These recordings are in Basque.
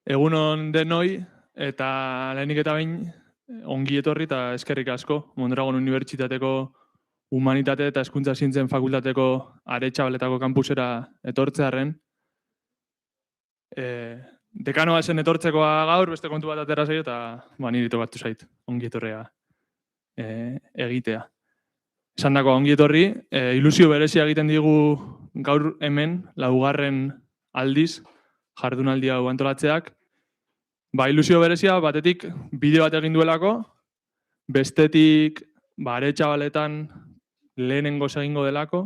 Egunon denoi, eta lehenik eta behin ongi etorri eta eskerrik asko Mondragon Unibertsitateko Humanitate eta Hezkuntza Zientzien Fakultateko Aretxabaletako kampusera etortzearren. Dekanoa zen etortzekoa gaur, beste kontu bat atera zaio, eta niri tokatu zait ongi etorrea egitea. Esandakoa ongi etorri, ilusio berezia egiten digu gaur hemen, laugarren aldiz, jardunaldi hau antolatzeak. Ilusio berezia, batetik bideo bat egin duelako, bestetik Aretxabaletan lehenengo egingo delako,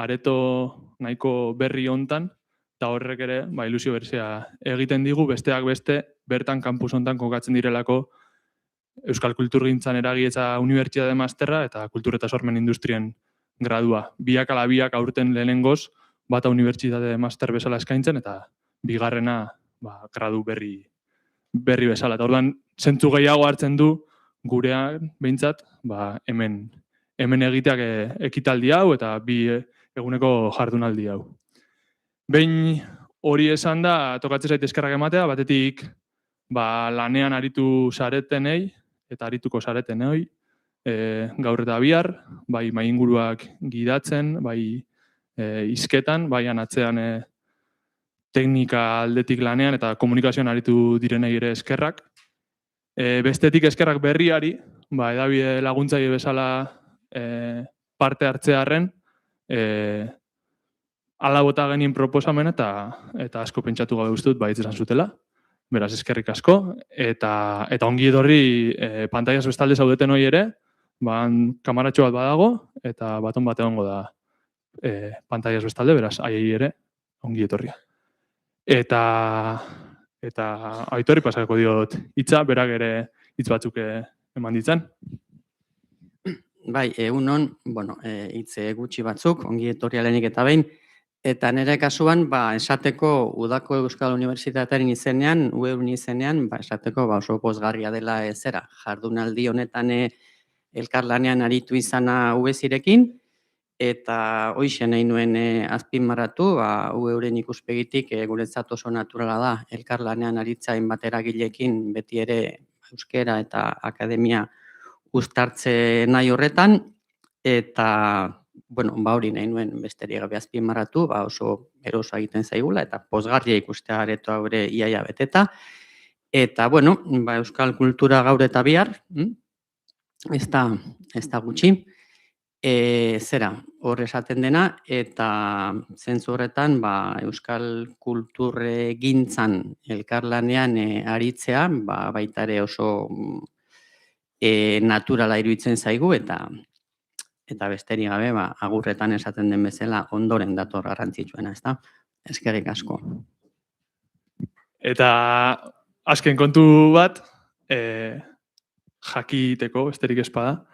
areto nahiko berri hontan, eta horrek ere ilusio berezia egiten digu, besteak beste, bertan kampus hontan kokatzen direlako Euskal Kulturgintzan eragietza unibertsitate masterra eta kultur eta sormen industrien gradua. Biak ala biak aurten lehenengoz, bata unibertsitate master bezala eskaintzen, eta bigarrena gradu berri bezala. Eta orduan, zentzu gehiago hartzen du gurean behintzat, hemen egiteak ekitaldi hau eta bi eguneko jardunaldi hau. Behin hori esan da, tokatzen zait eskerrak ematea, batetik lanean aritu zaretenei, eta arituko zaretenei, gaur eta bihar, bai inguruak gidatzen, bai hizketan, bai atzean teknika aldetik lanean eta komunikazioan aritu direnei ere eskerrak. Bestetik eskerrak berriari, edabide laguntzaile bezala parte hartzearren, ala bota genien proposamen eta asko pentsatu gabe uste dut baitz esan zutela. Beraz, eskerrik asko. Eta ongi etorri pantaiaz bestalde zaudeten hori ere, kamaratxo bat badago, eta baton bat egongo da pantaiaz bestalde, beraz, haiei ere ongi etorria. Eta Aitorri pasako diot hitza, berak ere hitz batzuk eman ditzen. Bai, egunon, hitz gutxi batzuk, ongi etorria lehenik eta behin, eta nire kasuan, esateko Udako Euskal Unibertsitatearen izenean, UEUN izenean, esateko oso pozgarria dela zera, jardunaldi honetan elkarlanean aritu izana UESirekin, eta hoxe nahi nuen azpimarratu, UEUren ikuspegitik guretzat oso naturala da, elkarlanean aritzain bat eragileekin beti ere euskera eta akademia uztartze nahi horretan, eta hori nahi nuen besterik gabe azpimarratu, oso eroso egiten zaigula, eta pozgarria ikustea areto haure iaia beteta. Eta, euskal kultura gaur eta bihar, ez da gutxi, zera, hor esaten dena, eta zentzu horretan, euskal kulturgintzan elkarlanean aritzea, baita ere oso naturala iruditzen zaigu, eta besterik gabe, agurretan esaten den bezala ondoren dator garrantzitsuena, ez da? Eskerrik asko. Eta azken kontu bat, jakiteko, besterik espada,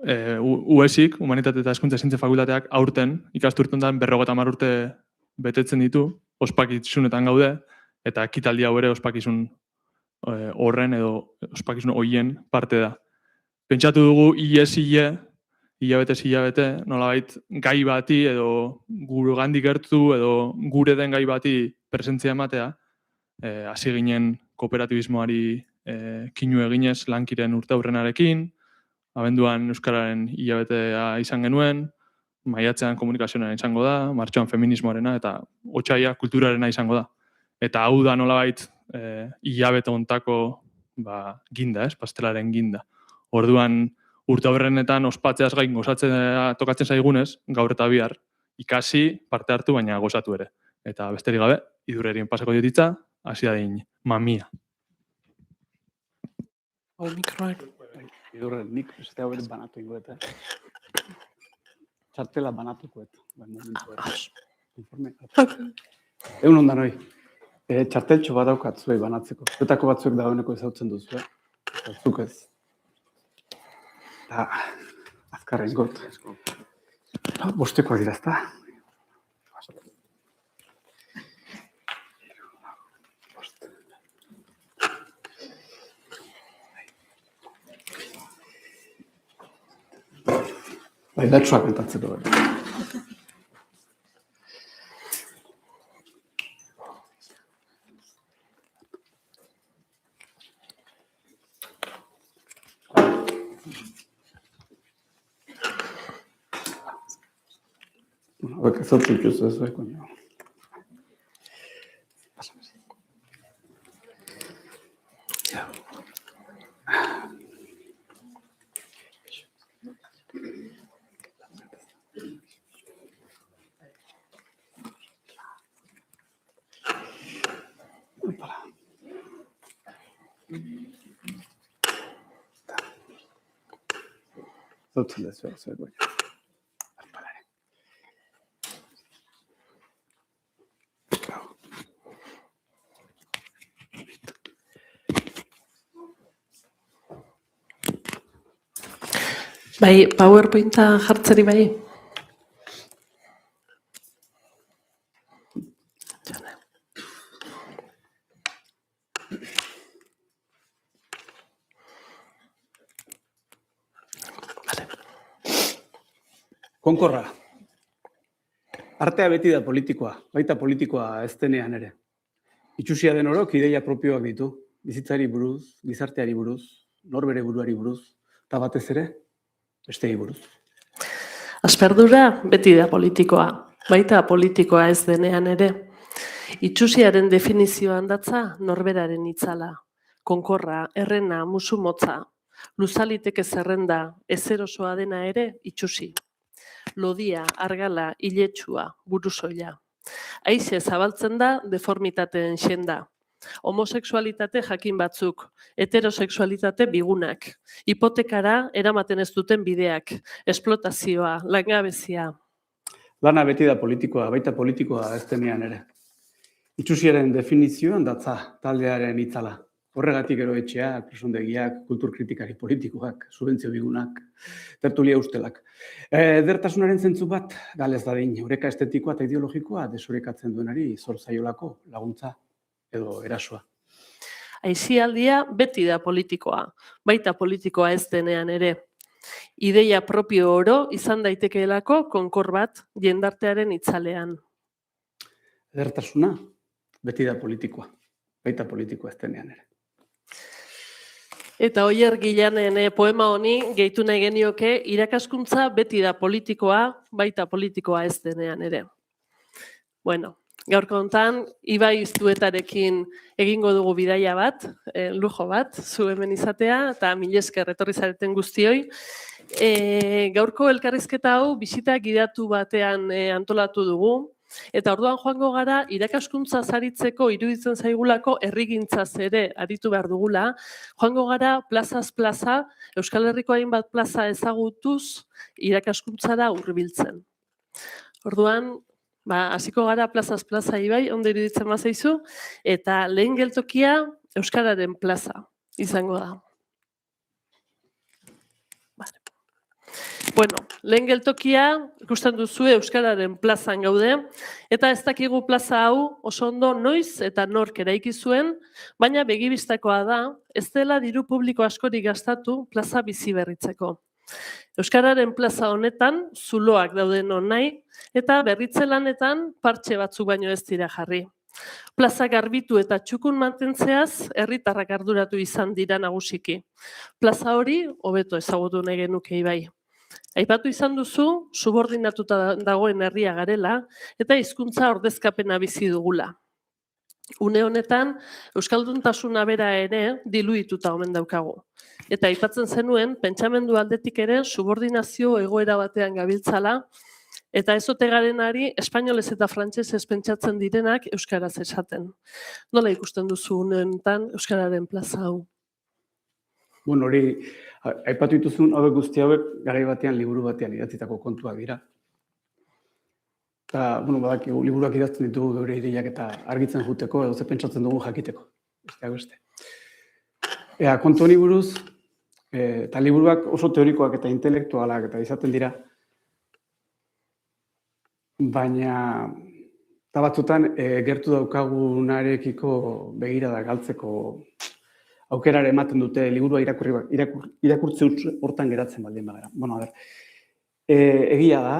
UESik, Humanitate eta Hezkuntza Zientzien Fakultateak, aurten, ikasturtean 50 urte betetzen ditu, ospakizunetan gaude, eta ekitaldi hau ere ospakizun horren edo ospakizun horien parte da. Pentsatu dugu hilabete, nolabait gai bati edo gure gandik gertu edo gure den gai bati presentzia ematea, hasi ginen kooperatibismoari kinu eginez lankiren urte aurrenarekin, abenduan Euskararen hilabetea izan genuen, maiatzean komunikazioaren izango da, martxoan feminismoarena eta otsaila kulturarena izango da. Eta hau da nolabait hilabete hontako ginda, pastelaren ginda. Orduan, urte aurrenetan ospatzeaz gain gozatzea tokatzen zaigunez, gaur eta bihar, ikasi, parte hartu, baina gozatu ere. Eta besterik gabe, Idurrerien pasako diotitza, hasi dadin mamia. Idurren, nik beste hau banatu ingoet. Txartela banatukoet. Egun ondan hoi. Txarteltxo bat daukat zuei banatzeko. Zuetako batzuek dagoeneko ezautzen duzu, zuk ez. Eta azkarren got. Bostekoa dira, ez da? Datxoak entatzeko. Hauek ez dut ikusi ez zuek. Zautzen da zuek baina. Bai, PowerPointa jartzeri bai. Konkorra. Artea beti da politikoa, baita politikoa ez denean ere. Itxusia den orok ideia propioak ditu, bizitzari buruz, gizarteari buruz, norbere buruari buruz, eta batez ere, bestei buruz. Asperdura beti da politikoa, baita politikoa ez denean ere. Itxusiaren definizioan datza norberaren itzala. Konkorra, errena, musu motza. Luzaliteke zerrenda, ezerosoa dena ere itxusi. Lodia, argala, iletsua, burusoila. Aize zabaltzen da deformitateen xenda. Homosexualitate jakin batzuk, heterosexualitate bigunak, hipotekara eramaten ez duten bideak, esplotazioa, langabezia. Lana beti da politikoa, baita politikoa ez denean ere. Itxusiaren definizioan datza taldearen itzala. Horregatik gero etxeak, presondegiak, kulturkritikari politikoak, subentzio bigunak, tertulia ustelak. Edertasunaren zentzu bat, galez dadin, oreka estetikoa eta ideologikoa desorekatzen duenari zor zaiolako laguntza edo erasoa. Aisialdia beti da politikoa, baita politikoa ez denean ere. Ideia propio oro izan daitekeelako konkor bat jendartearen itzalean. Edertasuna beti da politikoa, baita politikoa ez denean ere. Eta Oier Gilanen poema honi gehitu nahi genioke irakaskuntza beti da politikoa, baita politikoa ez denean ere. Bueno, gaurko hontan Ibai Iztuetarekin egingo dugu bidaia bat, lujo bat, zu hemen izatea, eta mil esker etorri zareten guztioi. Gaurko elkarrizketa hau bisita gidatu batean antolatu dugu, eta orduan joango gara irakaskuntza saritzeko iruditzen zaigulako herrigintzaz ere aritu behar dugula, joango gara plazaz plaza, Euskal Herriko hainbat plaza ezagutuz irakaskuntzara hurbiltzen. Orduan, hasiko gara plazaz plaza Ibai, ondo iruditzen bazaizu, eta lehen geltokia Euskararen plaza izango da. Bueno, lehen geltokia, ikusten duzu Euskararen plazan gaude, eta ez dakigu plaza hau oso ondo noiz eta nork eraiki zuen, baina begibistakoa da, ez dela diru publiko askorik gastatu plaza bizi berritzeko. Euskararen plaza honetan, zuloak dauden nahi, eta berritze lanetan partxe batzuk baino ez dira jarri. Plaza garbitu eta txukun mantentzeaz, herritarrak arduratu izan dira nagusiki. Plaza hori, hobeto ezagutu nahi genuke Ibai. Aipatu izan duzu, subordinatuta dagoen herria garela, eta hizkuntza ordezkapena bizi dugula. Une honetan, euskalduntasuna bera ere diluituta omen daukagu. Eta aipatzen zenuen, pentsamendu aldetik ere subordinazio egoera batean gabiltzala, eta ez ote garenari espainolez eta frantsesez pentsatzen direnak euskaraz esaten. Nola ikusten duzu une honetan euskararen plaza hau? Bueno, hori, aipatu dituzun hauek guzti hauek garai batean liburu batean idatzitako kontuak dira. Eta, bueno, badakigu, liburuak idazten ditugu geure ideiak eta argitzen juteko edo ze pentsatzen dugu jakiteko. Besteak beste. Kontu honi buruz, eta liburuak oso teorikoak eta intelektualak eta izaten dira, baina eta batzutan gertu daukagunarekiko begirada galtzeko aukerare ematen dute liburua irakurtze hortan geratzen baldin bagara. Bueno, a ber, egia da,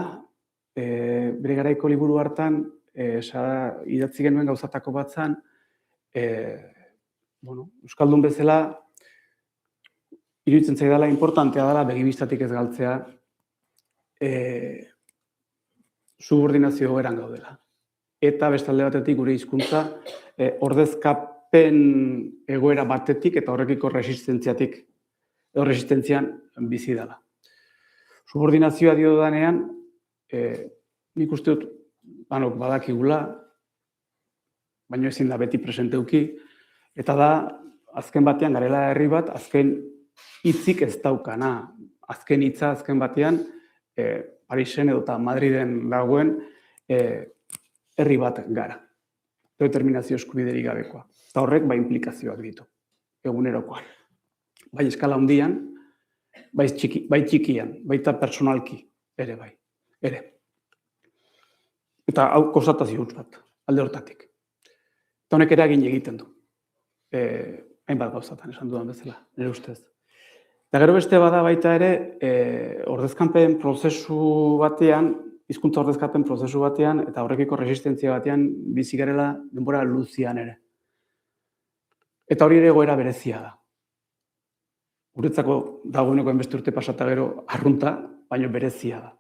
bere garaiko liburu hartan, idatzi genuen gauzatako bat zan, euskaldun bezala, iruditzen zaidala, importantea dela begibistatik ez galtzea, subordinazio egoeran gaudela. Eta beste alde batetik gure hizkuntza ordezkapen egoera batetik eta horrekiko resistentzian bizi dela. Subordinazioa dio danean, nik uste dut banok badakigula, baina ezin da beti presenteuki, eta da, azken batean garela herri bat, azken hitzik ez daukana. Azken hitza, azken batean, Parisen edo eta Madriden dagoen herri bat gara. Determinazio eskubiderik gabekoa. Eta horrek bai implikazioak ditu, egunerokoan. Bai eskala handian, bai txikian, baita personalki ere bai. Ere. Eta hau konstatazio huts bat, alde hortatik. Eta honek eragin egiten du. Hainbat gauzatan, esan dudan bezala, nire ustez. Eta gero beste bada baita ere, ordezkapen prozesu batean, hizkuntza ordezkapen prozesu batean, eta horrekiko resistentzia batean bizi garela denbora luzian ere. Eta hori ere egoera berezia da. Guretzako dagoeneko hainbeste urte pasata gero arrunta, baina berezia da.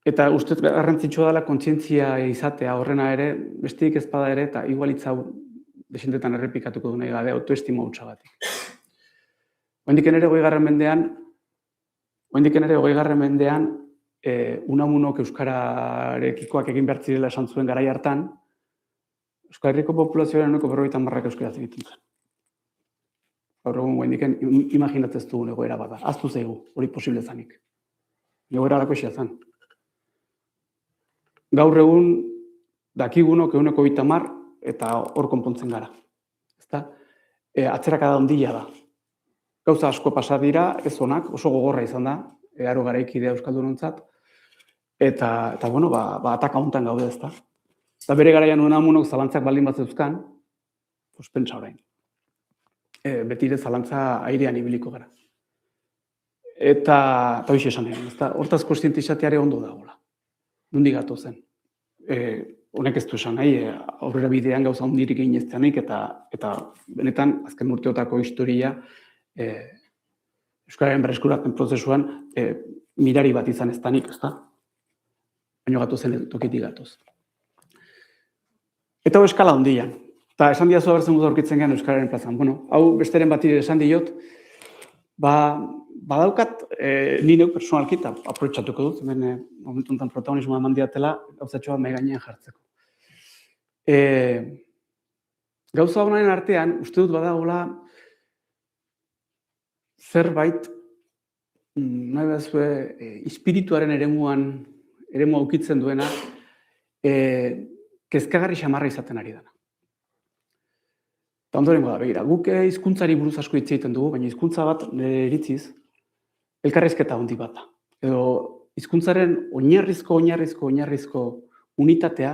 Eta ustez garrantzitsua dela kontzientzia izatea horrena ere, besteik ez bada ere, eta igual hitz hau desentetan errepikatuko du nahi gabe autoestima hutsagatik. Oraindik ere 20. mendean, Unamunok euskararekikoak egin behar zirela esan zuen garai hartan, Euskal Herriko populazioaren 50% euskaraz egiten zen. Gaur egun oraindik imaginatzen dugun egoera bada. Ahaztu zaigu, hori posible zanik. Egoera halakoxea zen. Gaur egun dakigunok 30% eta hor konpontzen gara. Ezta? Atzerakada handia da. Gauza asko pasa dira, ez onak, oso gogorra izan da, aro garaikidea euskaldunontzat, eta bueno, ataka hontan gaude, ezta. Eta bere garaian Unamunok zalantzak baldin bat zeuzkan, pues pentsa orain. Beti ere zalantza airean ibiliko gara. Eta hoxe esan egin, ezta. Hortaz kontziente izateare ondo dagoela. Nondik gatu zen. Honek ez du esan nahi, aurrera bidean gauza hondirik egin ez zenik, eta benetan, azken urteotako historia, euskararen berreskurapen prozesuan mirari bat izan ez danik, ezta? Baina gatu zen tokitik gatoz. Eta hau eskala handian. Eta esan diazu abertzen guzu aurkitzen gehan euskararen plazan. Bueno, hau besteren bat esan diot, badaukat ni neuk personalki eta aprobetxatuko dut, hemen momentu enten protagonismoa eman diatela, gauzatxoa mahai gainean jartzeko. Gauza honaren artean, uste dut badagoela zerbait, nahi behazue, espirituaren eremua ukitzen duena, kezkagarri xamarra izaten ari dena. Eta ondorengo da, begira, guk hizkuntzari buruz asko hitz egiten dugu, baina hizkuntza bat, nire iritziz, elkarrizketa handi bat da. Edo hizkuntzaren oinarrizko unitatea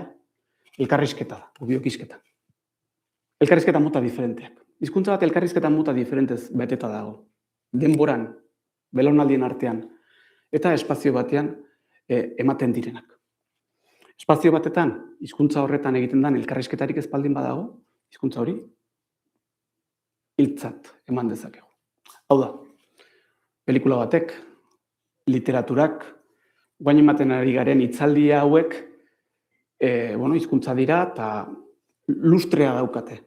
elkarrizketa da, biokizketa. Elkarrizketa mota diferenteak. Hizkuntza bat elkarrizketa mota diferentez beteta dago. Denboran, belaunaldien artean, eta espazio batean ematen direnak. Espazio batetan, hizkuntza horretan egiten den elkarrizketarik ez baldin badago, hizkuntza hori, hiltzat eman dezakegu. Hau da, pelikula batek, literaturak, guain ematen ari garen hitzaldi hauek, hizkuntza dira eta lustrea daukate.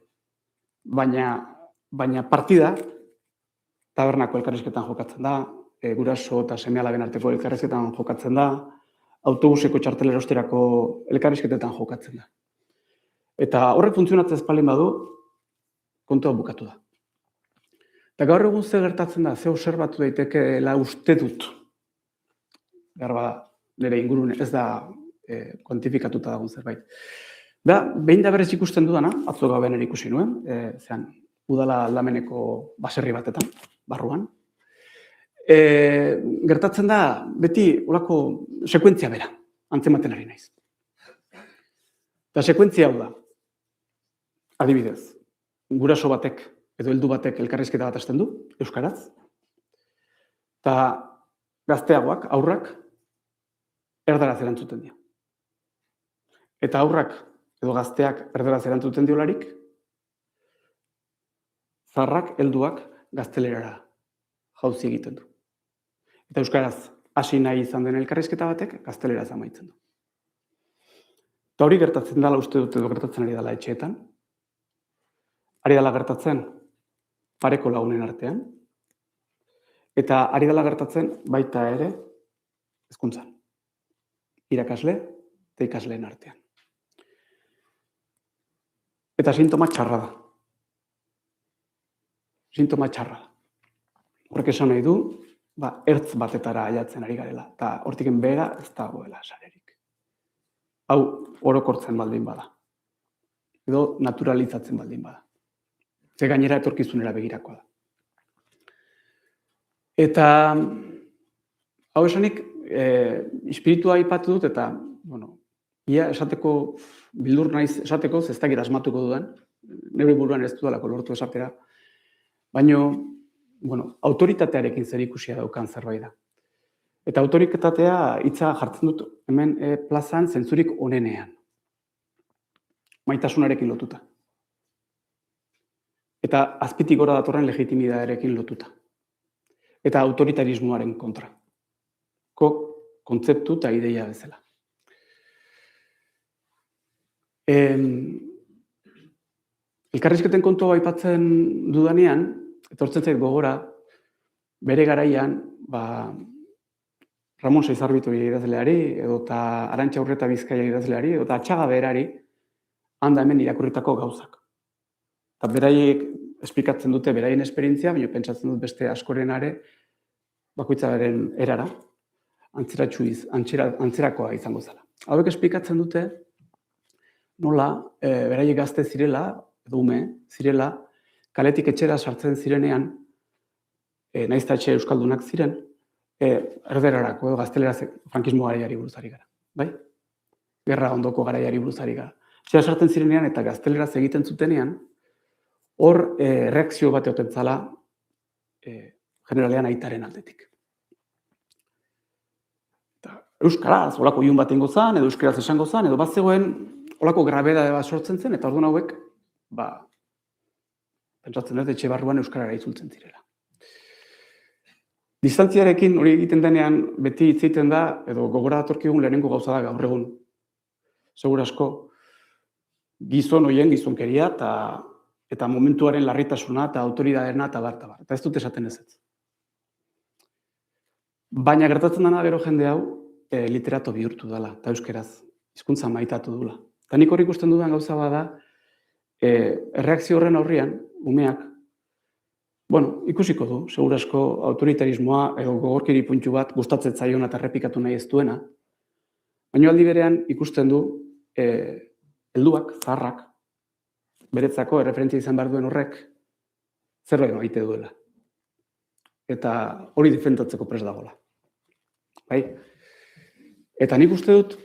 Baina partida, tabernako elkarrizketan jokatzen da, guraso eta seme-alaben arteko elkarrizketan jokatzen da, autobuseko txartelera osterako elkarrizketetan jokatzen da. Eta horrek funtzionatzen ez baldin badu, kontua bukatu da. Eta gaur egun ze gertatzen da, ze obserbatu daitekeela uste dut. Behar bada, nire ingurune, ez da kuantifikatuta dagoen zerbait. Behin da berez ikusten dudana, atzo gabean ere ikusi nuen, udala aldameneko baserri batetan, barruan. Gertatzen da, beti olako sekuentzia bera, antzematen ari naiz. Eta sekuentzia hau da, adibidez, guraso batek edo heldu batek elkarrizketa bat hasten du, euskaraz, eta gazteagoak, aurrak, erdaraz erantzuten dio. Eta aurrak edo gazteak erdaraz erantzuten diolarik, zaharrak, helduak, gaztelerara jauzi egiten du. Eta euskaraz hasi nahi izan den elkarrizketa batek gazteleraz amaitzen du. Eta hori gertatzen dela uste dut edo gertatzen ari dela etxeetan. Ari dela gertatzen pareko lagunen artean. Eta ari dela gertatzen baita ere hezkuntzan. Irakasle eta ikasleen artean. Eta sintoma txarra da. Sintoma txarra da. Horrek esan nahi du, ertz batetara aiatzen ari garela. Eta hortiken behera ez dagoela sarerik. Hau orokortzen baldin bada. Edo naturalizatzen baldin bada. Ze gainera etorkizunera begirakoa da. Eta hau esanik, espiritua aipatu dut eta, ia esateko, bildur naiz esateko, ez dakit asmatuko dudan, neure buruan ez dudalako lortu esatera, baina, autoritatearekin zer ikusia daukan zerbait da. Eta autoritatea hitza jartzen dut hemen plazan zentzurik onenean. Maitasunarekin lotuta. Eta azpitik gora datorren legitimitatearekin lotuta. Eta autoritarismoaren kontra. Kontzeptu eta ideia bezala. Elkarrizketen kontua aipatzen dudanean, etortzen zait gogora, bere garaian, Ramon Saizarbitu idazleari, edota Arantxa Urreta Bizkaia idazleari, edota Atxaga berari, handa hemen irakurritako gauzak. Eta beraiek esplikatzen dute beraien esperientzia, baina pentsatzen dut beste askorenare, bakoitzaren erara, antzerakoa izango zela. Hauek esplikatzen dute, nola, beraiek gazte zirela, edo ume, zirela, kaletik etxera sartzen zirenean, nahiz eta etxe euskaldunak ziren, erderarako, gazteleraz frankismo garaiari buruz ari gara. Bai? Gerra ondoko garaiari buruz ari gara. Etxera sartzen zirenean eta gazteleraz egiten zutenean, hor reakzio bat egoten zala generalean aitaren aldetik. Euskaraz, olako iun bat ingo zan, edo euskaraz esango zan, edo bat zegoen olako grabedade bat sortzen zen, eta orduan hauek, pentsatzen dut etxe barruan euskarara itzultzen zirela. Distantziarekin hori egiten denean beti hitz egiten da, edo gogora datorkigun lehenengo gauza da gaur egun. Segur asko, gizon horien gizonkeria eta momentuaren larritasuna eta autoridadena eta bar. Eta ez dut esaten ez. Baina gertatzen dena gero jende hau literato bihurtu dela, eta euskeraz, hizkuntza maitatu dula. Eta nik hori ikusten dudan gauza bada, erreakzio horren aurrian, umeak, ikusiko du, segur asko autoritarismoa edo gogorkeri puntu bat gustatzen zaiona eta errepikatu nahi ez duena, baina aldi berean ikusten du helduak, zaharrak, beretzako erreferentzia izan behar duen horrek, zerbait maite duela. Eta hori defendatzeko prest dagoela. Bai? Eta nik uste dut,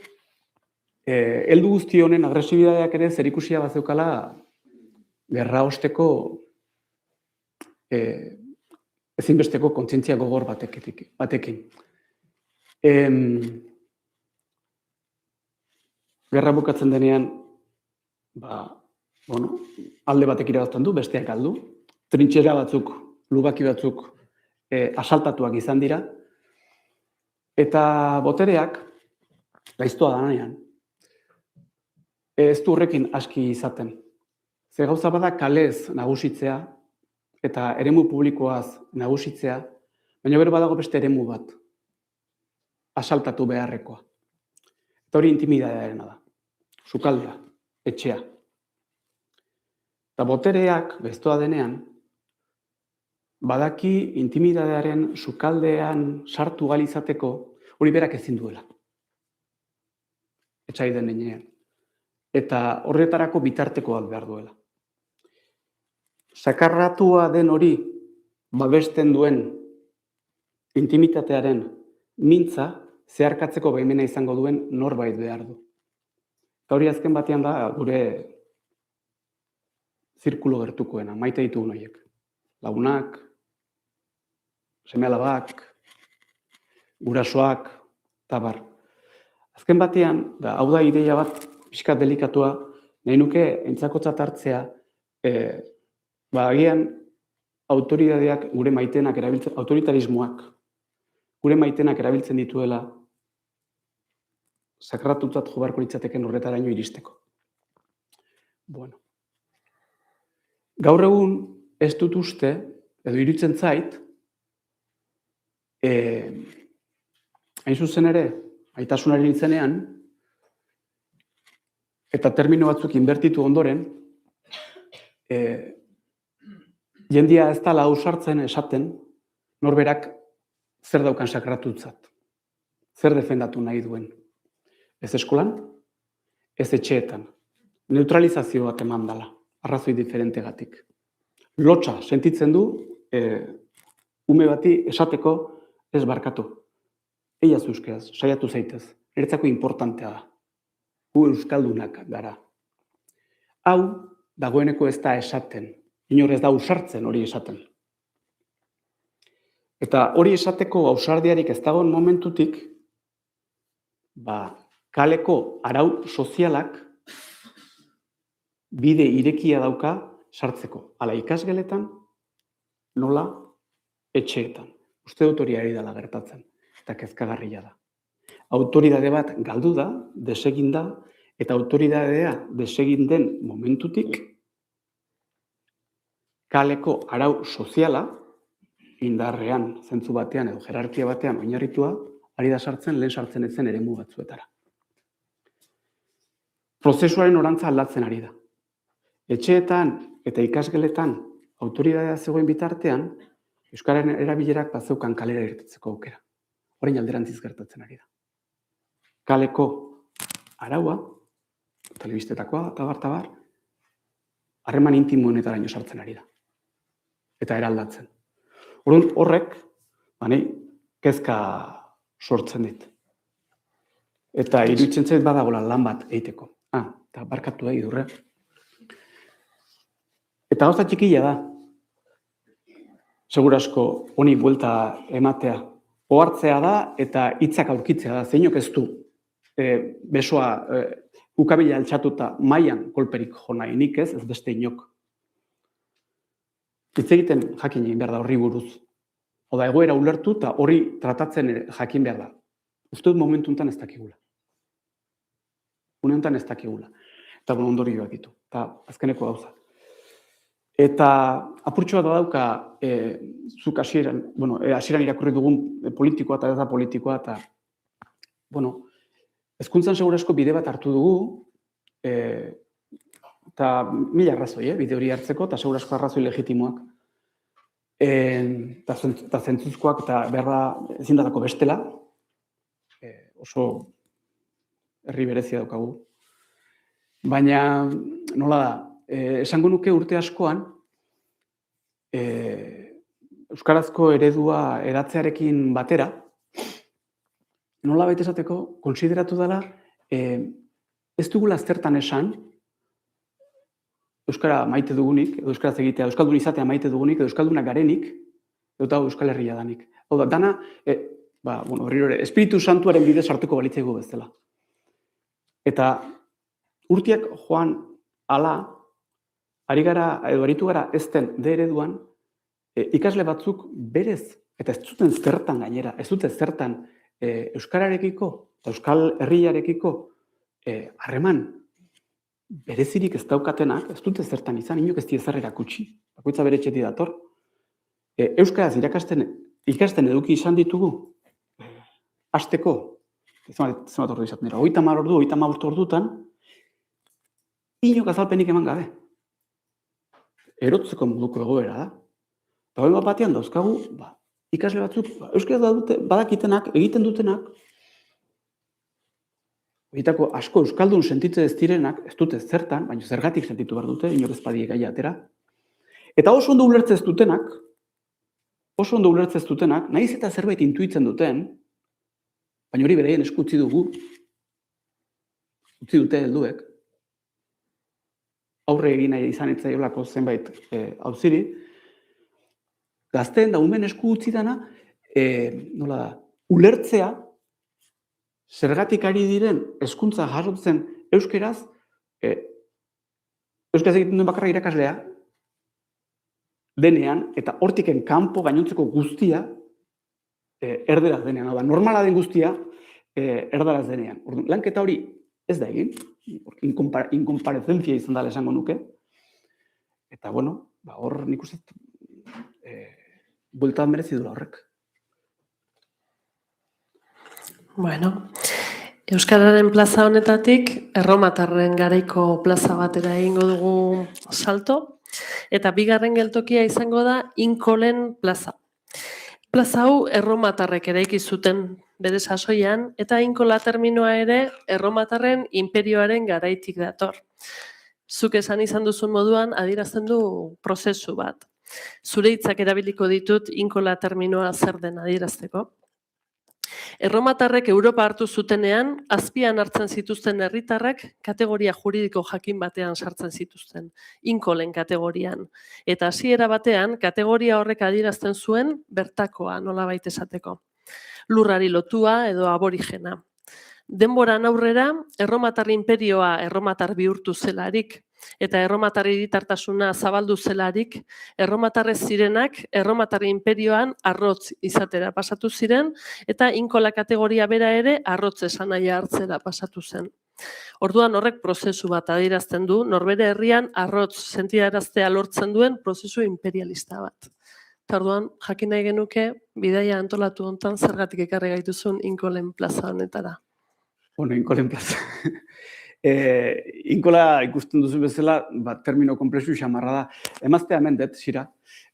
heldu guzti honen agresibidadeak ere zerikusia bat zeukala gerra osteko ezinbesteko kontzientzia gogor batekin. Gerra bukatzen denean, alde batek irabazten du, besteak galdu. Trintxera batzuk, lubaki batzuk asaltatuak izan dira. Eta botereak, gaiztoa danean, ez du horrekin aski izaten. Ze gauza bada kalez nagusitzea, eta eremu publikoaz nagusitzea, baina gero badago beste eremu bat, asaltatu beharrekoa. Eta hori intimidadearena da, sukaldea, etxea. Eta botereak, gaiztoa denean, badaki intimidadearen sukaldean sartu galizateko hori berak ezin duela. Etxai den denean. Eta horretarako bitarteko bat behar duela. Sakarratua den hori babesten duen intimitatearen mintza zeharkatzeko baimena izango duen norbait behar du. Eta hori azken batean da gure zirkulo gertukoena, maite ditugun horiek. Lagunak, seme-alabak, gurasoak, eta bar. Azken batean, hau da ideia bat pixkat delikatua, nahi nuke entzakotzat hartzea, agian autoritateak gure maitenak erabiltzen, autoritarismoak gure maitenak erabiltzen dituela sakratutzat jo beharko litzateken horretaraino iristeko. Bueno. Gaur egun ez dut uste, edo iruditzen zait, hain zuzen ere, aitasunaren izenean, eta termino batzuk inbertitu ondoren, jendia ez dela ausartzen esaten, norberak zer daukan sakratutzat, zer defendatu nahi duen. Ez eskolan, ez etxeetan. Neutralizazio bat eman dela, arrazoi diferentegatik. Lotsa sentitzen du, ume bati esateko ez barkatu. Eiaz euskeraz, saiatu zaitez, niretzako importantea da. Gu euskaldunak gara. Hau, dagoeneko ez da esaten, inor ez da ausartzen hori esaten. Eta hori esateko ausardiarik ez dagoen momentutik, kaleko arau sozialak bide irekia dauka sartzeko. Hala ikasgeletan, nola etxeetan. Uste dut hori ari dela gertatzen, eta kezkagarria da. Autoridade bat galdu da, desegin da, eta autoridadea desegin den momentutik, kaleko arau soziala, indarrean, zentzu batean edo jerarkia batean oinarritua, ari da sartzen, lehen sartzen ezen eremu batzuetara. Prozesuaren orantza aldatzen ari da. Etxeetan eta ikasgeletan autoridadea zegoen bitartean, euskararen erabilerak bazeukan kalera irtetzeko aukera. Orain alderantziz gertatzen ari da. Kaleko araua, telebistetakoa, tabar, harreman intimoenetaraino sartzen ari da. Eta eraldatzen. Orduan horrek, kezka sortzen dit. Eta iruditzen zait badagoela lan bat egiteko. Eta barkatu idurre. Eta gauza txikia da. Segurasko honi buelta ematea. Ohartzea da eta hitzak aurkitzea da. Zeinok ez du besoa ukabila altxatuta mailan kolperik jo nahi, nik ez beste inok. Hitz egiten jakin egin behar da horri buruz. Oda egoera ulertu eta hori tratatzen jakin behar da. Uste dut momentu honetan ez dakigula. Une honetan ez dakigula. Eta ondorioak ditu. Eta azkeneko gauza. Eta apurtxoa da dauka, zuk hasieran irakurri dugun politikoa eta ez da politikoa, eta, hezkuntzan segurasko bide bat hartu dugu, eta mila arrazoi, bide hori hartzeko, eta segurasko arrazoi legitimoak, eta zentzuzkoak, eta berra ezin dadako bestela, oso herri berezia daukagu. Baina, nola da, esango nuke urte askoan, euskarazko eredua eratzearekin batera, nola baita esateko, konsideratu dela, ez dugula zertan esan, euskara maite dugunik, edo euskaraz egitea, euskaldun izatea maite dugunik, edo euskaldunak garenik, edo Euskal Herria danik. Hau da, dana, Espiritu Santuaren bidez hartuko balitzaigu bezala. Eta urteak joan ala, aritu gara ezten de ereduan, ikasle batzuk berez, eta ez zuten zertan gainera, ez dute zertan euskararekiko, eta Euskal Herriarekiko harreman berezirik ez daukatenak, ez dute zertan izan, inok ez diezer erakutsi, bakoitza bere etxetik dator. Euskaraz ikasten eduki izan ditugu, hasteko, zenbat ordu izaten dira, 30 ordutan, inok azalpenik eman gabe. Erotzeko moduko egoera da. Eta hori batean dauzkagu, ikasle batzuk, euskara badakitenak, egiten dutenak, horietako asko euskaldun sentitze ez direnak, ez dute zertan, baina zergatik sentitu behar dute, inor ez badie gaia atera. Eta oso ondo ulertze ez dutenak, nahiz eta zerbait intuitzen duten, baina hori bereien esku utzi dugu, utzi dute helduek, aurre egin nahi izan etzaiolako zenbait auziri, gazteen da umen esku utzi dana, ulertzea, zergatik ari diren hezkuntza jasotzen euskeraz, euskaraz egiten duen bakarra irakaslea, denean, eta hortiken kanpo gainontzeko guztia, erderaz denean. Hau da, normala den guztia erdaraz denean. Orduan, lanketa hori ez da egin, inkomparezentzia izan dela esango nuke. Eta, bueno, hor nik uste buelta merezi dula horrek. Bueno, Euskararen plaza honetatik erromatarren garaiko plaza batera egingo dugu salto, eta bigarren geltokia izango da Inkolen plaza. Plaza hau erromatarrek eraiki zuten bere sasoian, eta Inkola terminoa ere erromatarren inperioaren garaitik dator. Zuk esan izan duzun moduan adierazten du prozesu bat. Zure hitzak erabiliko ditut Inkola terminoa zer den adierazteko. Erromatarrek Europa hartu zutenean, azpian hartzen zituzten herritarrak kategoria juridiko jakin batean sartzen zituzten, Inkolen kategorian. Eta hasiera batean, kategoria horrek adierazten zuen bertakoa nolabait esateko. Lurrari lotua edo aborigena. Denboran aurrera, Erromatar inperioa erromatar bihurtu zelarik, eta erromatar hiritartasuna zabaldu zelarik, erromatarrez zirenak erromatar inperioan arrotz izatera pasatu ziren, eta Inkola kategoria bera ere arrotz esanahia hartzera pasatu zen. Orduan horrek prozesu bat adierazten du, norbere herrian arrotz sentiaraztea lortzen duen prozesu imperialista bat. Orduan, jakin nahi genuke, bidaia antolatu hontan zergatik ekarri gaituzun Inkolen plaza honetara. Bueno, Inkolen plaza. Inkola ikusten duzu bezala, termino komplexu xamarra da. Emaztea hemen dut, Sira.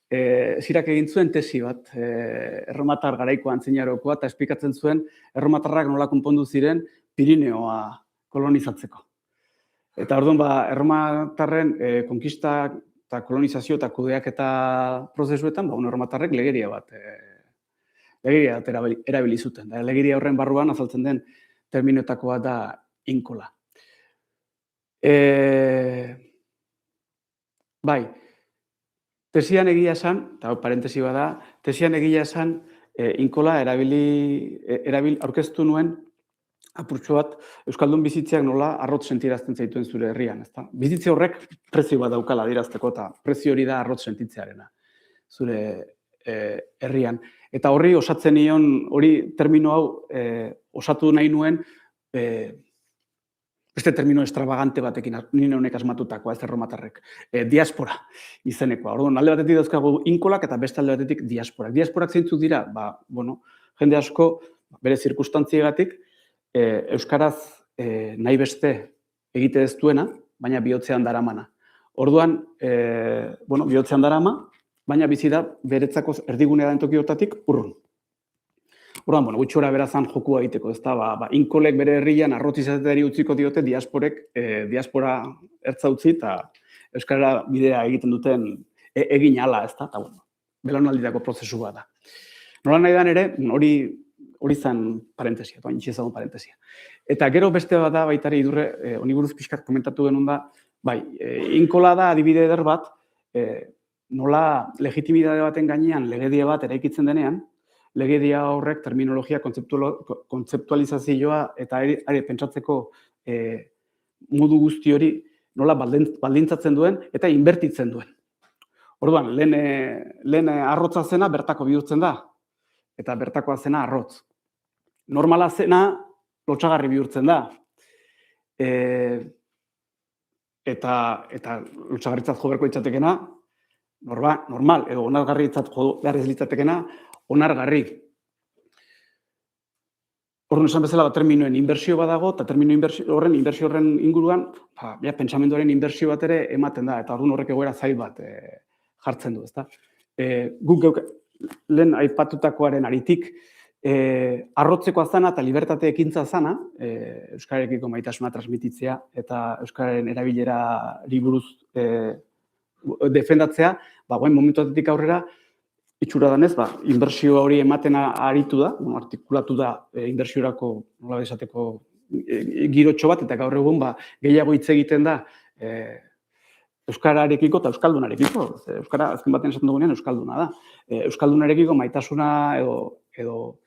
Sirak egin zuen tesi bat, erromatar garaiko antzinarokoa, eta esplikatzen zuen erromatarrak nola konpondu ziren Pirineoa kolonizatzeko. Eta orduan, erromatarren konkista eta kolonizazio eta kudeak eta prozesuetan, erromatarrek legeria bat erabili zuten. Legeria horren barruan azaltzen den terminoetakoa da Inkola. Bai, tesian egia esan, eta parentesi bada, tesian egia esan Inkola aurkeztu nuen apurtxo bat Euskaldun bizitzeak nola arrotz sentirazten zaituen zure herrian. Bizitze horrek prezio bat daukala adierazteko, eta prezio hori da arrotz sentitzearena zure herrian. Eta horri osatzen nion, hori termino hau osatu nahi nuen beste termino extravagante batekin, nire honek asmatutakoa, ez erromatarrek, diaspora izenekoa. Orduan, alde batetik dauzkagu Inkolak eta beste alde batetik diasporak. Diasporak zeintzuk dira? Jende asko, bere zirkustantziagatik, euskaraz nahi beste egite ez duena, baina bihotzean daramana. Orduan, bihotzean darama, baina bizi da beretzako erdigunea den toki hortatik urrun. Orduan, gutxora berazan jokua egiteko, ez da, Inkolek bere herrian arrotz izateari utziko diote diasporek diaspora ertza utzi eta euskara bidea egiten duten egin ala, ez da, eta belaunalditako prozesu bat da. Nola nahi dan ere, hori zen parentesia, eta intxezagun parentesia. Eta gero beste bat da, baitari idurre, honi buruz pixkat komentatu genuen da, Inkola da adibide eder bat, nola legitimidade baten gainean legedia bat eraikitzen denean, legedia horrek terminologia kontzeptualizazioa eta ari pentsatzeko modu guzti hori nola baldintzatzen duen eta inbertitzen duen. Orduan, lehen arrotza zena bertako bihurtzen da, eta bertakoa zena arrotz. Normala zena lotsagarri bihurtzen da, eta lotsagarritzat jo beharko litzatekena, normal, edo onargarritzat jo behar ez litzatekena, onargarri. Orduan esan bezala terminoen inbertsio badago, eta inbertsio horren inguruan, pentsamenduaren inbertsio bat ere ematen da, eta orduan horrek egoera zail bat jartzen du, ezta? Guk lehen aipatutakoaren aritik, arrotzekoa zana eta libertate ekintza zana, euskararekiko maitasuna transmititzea eta euskararen erabilerari buruz defendatzea, momentuatetik aurrera, itxura danez, inbertsio hori ematen aritu da, artikulatu da inbertsiorako, nola esateko, girotxo bat, eta gaur egun gehiago hitz egiten da euskararekiko eta euskaldunarekiko. Euskara, azken baten esaten dugunean, euskalduna da. Euskaldunarekiko maitasuna edo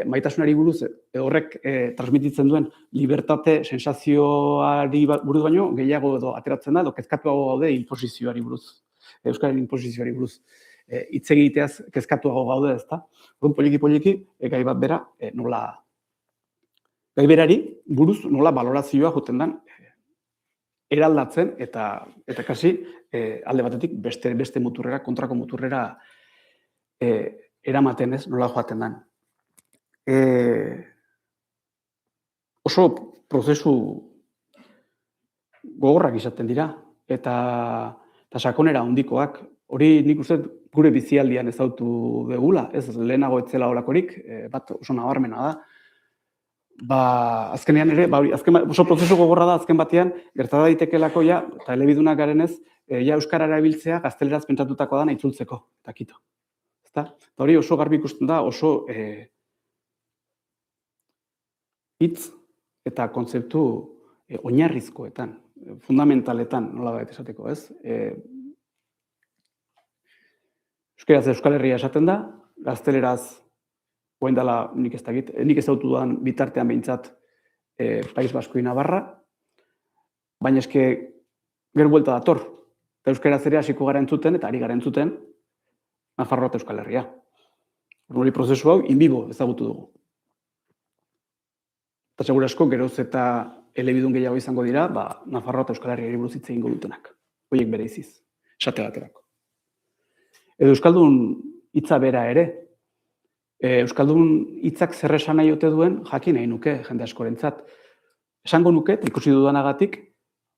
maitasunari buruz horrek transmititzen duen libertate sensazioari buruz baino gehiago edo ateratzen da, edo kezkatuago gaude inposizioari buruz, euskararen inposizioari buruz. hitz egiteaz kezkatuago gaude, ezta? Orduan poliki gai bat bera nola gai berari buruz nola balorazioa joten den eraldatzen eta kasi alde batetik beste muturrera, kontrako muturrera eramaten ez, nola joaten den. Oso prozesu gogorrak izaten dira eta sakonera handikoak. Hori nik uste gure bizialdian ezautu degula, ez lehenago etzela holakorik, bat oso nabarmena da. Azkenean ere, oso prozesu gogorra da azken batean, gerta daitekelako ja, eta elebidunak garenez, ja euskara erabiltzea gazteleraz pentsatutako dana itzultzeko, eta kito. Eta hori oso garbi ikusten da, oso hitz eta kontzeptu oinarrizkoetan, fundamentaletan, nola baita esateko, ez? Euskaraz Euskal Herria esaten da, gazteleraz oen dela nik ez dakit, nik ezautu dudan bitartean behintzat País Basko y Navarra, baina eske gero buelta dator. Eta euskaraz ere hasiko gara entzuten, eta ari gara entzuten, Nafarroa eta Euskal Herria. Hori prozesu hau, inbibo ezagutu dugu. Eta segura asko, geroz eta elebidun gehiago izango dira, Nafarroa eta Euskal Herriari buruz hitz egingo dutenak. Horiek bere iziz, esate baterako. Edo Euskaldun hitza bera ere, Euskaldun hitzak zer esan nahi ote duen, jakin nahi nuke, jende askorentzat. Esango nuke, ikusi dudanagatik,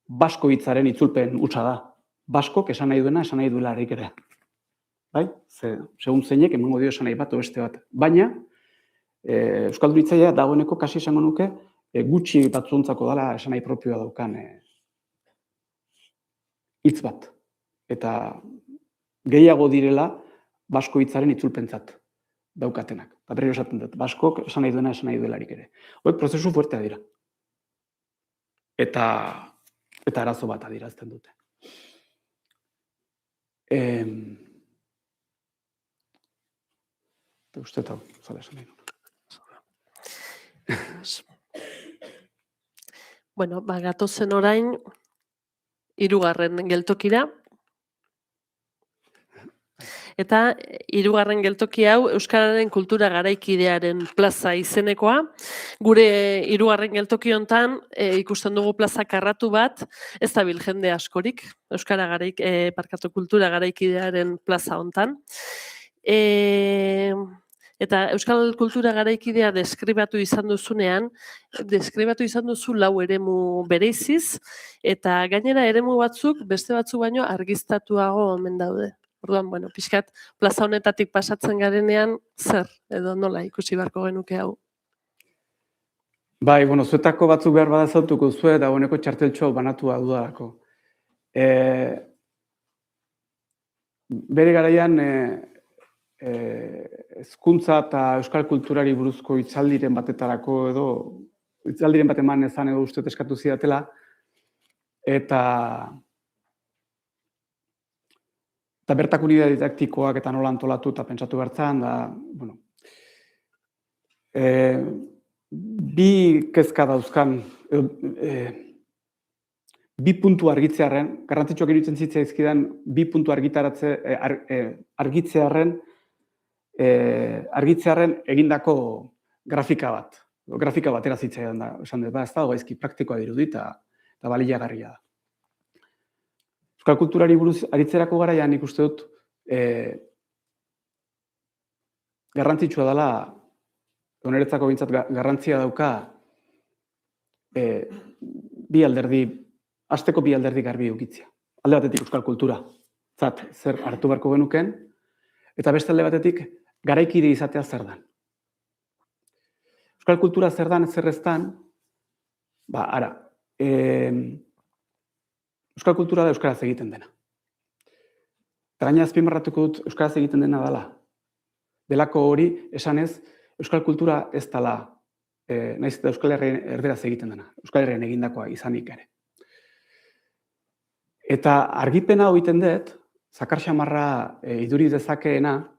basko hitzaren itzulpen hutsa da. Baskok esan nahi duena, esan nahi duela harik ere. Bai? Segun zeinek, emango dio esan nahi bat o beste bat. Baina, Euskaldun hitzaia dagoeneko kasi esango nuke, gutxi batzuntzako dela esan nahi propioa daukan hitz bat. Eta gehiago direla, basko hitzaren itzulpentzat daukatenak. Eta berriro esaten dut, baskok esan nahi duena, esan nahi duelarik ere. Horiek prozesu fuertea dira. Eta arazo bat adierazten dute. Uste eta zala esan nahi nuen. Bueno, gatozen orain, 3. geltokira. Eta 3. geltoki hau Euskararen kultura garaikidearen plaza izenekoa. Gure 3. geltoki hontan ikusten dugu plaza karratu bat, ez dabil jende askorik, kultura garaikidearen plaza hontan. Eta Euskal kultura garaikidea deskribatu izan duzunean, deskribatu izan duzu 4 eremu bereiziz, eta gainera eremu batzuk, beste batzu baino argiztatuago omen daude. Orduan, bueno, pixkat, plaza honetatik pasatzen garenean, zer, edo nola ikusi beharko genuke hau? Bai, bueno, zuetako batzuk behar bada zautuko zue, dagoeneko txarteltxo banatua dudalako. Bere garaian, hezkuntza eta euskal kulturari buruzko hitzaldiren batetarako edo, hitzaldiren bat eman ezan edo uste eskatu zidatela, eta bertako unidade didaktikoak eta nola antolatu eta pentsatu bertzan, da, bueno, bi kezka dauzkan, bi puntu argitzearen, garrantzitsuak iruditzen zitzaizkidan, bi puntu argitzearen egindako grafika bat. Grafika batera zitzaidan da, esan dut, ez da, gaizki praktikoa dirudi eta baliagarria da. Euskal kulturari buruz aritzerako garaian nik uste dut garrantzitsua dela, niretzako bintzat garrantzia dauka hasteko bi alderdi garbi edukitzea. Alde batetik euskal kultura, zer hartu beharko genuken, eta beste alde batetik garaikide izatea zer dan. Euskal kultura zer dan, zer ez dan, euskal kultura da euskaraz egiten dena. Gaina azpimarratuko dut euskaraz egiten dena dela. Delako hori, esanez, euskal kultura ez dela, nahiz eta Euskal Herrien erderaz egiten dena, Euskal Herrien egindakoa izanik ere. Eta argipena egiten dut, zakar xamarra iduri dezakeena,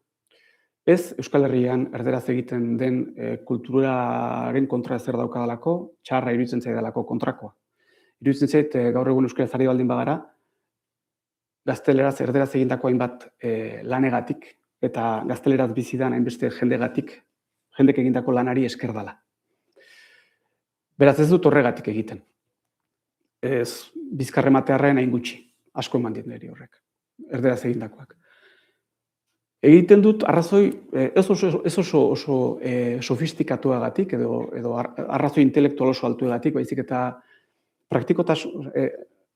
ez Euskal Herrian erderaz egiten den kulturaren kontra zer daukadalako, txarra iruditzen zaidalako kontrakoa. Iruditzen zait, gaur egun euskaraz ari baldin bagara, gazteleraz, erderaz egindako hainbat lanegatik, eta gazteleraz bizidan hainbeste jendegatik, jendek egindako lanari esker dela. Beraz ez dut horregatik egiten. Ez bizkarrematearren hain gutxi, asko eman dit niri horrek, erderaz egindakoak. Egiten dut arrazoi ez oso sofistikatuagatik edo arrazoi intelektual oso altuagatik, baizik eta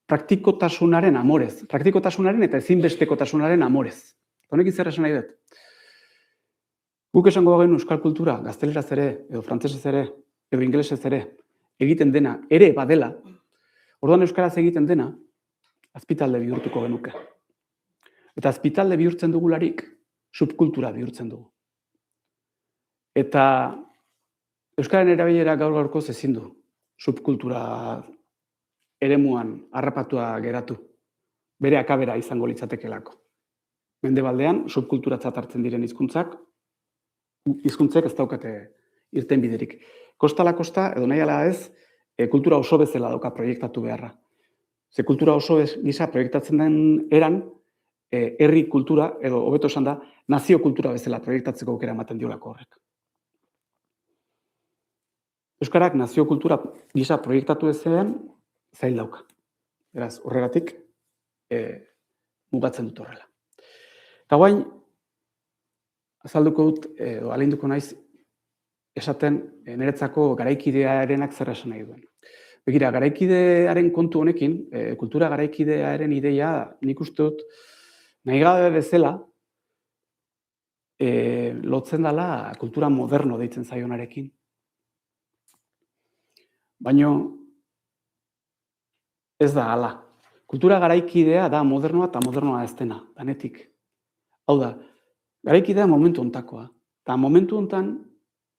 praktikotasunaren amorez, praktikotasunaren eta ezinbestekotasunaren amorez. Honek zer esan nahi dut? Guk esango bagenu euskal kultura, gazteleraz ere, edo frantsesez ere, edo ingelesez ere, egiten dena, ere badela, orduan euskaraz egiten dena, azpitalde bihurtuko genuke. Eta azpitalde bihurtzen dugularik, subkultura bihurtzen dugu. Eta euskararen erabilera gaur-gaurkoz ezin du subkultura eremuan harrapatua geratu, bere akabera izango litzatekelako. Mendebaldean, subkulturatzat hartzen diren hizkuntzek ez daukate irtenbiderik. Kostala kosta, edo nahi ala ez, kultura oso bezala dauka proiektatu beharra. Ze kultura oso gisa proiektatzen den eran, herri kultura, edo hobeto esan da, nazio kultura bezala proiektatzeko aukera ematen diolako horrek. Euskarak nazio kultura gisa proiektatu ezean, zail dauka. Beraz, horregatik, mugatzen dut horrela. Eta guain, azalduko dut, edo alinduko naiz, esaten niretzako garaikidearenak zer esan nahi duen. Begira, garaikidearen kontu honekin, kultura garaikidearen ideia, nik uste dut, nahi gabe bezala, lotzen dela kultura moderno deitzen zaionarekin. Baina ez da hala. Kultura garaikidea da modernoa eta modernoa ez dena, danetik. Hau da, garaikidea momentu hontakoa. Eta momentu hontan,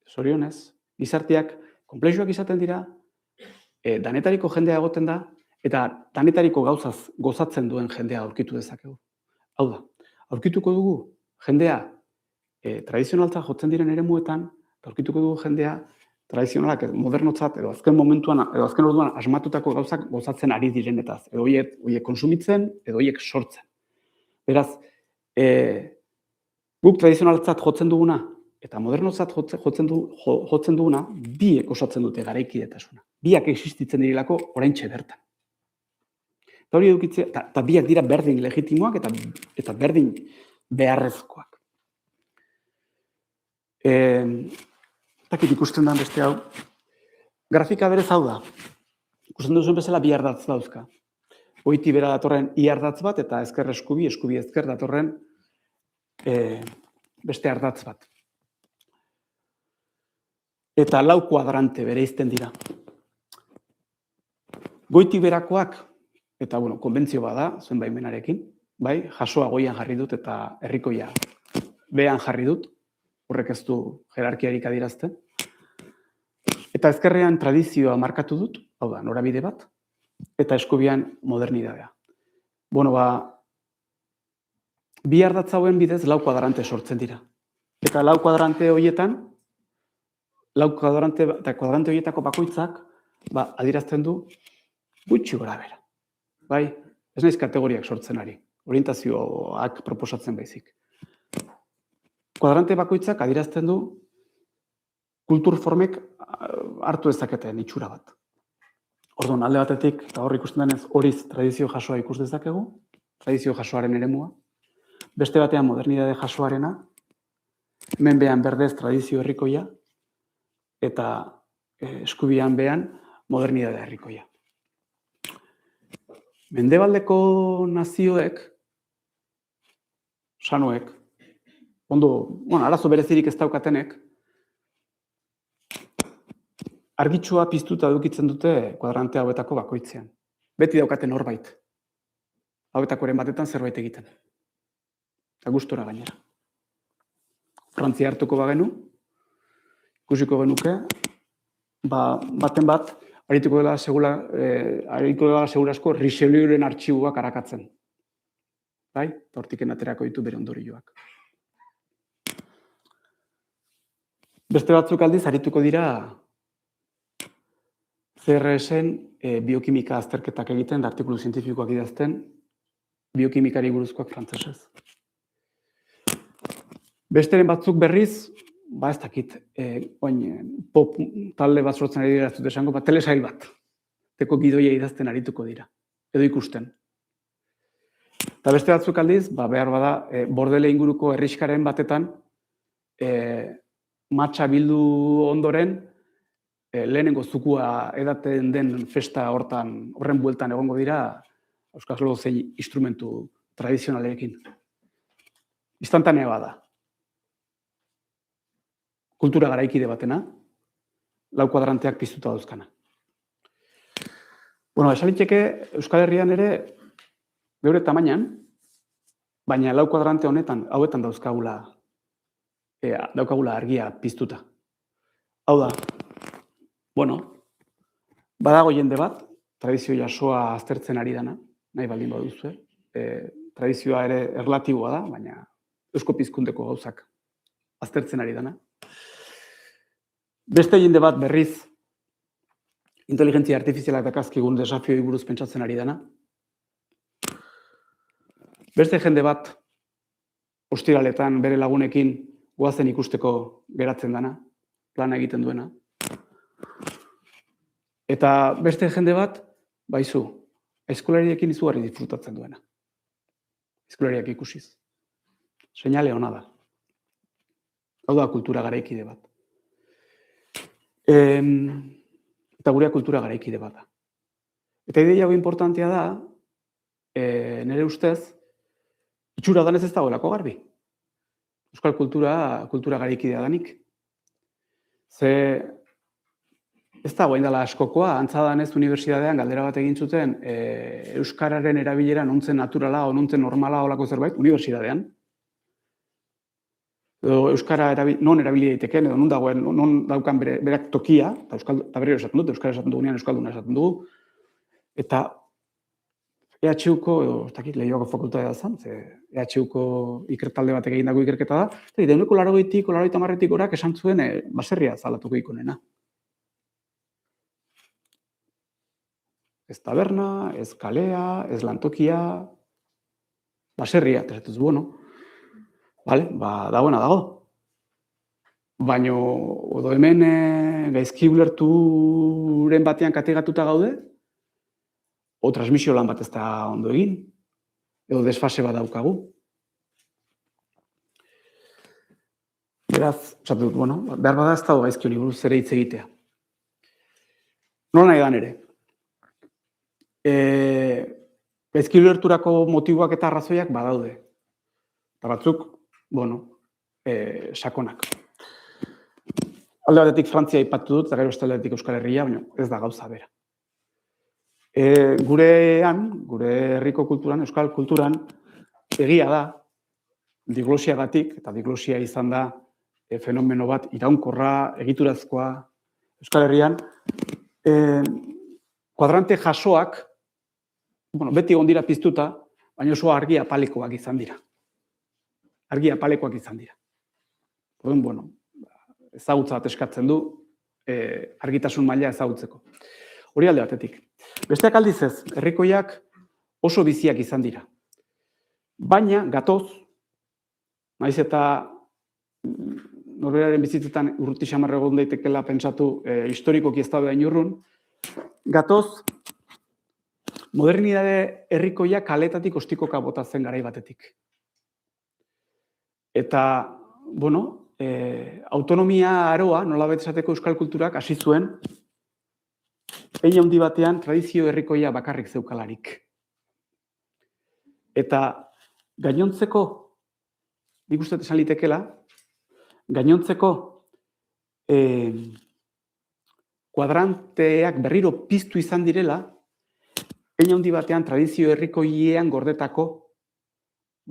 zorionez, gizarteak konplexuak izaten dira, danetariko jendea egoten da, eta danetariko gauzaz gozatzen duen jendea aurkitu dezakegu. Hau da, aurkituko dugu jendea tradizionaltzat jotzen diren eremuetan, aurkituko dugu jendea tradizionalak modernotzat, edo azken momentuan, edo azken orduan asmatutako gauzak gozatzen ari direnetaz. Edo horiek konsumitzen, edo horiek sortzen. Beraz, guk tradizionaltzat jotzen duguna, eta modernotzat jotzen duguna, biek osatzen dute garaikidetasuna. Biak existitzen dirilako oraintxe bertan. Eta hori edukitzea, eta biak dira berdin legitimoak eta berdin beharrezkoak. Takit ikusten da beste hau. Grafika berez hau da. Ikusten duzuen bezala bi ardatz dauzka. Goiti bera datorren i ardatz bat eta ezker eskubi ezker datorren beste ardatz bat. Eta lau kuadrante bereizten dira. Goiti berakoak, eta konbentzio bada, zuen baimenarekin, bai, jasoa goian jarri dut eta herrikoia behean jarri dut, horrek ez du jerarkiarik adierazten. Eta ezkerrean tradizioa markatu dut, hau da, norabide bat, eta eskubian modernidadea. Bi ardatz hauen bidez lau kuadrante sortzen dira. Eta lau kuadrante horietan, kuadrante horietako bakoitzak, adierazten du gutxi gora bera. Bai, ez naiz kategoriak sortzen ari, orientazioak proposatzen baizik. Kuadrante bakoitzak adierazten du kultur formek hartu dezaketen itxura bat. Orduan, alde batetik, eta hor ikusten denez, horiz tradizio jasoa ikus dezakegu, tradizio jasoaren eremua, beste batean modernidade jasoarena, hemen behan berdez tradizio herrikoia, eta eskubian behan modernidade herrikoia. Mendebaldeko nazioek, sanoek, arazo berezirik ez daukatenek, argitsua piztuta edukitzen dute kuadrante hauetako bakoitzean. Beti daukaten norbait. Hauetakoren batetan zerbait egiten. Eta gustora gainera. Frantzia hartuko bagenu, ikusiko genuke, baten bat, arituko dela segurasko Richelieuren artxibuak arakatzen. Bai? Hortiken aterako ditu bere ondorioak. Beste batzuk aldiz, arituko dira CRS-en biokimika azterketak egiten, artikulu zientifikoak idazten, biokimikari buruzkoak frantsesez. Besteren batzuk berriz, ez dakit, pop talde bat sortzen ari dira ez dut esango, telesail bat. Teko gidoia idazten arituko dira, edo ikusten. Eta beste batzuk aldiz, behar bada, Bordele inguruko herrixkaren batetan, matxa bildu ondoren, lehenengo zukua edaten den festa horren bueltan egongo dira, euskal zein instrumentu tradizionalekin. Instantanea bada. Kultura garaikide batena, 4 kuadranteak piztuta dauzkana. Esan liteke Euskal Herrian ere, geure tamainan, baina 4 kuadrante hauetan daukagula argia piztuta. Hau da, badago jende bat, tradizio jasoa aztertzen ari dana, nahi baldin baduzue. Tradizioa ere erlatiboa da, baina eusko pizkundeko gauzak aztertzen ari dana. Beste jende bat berriz, inteligentzia artifizialak dakazkigun desafioi buruz pentsatzen ari dana. Beste jende bat, ostiraletan bere lagunekin goazen ikusteko geratzen dana, plana egiten duena. Eta beste jende bat, eskolariekin izugarri disfrutatzen duena. Eskolariak ikusiz. Seinale ona da. Hau da kultura garaikide bat. Eta gurea kultura garaikide bat da. Eta ideia hau importantea da, nire ustez, itxura danez ez dagoelako garbi. Euskal kultura garaikidea danik. Ze ez dago indala askokoa, antzadanez unibertsitatean galdera bat egin zuten euskararen erabilera nontzen naturala o nontzen normala olako zerbait, unibertsitatean. Edo euskara non erabili daiteken, edo non dagoen, non daukan berak tokia, eta berriro esaten dut, euskara esaten dugunean euskalduna esaten dugu, eta EHUko, edo ez dakit Leioako fakultatea zan, EHUko ikertalde batek egindako ikerketa da, eta deuneko 80-tik, 80-tik orak esan zuen baserria zalatuko ikonena. Ez taberna, ez kalea, ez lantokia, baserria, eta ez bueno. Dagoena dago. Baina, odo hemen gaizki ulerturen batean kategatuta gaude, o transmisio lan bat ez da ondo egin, edo desfase bat daukagu. Beraz, esatu dut, behar bada ez dago gaizki honi buruz ere hitz egitea. Nola nahi dan ere. Gaizki ulerturako motiboak eta arrazoiak badaude. Eta batzuk, sakonak. Alde batetik Frantzia aipatu dut, eta gero beste aldetik Euskal Herria, baina ez da gauza bera. Gure herriko kulturan, euskal kulturan, egia da, diglosiagatik, eta diglosia izan da fenomeno bat iraunkorra, egiturazkoa, Euskal Herrian, kuadrante jasoak, beti ondira piztuta, baina oso argi apalekoak izan dira. Argi apalekoak izan dira. Ezagutza bat eskatzen du, argitasun maila ezagutzeko. Hori alde batetik. Besteak aldiz ez, herrikoiak oso biziak izan dira. Baina, gatoz, naiz eta norberaren bizitzetan urruti xamarra egon daitekela pentsatu historikoki ez da behin urrun, gatoz, modernidade herrikoia kaletatik ostikoka bota zen garai batetik. Eta, autonomia aroa, nolabait esateko euskal kulturak hasi zuen, hein handi batean tradizio herrikoia bakarrik zeukalarik. Eta gainontzeko, nik uste esan litekela, gainontzeko kuadranteak berriro piztu izan direla, hein handi batean tradizio herrikoiean gordetako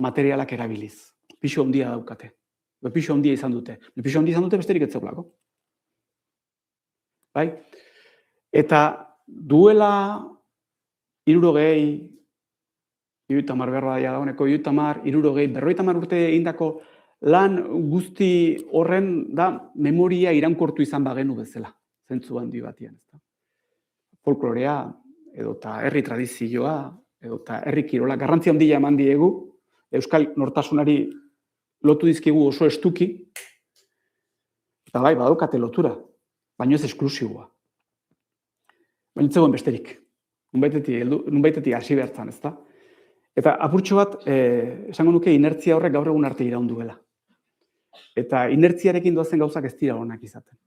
materialak erabiliz. Pixo handia daukate. Pixo handia izan dute. Pixo handia izan dute besterik ez zegoelako. Bai? Eta duela 60, 70 behar bada dagoeneko 70, 60, 50 urte egindako lan guzti horren da memoria iraunkortu izan bagenu bezala. Zentzu handi batean. Folklorea, edo eta herri tradizioa, eta herri kirola, garrantzia handia eman diegu, euskal nortasunari lotu dizkigu oso estuki, eta bai, badaukate lotura, baina ez esklusiboa. Baina ez zegoen besterik. Nunbaitetik hasi behartzan, ezta? Eta apurtxo bat, esango nuke inertzia horrek gaur egun arte iraun duela. Eta inertziarekin doazen gauzak ez dira onak izaten.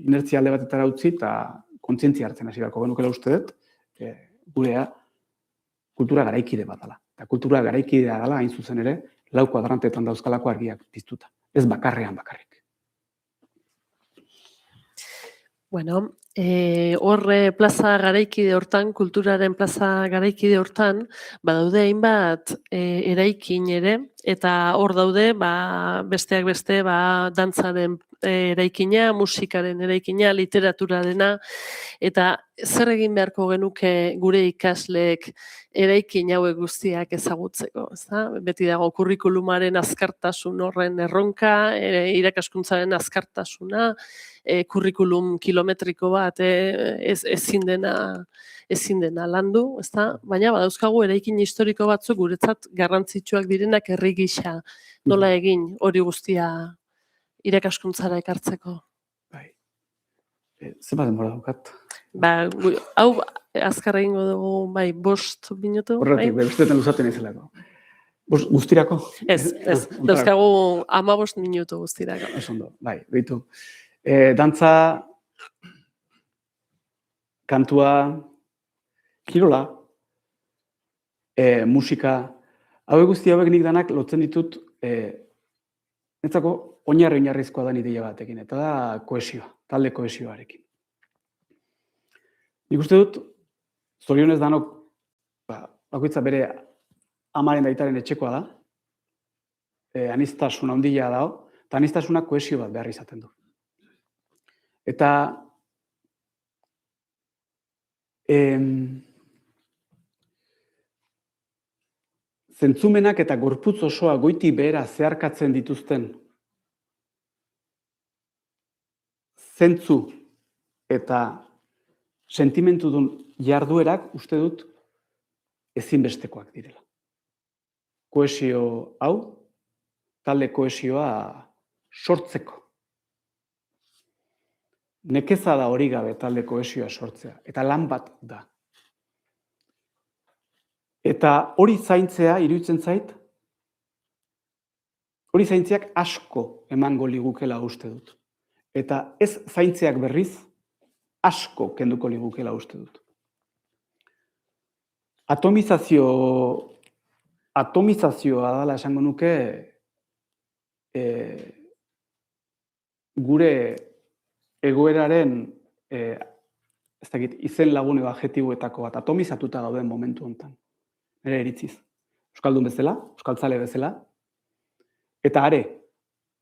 Inertzia alde batetara utzi eta kontzientzia hartzen hasi beharko genukela uste dut, gurea kultura garaikide bat dela. Eta kultura garaikidea dela, hain zuzen ere, 4 kuadranteetan dauzkalako argiak piztuta. Ez bakarrik. Bueno, horre plaza garaikide hortan, kulturaren plaza garaikide hortan, badaude hainbat eraikin ere, eta hor daude, besteak beste, dantzaren eraikina, musikaren eraikina, literaturarena, eta zer egin beharko genuke gure ikasleek eraikin hauek guztiak ezagutzeko, ezta? Beti dago kurrikulumaren azkartasun horren erronka, irakaskuntzaren azkartasuna, kurrikulum kilometriko bat ezin dena landu, ezta? Baina badauzkagu eraikin historiko batzuk guretzat garrantzitsuak direnak herri gisa. Nola egin hori guztia irakaskuntzara ekartzeko? Bai. Zenbat denbora daukat? Hau azkar egingo dugu, 5 minutu. Horretik, besteetan luzaten izelako. Guztirako? Ez, dauzkagu 15 minutu guztirako. Ez ondo, bai, behitu. Dantza, kantua, kirola, musika, guzti hauek nik danak lotzen ditut netzako oinarrizkoa da ideia batekin, eta da kohesioa, talde kohesioarekin. Nik uste dut, zorionez danok, bakoitza bere amaren daitaren etxekoa da, aniztasun handia dago, eta aniztasunak kohesio bat behar izaten du. Eta zentzumenak eta gorputz osoa goitik behera zeharkatzen dituzten zentzu eta sentimentudun jarduerak uste dut ezinbestekoak direla. Kohesio hau, talde kohesioa sortzeko. Nekeza da hori gabe talde kohesioa sortzea, eta lan bat da. Eta hori zaintzea, iruditzen zait, hori zaintzeak asko emango ligukela uste dut. Eta ez zaintzeak berriz, asko kenduko ligukela uste dut. Atomizazioa dela esango nuke gure egoeraren izen lagun edo adjektiboetako bat atomizatuta gauden momentu honetan. Nire iritziz. Euskaldun bezala, euskaltzale bezala, eta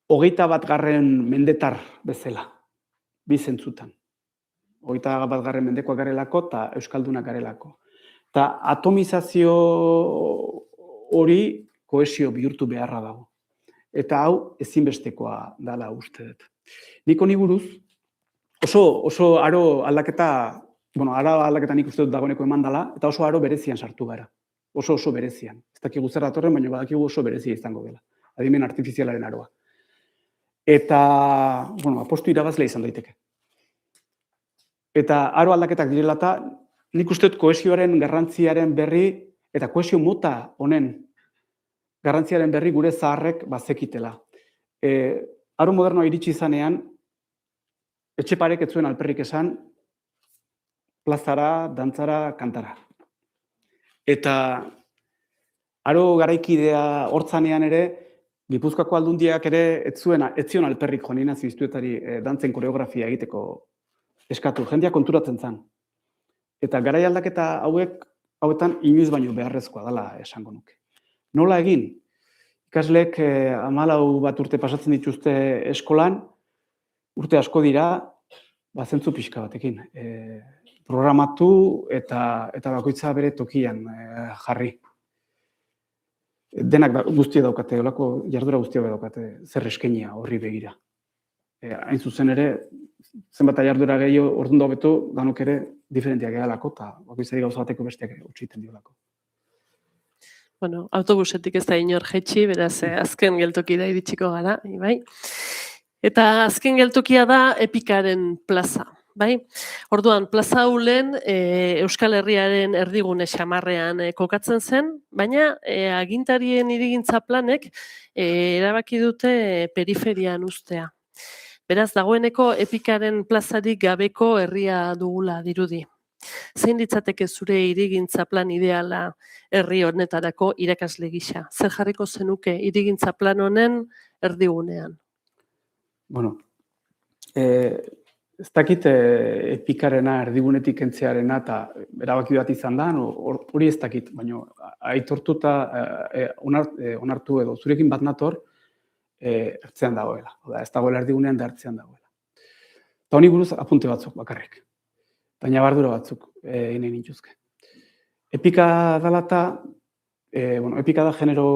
21. mendetar bezala, bi zentzutan. 21. mendekoak garelako eta euskaldunak garelako. Eta atomizazio hori kohesio bihurtu beharra dago. Eta hau ezinbestekoa dela uste dut. Nik honi buruz, oso aro aldaketa, aro aldaketa nik uste dut dagoeneko eman dela, eta oso aro berezian sartu gara. Oso berezian. Ez dakigu zer datorren, baina badakigu oso berezia izango dela. Adimen artifizialaren aroa. Eta, apostu irabazlea izan daiteke. Eta aro aldaketak direla eta nik uste dut kohesioaren garrantziaren berri, eta kohesio mota honen garrantziaren berri gure zaharrek bazekitela. Aro modernoa iritsi izanean, Etxeparek ez zuen alperrik esan, plazara, dantzara, kantara. Eta aro garaikidea hortzanean ere, Gipuzkoako aldundiak ere ez zion alperrik joan Inazio Iztuetari dantzen koreografia egiteko eskatu. Jendeak konturatzen zen. Eta garai aldaketa hauetan inoiz baino beharrezkoa dela esango nuke. Nola egin? Ikasleek 14 bat urte pasatzen dituzte eskolan, urte asko dira, zentzu pixka batekin. Programatu eta bakoitza bere tokian jarri. Denak guztia daukate, olako jardura guztia daukate, zer eskenia horri begira. hain zuzen ere, zenbat jarduera gehiago orduan da hobeto, danok ere diferenteak egalako, eta bakoitzari gauza bateko besteak utxiten diolako. Bueno, autobusetik ez da inor jaitsi, beraz azken geltokira iritsiko gara, bai? Eta azken geltokia da Epikaren plaza, bai? Orduan, plaza hau lehen Euskal Herriaren erdigune xamarrean kokatzen zen, baina agintarien hirigintza planek erabaki dute periferian uztea. Beraz, dagoeneko Epikaren plazarik gabeko herria dugula dirudi. Zein litzateke zure hirigintza plan ideala herri honetarako irakasle gisa? Zer jarriko zenuke hirigintza plan honen erdigunean? Bueno, ez dakit Epikarena erdigunetik kentzearena eta erabaki bat izan da, hori ez dakit, baina aitortu eta onartu edo zurekin bat nator ertzean dagoela. Ez dagoela erdigunean da ertzean dagoela. Eta honi buruz apunte batzuk bakarrik. Baina bardura batzuk egin nituzke. Epika dela eta, epika da genero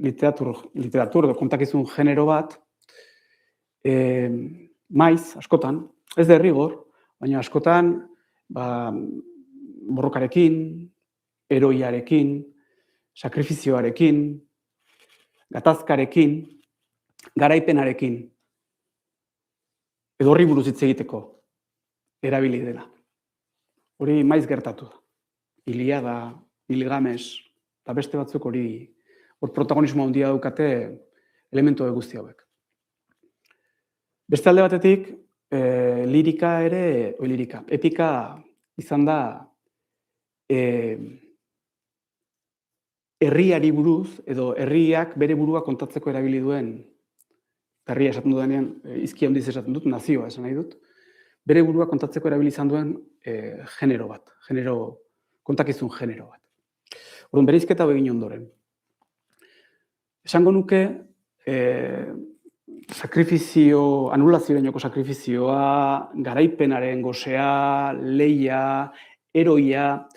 literatur edo kontakizun genero bat, maiz, askotan, ez da errigor, baina askotan borrokarekin, eroiarekin, sakrifizioarekin, gatazkarekin, garaipenarekin, edo horri buruz hitz egiteko erabili dela. Hori maiz gertatu da. Iliada, Gilgamesh, eta beste batzuk hor protagonismo handia daukate elementu guzti hauek. Beste alde batetik, epika izan da herriari buruz, edo herriak bere burua kontatzeko erabili duen, herria esaten dudanean, izki handiz esaten dut, nazioa esan nahi dut, bere burua kontatzeko erabili izan duen genero bat, kontakizun genero bat. Orduan, bereizketa egin ondoren. Esango nuke, anulazioainoko sakrifizioa, garaipenaren gosea, leia, eroia,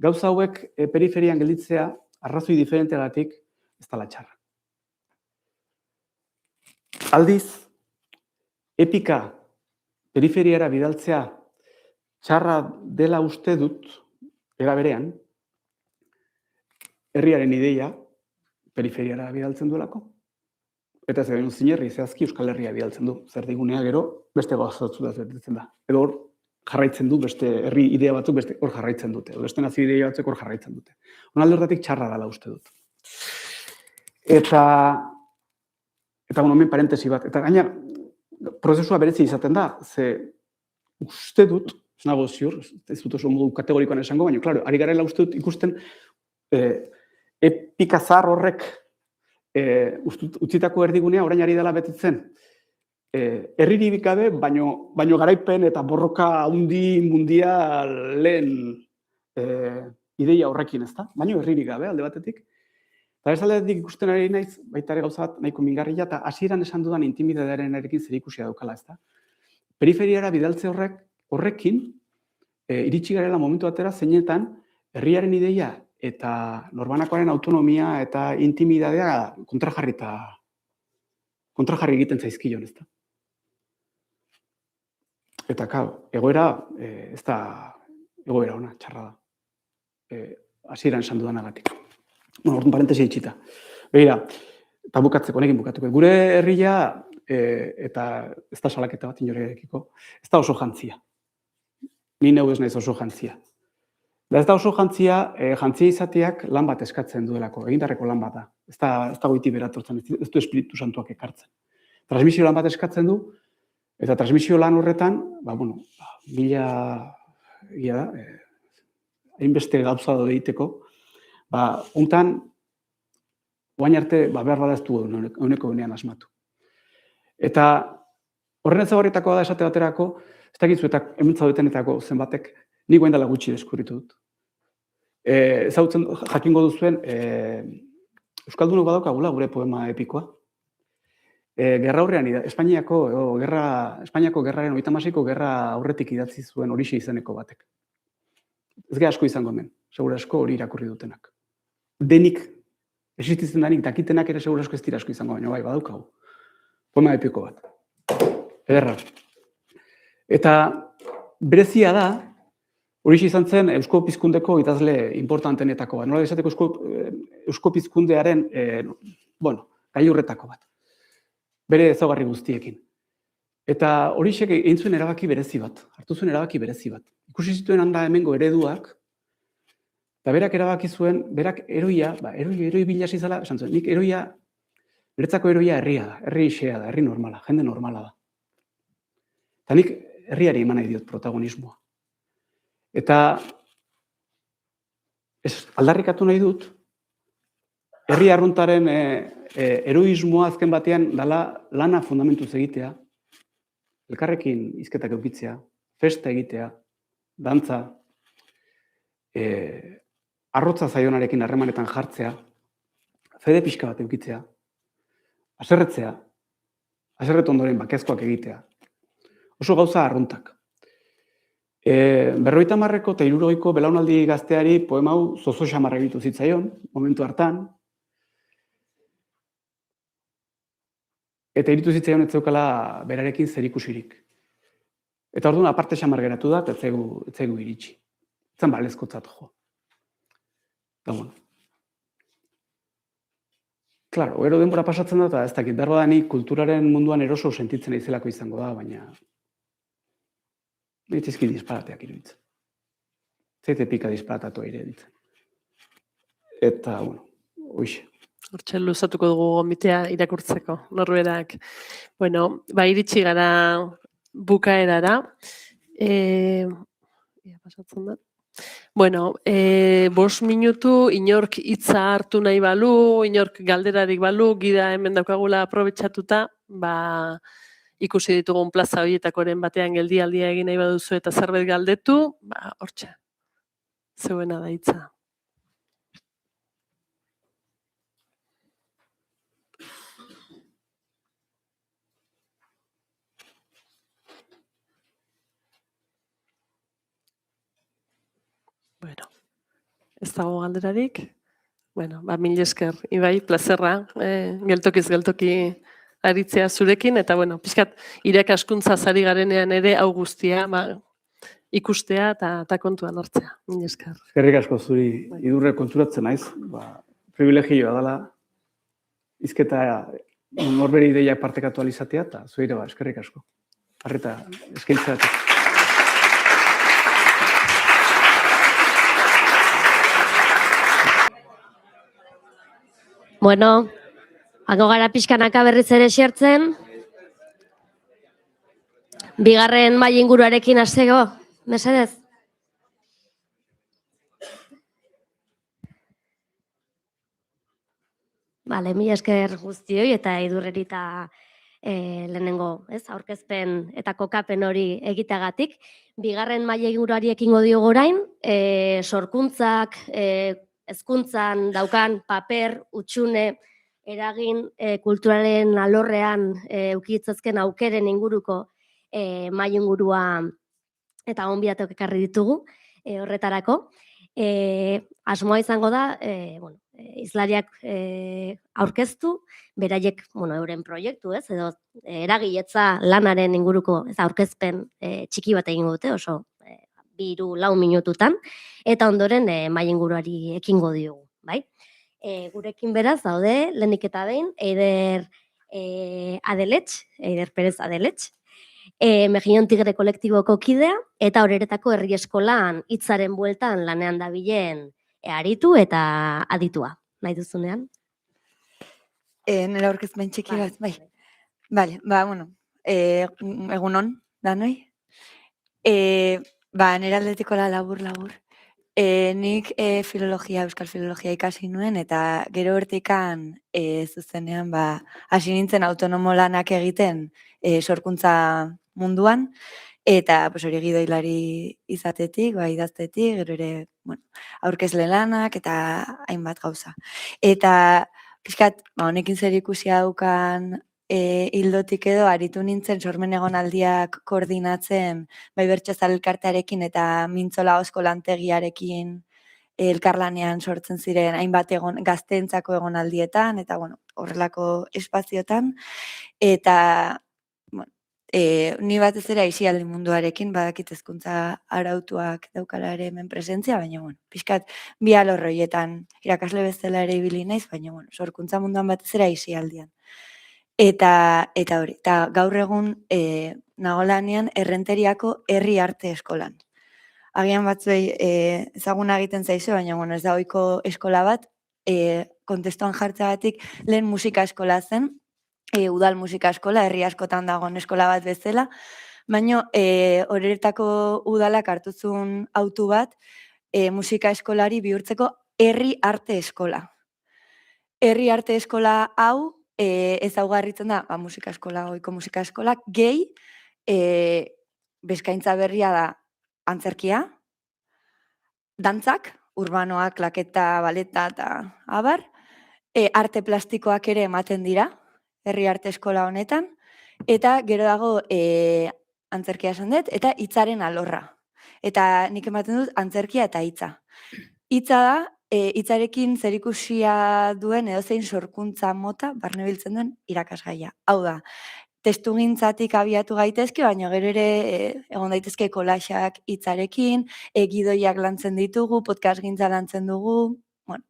gauza hauek periferian gelditzea, arrazoi diferenteagatik ez dela txarra. Aldiz, epika periferiara bidaltzea txarra dela uste dut, era berean, herriaren ideia periferiara bidaltzen duelako. Eta ez egin zinerri, zehazki Euskal Herria bidaltzen du. Zer digunea gero, beste gauzatzu da betetzen da. Edo hor jarraitzen du, beste herri idea batzuk beste hor jarraitzen dute. Edo beste nazio idea batzuk hor jarraitzen dute. Alde horretatik txarra dela uste dut. Eta hemen parentesi bat. Eta gaina, prozesua berezi izaten da, ze uste dut, ez nago ziur, ez dut oso modu kategorikoan esango, baina, klaro, ari garela uste dut ikusten epika zahar horrek utzitako erdigunea orain ari dela betetzen. Herririk gabe, baino garaipen eta borroka handi mundialen ideia horrekin, ez da? Baino herririk gabe, alde batetik. Eta ez aldetik ikusten ari naiz, baita ere gauza bat nahiko mingarria, eta hasieran esan dudan intimidadearen erekin zer ikusia daukala, ez da? Periferiara bidaltze horrekin, iritsi garela momentu batera zeinetan, herriaren ideia eta norbanakoaren autonomia eta intimidadea kontrajarri egiten zaizkion, ez da? Eta, egoera, ez da egoera ona, txarra da. Hasieran esan dudanagatik. Orduan parentesi itxita. Begira, eta bukatzeko, honekin bukatuko. Gure herria, eta ez da salaketa bat inorerekiko, ez da oso jantzia. Ni neu ez naiz oso jantzia. Da ez da oso jantzia izateak lan bat eskatzen duelako, egindarreko lan bat da. Ez da goiti beratortzen, ez du Espiritu Santuak ekartzen. Transmisio lan bat eskatzen du, eta transmisio lan horretan, hainbeste gauza da egiteko, hontan, oain arte, behar bada ez du eguneko benean asmatu. Eta horren ezagarritakoa da esate baterako, ez dakitzu eta hemen zaudetenetako zenbatek, nik goain dela gutxi deskubritu dut. Ezagutzen jakingo duzuen, Euskaldunok badaukagula gure poema epikoa. Gerra aurrean, Espainiako gerraren 36ko gerra aurretik idatzi zuen horixe izeneko batek. Ez gara asko izango hemen, segura asko hori irakurri dutenak. Denik, existitzen denik, dakitenak ere segura asko ez dira asko izango, baina bai, badaukagu. Poema epiko bat. ederra. Eta berezia da, hori izan zen Eusko Pizkundeko idazle importantenetako bat. Nola esateko Eusko Pizkundearen, gailurretako bat. Bere ezaugarri guztiekin. Eta horiek egin zuen erabaki berezi bat, hartu zuen erabaki berezi bat. Ikusi zituen handa hemengo ereduak, eta berak erabaki zuen, berak eroia bila zizala, esan zuen, nik eroia, niretzako eroia herria da, herri isea da, herri normala, jende normala da. Eta nik herriari eman nahi diot protagonismoa. Eta aldarrikatu nahi dut, herri arruntaren heroismoa azken batean dala lana fundamentuz egitea, elkarrekin hizketak eukitzea, festa egitea, dantza, arrotza zaionarekin harremanetan jartzea, fede pixka bat eukitzea, haserretzea, haserretu ondoren bakezkoak egitea. Oso gauza arruntak. 50ko eta 60ko belaunaldi gazteari poema hau zozo xamarra egitu zitzaion, momentu hartan, eta iritu zitzaion ez zeukala berarekin zerikusirik. Eta orduan aparte xamar geratu da, eta ez zaigu iritsi. Zen balezkotzat jo. Eta bueno. Klaro, gero denbora pasatzen da, eta ez dakit, behar badanik kulturaren munduan eroso sentitzen aizelako izango da, baina Nitizki disparateak iruditzen. Zeite pika disparatatu ere ditzen. Eta, bueno, hoxe. Hortxe luzatuko dugu gomitea irakurtzeko, norberak. Bueno, iritsi gara bukaerara. Pasatzen da. Bueno, 5 minutu, inork hitza hartu nahi balu, inork galderarik balu, gida hemen daukagula aprobetxatuta, ikusi ditugun plaza horietakoren batean geldialdia egin nahi baduzu eta zerbait galdetu, hortxe, zeuena da hitza. Bueno, ez dago galderarik. Bueno, mil esker, Ibai, plazerra, geltokiz geltoki aritzea zurekin, eta bueno, pixkat irakaskuntza zari garenean ere hau guztia ikustea eta kontuan hartzea. Mil esker. Eskerrik asko zuri idurre konturatzen naiz, privilegioa dela, hizketa norberi ideiak partekatu alizatea, eta zuire eskerrik asko. Arreta, eskaintzatik. Bueno, hako gara pixkanaka berriz ere xertzen. Bigarren maila inguruarekin hasteko, mesedez. Bale, mila esker guztioi eta idurreri eta lehenengo, aurkezpen eta kokapen hori egiteagatik. Bigarren maila inguruari ekingo diogu orain, sorkuntzak, hezkuntzan daukan paper, utxune, eragin kulturalen alorrean eukitzazken aukeren inguruko maila ingurua eta gonbidatok ekarri ditugu horretarako. Asmoa izango da, hizlariak aurkeztu, beraiek euren proiektu, edo eragiletza lanaren inguruko aurkezpen txiki bat egingo dute, oso 3-4 minututan, eta ondoren maila inguruari ekingo diogu, bai? Gurekin beraz daude, lehenik eta behin, Eider Perez Adeletx, Mejillon Tigre kolektiboko kidea, eta horeretako herri eskolan hitzaren bueltan lanean dabilen aritu eta aditua. Nahi duzunean? Nera aurkezpen txiki bat, bai. Bale, egunon, danoi. Nera aldetikola labur. Nik euskal filologia ikasi nuen, eta gero hortikan zuzenean hasi nintzen autonomo lanak egiten sorkuntza munduan, eta hori gidoilari izatetik, idaztetik, gero ere aurkezle lanak eta hainbat gauza. Eta pixkat, honekin zer ikusia daukan hildotik edo, aritu nintzen sormen egonaldiak koordinatzen Bertsozale elkartearekin eta Mintzola Osko lantegiarekin elkarlanean sortzen ziren hainbat gazteentzako egonaldietan eta horrelako espaziotan. Eta ni batez ere aisialdi munduarekin, badakit hezkuntza arautuak daukala ere hemen presentzia, baina, bueno, pixkat bi alor horietan irakasle bezala ere ibili naiz, baina, bueno, sorkuntza munduan batez ere aisialdian. Eta hori, eta gaur egun nago lanean Errenteriako herri arte eskolan. Agian batzuei ezaguna egiten zaizu, baina, bueno, ez da ohiko eskola bat, kontestuan jartzeagatik lehen musika eskola zen, udal musika eskola, herri askotan dagoen eskola bat bezala, baina horretako udalak hartuzun autu bat musika eskolari bihurtzeko herri arte eskola. Herri arte eskola hau ezaugarritzen da, musika eskola, ohiko musika eskola, gehi beskaintza berria da antzerkia, dantzak, urbanoak, klaketa, baleta eta abar, arte plastikoak ere ematen dira, herri arte eskola honetan, eta gero dago antzerkia esan dut, eta hitzaren alorra. Eta nik ematen dut antzerkia eta hitza. Hitza da, hitzarekin zerikusia duen edozein sorkuntza mota barnebiltzen duen irakasgaia. Hau da, testugintzatik abiatu gaitezke, baina gero ere egon daitezke kolaxak hitzarekin, gidoiak lantzen ditugu, podcast gintza lantzen dugu, bueno,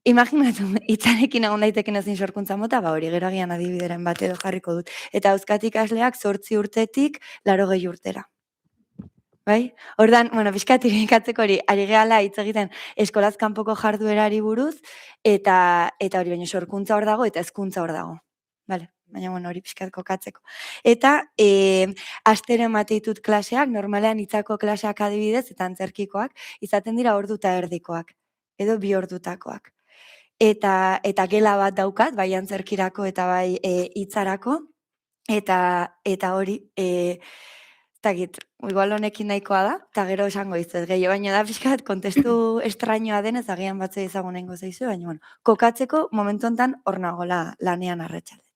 imaginatu, hitzarekin egon daiteken ezin sorkuntza mota, hori gero agian adibideren bat edo jarriko dut. Eta Euskadi ikasleak 8 urtetik 80 urtera. Bai? Ordan, bueno, pixkat irudikatzeko hori, ari gehala hitz egiten eskolaz kanpoko jarduerari buruz, eta hori baina sorkuntza hor dago eta hezkuntza hor dago. Vale? Baina, bueno, hori pixkat kokatzeko. Eta astero emate ditut klaseak, normalean hitzako klaseak adibidez, eta antzerkikoak, izaten dira ordu eta erdikoak, edo 2 ordutakoak. Eta gela bat daukat, bai antzerkirako eta bai hitzarako, eta hori, igual honekin nahikoa da, eta gero esango izuz gehiago, baina da pixkat kontestu estrañoa denez, agian batzea ezagunengo zaizu, baina, bueno, kokatzeko momentu honetan hor nagola lanean arratsalde.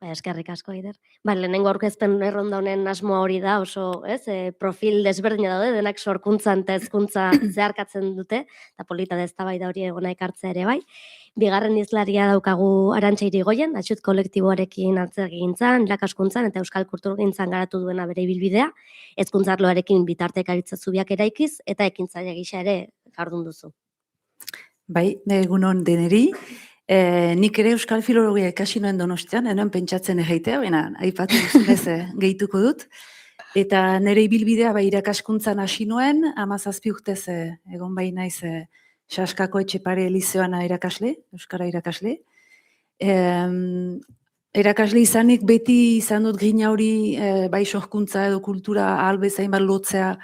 Eskerrik asko, Eider. Lehenengo aurkezpen erronda honen asmoa hori da, oso, profil desberdina daude, denak sorkuntzan eta hezkuntza zeharkatzen dute, eta polita eztabaida hori egona ekartzea ere bai. Bigarren hizlaria daukagu Arantxa Irigoyen, Atxut kolektiboarekin antzerkigintzan, irakaskuntzan eta euskal kulturgintzan garatu duena bere ibilbidea, hezkuntza arloarekin bitartekaritza zubiak eraikiz eta ekintzaile gisa ere jardun duzu. Bai, egunon deneri. Nik ere euskal filologia ikasi nuen Donostian, enoen pentsatzen egeitea, baina aipatu duzunez gehituko dut. Eta nire ibilbidea irakaskuntzan hasi nuen, 17 urtez egon bai naiz Saskako Etxepare Elizeoan irakasle, euskara irakasle. Irakasle izanik beti izan dut grina hori bai sorkuntza edo kultura ahalbezain bat lotzea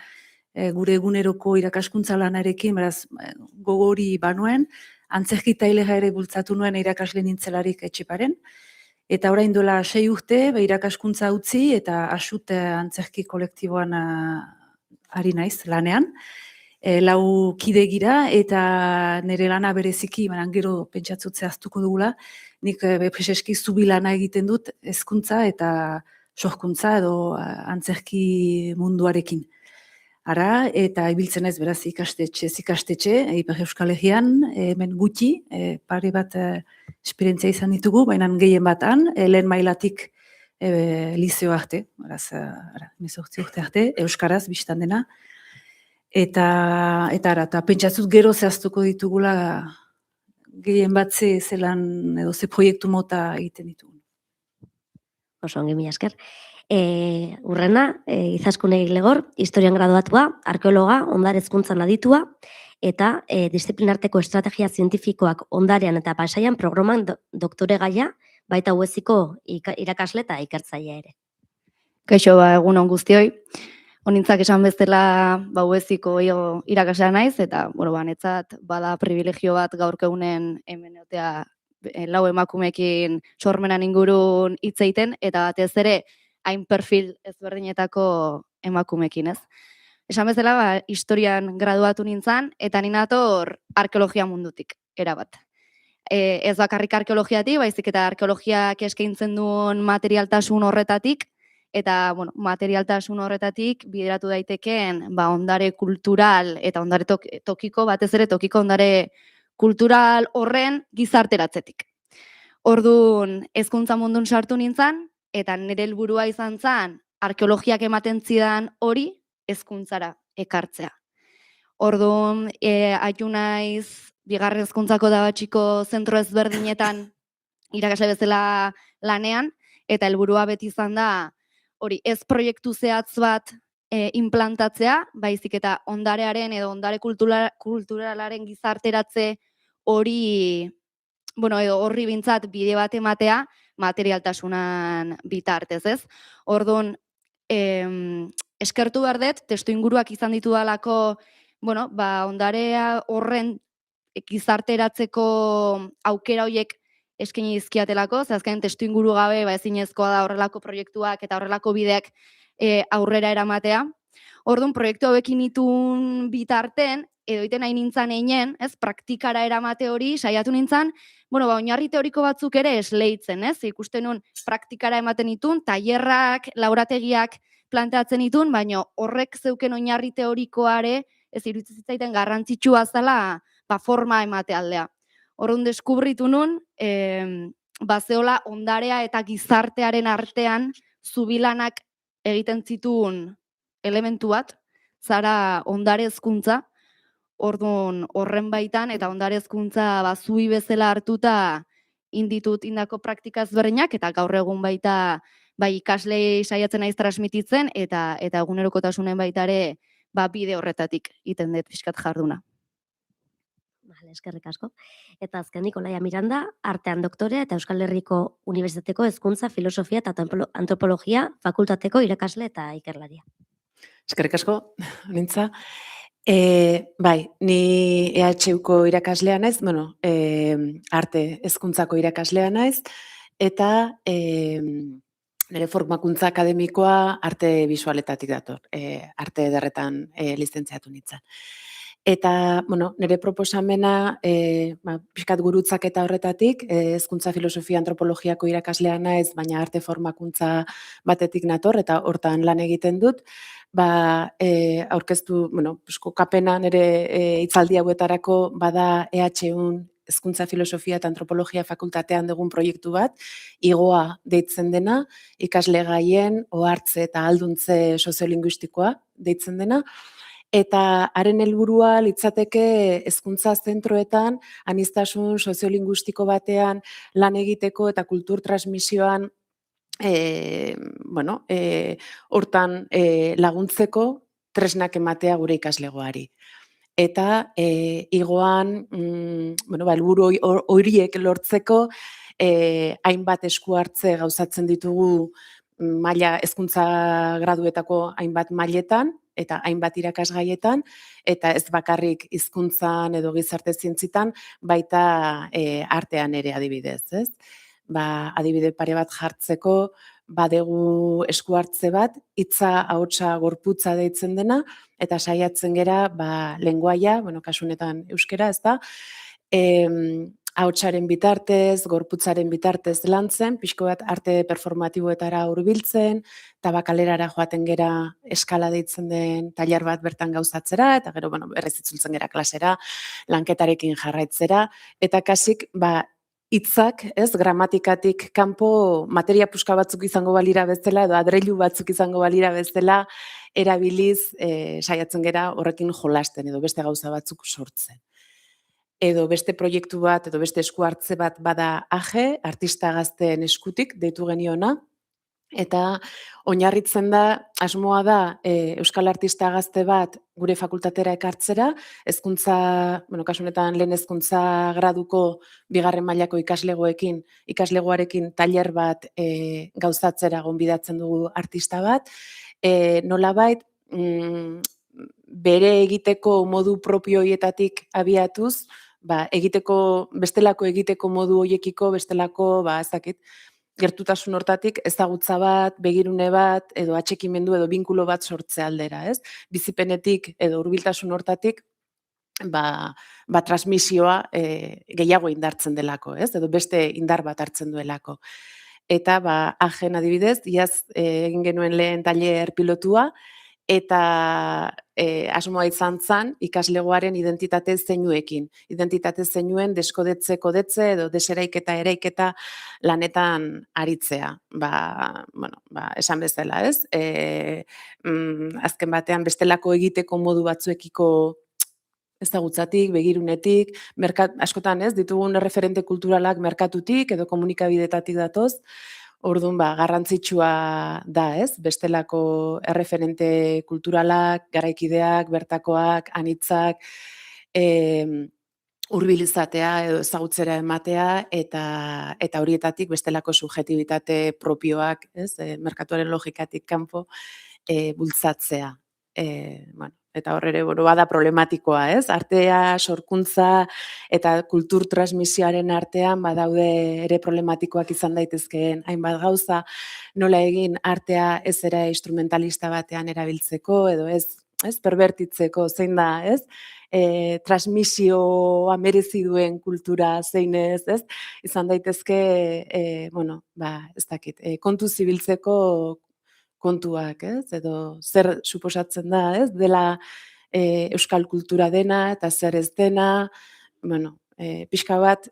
gure eguneroko irakaskuntza lanarekin, beraz gogo hori banuen, antzerki tailega ere bultzatu nuen irakasle nintzelarik Etxeparen, eta orain dola 6 urte irakaskuntza utzi eta Asut antzerki kolektiboan ari naiz lanean, 4 kide gira eta nire lana bereziki, gero pentsatzutze aztuko dugula, nik preseski zubi lana egiten dut hezkuntza eta sorkuntza edo antzerki munduarekin. Ara, eta ibiltzen ez beraz ikastetxe, Ipar Euskal Herrian, hemen gutxi, pare bat esperientzia izan ditugu, baina gehien batan, lehen mailatik lizeo arte, 18 urte arte, euskaraz biztan dena, eta pentsatzut gero zehaztuko ditugula gehien bat zelan edo ze proiektu mota egiten ditugu. Oso ongi, mila esker. Urrena, Izaskun Egilegor, historian graduatua, arkeologa, ondare hezkuntzan aditua, eta disiplinarteko estrategia zientifikoak ondarean eta pasaian programan doktore gaia, baita UESiko irakasle eta ikertzailea ere. Kaixo, egun on guztioi. Honintzak esan bezala UESiko irakaslea naiz, eta netzat bada privilegio bat gaurko egunen hemen egotea 4 emakumeekin sormenan ingurun hitz egiten, eta batez ere hain perfil ezberdinetako emakumeekin, ez? Esan bezala, historian graduatu nintzen, eta ninator arkeologia mundutik, erabat. Ez bakarrik arkeologiatik, baizik eta arkeologiak eskaintzen duen materialtasun horretatik, eta materialtasun horretatik bideratu daitekeen ondare kultural eta ondare tokiko, batez ere tokiko ondare kultural horren gizarteratzetik. Orduan, hezkuntza mundun sartu nintzen, eta nire helburua izan zen, arkeologiak ematen zidan hori hezkuntzara ekartzea. Orduan, aitu naiz, bigarren hezkuntzako dabatxiko zentro ezberdinetan irakasle bezala lanean, eta helburua beti izan da, hori ez proiektu zehatz bat implantatzea, baizik eta ondarearen edo ondare kulturalaren gizarteratze hori, edo horri bintzat bide bat ematea, materialtasunan bitartez, ez? Orduan, eskertu behar dut, testu inguruak izan ditu dalako, ondarea horren gizarteratzeko aukera horiek eskaini dizkiatelako, ze azken testu inguru gabe ezinezkoa da horrelako proiektuak eta horrelako bideak aurrera eramatea. Orduan, proiektu hauekin itun bitarten, edo iten nahi nintzen einen, praktikara eramate hori, saiatu nintzen, oinarri teoriko batzuk ere esleitzen, ikusten nun praktikara ematen itun, tailerrak, laborategiak planteatzen itun, baina horrek zeuken oinarri teorikoare, ez iruditzen zitzaiten garrantzitsua zela forma emate aldea. Orduan deskubritu nun, bazeola ondarea eta gizartearen artean zubilanak egiten zituen elementu bat, zara ondare hezkuntza, orduan horren baitan, eta ondare hezkuntza zui bezala hartuta indako praktika ezberdinak, eta gaur egun baita ikaslei saiatzen naiz transmititzen, eta egunerokotasunen baita ere bide horretatik iten dut pixkat jarduna. Eskerrik asko. Eta azkenik, Olaia Miranda, artean doktorea eta Euskal Herriko Unibertsitateko Hezkuntza, Filosofia eta Antropologia fakultateko irakasle eta ikerlaria. Eskerrik asko, nintza. Ni EHUko irakaslea naiz, arte hezkuntzako irakaslea naiz, eta nire formakuntza akademikoa arte bisualetatik dator, arte ederretan lizentziatu nintzen. Eta, nire proposamena, pixkat gurutzak eta horretatik, hezkuntza filosofia antropologiako irakaslea naiz, baina arte formakuntza batetik nator, eta hortan lan egiten dut, aurkeztu, kapena nire hitzaldi hauetarako bada EHUn hezkuntza filosofia eta antropologia fakultatean dugun proiektu bat, igoa deitzen dena, ikasle gaien, ohartze eta alduntze soziolinguistikoa deitzen dena, eta haren helburua litzateke hezkuntza zentroetan aniztasun soziolinguistiko batean lan egiteko eta kultur transmisioan hortan laguntzeko tresnak ematea gure ikaslegoari. Eta igoan, helburu horiek lortzeko hainbat esku hartze gauzatzen ditugu maila hezkuntza graduetako hainbat mailetan, eta hainbat irakasgaietan, eta ez bakarrik hizkuntzan edo gizarte zientzitan, baita artean ere adibidez, ez? Adibide pare bat jartzeko, badegu esku hartze bat, hitza, ahotsa, gorputza deitzen dena, eta saiatzen gera, lenguaia, kasunetan euskera, ez da, ahotsaren bitartez, gorputzaren bitartez lantzen, pixko bat arte performatiboetara hurbiltzen, tabakalerara joaten gera eskala deitzen den tailer bat bertan gauzatzera, eta gero, berriz itzultzen gera klasera, lanketarekin jarraitzera, eta kasik, hitzak, gramatikatik kanpo materia puska batzuk izango balira bezala, edo adreilu batzuk izango balira bezala, erabiliz saiatzen gera horrekin jolasten, edo beste gauza batzuk sortzen. Edo beste proiektu bat, edo beste esku hartze bat bada AGE, artista gazteen eskutik, deitu geniona, eta oinarritzen da, asmoa da, Euskal Artista gazte bat gure fakultatera ekartzera, hezkuntza, kasunetan lehen hezkuntza graduko bigarren mailako ikaslegoarekin tailer bat gauzatzera gonbidatzen dugu artista bat, nolabait, bere egiteko modu propioietatik abiatuz, bestelako egiteko modu hoiekiko, bestelako, gertutasun hortatik ezagutza bat, begirune bat, edo atxekimendu edo binkulo bat sortze aldera, ez? Bizipenetik edo hurbiltasun hortatik, transmisioa gehiago indartzen delako, ez? Edo beste indar bat hartzen duelako. Eta, AGEn adibidez, iaz egin genuen lehen tailer pilotua, eta asmoa izan zen ikaslegoaren identitate zeinuekin. Identitate zeinuen kodetze edo deseraiketa eraiketa lanetan aritzea. Esan bezala, ez? Azken batean bestelako egiteko modu batzuekiko ezagutzatik, begirunetik, askotan ez, ditugun referente kulturalak merkatutik edo komunikabidetatik datoz, orduan garrantzitsua da, ez? Bestelako erreferente kulturalak, garaikideak, bertakoak, anitzak, hurbilizatea edo ezagutzera ematea eta horietatik bestelako subjektibitate propioak, ez? Merkatuaren logikatik kanpo bultzatzea. Eta hor ere bada problematikoa, ez? Artea, sorkuntza eta kultur transmisioaren artean badaude ere problematikoak izan daitezkeen hainbat gauza, nola egin artea ez era instrumentalista batean erabiltzeko edo ez perbertitzeko zein da, ez? Transmisioa merezi duen kultura zein ez? Izan daitezke, ez dakit, kontu zibiltzeko kontuak, ez? Edo zer suposatzen da, ez? Dela euskal kultura dena eta zer ez dena, pixka bat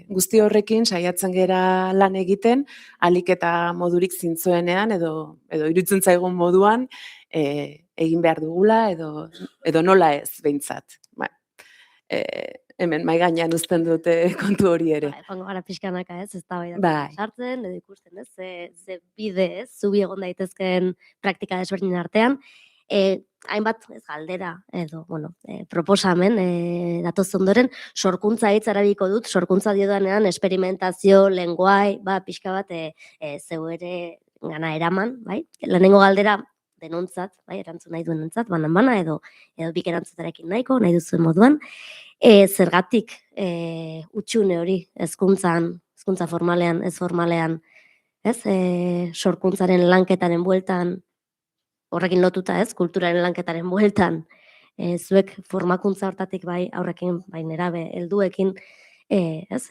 guzti horrekin saiatzen gera lan egiten, ahalik eta modurik zintzoenean edo iruditzen zaigun moduan egin behar dugula edo nola ez behintzat. Hemen mai gainean uzten dute kontu hori ere. Joango gara pixkanaka, ez? Ez da Bai. sartzen, edo ikusten, ez? Ze bide, ez? Zubi egon daitezkeen praktika desberdinen artean. Hainbat galdera edo, proposamen datoz ondoren, sorkuntza hitz erabiliko dut, sorkuntza diodanean esperimentazio, lenguai, pixka bat zeu ere gana eraman, bai? Lehenengo galdera denontzat, bai, erantzun nahi duenentzat, banan-bana edo bik erantzutarekin nahiko, nahi duzuen moduan. Zergatik utxune hori hezkuntza formalean, ez formalean, ez? Sorkuntzaren lanketaren bueltan, horrekin lotuta, ez? Kulturaren lanketaren bueltan, zuek formakuntza hortatik bai aurrekin, bai nerabe helduekin, ez?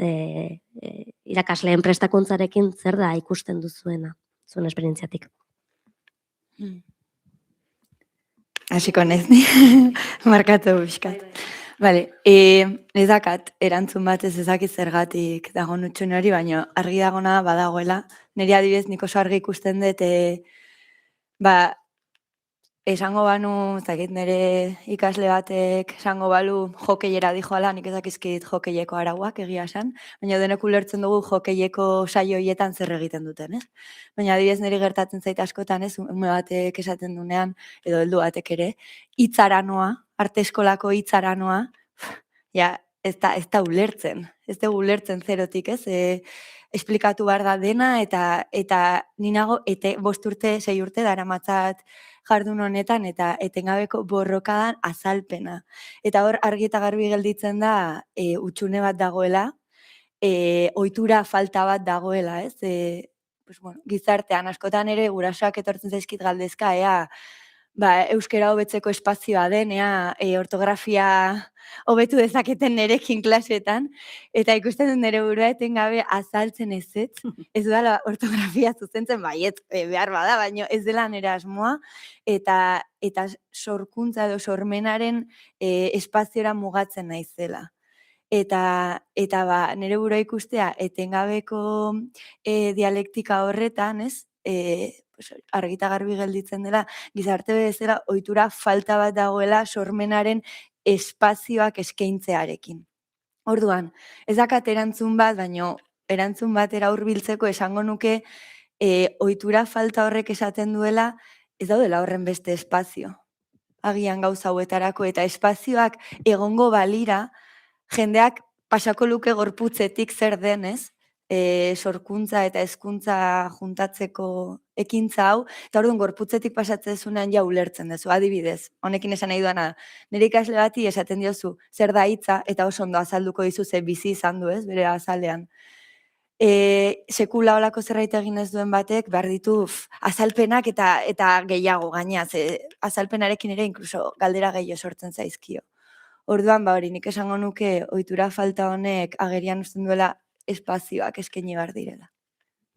Irakasleen prestakuntzarekin zer da ikusten duzuena, zuen esperientziatik? Hasiko nez, ni markatu bizkat. Bale, ez dakat erantzun bat ez ezakit zergatik dagoen utxune hori, baina argi dagona badagoela. Nire adibidez nik oso argi ikusten dut, esango banu, zakit nire ikasle batek esango balu jokeiera dijoala, nik ezakizkit jokeieko arauak egia esan, baina denek ulertzen dugu jokeieko saio horietan zer egiten duten, ez? Baina adibidez niri gertatzen zait askotan, ez? Ume batek esaten dunean, edo heldu batek ere, hitzaranoa, arte eskolako hitzaranoa, ez da ulertzen, ez da ulertzen zerotik, ez? Esplikatu behar da dena, eta ninago, 5 urte, 6 urte daramatzat jardun honetan, eta etengabeko borrokadan azalpena. Eta hor argi eta garbi gelditzen da, utxune bat dagoela, ohitura falta bat dagoela, ez? Gizartean, askotan ere gurasoak etortzen zaizkit galdezka, euskara hobetzeko espazioa den, ortografia hobetu dezaketen nerekin klasetan, eta ikusten dut nire burua etengabe azaltzen ez dela ortografia zuzentzen baiet, behar bada, baina ez dela nire asmoa, eta sorkuntza edo sormenaren espaziora mugatzen naizela. Eta nire burua ikustea etengabeko dialektika horretan, ez? Argita garbi gelditzen dela, gizarte bezala ohitura falta bat dagoela sormenaren espazioak eskaintzearekin. Orduan, ez dakat erantzun bat, baina erantzun batera hurbiltzeko esango nuke ohitura falta horrek esaten duela ez daudela horren beste espazio. Agian gauza hauetarako eta espazioak egongo balira, jendeak pasako luke gorputzetik zer denez, sorkuntza eta hezkuntza juntatzeko ekintza hau, eta orduan gorputzetik pasatzen zunean ulertzen duzu, adibidez, honekin esan nahi duana, nire ikasle bati esaten diozu zer da hitza, eta oso ondo azalduko dizu ze bizi izan du, ez, bere azalean. Sekula olako zerbait egin ez duen batek, behar ditu azalpenak eta gehiago gaina, azalpenarekin ere inkluso galdera gehiago sortzen zaizkio. Orduan, hori, nik esango nuke ohitura falta honek agerian uzten duela espazioak eskaini behar direla.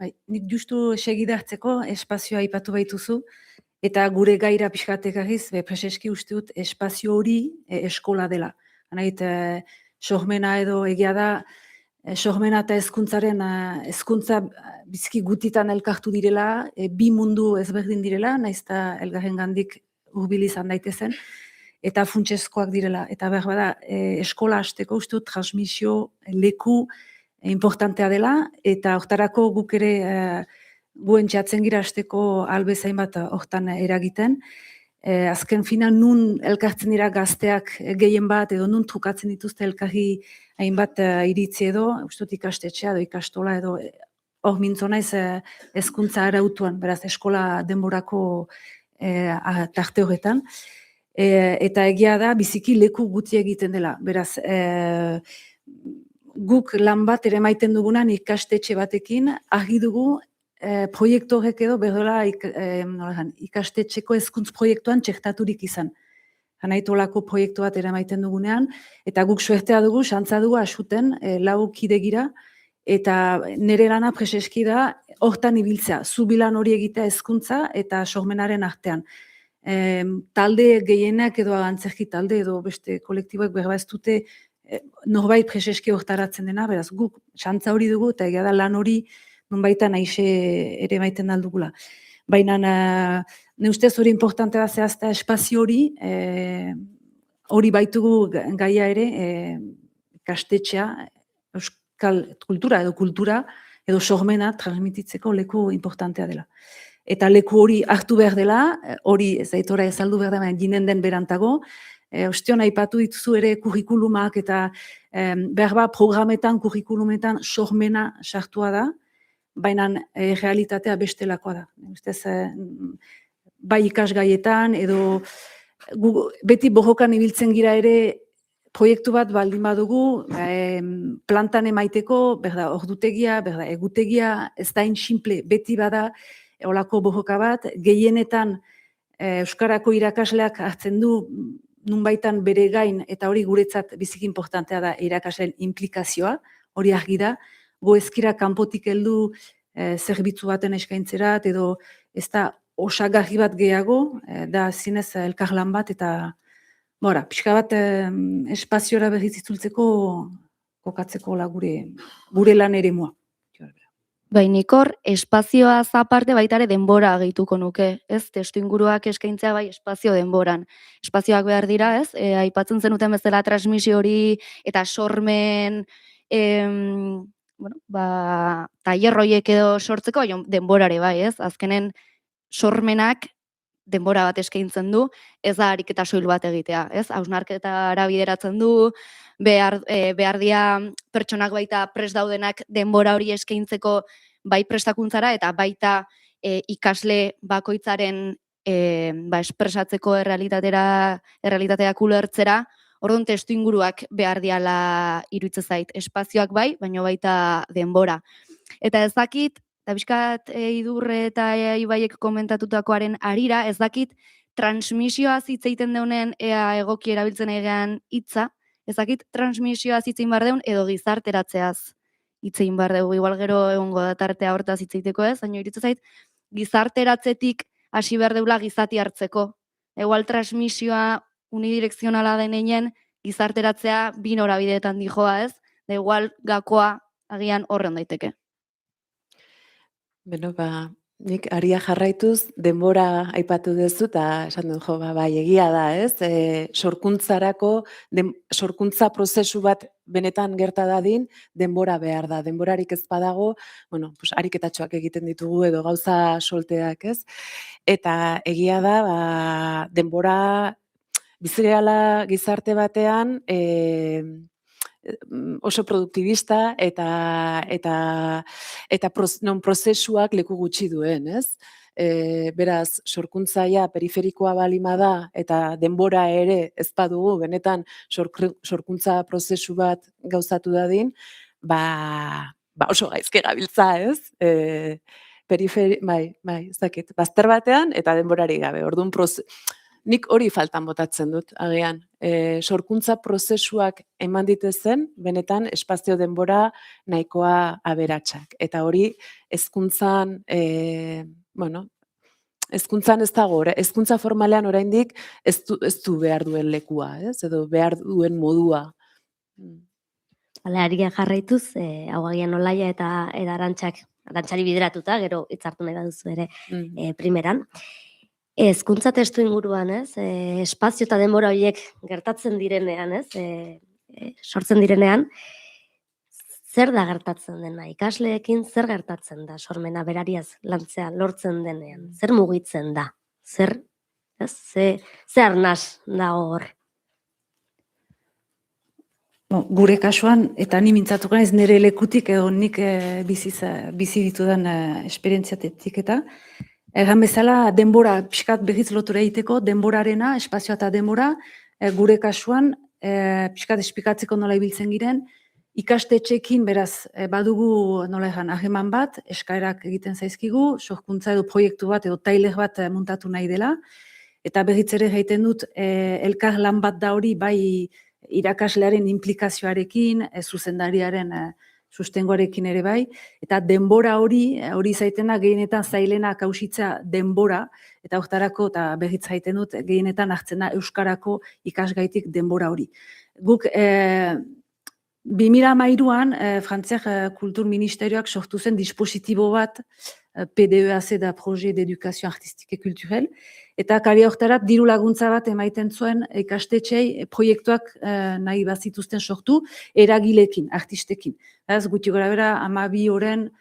Nik justu segidartzeko espazioa aipatu baituzu, eta gure gaira pixkatek agiz, preseski uste dut espazio hori eskola dela. Hanait, sormena edo egia da, sormena eta hezkuntza bizki gutitan elkartu direla, bi mundu ezberdin direla, naiz eta elgarrengandik hurbil izan daitezen, eta funtsezkoak direla. Eta behar bada, eskola hasteko uste dut transmisio leku importantea dela, eta hortarako guk ere guen txatzen gira hasteko albezain bat hortan eragiten. Azken fina nun elkartzen dira gazteak gehien bat, edo nun trukatzen dituzte elkarri hainbat iritzi edo, uste dut ikastetxea edo ikastola edo hor mintzo naiz hezkuntza arautuan, beraz eskola denborako tarte horretan. Eta egia da, biziki leku guti egiten dela. Beraz, guk lan bat ere maiten dugunan ikastetxe batekin, argi dugu proiektu horrek edo berdola ikastetxeko hezkuntz proiektuan txertaturik izan. Janaitolako proiektu bat ere maiten dugunean, eta guk suertea dugu, xantza dugu asuten, lau kide gira, eta nire lana preseski da, hortan ibiltzea, zubilan hori egitea hezkuntza eta sormenaren artean. Talde gehienak edo antzerki talde edo beste kolektiboek berba ez dute norbait preseski hortaratzen dena, beraz guk xantza hori dugu eta egia da lan hori nonbaitan aixe ere maiten aldugula. Baina ne ustez hori importantea da zehaztea espazio hori baitugu gaia ere ikastetxea, euskal kultura edo sormena transmititzeko leku importantea dela. Eta leku hori hartu behar dela, hori ez aitora ezaldu behar da, baina ginen den berantago. Ostion aipatu dituzu ere kurrikulumak eta behar programetan, kurrikulumetan sormena sartua da, baina realitatea bestelakoa da. Ustez, bai ikasgaietan edo beti borrokan ibiltzen gira ere proiektu bat baldin badugu, plantan emaiteko, berda ordutegia, berda egutegia, ez da simple, beti bada olako borroka bat, gehienetan euskarako irakasleak hartzen du nunbaitan bere gain, eta hori guretzat biziki importantea da irakasleen implikazioa, hori argi da, goezkira kanpotik heldu zerbitzu baten eskaintzerat, edo ez da osagarri bat gehiago, da zinez elkarlan bat, eta pixka bat espaziora berriz itzultzeko kokatzeko gure lan eremua. Bainikor, espazioaz aparte baita ere denbora gehituko nuke, ez? Testuinguruak eskaintzea bai espazio denboran. Espazioak behar dira, ez? Aipatzen zenuten bezala transmisio hori eta sormen tailer horiek edo sortzeko, denborare bai, ez? Azkenen sormenak denbora bat eskaintzen du, ez da ariketa soil bat egitea, ez? Hausnarketara bideratzen du, behar dia pertsonak baita prest daudenak denbora hori eskaintzeko bai prestakuntzara eta baita ikasle bakoitzaren espresatzeko errealitateak ulertzera, orduan testuinguruak behar diala iruditzen zait, espazioak bai, baina baita denbora. Eta ez dakit, eta bizkat Idurre eta Ibaiek komentatutakoaren harira, ez dakit transmisioaz hitz egiten deunen ea egoki erabiltzen egean hitza, ez dakit transmisioaz hitz egin behar deun edo gizarteratzeaz hitz egin behar dugu, igual gero egongo da tartea hortaz hitz egiteko ez, baina iruditzen zait gizarteratzetik hasi behar deula gizati hartzeko. Igual transmisioa unidirekzionala denean gizarteratzea bi norabideetan dijoa ez, da igual gakoa agian horren daiteke. Beno, nik aria jarraituz, denbora aipatu duzu, eta esan dut, bai, egia da, ez? Sorkuntzarako, sorkuntza prozesu bat benetan gerta dadin, denbora behar da. Denborarik ez badago, ariketatxoak egiten ditugu edo gauza solteak, ez? Eta egia da, denbora bizireala gizarte batean, oso produktibista eta non prozesuak leku gutxi duen, ez? Beraz, sorkuntzaia periferikoa balima da eta denbora ere ez badugu benetan sorkuntza prozesu bat gauzatu dadin, oso gaizke gabiltza, ez? Ez dakit, bazter batean eta denborari gabe. Orduan nik hori faltan botatzen dut, agian. Sorkuntza prozesuak eman ditezen, benetan espazio denbora nahikoa aberatsak. Eta hori hezkuntzan, Hezkuntzan ez dago, hezkuntza formalean oraindik ez du behar duen lekua, ez? Edo behar duen modua. Alearia jarraituz, hau agian Olaia eta Arantxari bideratuta, gero hitzartu nahi baduzu ere primeran. Hezkuntza testu inguruan, ez? Espazio eta denbora horiek gertatzen direnean, ez? Sortzen direnean, zer da gertatzen dena? Ikasleekin zer gertatzen da sormena berariaz lantzea lortzen denean? Zer mugitzen da? Zer arnas dago hor? Gure kasuan, eta ni mintzatuko naiz nire lekutik edo nik bizi ditudan esperientziatetik eta egan bezala denbora pixkat berriz lotura egiteko, denborarena, espazioa eta denbora, gure kasuan pixkat espikatzeko nola ibiltzen giren, ikastetxeekin beraz badugu nola egan aheman bat, eskaerak egiten zaizkigu, sorkuntza edo proiektu bat edo tailer bat muntatu nahi dela, eta berriz ere egiten dut elkar lan bat da hori bai irakaslearen implikazioarekin, zuzendariaren sustengoarekin ere bai, eta denbora hori zaitena gehienetan zailena kausitza denbora, eta hortarako, eta berriz zaiten dut, gehienetan hartzen da Euskarako ikasgaitik denbora hori. Guk 2013an Frantziak Kultur Ministerioak sortu zen dispositibo bat, PDEAC da Projet d'Education Artistique et Culturelle, eta kari hortarat diru laguntza bat emaiten zuen ikastetxei proiektuak nahi bazituzten sortu eragilekin, artistekin. Ez guti gara bera 12 oren,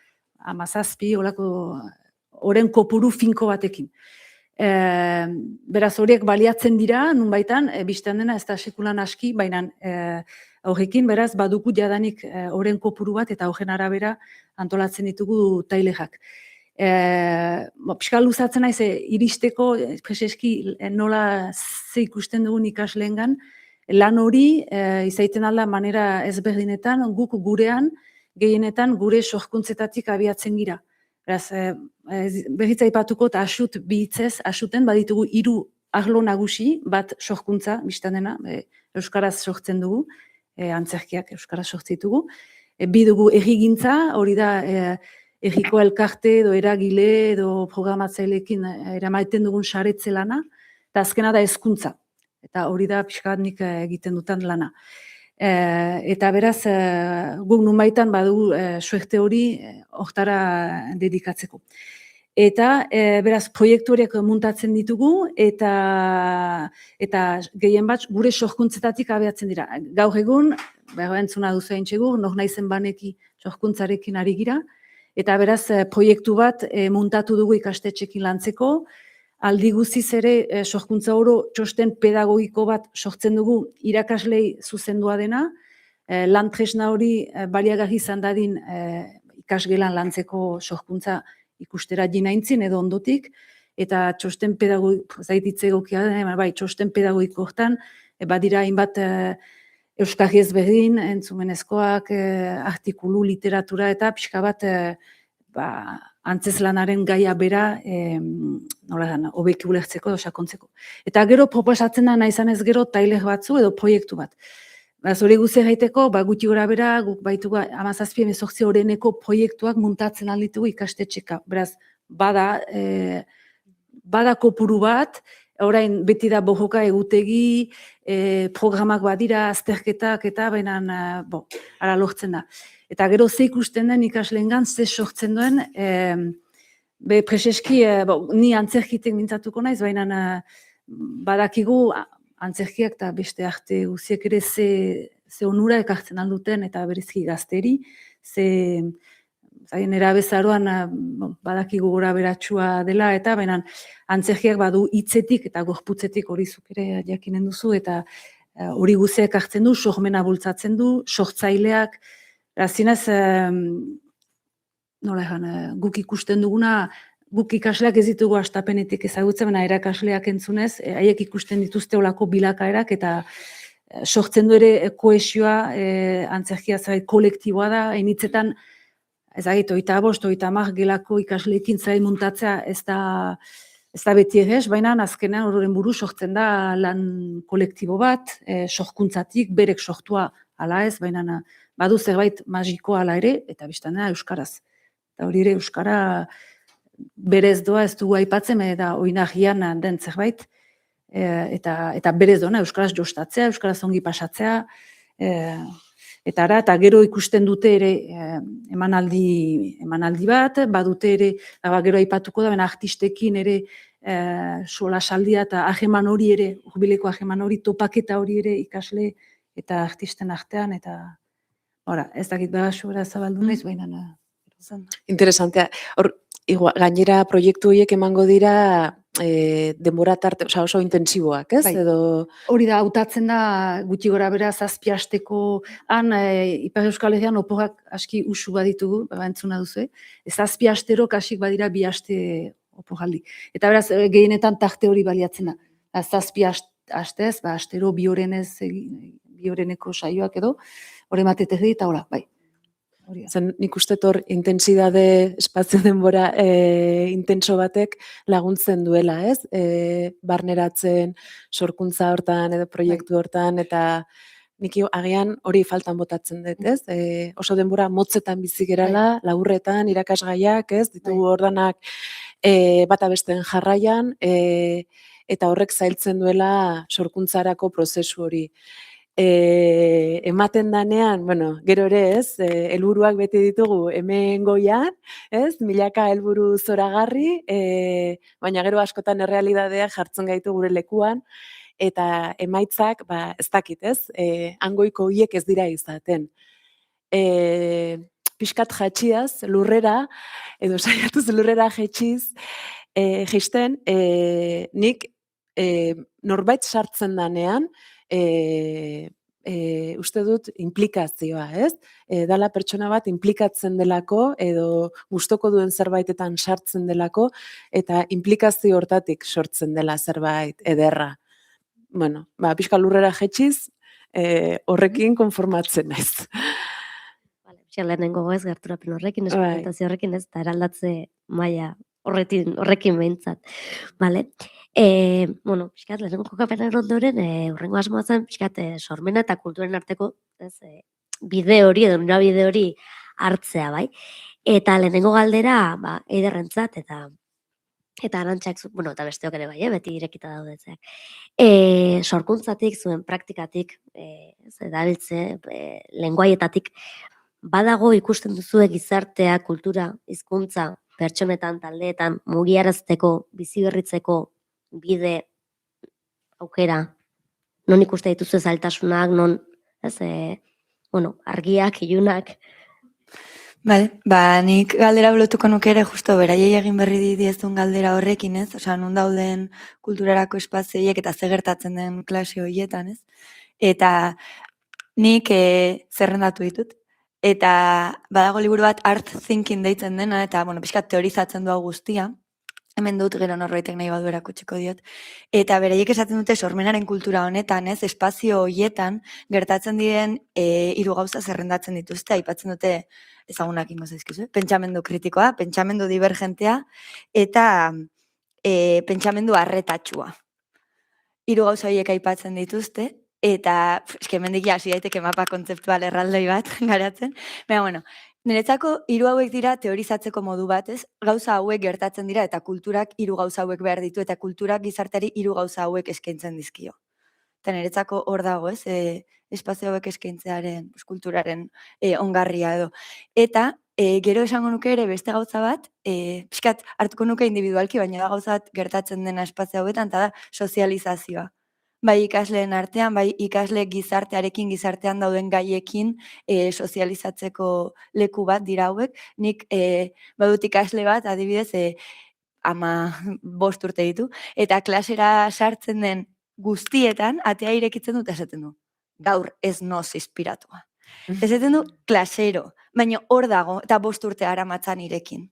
17 oren kopuru finko batekin. Beraz horiek baliatzen dira, nunbaitan, biztan dena ez da sekulan aski, baina horrekin beraz baduku jadanik oren kopuru bat eta horren arabera antolatzen ditugu tailerak. Piskal luzatzen naiz iristeko preseski nola ze ikusten dugun ikasleengan lan hori izaiten alda manera ezberdinetan guk gurean gehienetan gure sorkuntzetatik abiatzen gira. Beraz, berriz aipatuko eta asut bihitzez, asuten baditugu 3 arlo nagusi, bat sorkuntza, biztan dena, euskaraz sortzen dugu, antzerkiak euskaraz sortzen ditugu. Bi dugu errigintza, hori da erriko elkarte edo eragile edo programatzaileekin eramaiten dugun saretze lana, eta azkena da hezkuntza. Eta hori da pixkat nik egiten dutan lana. Eta beraz, guk nunbaitan badugu suerte hori hortara dedikatzeko. Eta beraz, proiektu horiek muntatzen ditugu eta gehien bat gure sorkuntzetatik abiatzen dira. Gaur egun, entzuna duzu haintxegur, nor naizen baneki sorkuntzarekin ari gira, eta beraz, proiektu bat muntatu dugu ikastetxekin lantzeko, aldi guziz ere sorkuntza oro txosten pedagogiko bat sortzen dugu irakaslei zuzendua dena, lan tresna hori baliagarri izan dadin ikasgelan lantzeko sorkuntza ikustera jinaintzin edo ondotik, eta txosten pedagogiko, zaititze egokia da, bai, txosten pedagogiko hortan, badira hainbat euskarri ezberdin, entzumenezkoak, artikulu, literatura eta pixka bat antzeslanaren gaia bera hobeki ulertzeko edo sakontzeko. Eta gero proposatzen da nahi izanez gero tailer batzu edo proiektu bat. Hori guzti gaiteko, guti gora bera, guk baitugu 17-18 oreneko proiektuak muntatzen alditugu ikastetxeka. Beraz, bada kopuru bat, orain beti da bojoka egutegi, programak badira, azterketak eta benan, ara lortzen da. Eta gero ze ikusten den ikasleengan, ze sortzen duen, preseski, ni antzerkitek mintzatuko naiz, baina badakigu antzerkiak eta beste arte guziek ere ze onura ekartzen alduten eta berezki gazteri, nera bezaroan badakigu gora beratxua dela eta baina antzerkiak badu hitzetik eta gorputzetik hori zuk ere jakinen duzu eta hori guziek hartzen du, sormena bultzatzen du, sortzaileak, zinez, guk ikusten duguna, guk ikasleak ez ditugu astapenetik ezagutzen, baina erakasleak entzunez, haiek ikusten dituzte olako bilakaerak eta sortzen du ere kohesioa, antzerkia zerbait kolektiboa da, hainitzetan, ez da, 25-30 gelako ikasleekin zerbait muntatzea ez da beti egez, baina azkenean horren buru sortzen da lan kolektibo bat, sorkuntzatik, berek sortua ala ez, baina badu zerbait magikoa ala ere, eta biztan da euskaraz. Eta hori ere euskara berez doa ez dugu aipatzen, eta oinagian den zerbait, eta berez doa, euskaraz jostatzea, euskaraz ongi pasatzea, eta gero ikusten dute ere emanaldi bat, badute ere, gero aipatuko da, artistekin ere solasaldia eta ajeman hori ere, urbileko ajeman hori, topaketa hori ere ikasle eta artisten artean, eta ez dakit behar zabaldu naiz, baina Interesantea. Hor, gainera proiektu horiek emango dira denbora tarte, oso intentsiboak, ez? Bai. Edo hori da, hautatzen da gutxi gora bera 7 asteko, Ipar Euskal Herrian oporrak aski usu baditugu, entzuna duzu, 7 astero kasik badira 2 aste oporraldi. Eta beraz, gehienetan tarte hori baliatzen da. 7 astez, astero bi horeneko saioak edo, hori matetek eta hola, bai. Zen, nik uste hor intensidade espazio denbora intenso batek laguntzen duela, ez? Barneratzen, sorkuntza hortan edo proiektu hortan, eta nik agian hori faltan botatzen dut, ez? Oso denbora motzetan bizi gerala, laburretan, irakasgaiak, ez? Ditugu ordanak bata besteen jarraian, eta horrek zailtzen duela sorkuntzarako prozesu hori. Ematen danean, gero ere ez, helburuak beti ditugu hemen goian, ez, milaka helburu zoragarri, baina gero askotan errealitatea jartzen gaitu gure lekuan, eta emaitzak, ez dakit, ez, hangoiko hiek ez dira izaten. Piskat jatxiaz, lurrera, edo saiatuz lurrera jaisten, nik norbait sartzen danean, uste dut implikazioa, ez? Dala pertsona bat implikatzen delako, edo gustoko duen zerbaitetan sartzen delako, eta implikazio hortatik sortzen dela zerbait ederra. Pixka lurrera jetxiz, horrekin konformatzen naiz. Lehenengo ez gerturapen horrekin, esperimentazio horrekin ez, eta eraldatze maila horrekin behintzat. Piskat, lehenengo kokapenaren ondoren, urrengo asmoa zen, piskat, sormena eta kulturen arteko bide hori, edo nora bide hori hartzea, bai? Eta lehenengo galdera, eiderrentzat, eta arantxak, eta besteok ere bai, beti irekita daudetzeak. Sorkuntzatik, zuen praktikatik, dabiltze, lenguaietatik, badago ikusten duzue gizartea, kultura, hizkuntza, pertsonetan, taldeetan, mugiarazteko, biziberritzeko bide aukera, non ikuste dituzu zailtasunak, non, argiak, ilunak. Nik galdera blotuko nuke ere, justo beraiei egin berri diezun galdera horrekin, ez? Osa, non dauden kulturarako espazioiek eta gertatzen den klase horietan, ez? Eta nik zerrendatu ditut. Eta badago liburu bat art thinking deitzen dena, eta, pixkat teorizatzen du hau guztia. Hemen dut gero norbaitek nahi badu erakutsiko diot. Eta beraiek esaten dute sormenaren kultura honetan, ez, espazio horietan gertatzen diren 3 gauza zerrendatzen dituzte, aipatzen dute ezagunak ingo zaizkizu, pentsamendu kritikoa, pentsamendu divergentea, eta pentsamendu arretatxua. 3 gauza horiek aipatzen dituzte, eta hemendik hasi daiteke mapa kontzeptual erraldoi bat garatzen. Baina, niretzako 3 hauek dira teorizatzeko modu bat, ez? Gauza hauek gertatzen dira eta kulturak 3 gauza hauek behar ditu eta kulturak gizarteari 3 gauza hauek eskaintzen dizkio. Eta niretzako hor dago, ez? Espazio hauek eskaintzearen, kulturaren ongarria edo. Eta gero esango nuke ere beste gauza bat, pixkat hartuko nuke individualki, baina da gauza bat gertatzen dena espazio hauetan, eta da sozializazioa. Bai ikasleen artean, bai ikasle gizartearekin, gizartean dauden gaiekin sozializatzeko leku bat dira hauek. Nik badut ikasle bat, adibidez, 15 urte ditu, eta klasera sartzen den guztietan, atea irekitzen dut esaten du. Gaur ez noz inspiratua. Esaten du klasero, baina hor dago, eta 5 urte aramatzan irekin.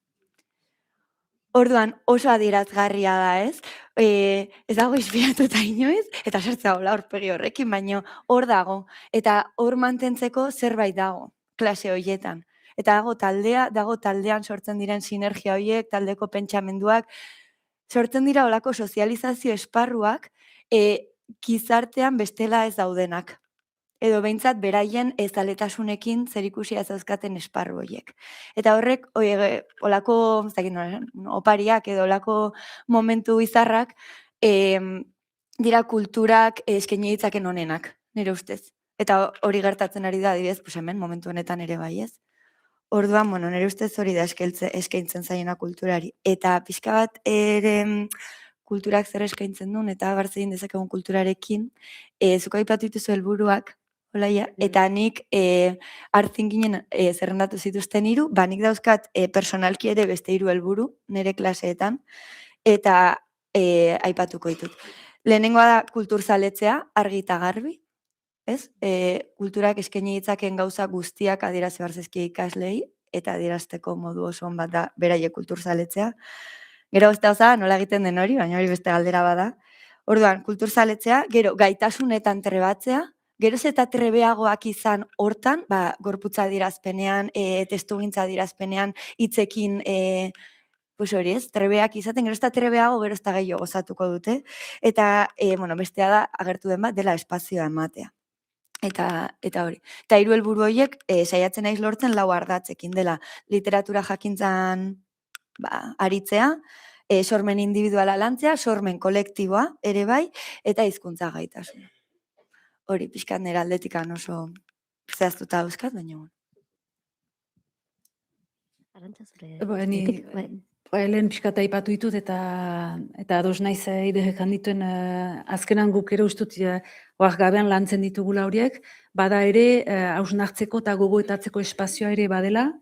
Orduan oso adierazgarria da, ez? Ez dago inspiratuta inoiz, eta sartzea hola aurpegi horrekin, baina hor dago. Eta hor mantentzeko zerbait dago, klase horietan. Eta dago taldean sortzen diren sinergia horiek, taldeko pentsamenduak, sortzen dira holako sozializazio esparruak, gizartean bestela ez daudenak. edo behintzat beraien zaletasunekin zerikusia zauzkaten esparru horiek. Eta horrek, olako, ez dakit nola, opariak edo olako momentu izarrak, dira kulturak eskaini ditzaken honenak, nire ustez. Eta hori gertatzen ari da, adibidez, pues hemen, momentu honetan ere bai, ez? Orduan, bueno, nire ustez hori da eskaintzen zaiena kulturari. Eta pixka bat ere kulturak zer eskaintzen duen, eta bartzein dezakegun kulturarekin, zuko aipatu dituzu helburuak, Olaia, eta nik hartzin ginen zerrendatu zituzten 3, nik dauzkat personalki ere beste 3 helburu nire klaseetan, eta aipatuko ditut. Lehenengoa da kulturzaletzea, argi eta garbi, ez? Kulturak eskaini ditzaken gauza guztiak adierazi behar zaizkie ikaslei, eta adierazteko modu oso on bat da beraiek kulturzaletzea. Gero beste gauza, nola egiten den hori, baina hori beste galdera bada. Orduan, kulturzaletzea, gero gaitasunetan trebatzea, geroz eta trebeagoak izan hortan, gorputza adierazpenean, testugintza adierazpenean, hitzekin, pues hori ez, trebeak izaten, geroz eta trebeago, geroz eta gehiago gozatuko dute. Eta, bestea da, agertu den bat, dela espazioa ematea. Eta hori. Eta 3 helburu horiek saiatzen naiz lortzen 4 ardatzekin dela literatura jakintzan aritzea, sormen individuala lantzea, sormen kolektiboa ere bai, eta hizkuntza gaitasuna. Hori, pixkat nire aldetikan oso zehaztuta dauzkat, baina bueno. Arantxa, zure Ni aldetik, bai. lehen pixkat aipatu ditut eta ados naiz idehek handituen azkenan guk ere ustut oak gabean lantzen ditugula horiek, bada ere hausnartzeko eta gogoetatzeko espazioa ere badela,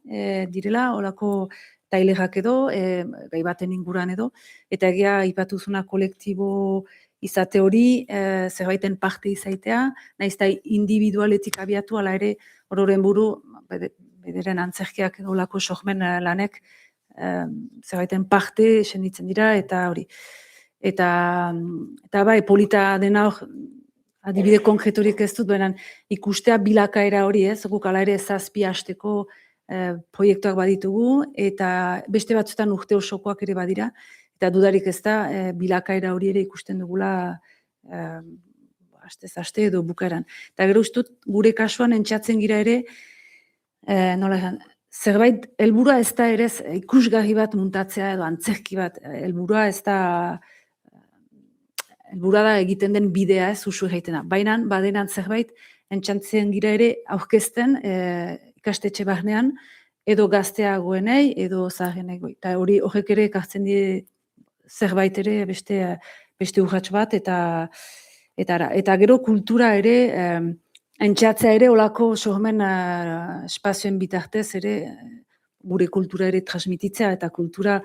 direla, olako tailerak edo, gai baten inguran edo, eta egia aipatuzuna kolektibo izate hori, zerbaiten parte izaitea, nahiz eta individualetik abiatu, ala ere ororen buru, bederen antzerkiak edo olako sormen lanek, zerbaiten parte senditzen dira, eta hori. Eta bai, polita dena hor, adibide konkretorik ez dut, benen ikustea bilakaera hori ez, guk ala ere 7 hasteko proiektuak baditugu, eta beste batzutan urte osokoak ere badira, eta dudarik ez da, bilakaera hori ere ikusten dugula aste edo bukaeran. Eta gero ustut, gure kasuan entxatzen gira ere, nola esan, zerbait, helburua ez da ere ikusgarri bat muntatzea edo antzerki bat, helburua ez da, helburua da egiten den bidea ez usu egiten da. Baina, badenan zerbait, entxatzen gira ere aurkezten ikastetxe barnean, edo gazteagoenei, edo zaharrenei. Eta hori horrek ere ekartzen die zerbait ere beste urrats bat, eta gero kultura ere, entxatzea ere olako sormen espazioen bitartez ere gure kultura ere transmititzea, eta kultura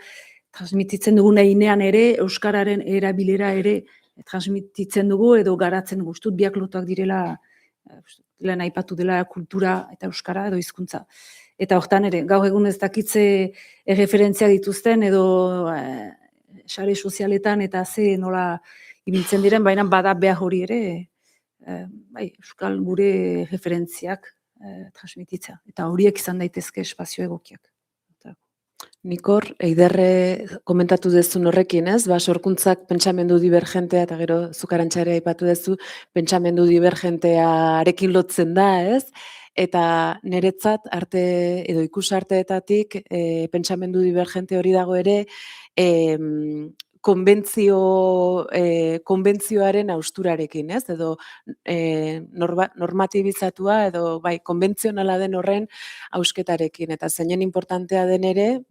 transmititzen dugun einean ere, euskararen erabilera ere transmititzen dugu edo garatzen guztut biak lotuak direla, lehen aipatu dela kultura eta euskara edo hizkuntza. Eta hortan ere, gaur egun ez dakitze erreferentzia dituzten edo sare sozialetan eta ze nola ibiltzen diren, baina bada behar hori ere, euskal gure referentziak transmititza. Eta horiek izan daitezke espazio egokiak. Nikor, eiderre komentatu dezun horrekin, ez? Sorkuntzak pentsamendu divergentea, eta gero zukarantxare aipatu dezu, pentsamendu divergentearekin lotzen da, ez? Eta niretzat arte edo ikusarteetatik pentsamendu divergente hori dago ere konbentzioaren hausturarekin, ez? Edo normatibizatua edo bai, konbentzionala den horren hausketarekin. Eta zeinen importantea den ere,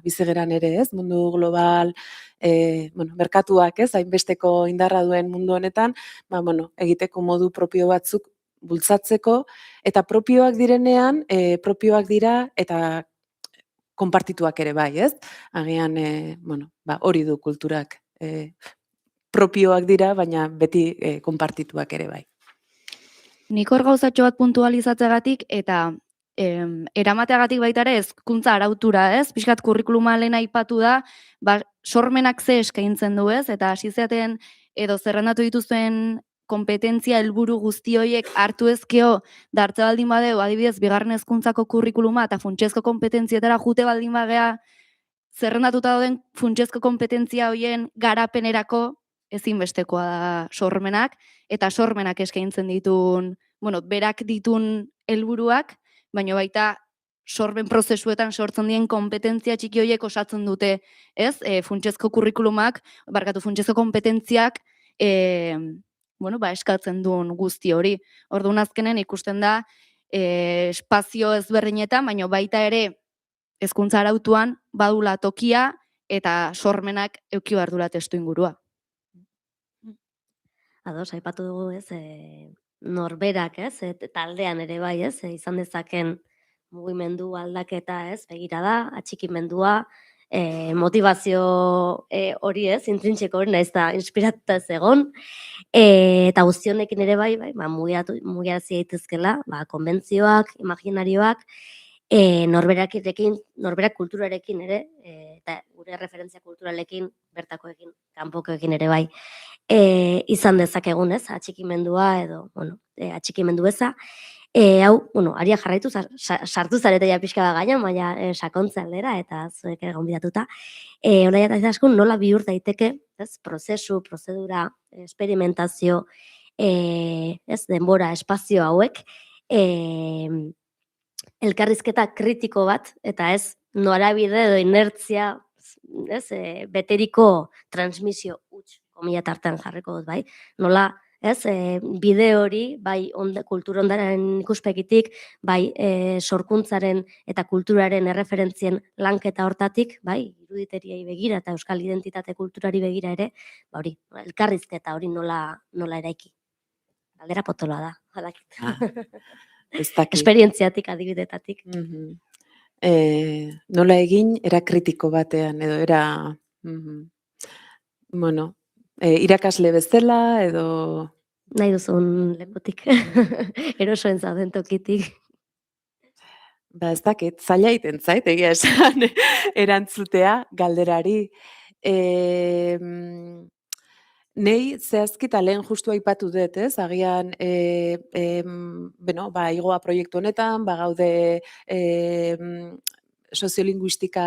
bizigeran ere, ez? Mundu global, merkatuak, ez? Hainbesteko indarra duen mundu honetan, egiteko modu propio batzuk bultzatzeko, eta propioak direnean, propioak dira, eta konpartituak ere bai, ez? Agian, hori du kulturak. Propioak dira, baina beti konpartituak ere bai. Nik hor gauzatxo bat puntualizatzeagatik eta eramateagatik baita ere hezkuntza arautura, ez? Pixkat kurrikuluma lehen aipatu da, sormenak ze eskaintzen du, ez? Eta hasi zaten edo zerrendatu dituzuen kompetentzia helburu guzti horiek hartu ezkeo dartze baldin badeu, adibidez, bigarren hezkuntzako kurrikuluma eta funtsezko kompetentzietara jute baldin bagea, zerrendatuta dauden funtsezko kompetentzia horien garapenerako ezinbestekoa da sormenak, eta sormenak eskaintzen dituen berak ditun helburuak, baina baita sorben prozesuetan sortzen dien kompetentzia txiki horiek osatzen dute, ez? Funtsezko kurrikulumak, funtsezko kompetentziak eskatzen duen guzti hori. Orduan azkenen ikusten da espazio ezberdinetan, baina baita ere hezkuntza arautuan badula tokia eta sormenak eduki behar dula testuingurua. Ados, aipatu dugu, ez, norberak, ez, taldean ere bai, ez, izan dezaken mugimendu aldaketa, ez, begirada, atxikimendua, motivazio hori, ez, intrintxeko hori, nahiz da inspiratuta ez egon, eta guztionekin ere bai, mugiarazi daitezkela, konbentzioak, imaginarioak, norberak kulturarekin ere, eta gure referentzia kulturalekin, bertakoekin, kanpokoekin ere bai, izan dezakegun, ez, atxikimendua edo, atxikimendu eza. Hau, aria jarraitu, sartu zarete ja pixka da gainan, baina sakontze aldera, eta zuek ere gonbidatuta. Hola jata izaskun, nola bihur daiteke, ez, prozesu, prozedura, experimentazio, ez, denbora, espazio hauek, elkarrizketa kritiko bat, eta ez, norabide edo inertzia, ez, beteriko transmisio huts, komila tartean jarriko dut, bai, nola, ez, bide hori, bai, kultura ondararen ikuspegitik, bai, sorkuntzaren eta kulturaren erreferentzien lanketa hortatik, bai, iruditeriei begira eta euskal identitate kulturari begira ere, ba hori, elkarrizketa hori nola eraiki. Galdera potoloa da, badakit. Ez dakit. Esperientziatik, adibidetatik. Nola egin, era kritiko batean, edo era, irakasle bezala, edo... Nahi duzun lekutik, erosoen zauden tokitik. Ba, ez dakit, zaila iten zait, egia esan, erantzutea galderari. Nei zehazkita lehen justu aipatu dut, ez? Agian, igoa proiektu honetan, gaude soziolinguistika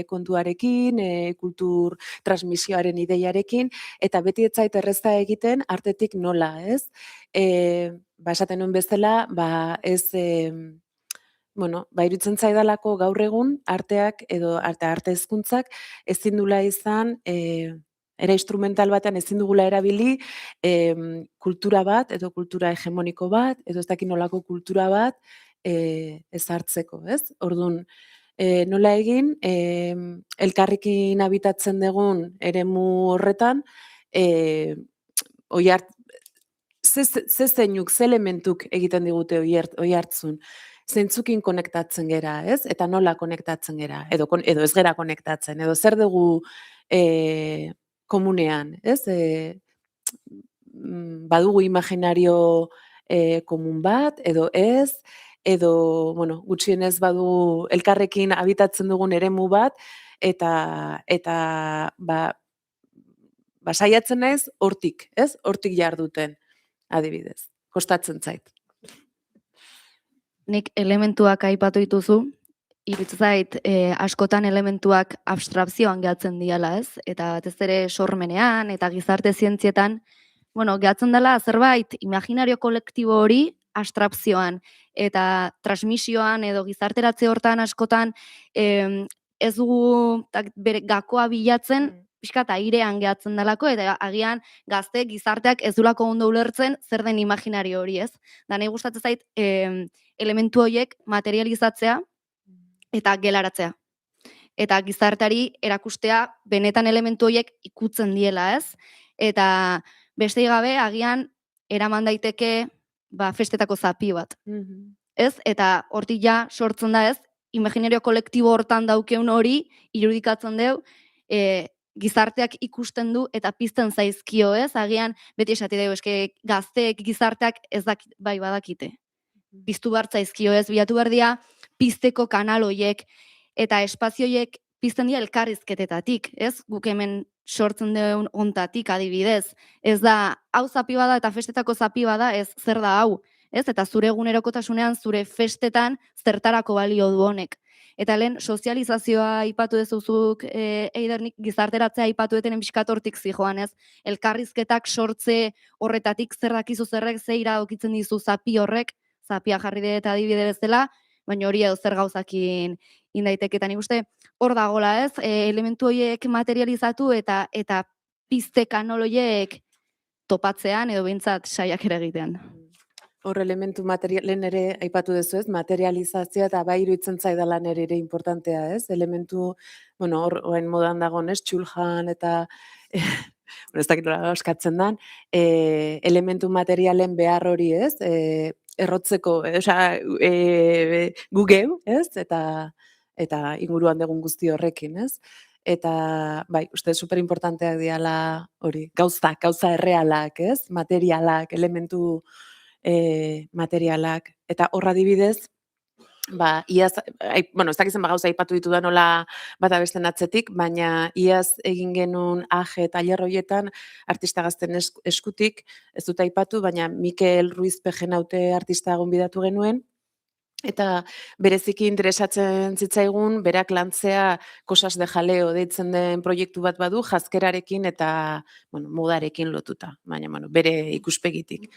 kontuarekin, kultur transmisioaren ideiarekin, eta beti ez zait erreza egiten artetik nola, ez? Esaten nuen bezala, ez... iruditzen zaidalako gaur egun arteak edo arte hezkuntzak ezin dula izan era instrumental batean ezin dugula erabili kultura bat edo kultura hegemoniko bat edo ez dakit nolako kultura bat ezartzeko, ez? Orduan, nola egin elkarrekin habitatzen dugun eremu horretan ze zeinuk, ze elementuk egiten digute oihartzun. Zeintzukin konektatzen gera, ez? Eta nola konektatzen gera, edo ez gera konektatzen, edo zer dugu komunean, ez? Badugu imaginario komun bat, edo ez, edo, gutxienez badugu elkarrekin habitatzen dugun eremu bat, eta saiatzen naiz hortik, ez? Hortik jarduten, adibidez. Kostatzen zait. Nik elementuak aipatu dituzu, iruditzen zait askotan elementuak abstrakzioan gehatzen diala, ez? Eta batez ere sormenean eta gizarte zientzietan, gehatzen dela zerbait imaginario kolektibo hori abstrakzioan eta transmisioan edo gizarteratze hortan askotan ez dugu bere gakoa bilatzen, pixkat airean gehatzen delako, eta agian gazte gizarteak ez dulako ondo ulertzen zer den imaginario hori, ez? Da nahi gustatzen zait elementu horiek materializatzea eta gelaratzea. Eta gizarteari erakustea benetan elementu horiek ikutzen diela, ez? Eta beste gabe agian eraman daiteke festetako zapi bat. Ez? Eta hortik ja sortzen da, ez? Imaginario kolektibo hortan daukeun hori irudikatzen deu gizarteak ikusten du eta pizten zaizkio, ez? Agian beti esate dugu, gazteek gizarteak ez dakit, bai badakite. Piztu behar zaizkio, ez? Bilatu behar dira pizteko kanal horiek eta espazio horiek pizten dira elkarrizketetatik, ez? Guk hemen sortzen duen ontatik adibidez. Ez da, hau zapi bada eta festetako zapi bada, ez zer da hau. ez? Eta zure egunerokotasunean, zure festetan zertarako balio du honek. Eta lehen sozializazioa aipatu dezuzuk, Eidernik gizarteratzea aipatu etenen pixkat hortik zijoan, ez? Elkarrizketak sortze horretatik zer dakizu zerrek, ze iradokitzen dizu zapi horrek, zapia jarri dut adibide bezala, baina hori edo zer gauzakin indaiteketan. Nik uste hor dagola, ez? Elementu horiek materializatu eta pizte kanoloiek topatzean edo behintzat saiakera egitean. Hor elementu lehen ere aipatu dezu, ez? Materializazioa eta bai iruditzen zaidalan ere importantea, ez? Elementu, bueno, hor orain modan dagoen, ez? Txuljan eta ez dakit nola eskatzen dan, elementu materialen behar hori, ez? Errotzeko, osea, gu geu, ez? Eta inguruan dugun guzti horrekin, ez? Eta, bai, uste superimportanteak diala hori, gauza errealak, ez? Materialak, elementu materialak. Eta horra adibidez, iaz, bueno, ez dakizen gauza aipatu ditu da nola bata besten atzetik, baina iaz egin genuen AG tailer horietan artista gazten eskutik, ez dut aipatu, baina Mikel Ruiz Pejenaute artista gonbidatu genuen, eta bereziki interesatzen zitzaigun, berak lantzea Cosas de Jaleo deitzen den proiektu bat badu, jazkerarekin eta modarekin lotuta, baina bere ikuspegitik.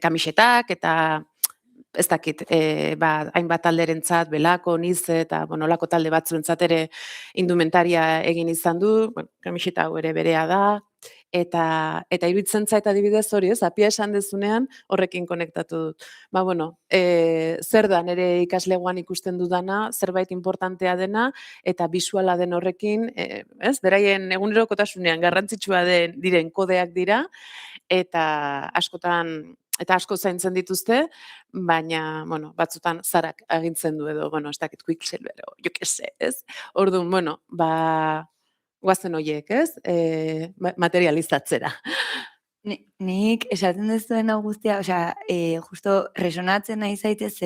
Kamisetak eta ez dakit, hainbat talderentzat, Belako, Nize eta olako talde batzuentzat ere indumentaria egin izan du, kamiseta hau ere berea da, eta iruditzen zait adibidez hori, ez, apia esan dezunean horrekin konektatu dut. Zer da nire ikasleguan ikusten dudana, zerbait importantea dena, eta bisuala den horrekin, ez, beraien egunerokotasunean garrantzitsua diren kodeak dira, eta askotan, eta asko zaintzen dituzte, baina, batzutan zarak agintzen du edo, ez dakit Quicksilver, jo kese, ez? Orduan, guazen horiek, ez? Materializatzera. Nik esaten duzuen hau guztia, osea, justo resonatzen nahi zaitez,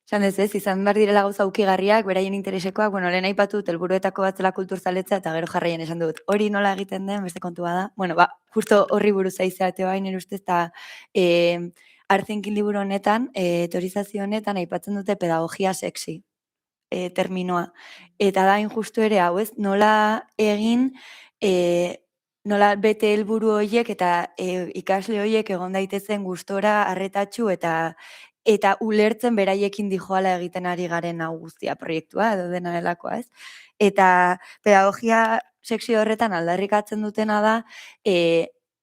esan dez ez, izan behar direla gauza ukigarriak, beraien interesekoak, lehen aipatu dut, helburuetako bat zela kulturzaletza, eta gero jarraien esan dut, hori nola egiten den, beste kontua da. Justo horri buruz aizeate bain, erustez, eta Artzinkin liburu honetan, teorizazio honetan, aipatzen dute pedagogia sexy terminoa. Eta da, injustu ere, hau ez, nola egin, nola bete helburu horiek eta ikasle horiek egon daitezen gustora, arretatxu eta ulertzen beraiekin dijoala egiten ari garen hau guztia proiektua, edo dena delakoa, ez? Eta pedagogia sexy horretan aldarrikatzen dutena da,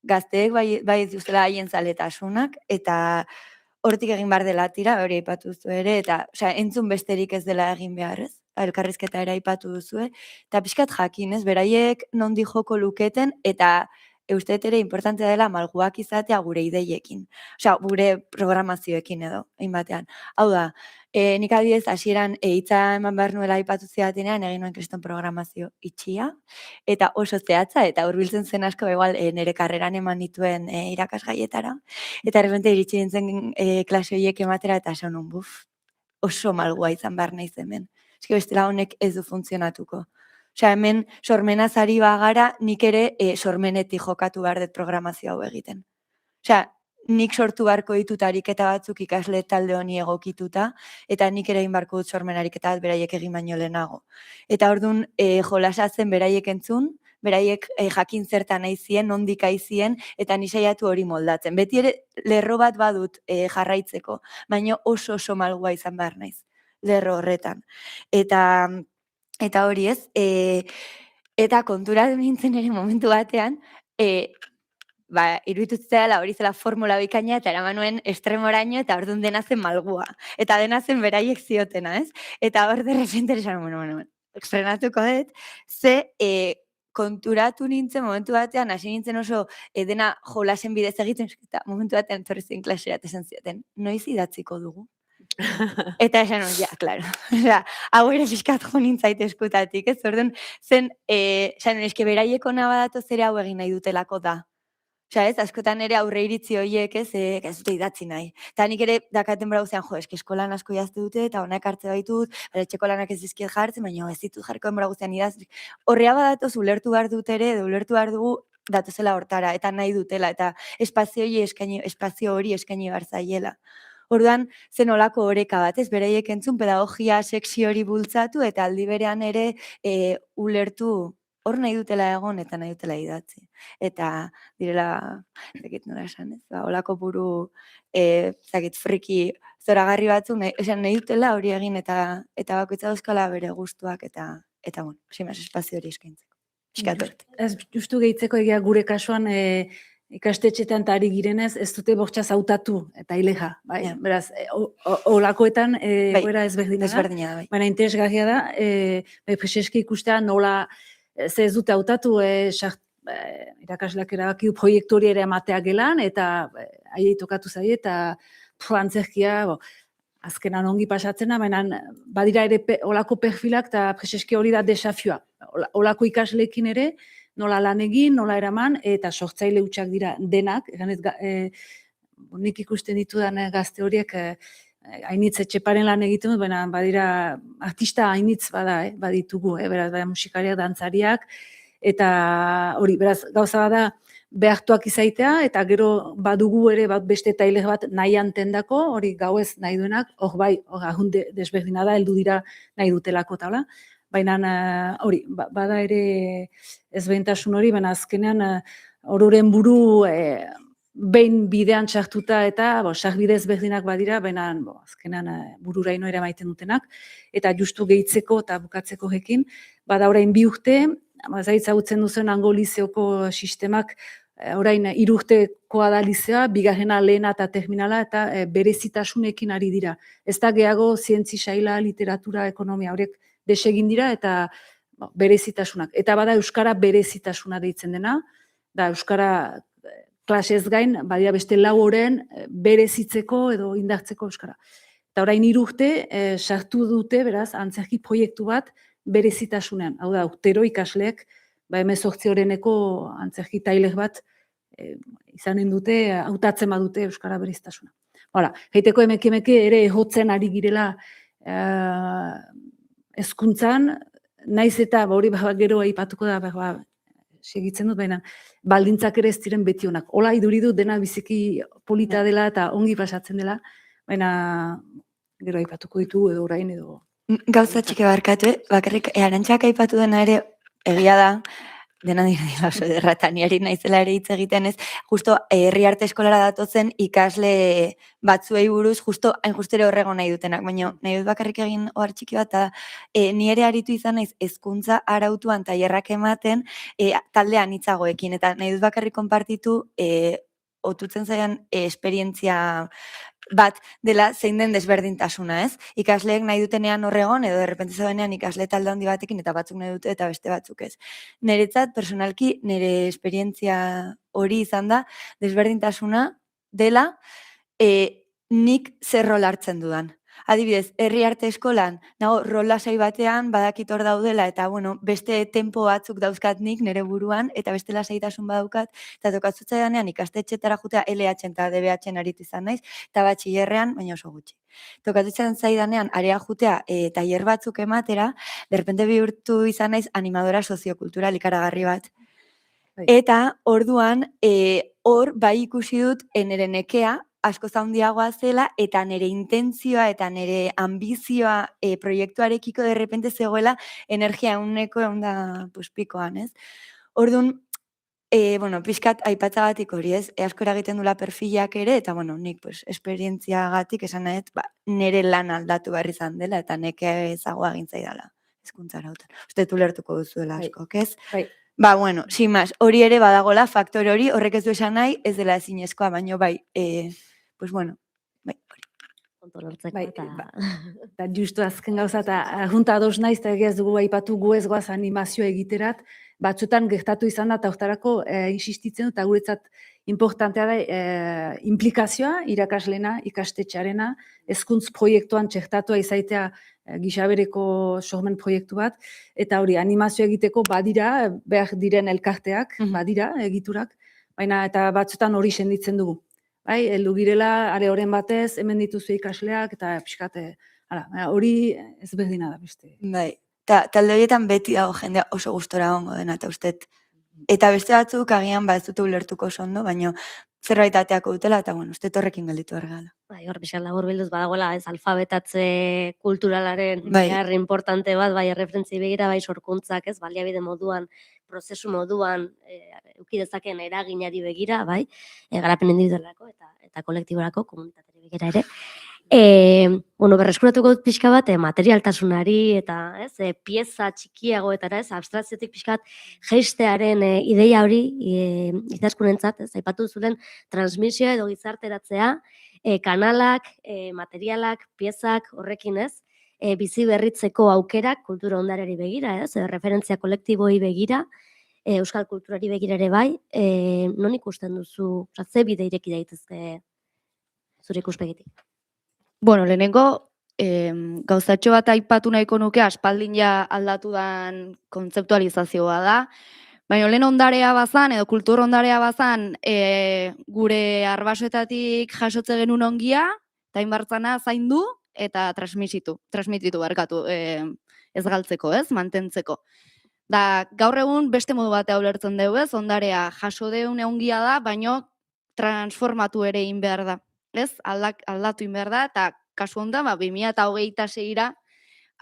gazteek bai duzela haien zaletasunak, eta hortik egin behar dela tira, hori aipatu duzu ere, eta entzun besterik ez dela egin behar, ez? Elkarrizketa ere aipatu duzu, eta pixkat jakin, ez? Beraiek nondi joko luketen, eta usteet ere importantea dela malguak izatea gure ideiekin. Gure programazioekin edo, hainbatean. Hau da, nik adibidez hasieran hitza eman behar nuela aipatu zidatenean, egin nuen kriston programazio itxia, eta oso zehatza, eta hurbiltzen zen asko, igual, nire karreran eman dituen irakasgaietara, eta errepente iritsi dintzen klase horiek ematera, eta esan nun, oso malgua izan behar nahi hemen. Eske bestela honek ez du funtzionatuko. Hemen sormenaz ari bagara, nik ere sormenetik jokatu behar dut programazio hau egiten. Nik sortu beharko ditut ariketa batzuk ikasle talde honi egokituta, eta nik ere egin beharko dut sormen ariketa bat beraiek egin baino lehenago. Eta orduan jolasa zen beraiek entzun, beraiek jakin zertan nahi zien, nondik aizien, eta ni saiatu hori moldatzen. Beti ere lerro bat badut jarraitzeko, baina oso malgua izan behar naiz, lerro horretan. Eta hori ez, eta kontura nintzen ere momentu batean, iruditzea dela hori zela formula bikaina, eta eraman nuen estremoraino, eta orduan dena zen malgua. Eta dena zen beraiek ziotena, ez? Eta hor derrepente esan, estrenatuko dut, ze konturatu nintzen momentu batean, hasi nintzen oso dena jolasen bidez egiten, eta momentu batean torrezen klasera esan zioten, noiz idatziko dugu? Eta esan, klaro. Hau ere fiskat jo nintzait eskutatik, ez? Orduan, zen, eske beraieko nabadatu zere hau egin nahi dutelako da. Ez, askotan ere aurre iritzi horiek, ez dute idatzi nahi. Eta nik ere dakaten brauzean, eske eskolan asko jazte dute, eta honak hartze baitut, etxeko lanak ez dizkiet jartzen, baina ez ditut jarriko brauzean idaztik. Horrea badatoz ulertu behar dut ere, edo ulertu behar dugu, datuzela hortara, eta nahi dutela, eta espazio hori eskaini behar zaiela. Orduan, zen olako oreka bat, ez beraiek entzun pedagogia sexi hori bultzatu, eta aldi berean ere ulertu hor nahi dutela egon eta nahi dutela idatzi. Eta direla, zekit nola esan, ez? Olako buru, zekit friki zoragarri batzuk, nahi dutela hori egin eta bakoitza dauzkala bere gustuak eta bueno, simaz espazio hori eskaintzeko. Piskatort. Ez justu gehitzeko egia gure kasuan ikastetxetan eta ari girenez, ez dute bortxaz hautatu eta ileja. Bai? Ja. Beraz, olakoetan egoera ezberdina da. Ezberdina da, bai. Baina interesgarria da, preseski ikustea nola ze ez dute hautatu irakasleak erabaki du proiektu hori ere ematea gelan, eta haiei tokatu zaie, eta antzerkia, azkenan ongi pasatzena, baina badira ere olako perfilak, eta preseski hori da desafioa. Olako ikasleekin ere, nola lan egin, nola eraman, eta sortzaile hutsak dira denak, nik ikusten ditudan gazte horiek, hainitz etxeparen lan egiten dut, baina badira artista hainitz baditugu, beraz, musikariak, dantzariak, eta hori, beraz, gauza bada behartuak izaitea, eta gero badugu ere beste tailer bat nahian tendako, hori gauez nahi duenak, hor bai, ahun desberdina da, heldu dira nahi dutelako taula, baina hori, bada ere ezbentasun hori, baina azkenean ororen buru behin bidean txartuta eta sarbide ezberdinak badira, baina azkenean bururaino ere maiten dutenak, eta justu gehitzeko eta bukatzeko jekin, bada orain 2 urte, zaitzagutzen duzen hango lizeoko sistemak, orain 3 urtekoa da lizeoa, bigarrena lehena eta terminala, eta berezitasunekin ari dira. Ez da gehiago zientzi saila, literatura, ekonomia, horiek desegin dira, eta berezitasunak. Eta bada euskara berezitasuna deitzen dena, da euskara klasez gain, badira beste 4 oren berezitzeko edo indartzeko euskara. Eta orain 3 urte sartu dute, beraz, antzerki proiektu bat berezitasunean. Hau da, urtero ikasleek, 18 oreneko antzerki tailer bat izanen dute, hautatzen badute euskara berezitasuna. Hala, heiteko emeke ere ehotzen ari girela hezkuntzan, naiz eta hori gero aipatuko da, segitzen dut, baina baldintzak ere ez diren beti onak. Hola iduridu dena biziki polita dela eta ongi pasatzen dela, baina gero aipatuko ditugu edo orain edo... Gauza txike barkatu, bakarrik Arantxak aipatu dena ere egia da, dena dira oso derrataniari naizela ere hitz egiten ez, justo herri arte eskolara datotzen ikasle batzuei buruz, hain justero horrego nahi dutenak, baina nahi dut bakarrik egin ohar txiki bat, ni ere aritu izan naiz hezkuntza arautuan tailerrak ematen taldean hitzagoekin, eta nahi dut bakarrik konpartitu otutzen zaian esperientzia bat dela zein den desberdintasuna, ez? Ikasleek nahi dutenean horregon, edo derrepente zaudenean ikasle talde handi batekin, eta batzuk nahi dute eta beste batzuk ez. Niretzat, personalki, nire esperientzia hori izan da, desberdintasuna dela nik zer rol hartzen dudan. Adibidez, herri arte eskolan, nago, rol lasai batean, badakit hor daudela, eta bueno, beste tempo batzuk dauzkat nik nire buruan, eta beste lasaitasun badaukat, eta tokatzutzaedanean ikastetxetara jutea LH eta DBH aritu izan naiz, eta batxillerrean, baina oso gutxi. Tokatutzen zaidanean, area jutea tailer batzuk ematera, derrepente bihurtu izan naiz animadora soziokultural ikaragarri bat. Eta orduan, hor bai ikusi dut nire nekea, asko zaundiagoa zela, eta nire intentzioa eta nire ambizioa proiektuarekiko derrepente zegoela energia euneko pikoan, ez? Orduan, pixkat aipatzagatik hori, ez? Asko eragiten dula perfilak ere, eta nik esperientziagatik esan nahi, nire lan aldatu behar izan dela, eta neke ezagoa gintzai dela, hezkuntzara hautan. Uste ulertuko duzuela askok, ez? Sin más, hori ere badagola, faktore hori, horrek ez du esan nahi, ez dela ezinezkoa, baino hori. Kontrolortzeko Eta justu azken gauza, eta junta ados naiz, eta egiaz dugu aipatu gu ez goaz animazio egiterat, batzutan gertatu izan da, eta hortarako insistitzen dut, eta guretzat importantea da implikazioa, irakaslena, ikastetxearena, hezkuntz proiektuan txertatua izaitea gisabereko sormen proiektu bat, eta hori animazio egiteko badira, behar diren elkarteak, badira egiturak, baina eta batzutan hori senditzen dugu. Heldu girela, are horren batez, hemen dituzu ikasleak, eta pixkate, hori ez berdina da beste. Talde horietan beti dago jendea oso gustora ongo dena, eta uste Eta beste batzuk agian ez dute ulertuko oso ondo, baina zerbait ateako dutela, eta bueno, uste horrekin gelditu behar gara. Bai, hor pixkat laburbilduz badagoela, ez alfabetatze kulturalaren Bai. behar importante bat, bai erreferentzi begira, bai sorkuntzak, ez baliabide moduan, prozesu moduan, eduki dezaken eraginari begira, bai, garapen individualerako eta kolektiborako, komunitateri begira ere. Bueno, berreskuratuko dut pixka bat, materialtasunari eta, ez, pieza txikiagoetara, ez, abstrakziotik pixkat jeistearen ideia hori idazkunentzat, ez, aipatu zulen transmisioa edo gizarteratzea, kanalak, materialak, piezak horrekin, ez, bizi berritzeko aukerak kultura ondareari begira, ez, referentzia kolektiboi begira, euskal kulturari begira ere bai, non ikusten duzu, ze bide ireki daitezke zure ikuspegitik? Bueno, lehenengo, gauzatxo bat aipatu nahiko nuke aspaldin ja aldatu dan kontzeptualizazioa da. Baina lehen ondarea bazan, edo kultur ondarea bazan, gure arbasoetatik jasotze genuen ongia, eta inbartzana zaindu eta transmititu barkatu, ez galtzeko, ez, mantentzeko. Da, gaur egun beste modu batea ulertzen dugu, ez, ondarea jaso deune ongia da, baino transformatu ere egin behar da. Ez, aldatu egin behar da, eta kasu honda, 2026ra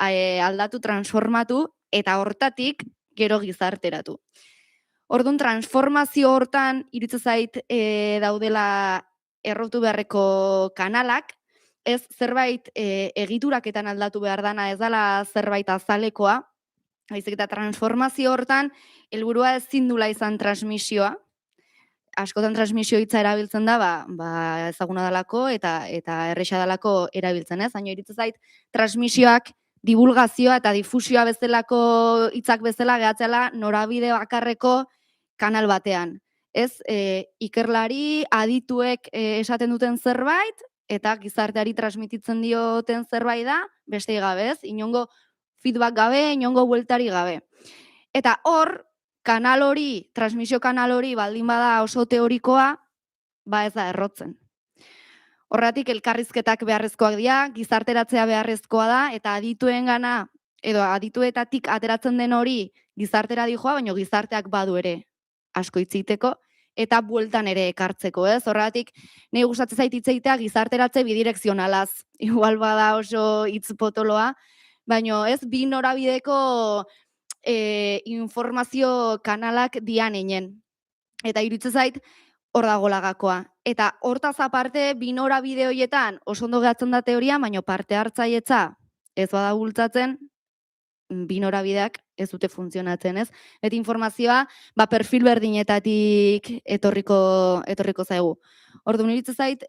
aldatu, transformatu, eta hortatik gero gizarteratu. Orduan, transformazio hortan, iruditzen zait daudela errotu beharreko kanalak, ez zerbait egituraketan aldatu behar dana, ez dela zerbait azalekoa, baizik eta transformazio hortan, helburua ezin dula izan transmisioa, askotan transmisio hitza erabiltzen da, ezaguna dalako eta erresa dalako erabiltzen, ez? Baina iruditzen zait transmisioak divulgazioa eta difusioa bezalako hitzak bezala gehatzela norabide bakarreko kanal batean. Ez, ikerlari, adituek esaten duten zerbait eta gizarteari transmititzen dioten zerbait da, beste gabe, ez? Inongo feedback gabe, inongo bueltari gabe. Eta hor, kanal hori, transmisio kanal hori baldin bada oso teorikoa, ez da errotzen. Horregatik elkarrizketak beharrezkoak dira, gizarteratzea beharrezkoa da, eta adituengana, edo adituetatik ateratzen den hori gizartera dijoa, baina gizarteak badu ere asko hitzeiteko, eta bueltan ere ekartzeko, ez? Horregatik, nahi gustatzen zait hitzeitea gizarteratze bidirekzionalaz. Igual bada oso hitz potoloa, baina ez bi norabideko informazio kanalak dian einen. Eta iruditzen zait, hor dago lagakoa. Eta hortaz aparte, bi norabide horietan oso ondo gehatzen da teoria, baina parte hartzailetza ez bada bultzatzen, bi norabideak ez dute funtzionatzen, ez? Eta informazioa, perfil berdinetatik etorriko zaigu. Orduan iruditzen zait,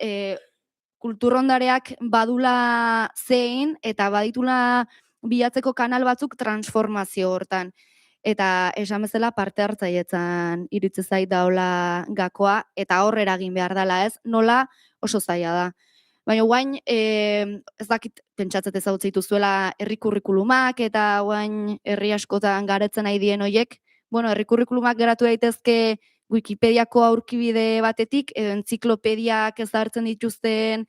kulturondareak badula zein eta baditula bilatzeko kanal batzuk transformazio hortan. Eta esan bezala parte hartzailetzan iruditzen zait daola gakoa, eta hor eragin behar dela, ez? Nola oso zaila da. Baina guain, ez dakit pentsatzet ezautzeitu zuela herri kurrikulumak eta guain herri askotan garetzen nahi dien horiek. Bueno, herri kurrikulumak geratu daitezke Wikipediako aurkibide batetik, edo entziklopediak ezartzen dituzten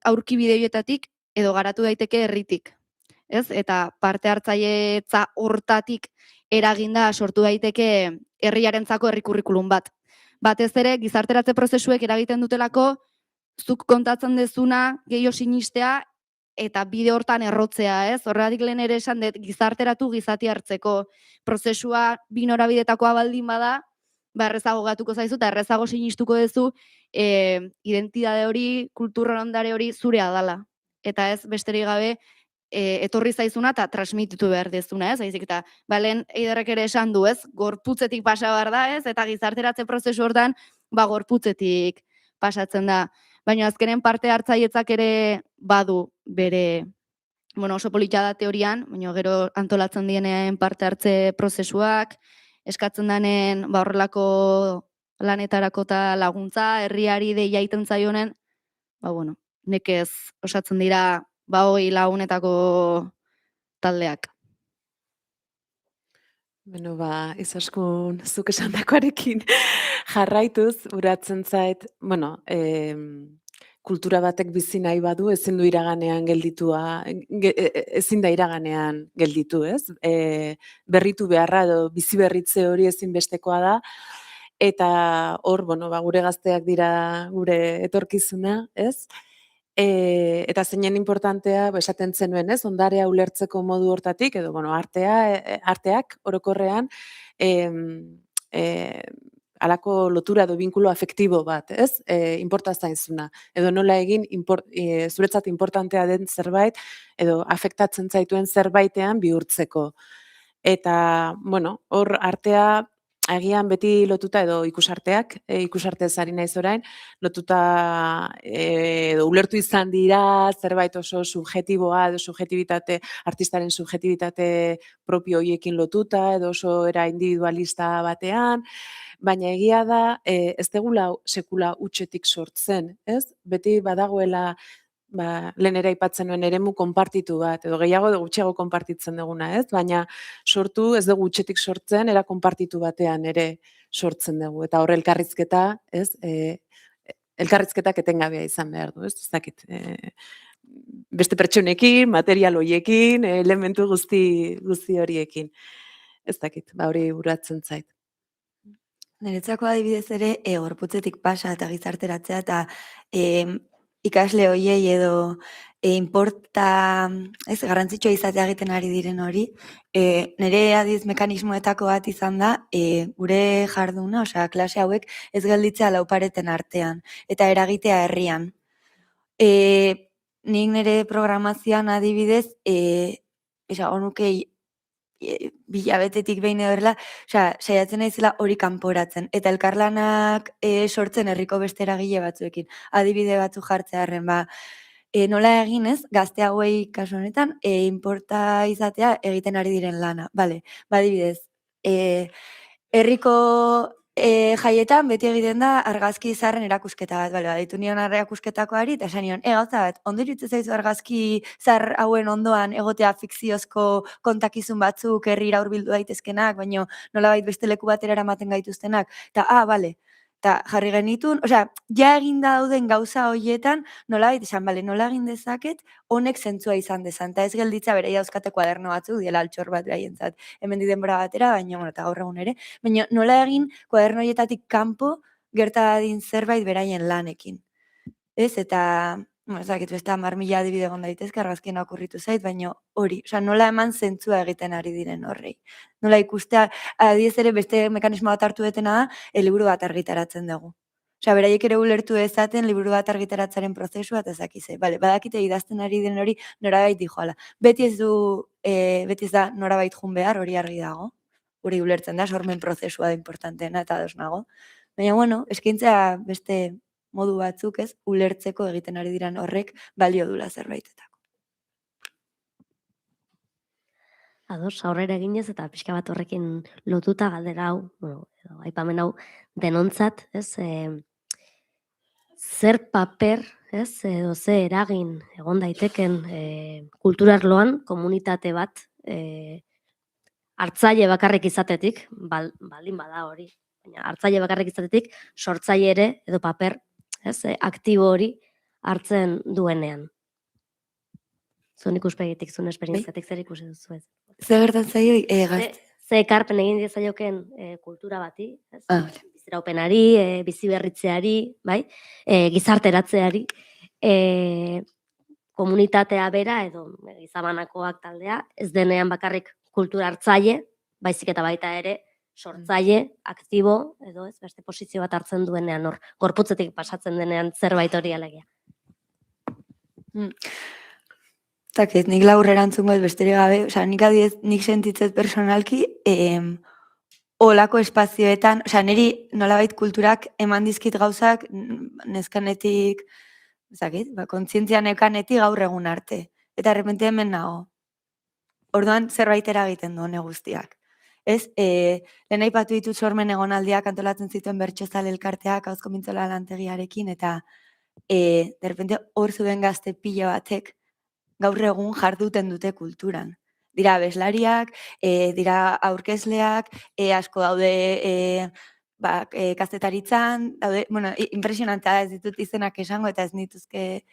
aurkibide horietatik, edo garatu daiteke herritik. Ez? Eta parte hartzailetza hortatik eraginda sortu daiteke herriarentzako herri kurrikulum bat. Batez ere, gizarteratze prozesuek eragiten dutelako, zuk kontatzen dezuna gehiago sinistea eta bide hortan errotzea, ez? Horregatik lehen ere esan dut gizarteratu gizati hartzeko prozesua bi norabidetakoa baldin bada, errezago gatuko zaizu eta errezago sinistuko duzu identitate hori, kultura ondare hori zurea dala. Eta ez besterik gabe etorri zaizuna eta transmititu behar dezuna, ez? Haizik eta lehen Eiderrek ere esan du, ez? Gorputzetik pasa behar da, ez? Eta gizarteratze prozesu hortan gorputzetik pasatzen da. Baina azkenen parte hartzailetzak ere badu bere, oso polita da teorian, baina gero antolatzen dienean parte hartze prozesuak, eskatzen denen horrelako lanetarako eta laguntza, herriari deia iten zaionen, nekez osatzen dira 20 lagunetako taldeak. Beno, izaskun zuk esandakoarekin jarraituz, uratzen zait, kultura batek bizi nahi badu, ezin du iraganean ezin da iraganean gelditu, ez? Berritu beharra edo bizi berritze hori ezinbestekoa da, eta hor, gure gazteak dira gure etorkizuna, ez? Eta zeinen importantea, esaten zenuen, ez? Ondarea ulertzeko modu hortatik, edo, arteak orokorrean, halako lotura edo binkulo afektibo bat, ez? Inporta zaizuna. Edo nola egin zuretzat importantea den zerbait, edo afektatzen zaituen zerbaitean bihurtzeko. Eta, hor artea agian beti lotuta edo ikusartez ari naiz orain, lotuta edo ulertu izan dira zerbait oso subjetiboa edo artistaren subjetibitate propio horiekin lotuta edo oso era individualista batean, baina egia da ez degula sekula hutsetik sortzen, ez? Beti badagoela lehen ere aipatzen nuen eremu konpartitu bat, edo gehiago edo gutxiago konpartitzen duguna, ez? Baina sortu ez dugu hutsetik sortzen, era konpartitu batean ere sortzen dugu. Eta hor elkarrizketa, ez? Elkarrizketak etengabea izan behar du, ez? Ez dakit. Beste pertsonekin, material horiekin, elementu guzti horiekin. Ez dakit, hori buratzen zait. Niretzako adibidez ere, gorputzetik pasa eta gizarteratzea eta ikasle hoiei edo garrantzitsua izatea egiten ari diren hori, nire adiz mekanismoetako bat izan da, gure jarduna, osea, klase hauek ez gelditzea laupareten artean, eta eragitea herrian. Nik nire programazioan adibidez, onukei bilabetetik behin edorela, saiatzen naizela hori kanporatzen. Eta elkarlanak sortzen herriko beste eragile batzuekin. Adibide batzu jartzearren, nola eginez, gazte hauei kasu honetan, inporta izatea egiten ari diren lana. Adibidez, herriko jaietan beti egiten da argazki zarren erakusketa bat, ditu nion erakusketakoari, eta esan nion, gauza bat, ondo iruditzen zaizu argazki zar hauen ondoan egotea fikziozko kontakizun batzuk herrira hurbildu daitezkenak, baina nolabait beste leku batera eramaten gaituztenak, eta bale, eta jarri genitun, ja egin dauden gauza horietan, nolabait esan, nola egin dezaket, honek zentzua izan dezan, eta ez gelditza bere dauzkate kuaderno batzuk, diela altxor bat behaientzat, hemen denbora batera, baina, eta gaur egun ere, baina nola egin kuaderno horietatik kanpo gerta dadin zerbait beraien lanekin. Ez, eta, ezakit, beste 10.000 adibide egon daitezke, argazkien okurritu zait, baina hori, nola eman zentzua egiten ari diren horrei. Nola ikustea, adibidez ere beste mekanismo bat hartu detena da, liburu bat argitaratzen dugu. Beraiek ere ulertu ezaten liburu bat argitaratzaren prozesua eta ezakizei. Badakite idazten ari den hori norabait dijoala. Beti ez da norabait jun behar, hori argi dago. Hori ulertzen da, sormen prozesua da importanteena eta ados nago. Baina, eskaintzea beste modu batzuk ez, ulertzeko egiten ari diran horrek balio dula zerbaitetako. Ados, aurrera eginez eta pixka bat horrekin lotuta galdera hau, edo aipamen hau denontzat, ez, zer paper, ez, edo ze eragin egon daiteken kulturarloan komunitate bat hartzaile bakarrik izatetik, baldin bada hori, baina hartzaile bakarrik izatetik sortzaile ere edo paper, ez, aktibo hori hartzen duenean. Zuen ikuspegitik, zuen esperientziatik zer ikusi duzu ez? Ze gertan zaio gazte? Ze ekarpen egin diezaioken kultura bati, ez? Biziraupenari, biziberritzeari, gizarteratzeari, komunitatea bera edo gizabanakoak taldea, ez denean bakarrik kultura hartzaile, baizik eta baita ere sortzaile, aktibo, edo ez, beste posizio bat hartzen duenean hor, gorputzetik pasatzen denean zerbait hori alegia. Zaket, nik laur erantzungo ez besterik gabe, nik adidez, nik sentitzet personalki, olako espazioetan, niri nolabait kulturak eman dizkit gauzak neskanetik, kontzientzia nekanetik gaur egun arte. Eta errepente hemen nago. Orduan zerbait eragiten du hone guztiak. Ez, lehen aipatu ditut sormen egonaldiak antolatzen zituen bertxozale elkarteak, hauzko mintzola lantegiarekin, eta derrepente hor zuen gazte pila batek, gaur egun jarduten dute kulturan. Dira abeslariak, dira aurkezleak, asko daude kazetaritzan, daude, bueno, impresionantea da, ez ditut izenak esango, eta ez nituzke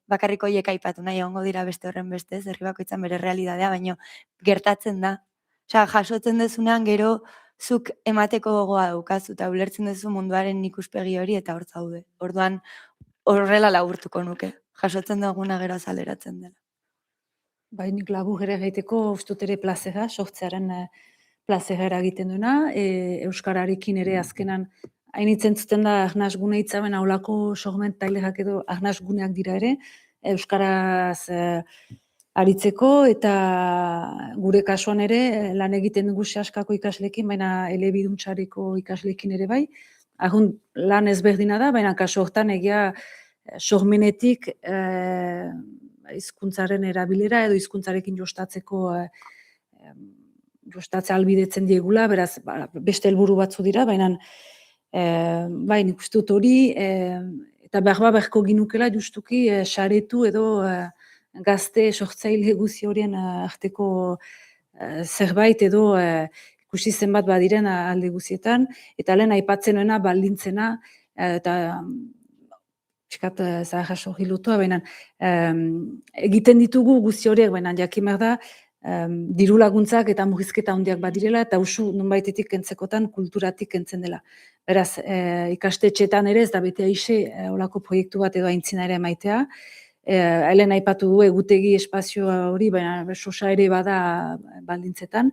bakarrik horiek aipatu nahi egongo dira beste horren beste, ez, herri bakoitzan bere realidadea, baina gertatzen da. Osea, jasotzen dezunean gero zuk emateko gogoa daukazu, eta ulertzen duzu munduaren ikuspegi hori, eta hor zaude. Orduan, horrela laburtuko nuke. Jasotzen duguna gero azaleratzen dela. Bai, nik labur ere gaiteko ustut ere plazera, sortzearen plazera egiten duena, Euskararekin ere azkenan hainitzen zuten da arnaz gune hitza, baina holako sorment tailerak edo arnaz guneak dira ere, Euskaraz aritzeko, eta gure kasuan ere lan egiten dugu askako ikaslekin, baina elebiduntzareko ikaslekin ere bai. Argun lan ezberdina da, baina kasu hortan egia sormenetik hizkuntzaren erabilera edo hizkuntzarekin jostatzea ahalbidetzen diegula, beraz beste helburu batzu dira, baina bai, nik uste dut hori, eta beharko ginukela justuki saretu edo gazte sortzaile guzi horien arteko zerbait edo ikusi zenbat badiren alde guzietan, eta lehen aipatzen nuena baldintzena, eta piskat zaharra sorri lotua, baina egiten ditugu guzi horiek, baina jakin behar da, diru laguntzak eta murrizketa handiak badirela, eta usu nonbaitetik kentzekotan kulturatik kentzen dela. Beraz, ikastetxeetan ere ez da bete aixe olako proiektu bat edo aintzina ere maitea. Helen aipatu du egutegi espazioa hori, baina sosa ere bada baldintzetan,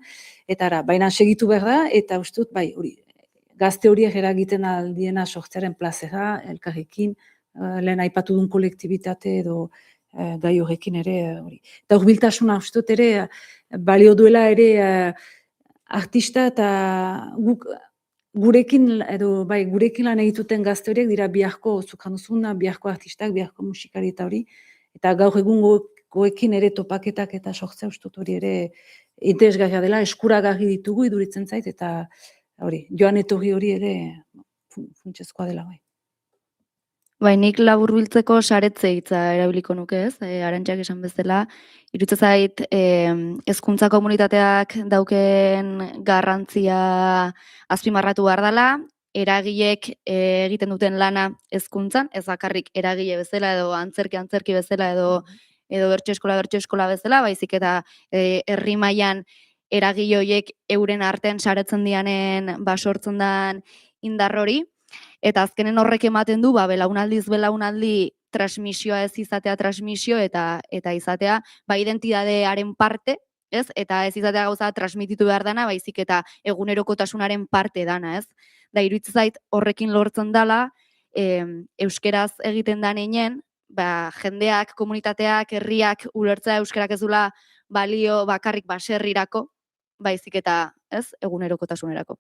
eta baina segitu behar da, eta uste dut, bai, hori, gazte horiek eragiten aldiena sortzearen plazera, elkarrekin, lehen aipatu duen kolektibitate edo gai horrekin ere hori. Eta hurbiltasuna uste dut ere balio duela ere artista eta gurekin edo bai gurekin lan egituten gazte horiek dira biharko zukanduzuna, biharko artistak, biharko musikari eta hori. Eta gaur egun goekin ere topaketak eta sortzea uste dut hori ere interesgarria dela, eskuragarri ditugu iduritzen zait, eta hori, joan etorri hori ere funtsezkoa dela bai. Bai, nik labur biltzeko saretze hitza erabiliko nuke, ez? Arantxak esan bezala, iruditzen zait hezkuntza komunitateak dauken garrantzia azpimarratu behar dela, eragileek egiten duten lana hezkuntzan, ez bakarrik eragile bezala edo antzerki bezala edo bertso eskola bezala, baizik eta herri mailan eragile horiek euren artean saretzen dianen sortzen den indar hori. Eta azkenen horrek ematen du, belaunaldi transmisioa ez izatea transmisio eta izatea identidadearen parte, ez? Eta ez izatea gauza transmititu behar dana, baizik eta egunerokotasunaren parte dana, ez? Da iruditzen zait horrekin lortzen dela, euskeraz egiten daneinen, jendeak, komunitateak, herriak ulertzea euskarak ez dula balio bakarrik baserrirako, baizik eta, ez, egunerokotasunerako.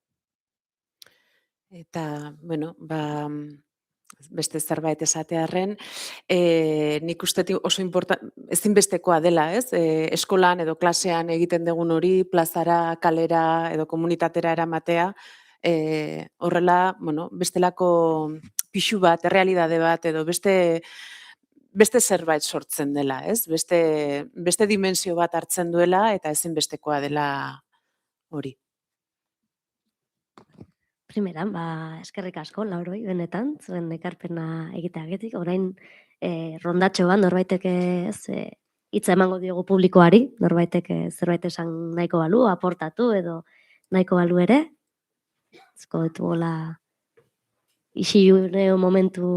Eta, bueno, beste zerbait esatearren, nik uste oso ezinbestekoa dela, ez? Eskolan edo klasean egiten dugun hori, plazara, kalera edo komunitatera eramatea, horrela, bueno, bestelako pixu bat, errealidade bat edo beste zerbait sortzen dela, ez? Beste dimensio bat hartzen duela eta ezinbestekoa dela hori. Primeran, eskerrik asko, Lauroi, benetan, zuen ekarpena egiteagatik. Orain, rondatxo bat, norbaitek hitza emango diogu publikoari, norbaitek zerbait esan nahiko balu, aportatu edo nahiko balu ere. Ezko ditugola isiluneo momentu,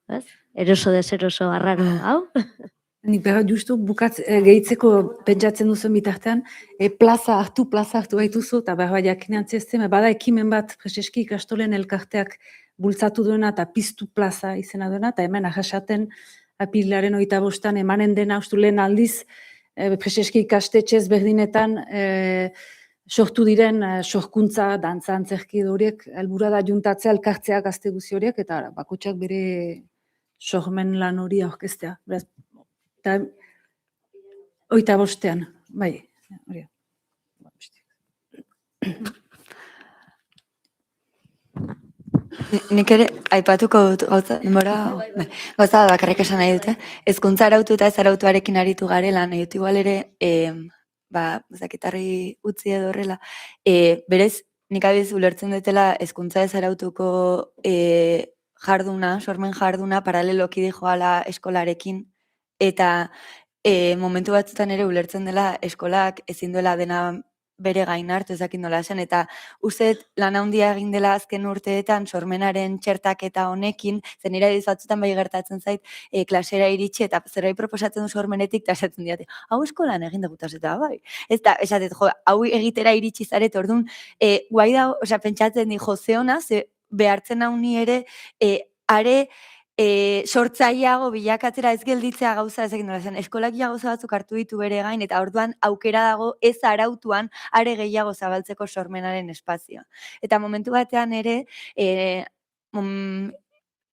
ez? Eroso deseroso arraro, hau? Nik behar justu gehitzeko pentsatzen duzen bitartean, plaza hartu baituzu, eta behar jakinean zezten, bada ekimen bat Preseski ikastolen elkarteak bultzatu duena eta piztu plaza izena duena, eta hemen ahasaten apilaren 25 emanen dena ustu lehen aldiz Preseski ikastetxez berdinetan sortu diren sorkuntza, dantza, antzerki horiek, helburua da juntatzea elkartzea gazte guzi horiek, eta bakotxak bere sormen lan hori aurkeztea. Eta 25, bai, hori. Nik ere aipatuko dut gauza, gauza bakarrik esan nahi dute. Hezkuntza arautu eta ez arautuarekin aritu garela, nahi dut igual ere, zakitarri utzi edo horrela, berez nik abiz ulertzen dutela hezkuntza ez arautuko jarduna, sormen jarduna, paraleloki dijoala eskolarekin, eta momentu batzutan ere ulertzen dela eskolak ezin duela dena bere gain hartu, ez dakit nola esan, eta uste lan handia egin dela azken urteetan sormenaren txertaketa honekin, zen irabiz batzutan bai gertatzen zait, klasera iritsi eta zerbait proposatzen du sormenetik, eta esaten diate, hau eskolan egin dugu eta bai. Ez da, esatet, jo, hau egitera iritsi zaret, orduan, guai da, osea, pentsatzen di, jo, zeona, ze behartzen hau ni ere, are, sortzaileago bilakatzera ez gelditzea gauza ez egin zen. Eskolak gauza batzuk hartu ditu bere gain, eta orduan aukera dago ez arautuan are gehiago zabaltzeko sormenaren espazioa. Eta momentu batean ere,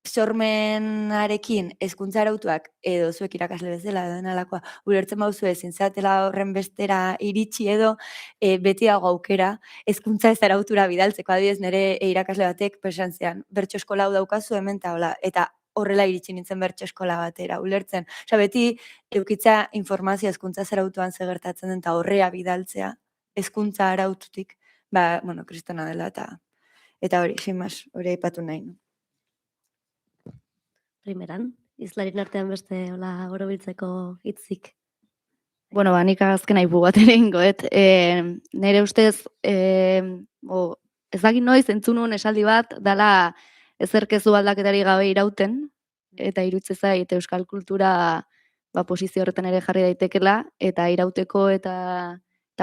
sormenarekin hezkuntza arautuak edo zuek irakasle bezala edo denalakoa ulertzen bauzu ezin zatela horren bestera iritsi edo beti dago aukera hezkuntza ez arautura bidaltzeko. Adibidez nire irakasle batek presentzian bertso eskola hau daukazu hemen ta hola, eta horrela iritsi nintzen bertso eskola batera ulertzen. Osea, beti edukitza informazio hezkuntza ez arautuan ze gertatzen den ta horrea bidaltzea hezkuntza araututik, bueno, kristona dela eta hori, sin más, hori aipatu nahi. Primeran, izlarien artean beste hola orobiltzeko hitzik. Bueno, nik azken aipu bat ere ingoet. Nire ustez, ez dakit noiz entzun nuen esaldi bat, dala ezerkezu aldaketari gabe irauten, eta irutze zait euskal kultura posizio horretan ere jarri daitekela, eta irauteko eta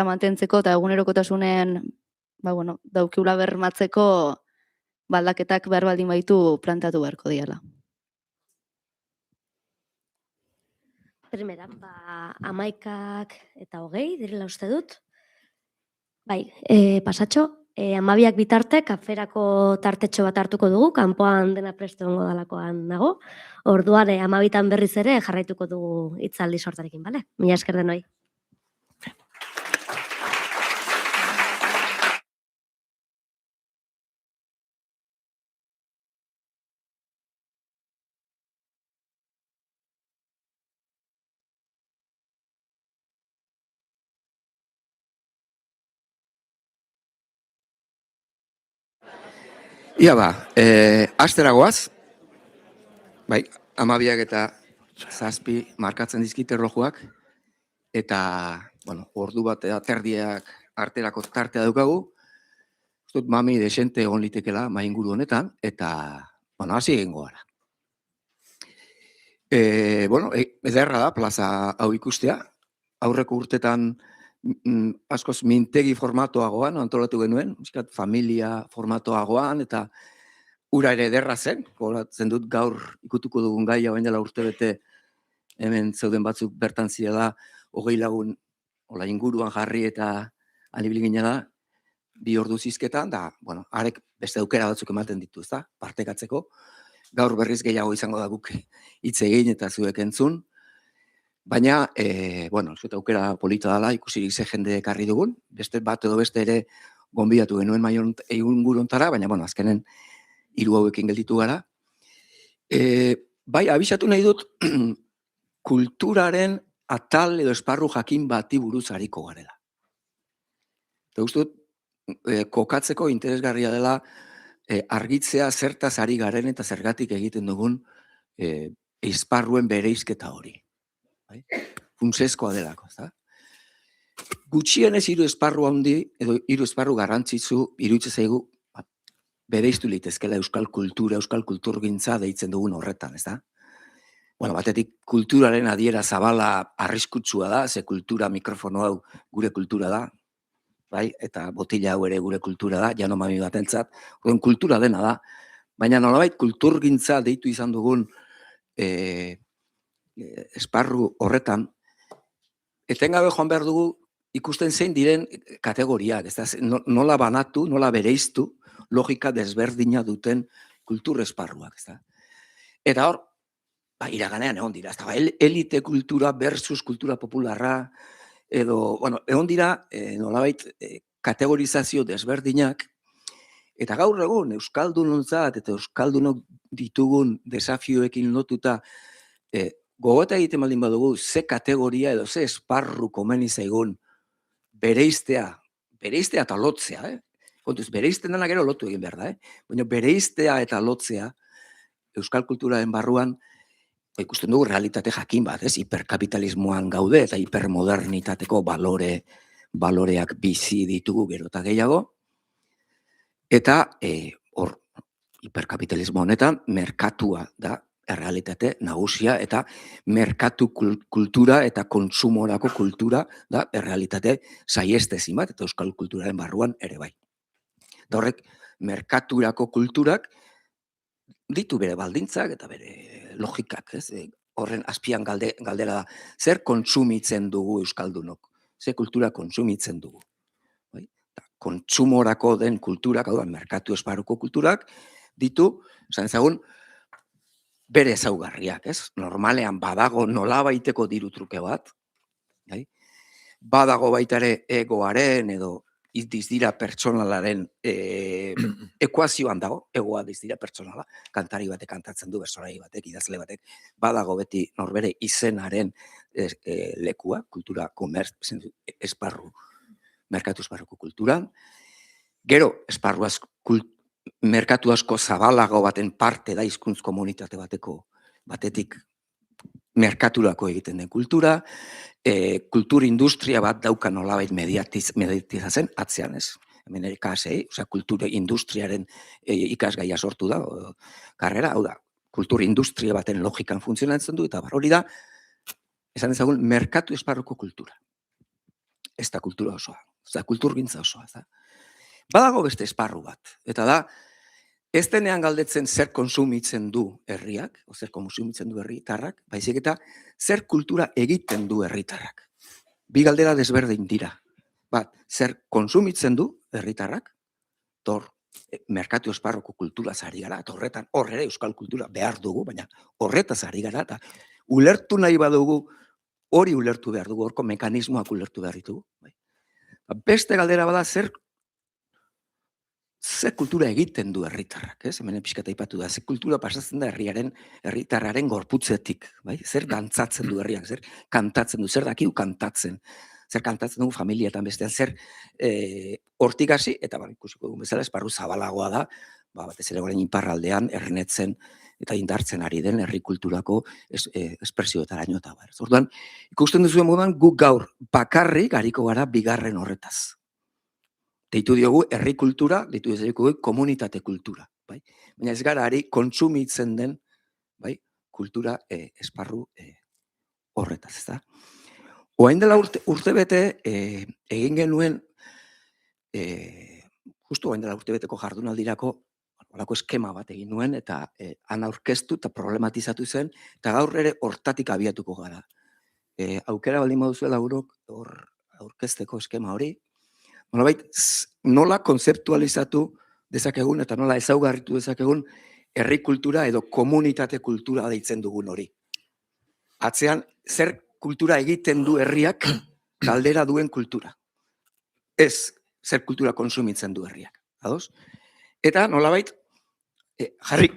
mantentzeko, eta egunerokotasunen daukiula bermatzeko aldaketak behar baldin baitu plantatu beharko diala. Primera, 11 eta 20 direla uste dut. Bai, pasatxo, 12 bitarte, kaferako tartetxo bat hartuko dugu, kanpoan dena presto egongo dalakoan nago. Orduan 12 berriz ere jarraituko dugu hitzaldi sortarekin, bale? Mila esker denoi. Ia asteragoaz, bai, 12 eta 7 markatzen dizkite erlojuak, eta, ordu bat eta terdiak arterako tartea daukagu, ustut mami desente egon litekela mainguru honetan, eta, hasi egingo gara. Ederra da plaza hau ikustea, aurreko urtetan askoz mintegi formatoagoan antolatu genuen, familia formatoagoan, eta ura ere ederra zen, goratzen dut gaur ikutuko dugun gaia bain dela urtebete hemen zeuden batzuk bertan zirela 20 lagun inguruan jarri eta alibiligina da, 2 ordu zizketan, da, arek beste aukera batzuk ematen ditu, ezta, partekatzeko, gaur berriz gehiago izango da guk hitz egin eta zuek entzun, baina, zueta aukera polita dela, ikusirik ze jende ekarri dugun, beste bat edo beste ere gonbidatu genuen maion egun gurontara, baina, azkenen 3 hauekin gelditu gara. Bai, abisatu nahi dut, kulturaren atal edo esparru jakin bati buruz hariko garela. Eta guztut, kokatzeko interesgarria dela argitzea zertaz ari garen eta zergatik egiten dugun esparruen bereizketa hori. Funtsezkoa delako, ezta? Gutxienez 3 esparru handi edo 3 esparru garrantzitsu iruditzen zaigu bereiztu litezkela euskal kultura, euskal kulturgintza deitzen dugun horretan, ezta? Batetik kulturaren adiera zabala arriskutsua da, ze kultura mikrofono hau gure kultura da, bai, eta botila hau ere gure kultura da, jano mami batentzat, kultura dena da, baina nolabait kulturgintza deitu izan dugun esparru horretan, etengabe joan behar dugu ikusten zein diren kategoriak, nola banatu, nola bereiztu, logika desberdina duten kultur esparruak. Eta hor, iraganean egon dira, elite kultura versus kultura popularra, edo, egon dira, nolabait, kategorizazio desberdinak, eta gaur egun, euskaldunontzat eta euskaldunok ditugun desafioekin lotuta, gogoeta egiten baldin badugu, ze kategoria edo ze esparru komeni zaigun bereiztea eta lotzea, Kontuz, bereizten dena gero lotu egin behar da, baina bereiztea eta lotzea euskal kulturaren barruan ikusten dugu realitate jakin bat, hiperkapitalismoan gaude eta hipermodernitateko baloreak bizi ditugu gero eta gehiago. Eta hor, hiperkapitalismo honetan, merkatua da errealitate nagusia eta merkatu kultura eta kontsumorako kultura da errealitate saiestezin bat, eta euskal kulturaren barruan ere bai. Eta horrek, merkaturako kulturak ditu bere baldintzak eta bere logikak, horren azpian galdera da, zer kontsumitzen dugu euskaldunok, zer kultura kontsumitzen dugu. Kontsumorako den kulturak, hau da, merkatu esparruko kulturak, ditu, esan ezagun, bere ezaugarriak, normalean badago nolabaiteko diru truke bat, badago baita ere egoaren edo dizdira pertsonalaren ekuazioan dago, egoa dizdira pertsonala, kantari batek kantatzen du, bertsolari batek, idazle batek, badago beti norbere izenaren lekua, kultura esparru, merkatu esparruko kulturan, gero merkatu asko zabalago baten parte da hizkuntz komunitate batetik merkaturako egiten den kultura, kultur industria bat dauka nolabait mediatizatzen, atzean ez. Hemen ikasei, kultur industriaren ikasgaia sortu da, karrera, hau da, kultur industria baten logikan funtzionatzen du, eta hori da, esan ezagun, merkatu esparruko kultura. Ez da kultura osoa, ez da kulturgintza osoa. Badago beste esparru bat, eta da, ez denean galdetzen zer konsumitzen du herriak, o zer konsumitzen du herritarrak, baizik eta zer kultura egiten du herritarrak. Bi galdera desberdin dira. Bat, zer konsumitzen du herritarrak, merkatu esparroko kultura ari gara, eta horretan ere euskal kultura behar dugu, baina horretaz ari gara, eta ulertu nahi badugu, hori ulertu behar dugu, horko mekanismoak ulertu behar ditugu. Beste galdera bada, zer kultura egiten du herritarrak, hemen pixka aipatu da, zer kultura pasatzen da herritarraren gorputzetik, zer dantzatzen du herriak, zer kantatzen du, zer dakidu kantatzen, zer kantatzen dugu familietan bestean, zer hortik hasi, eta ikusiko dugu bezala, esparru zabalagoa da, batez ere orain iparraldean, ernetzen eta indartzen ari den herri kulturako espresioetaraino eta bar. Orduan, ikusten duzuen moduan, guk gaur bakarrik ariko gara bigarren horretaz. Deitu diogu herri kultura, deitu diogu komunitate kultura. Baina ez gara ari kontsumitzen den kultura esparru horretaz. Oain dela urtebete egin genuen, justu oain dela urtebeteko jardunaldirako horako eskema bat egin nuen, eta han aurkeztu eta problematizatu zen, eta gaur ere hortatik abiatuko gara. Aukera baldin baduzuela laburok aurkezteko eskema hori, nola konzeptualizatu dezakegun eta nola ezaugarritu dezakegun herri kultura edo komunitate kultura deitzen dugun hori. Atzean, zer kultura egiten du herriak galdera duen kultura. Ez, zer kultura konsumitzen du herriak. Ados? Eta nolabait, jarri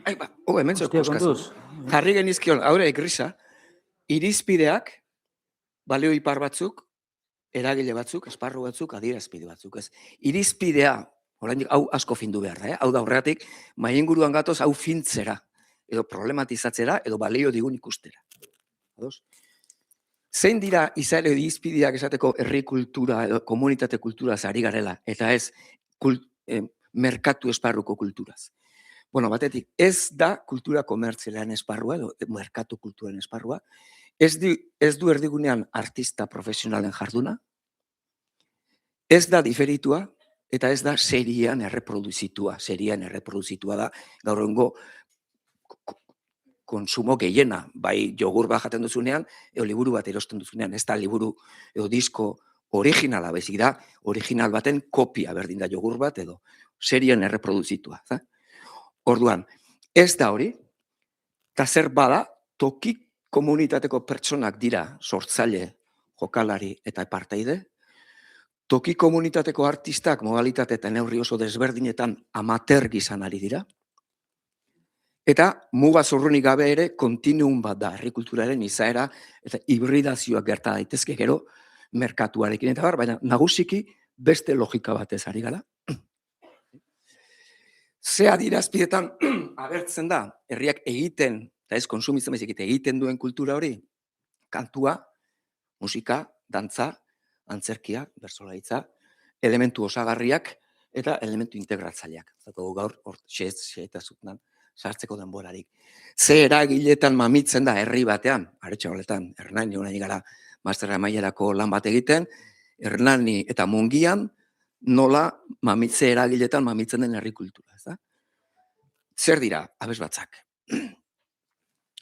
genizkion, haure grisa, irizpideak, balio ipar batzuk, eragile batzuk, esparru batzuk, adierazpide batzuk. Irizpidea, oraindik hau asko findu behar da, hau da horregatik, maienguruan gatoz hau fintzera, edo problematizatzera, edo balio digun ikustera. Zein dira izaile irizpideak esateko herri kultura edo komunitate kulturaz ari garela, eta ez merkatu esparruko kulturaz. Bueno, batetik, ez da kultura komertzialean esparrua, edo merkatu kulturan esparrua, ez du erdigunean artista profesionalen jarduna, ez da diferitua, eta ez da serian erreproduzitua. Serian erreproduzitua da, gaur egungo konsumo gehiena, bai jogur bat jaten duzunean, edo liburu bat erosten duzunean, ez da liburu edo disko originala, baizik da, original baten kopia berdin da jogur bat, edo serian erreproduzitua. Orduan, ez da hori, eta zer bada, toki komunitateko pertsonak dira sortzaile, jokalari eta partaide, toki komunitateko artistak modalitate eta neurri oso desberdinetan amateur gizan ari dira, eta muga zurrunik gabe ere kontinuum bat da herri kulturaren izaera eta hibridazioak gerta daitezke gero merkatuarekin eta bar, baina nagusiki beste logika batez ari gara. Ze adierazpidetan agertzen da, herriak egiten, eta ez konsumitzen baizik egiten duen kultura hori, kantua, musika, dantza, antzerkia, bertsolaritza, elementu osagarriak eta elementu integratzaileak. Gaur xehetasunan sartzeko denborarik. Ze eragiletan mamitzen da herri batean, Aretxe honetan, Hernani honen gara masterra mailerako lan bat egiten, Hernani eta Mungian nola mamitze eragiletan mamitzen den herri kultura. Zer dira abesbatzak?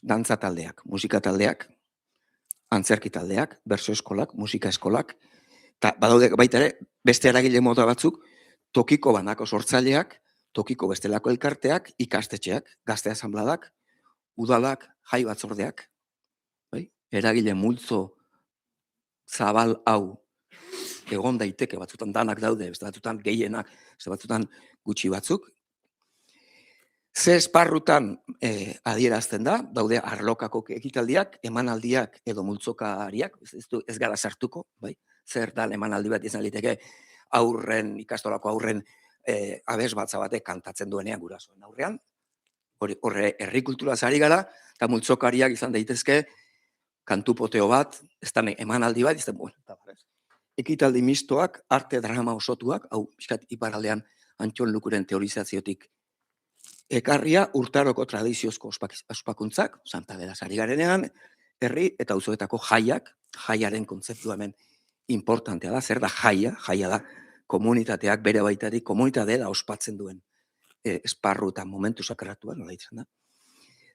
Dantza taldeak, musika taldeak, antzerki taldeak, bertso eskolak, musika eskolak, eta badaude baita ere, beste eragile mota batzuk, tokiko banako sortzaileak, tokiko bestelako elkarteak, ikastetxeak, gazte asanbladak, udalak, jai batzordeak, eragile multzo zabal hau egon daiteke, batzutan danak daude, beste batzutan gehienak, beste batzutan gutxi batzuk. Ze esparrutan adierazten da, daude arlokako ekitaldiak, emanaldiak edo multzokariak, ez gara sartuko, zer da emanaldi bat izan liteke aurren, ikastolako aurren abesbatza batek kantatzen duenean gurasoen aurrean, horre herri kultura zari gara, eta multzokariak izan daitezke kantu poteo bat, ez da emanaldi bat, izan ekitaldi mistoak, arte drama osotuak, hau iparaldean Antxon Lukuren teorizaziotik ekarria urtaroko tradiziozko ospakuntzak, Santa Beda sari garenean, herri eta auzoetako jaiak, jaiaren kontzeptu hemen importantea da, zer da jaia, jaia da komunitateak bere baitarik, komunitatea ospatzen duen esparru eta momentu sakratuan, nola ditzen da.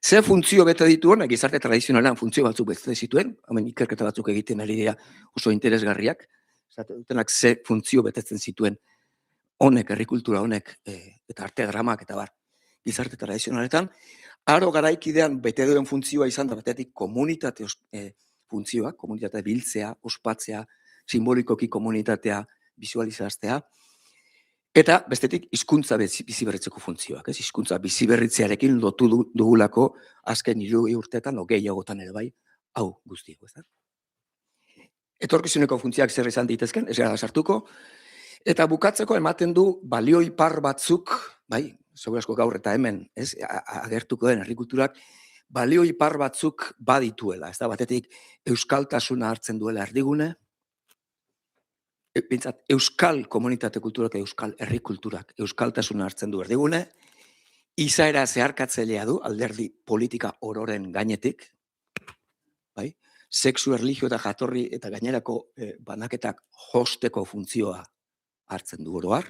Ze funtzio bete dituen, gizarte tradizionalean funtzio batzuk bete zituen, hemen ikerketa batzuk egiten ari dira oso interesgarriak, dutenak ze funtzio betetzen zituen honek, herrikultura honek, eta arte dramak eta bar, gizarte tradizionaletan, aro garaikidean bete duen funtzioa izan da, batetik komunitate funtzioa, komunitate biltzea, ospatzea, simbolikoki komunitatea bizualizaztea, eta bestetik hizkuntza biziberritzeko funtzioak, hizkuntza biziberritzearekin lotu dugulako azken 30 urteetan, gehiagotan ere bai, hau guztiak. Etorkizuneko funtzioak zer izan ditezken, ez gara sartuko, eta bukatzeko ematen du balio ipar batzuk, segurazko gaur eta hemen, agertuko den herrikulturak, balio ipar batzuk badituela, ez da, batetik euskaltasuna hartzen duela erdigune, euskal komunitate kulturak, euskal herrikulturak, euskaltasuna hartzen du erdigune, izaera zeharkatzailea du alderdi politika ororen gainetik, sexu, erlijio eta jatorri eta gainerako banaketak josteko funtzioa hartzen du oroar,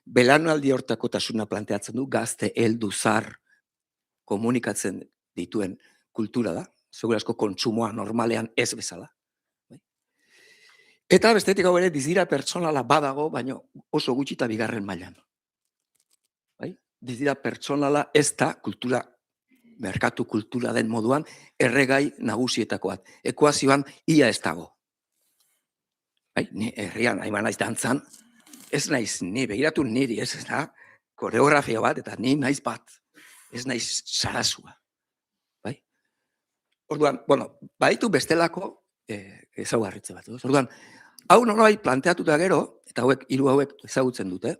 belaunaldi hortakotasuna planteatzen du, gazte heldu zar komunikatzen dituen kultura da, segurazko kontsumoa normalean ez bezala. Eta bestetik hau ere dizira pertsonala badago, baina oso gutxi eta bigarren mailan. Dizira pertsonala ez da kultura, merkatu kultura den moduan, erregai nagusietakoat. Ekuazioan ia ez dago. Ni herrian, haiman naiz dantzan, ez naiz, ni begiratu niri, ez da, koreografia bat, eta ni naiz bat, ez naiz sarazua. Orduan, baditu bestelako ezaugarritze bat. Orduan, hau nolabait planteatuta gero, eta hiru hauek ezagutzen dute,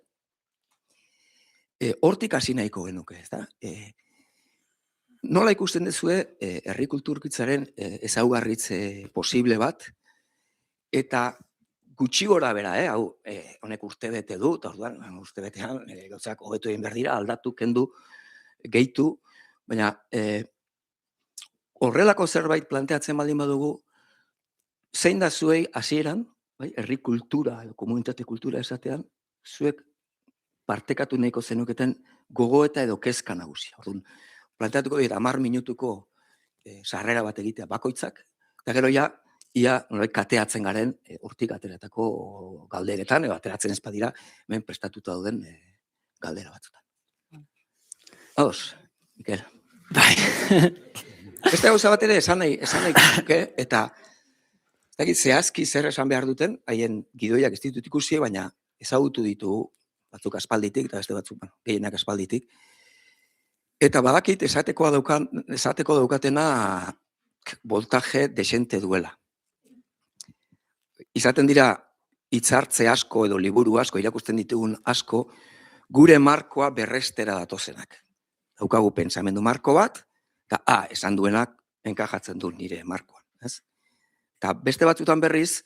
hortik hasi nahiko genuke, ez da? Nola ikusten duzue herri kulturgintzaren ezaugarritze posible bat, eta gutxi gora bera, hau honek urte bete du, eta orduan, urte betean, gauzak hobetu egin behar dira, aldatu, kendu, gehitu, baina horrelako zerbait planteatzen baldin badugu, zein da zuei hasieran, herri kultura, komunitate kultura esatean, zuek partekatu nahiko zenuketen gogoeta edo kezka nagusia. Orduan, planteatuko dira 10 minutuko sarrera bat egitea bakoitzak, eta gero ia kateatzen garen hortik ateratako galderetan, edo ateratzen ez badira, hemen prestatuta dauden galdera batzutan. Ados, Mikel. Beste gauza bat ere esan nahi duke, eta zehazki zer esan behar duten, haien gidoiak ez ditut ikusi, baina ezagutu ditugu batzuk aspalditik, eta beste batzuk gehienak aspalditik. Eta badakit esateko daukatena voltaje desente duela. Izaten dira hitzartze asko edo liburu asko, irakusten ditugun asko, gure markoa berrestera datozenak. Daukagu pentsamendu marko bat, eta esan duenak enkajatzen du nire markoan. Eta beste batzutan berriz,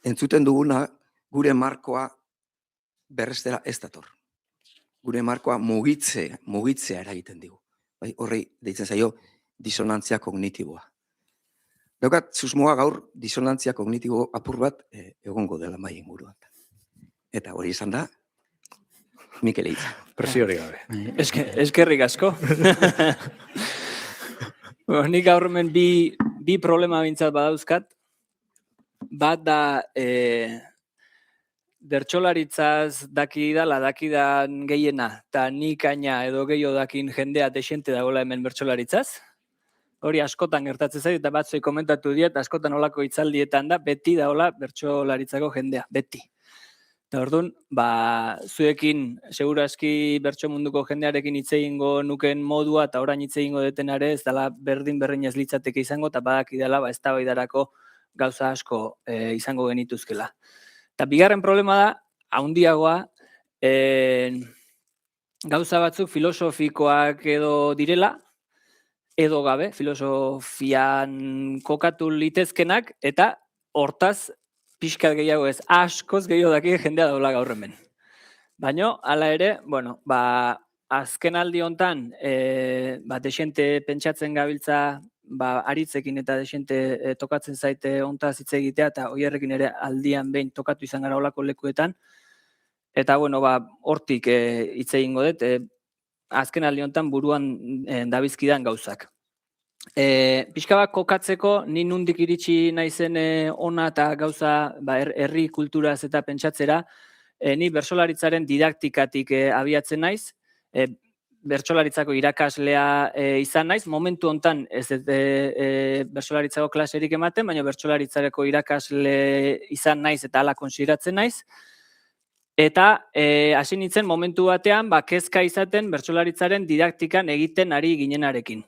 entzuten duguna gure markoa berrestera ez dator. Gure markoa mugitzea eragiten digu. Horri deitzen zaio disonantzia kognitiboa. Daukat, susmoa gaur disonantzia kognitibo apur bat egongo dela mai inguruan. Eta hori izan da, Mikel Eitza. Presiori gabe. Eskerrik asko. Nik gaur hemen bi problema bintzat badauzkat. Bat da, bertsolaritzaz dakidan gehiena, eta nik aina edo gehiago dakin jendea desente dagoela hemen bertsolaritzaz. Hori askotan gertatzen zait, eta batzoi komentatu diet, askotan olako hitzaldietan da, beti daola bertsolaritzako jendea, beti. Eta orduan, zuekin, segurazki bertso munduko jendearekin hitz egingo nuken modua, eta orain hitz egingo detenare, ez dela berdin ez litzateke izango, eta badaki dela, eztabaidarako gauza asko izango genituzkela. Eta bigarren problema da, handiagoa, gauza batzuk filosofikoak edo direla, edo gabe, filosofian kokatu litezkenak, eta hortaz, pixkat gehiago ez, askoz gehiago daki jendea daula gaur hemen. Baina, hala ere, azken aldi hontan, desente pentsatzen gabiltza, aritzekin eta desente tokatzen zaite hontaz hitz egitea, eta oierrekin ere aldian behin tokatu izan gara olako lekuetan, eta, hortik hitz egingo dut, azken aldi hontan buruan dabizkidan gauzak. Pixka bat kokatzeko, ni nundik iritsi naizen ona eta gauza herri kulturaz eta pentsatzera, ni bertsolaritzaren didaktikatik abiatzen naiz, bertsolaritzako irakaslea izan naiz, momentu hontan ez bertsolaritzako klaserik ematen, baina bertsolaritzareko irakasle izan naiz eta hala konsideratzen naiz. Eta hasi nintzen momentu batean kezka izaten bertsolaritzaren didaktikan egiten ari ginenarekin.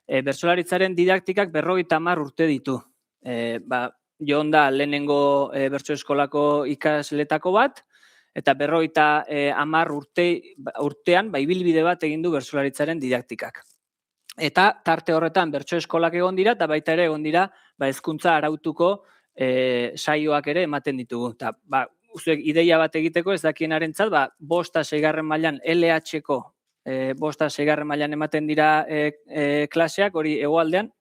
Bertsolaritzaren didaktikak 50 urte ditu. Joan da lehenengo bertso eskolako ikasletako bat, eta 50 urtean ibilbide bat egin du bertsolaritzaren didaktikak. Eta tarte horretan bertso eskolak egon dira, eta baita ere egon dira hezkuntza arautuko saioak ere ematen ditugu. Eta zuek ideia bat egiteko ez dakienarentzat, 5 eta 6 mailan LH-ko 5 eta 6 mailan ematen dira klaseak, hori hegoaldean,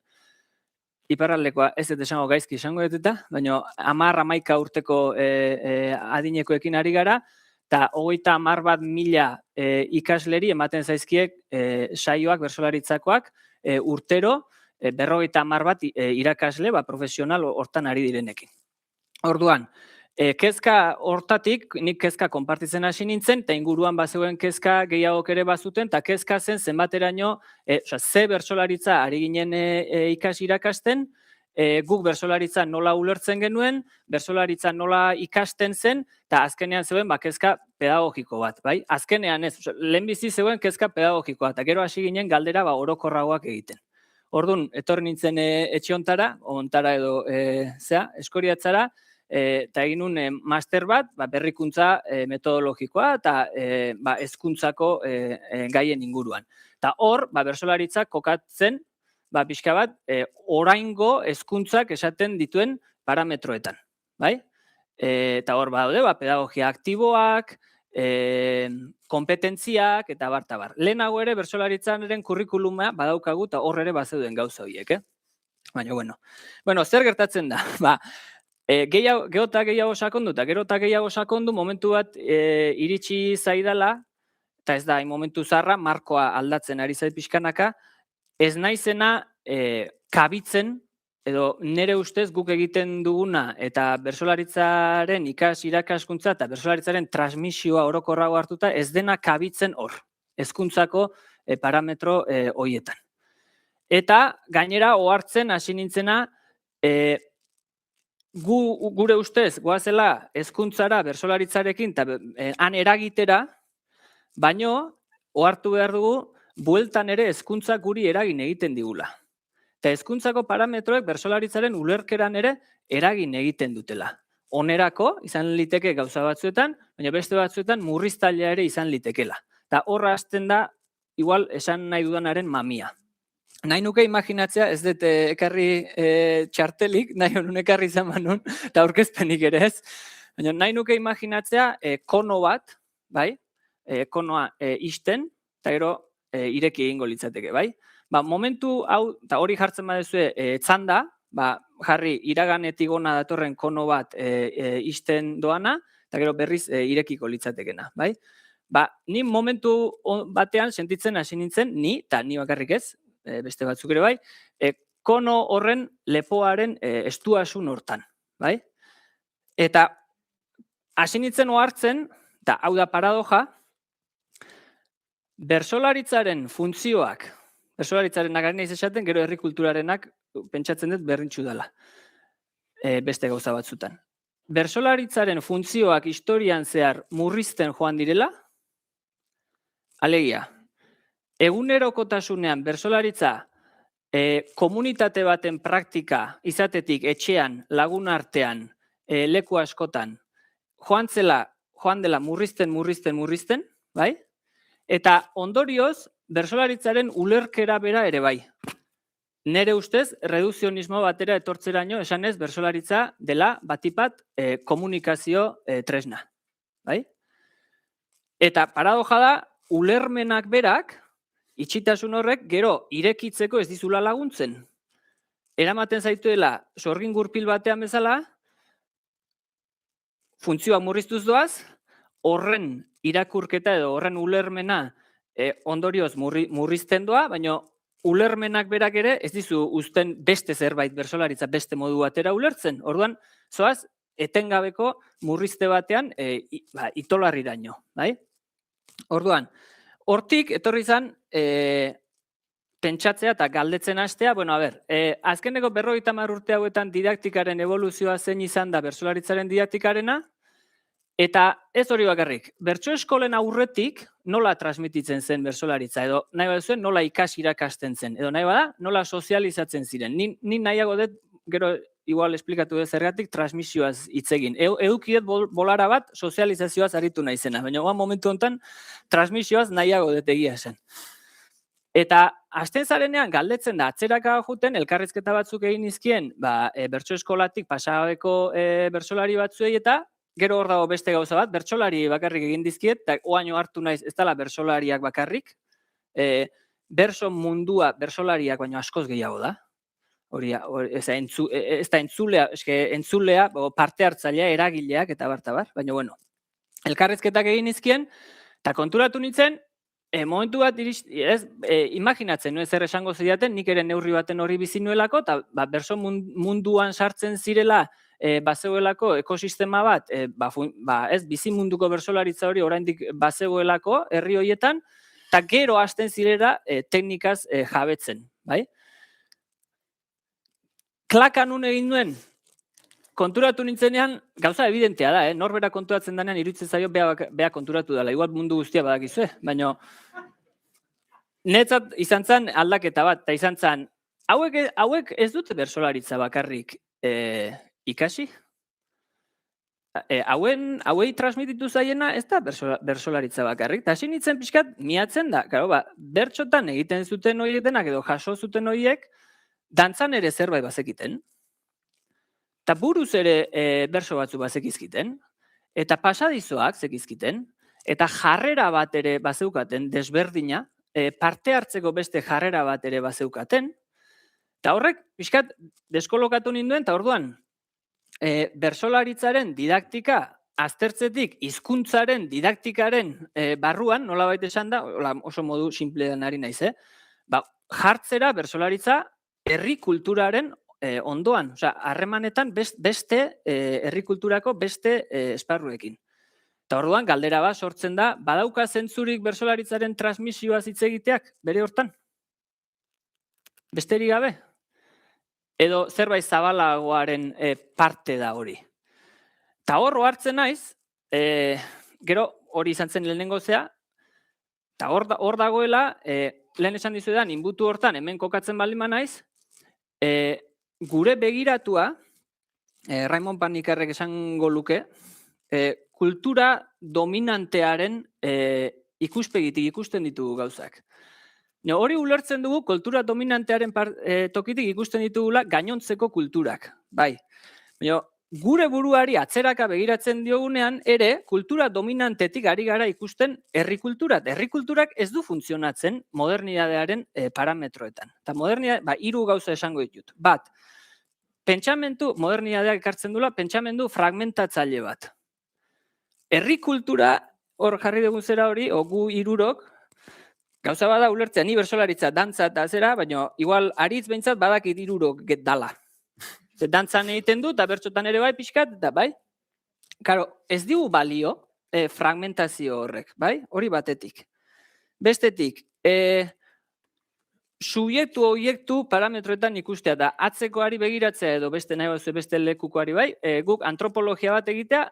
iparraldekoa ez dut esango gaizki esango dut eta, baina 10-11 urteko adinekoekin ari gara, eta 30.000 ikasleri ematen zaizkiek saioak bertsolaritzakoak urtero 50 irakasle profesional hortan ari direnekin. Orduan, kezka hortatik, nik kezka konpartitzen hasi nintzen, eta inguruan bazegoen kezka gehiagok ere bazuten, eta kezka zen zenbateraino, ze bertsolaritza ari ginen irakasten, guk bertsolaritza nola ulertzen genuen, bertsolaritza nola ikasten zen, eta azkenean zegoen kezka pedagogiko bat, bai? Azkenean ez, lehenbizi zegoen kezka pedagogikoa, eta gero hasi ginen galdera orokorragoak egiten. Orduan, etorri nintzen etxe ontara edo eskoriatzara, eta egin nuen master bat, berrikuntza metodologikoa eta hezkuntzako gaien inguruan. Eta hor, bertsolaritzak kokatzen, pixka bat, oraingo hezkuntzak esaten dituen parametroetan. Eta hor, pedagogia aktiboak, kompetentziak eta bar. Lehenago ere, bertsolaritzaren kurrikuluma badaukagu eta hor ere bazeuden gauza horiek. Baina, bueno, zer gertatzen da? Gero eta gehiago sakondu, momentu bat iritsi zaidala, eta ez da, momentu zarra, markoa aldatzen ari zait pixkanaka, ez naizena kabitzen, edo nire ustez guk egiten duguna, eta bertsolaritzaren irakaskuntza eta bertsolaritzaren transmisioa orokorrago hartuta, ez dena kabitzen hor, hezkuntzako parametro horietan. Eta gainera, ohartzen hasi nintzena, gure ustez, goazela hezkuntzara bertsolaritzarekin eta han eragitera, baino, ohartu behar dugu, bueltan ere hezkuntzak guri eragin egiten digula. Eta hezkuntzako parametroek bertsolaritzaren ulerkeran ere eragin egiten dutela. onerako izan liteke gauza batzuetan, baina beste batzuetan murriztailea ere izan litekela. Eta horra hasten da, igual esan nahi dudanaren mamia. Nahi nuke imaginatzea, ez dut ekarri txartelik, nahi honun ekarri izan manun, eta aurkezpenik ere ez, baina nahi nuke imaginatzea kono bat, bai? Konoa isten, eta gero ireki egingo litzateke, bai? Momentu hau, eta hori jartzen badezue txanda, jarri iraganetik ona datorren kono bat isten doana, eta gero berriz irekiko litzatekena, bai? Ni momentu batean sentitzen hasi nintzen, eta ni bakarrik ez, beste batzuk ere bai, kono horren lepoaren estuasun hortan, bai? Eta hasi nintzen ohartzen, eta hau da paradoja, bertsolaritzaren funtzioak, bertsolaritzaren ari naiz esaten, gero herri kulturarenak pentsatzen dut berrintxu dela, beste gauza batzutan. Bertsolaritzaren funtzioak historian zehar murrizten joan direla, alegia, egunerokotasunean bertsolaritza komunitate baten praktika izatetik etxean, lagun artean, leku askotan, joan dela murrizten, bai? Eta ondorioz, bertsolaritzaren ulerkera bera ere bai. Nere ustez, redukzionismo batera etortzeraino esanez bertsolaritza dela batipat komunikazio tresna, bai? Eta paradoja da, ulermenak berak, itxitasun horrek gero irekitzeko ez dizula laguntzen. Eramaten zaituela sorgin gurpil batean bezala, funtzioa murriztuz doaz, horren irakurketa edo horren ulermena ondorioz murrizten doa, baina ulermenak berak ere ez dizu uzten beste zerbait bertsolaritza beste modu batera ulertzen. Orduan, zoaz, etengabeko murrizte batean itolarriraino, bai? Orduan, hortik etorri izan pentsatzea eta galdetzen hastea, azkeneko 50 urte hauetan didaktikaren evoluzioa zein izan da bertsolaritzaren didaktikarena, eta ez hori bakarrik, bertso eskolen aurretik nola transmititzen zen bertsolaritza, edo nahi baduzuen nola irakasten zen, edo nahi bada nola sozializatzen ziren. Ni nahiago dut, gero igual esplikatu dut zergatik, transmisioaz hitz egin. Edukiet bolara bat sozializazioaz aritu naizena, baina momentu honetan transmisioaz nahiago dut egia zen. Eta hasten zarenean galdetzen da, atzeraka joten, elkarrizketa batzuk egin izkien, bertso eskolatik pasagabeko bertsolari batzuei eta gero hor dago beste gauza bat, bertsolari bakarrik egin dizkiet, eta oaino hartu naiz ez dela bertsolariak bakarrik, berso mundua bertsolariak baino askoz gehiago da. Ez da entzulea, parte hartzailea, eragileak eta bar, baina elkarrizketak egin izkien, eta konturatu nintzen, momentu bat imaginatzen, zer esango zidaten, nik ere neurri baten hori bizi nuelako, eta berso munduan sartzen zirela, bazegoelako ekosistema bat, bizi munduko bertsolaritza hori oraindik bazegoelako herri horietan, eta gero hasten zirela teknikaz jabetzen, bai? Klakan nun egin duen, konturatu nintzenean, gauza evidentea da, norbera konturatzen denean iruditzen zaio bea konturatu dela, igual mundu guztia badakizue, baina netzat izan zen aldaketa bat, eta izan zen, hauek ez dute bertsolaritza bakarrik ikasi? Hauei transmititu zaiena ez da bertsolaritza bakarrik, eta hasi nintzen pixkat miatzen da, bertxotan egiten zuten horietenak edo jaso zuten horiek, dantzan ere zerbait bazekiten, eta buruz ere berso batzu bazekizkiten, eta pasadizoak zekizkiten, eta jarrera bat ere bazeukaten desberdina, parte hartzeko beste jarrera bat ere bazeukaten, eta horrek pixkat deskolokatu ninduen, eta orduan, bertsolaritzaren didaktika aztertzetik hizkuntzaren didaktikaren barruan, nolabait esan da, oso modu simplean ari naiz, jartzera bertsolaritza herri kulturaren ondoan, harremanetan beste herri kulturako beste esparruekin. Eta orduan, galdera bat sortzen da, badauka zentzurik bertsolaritzaren transmisioaz hitz egiteak bere hortan? Besterik gabe? Edo zerbait zabalagoaren parte da hori. Eta horro hartzen naiz, gero hori izan zen lehenengo zea, eta hor dagoela, lehen esan dizuetan, inbutu hortan hemen kokatzen baldin naiz, gure begiratua Raimon Panikarrek esango luke, kultura dominantearen ikuspegitik ikusten ditugu gauzak. Hori ulertzen dugu, kultura dominantearen tokitik ikusten ditugula gainontzeko kulturak. Bai, gure buruari atzeraka begiratzen diogunean, ere, kultura dominantetik ari gara ikusten herri kulturat. Herri kulturak ez du funtzionatzen modernidadearen parametroetan. Eta modernidade, 3 gauza esango ditut. Bat, modernidadeak ekartzen dula, pentsamendu fragmentatzaile bat. Herri kultura, hor jarri dugun zera hori, gu 3 gauza bada ulertzea, ni bertsolaritza, dantza eta zera, baina igual aritz behintzat badakit 3 dala. Dantzan egiten du, eta bertsotan ere bai pixkat, eta bai. Karo, ez digu balio fragmentazio horrek, bai? Hori batetik. Bestetik, subjektu parametroetan ikustea da atzekoari begiratzea edo beste nahi beste lekukoari bai, guk antropologia bat egitea,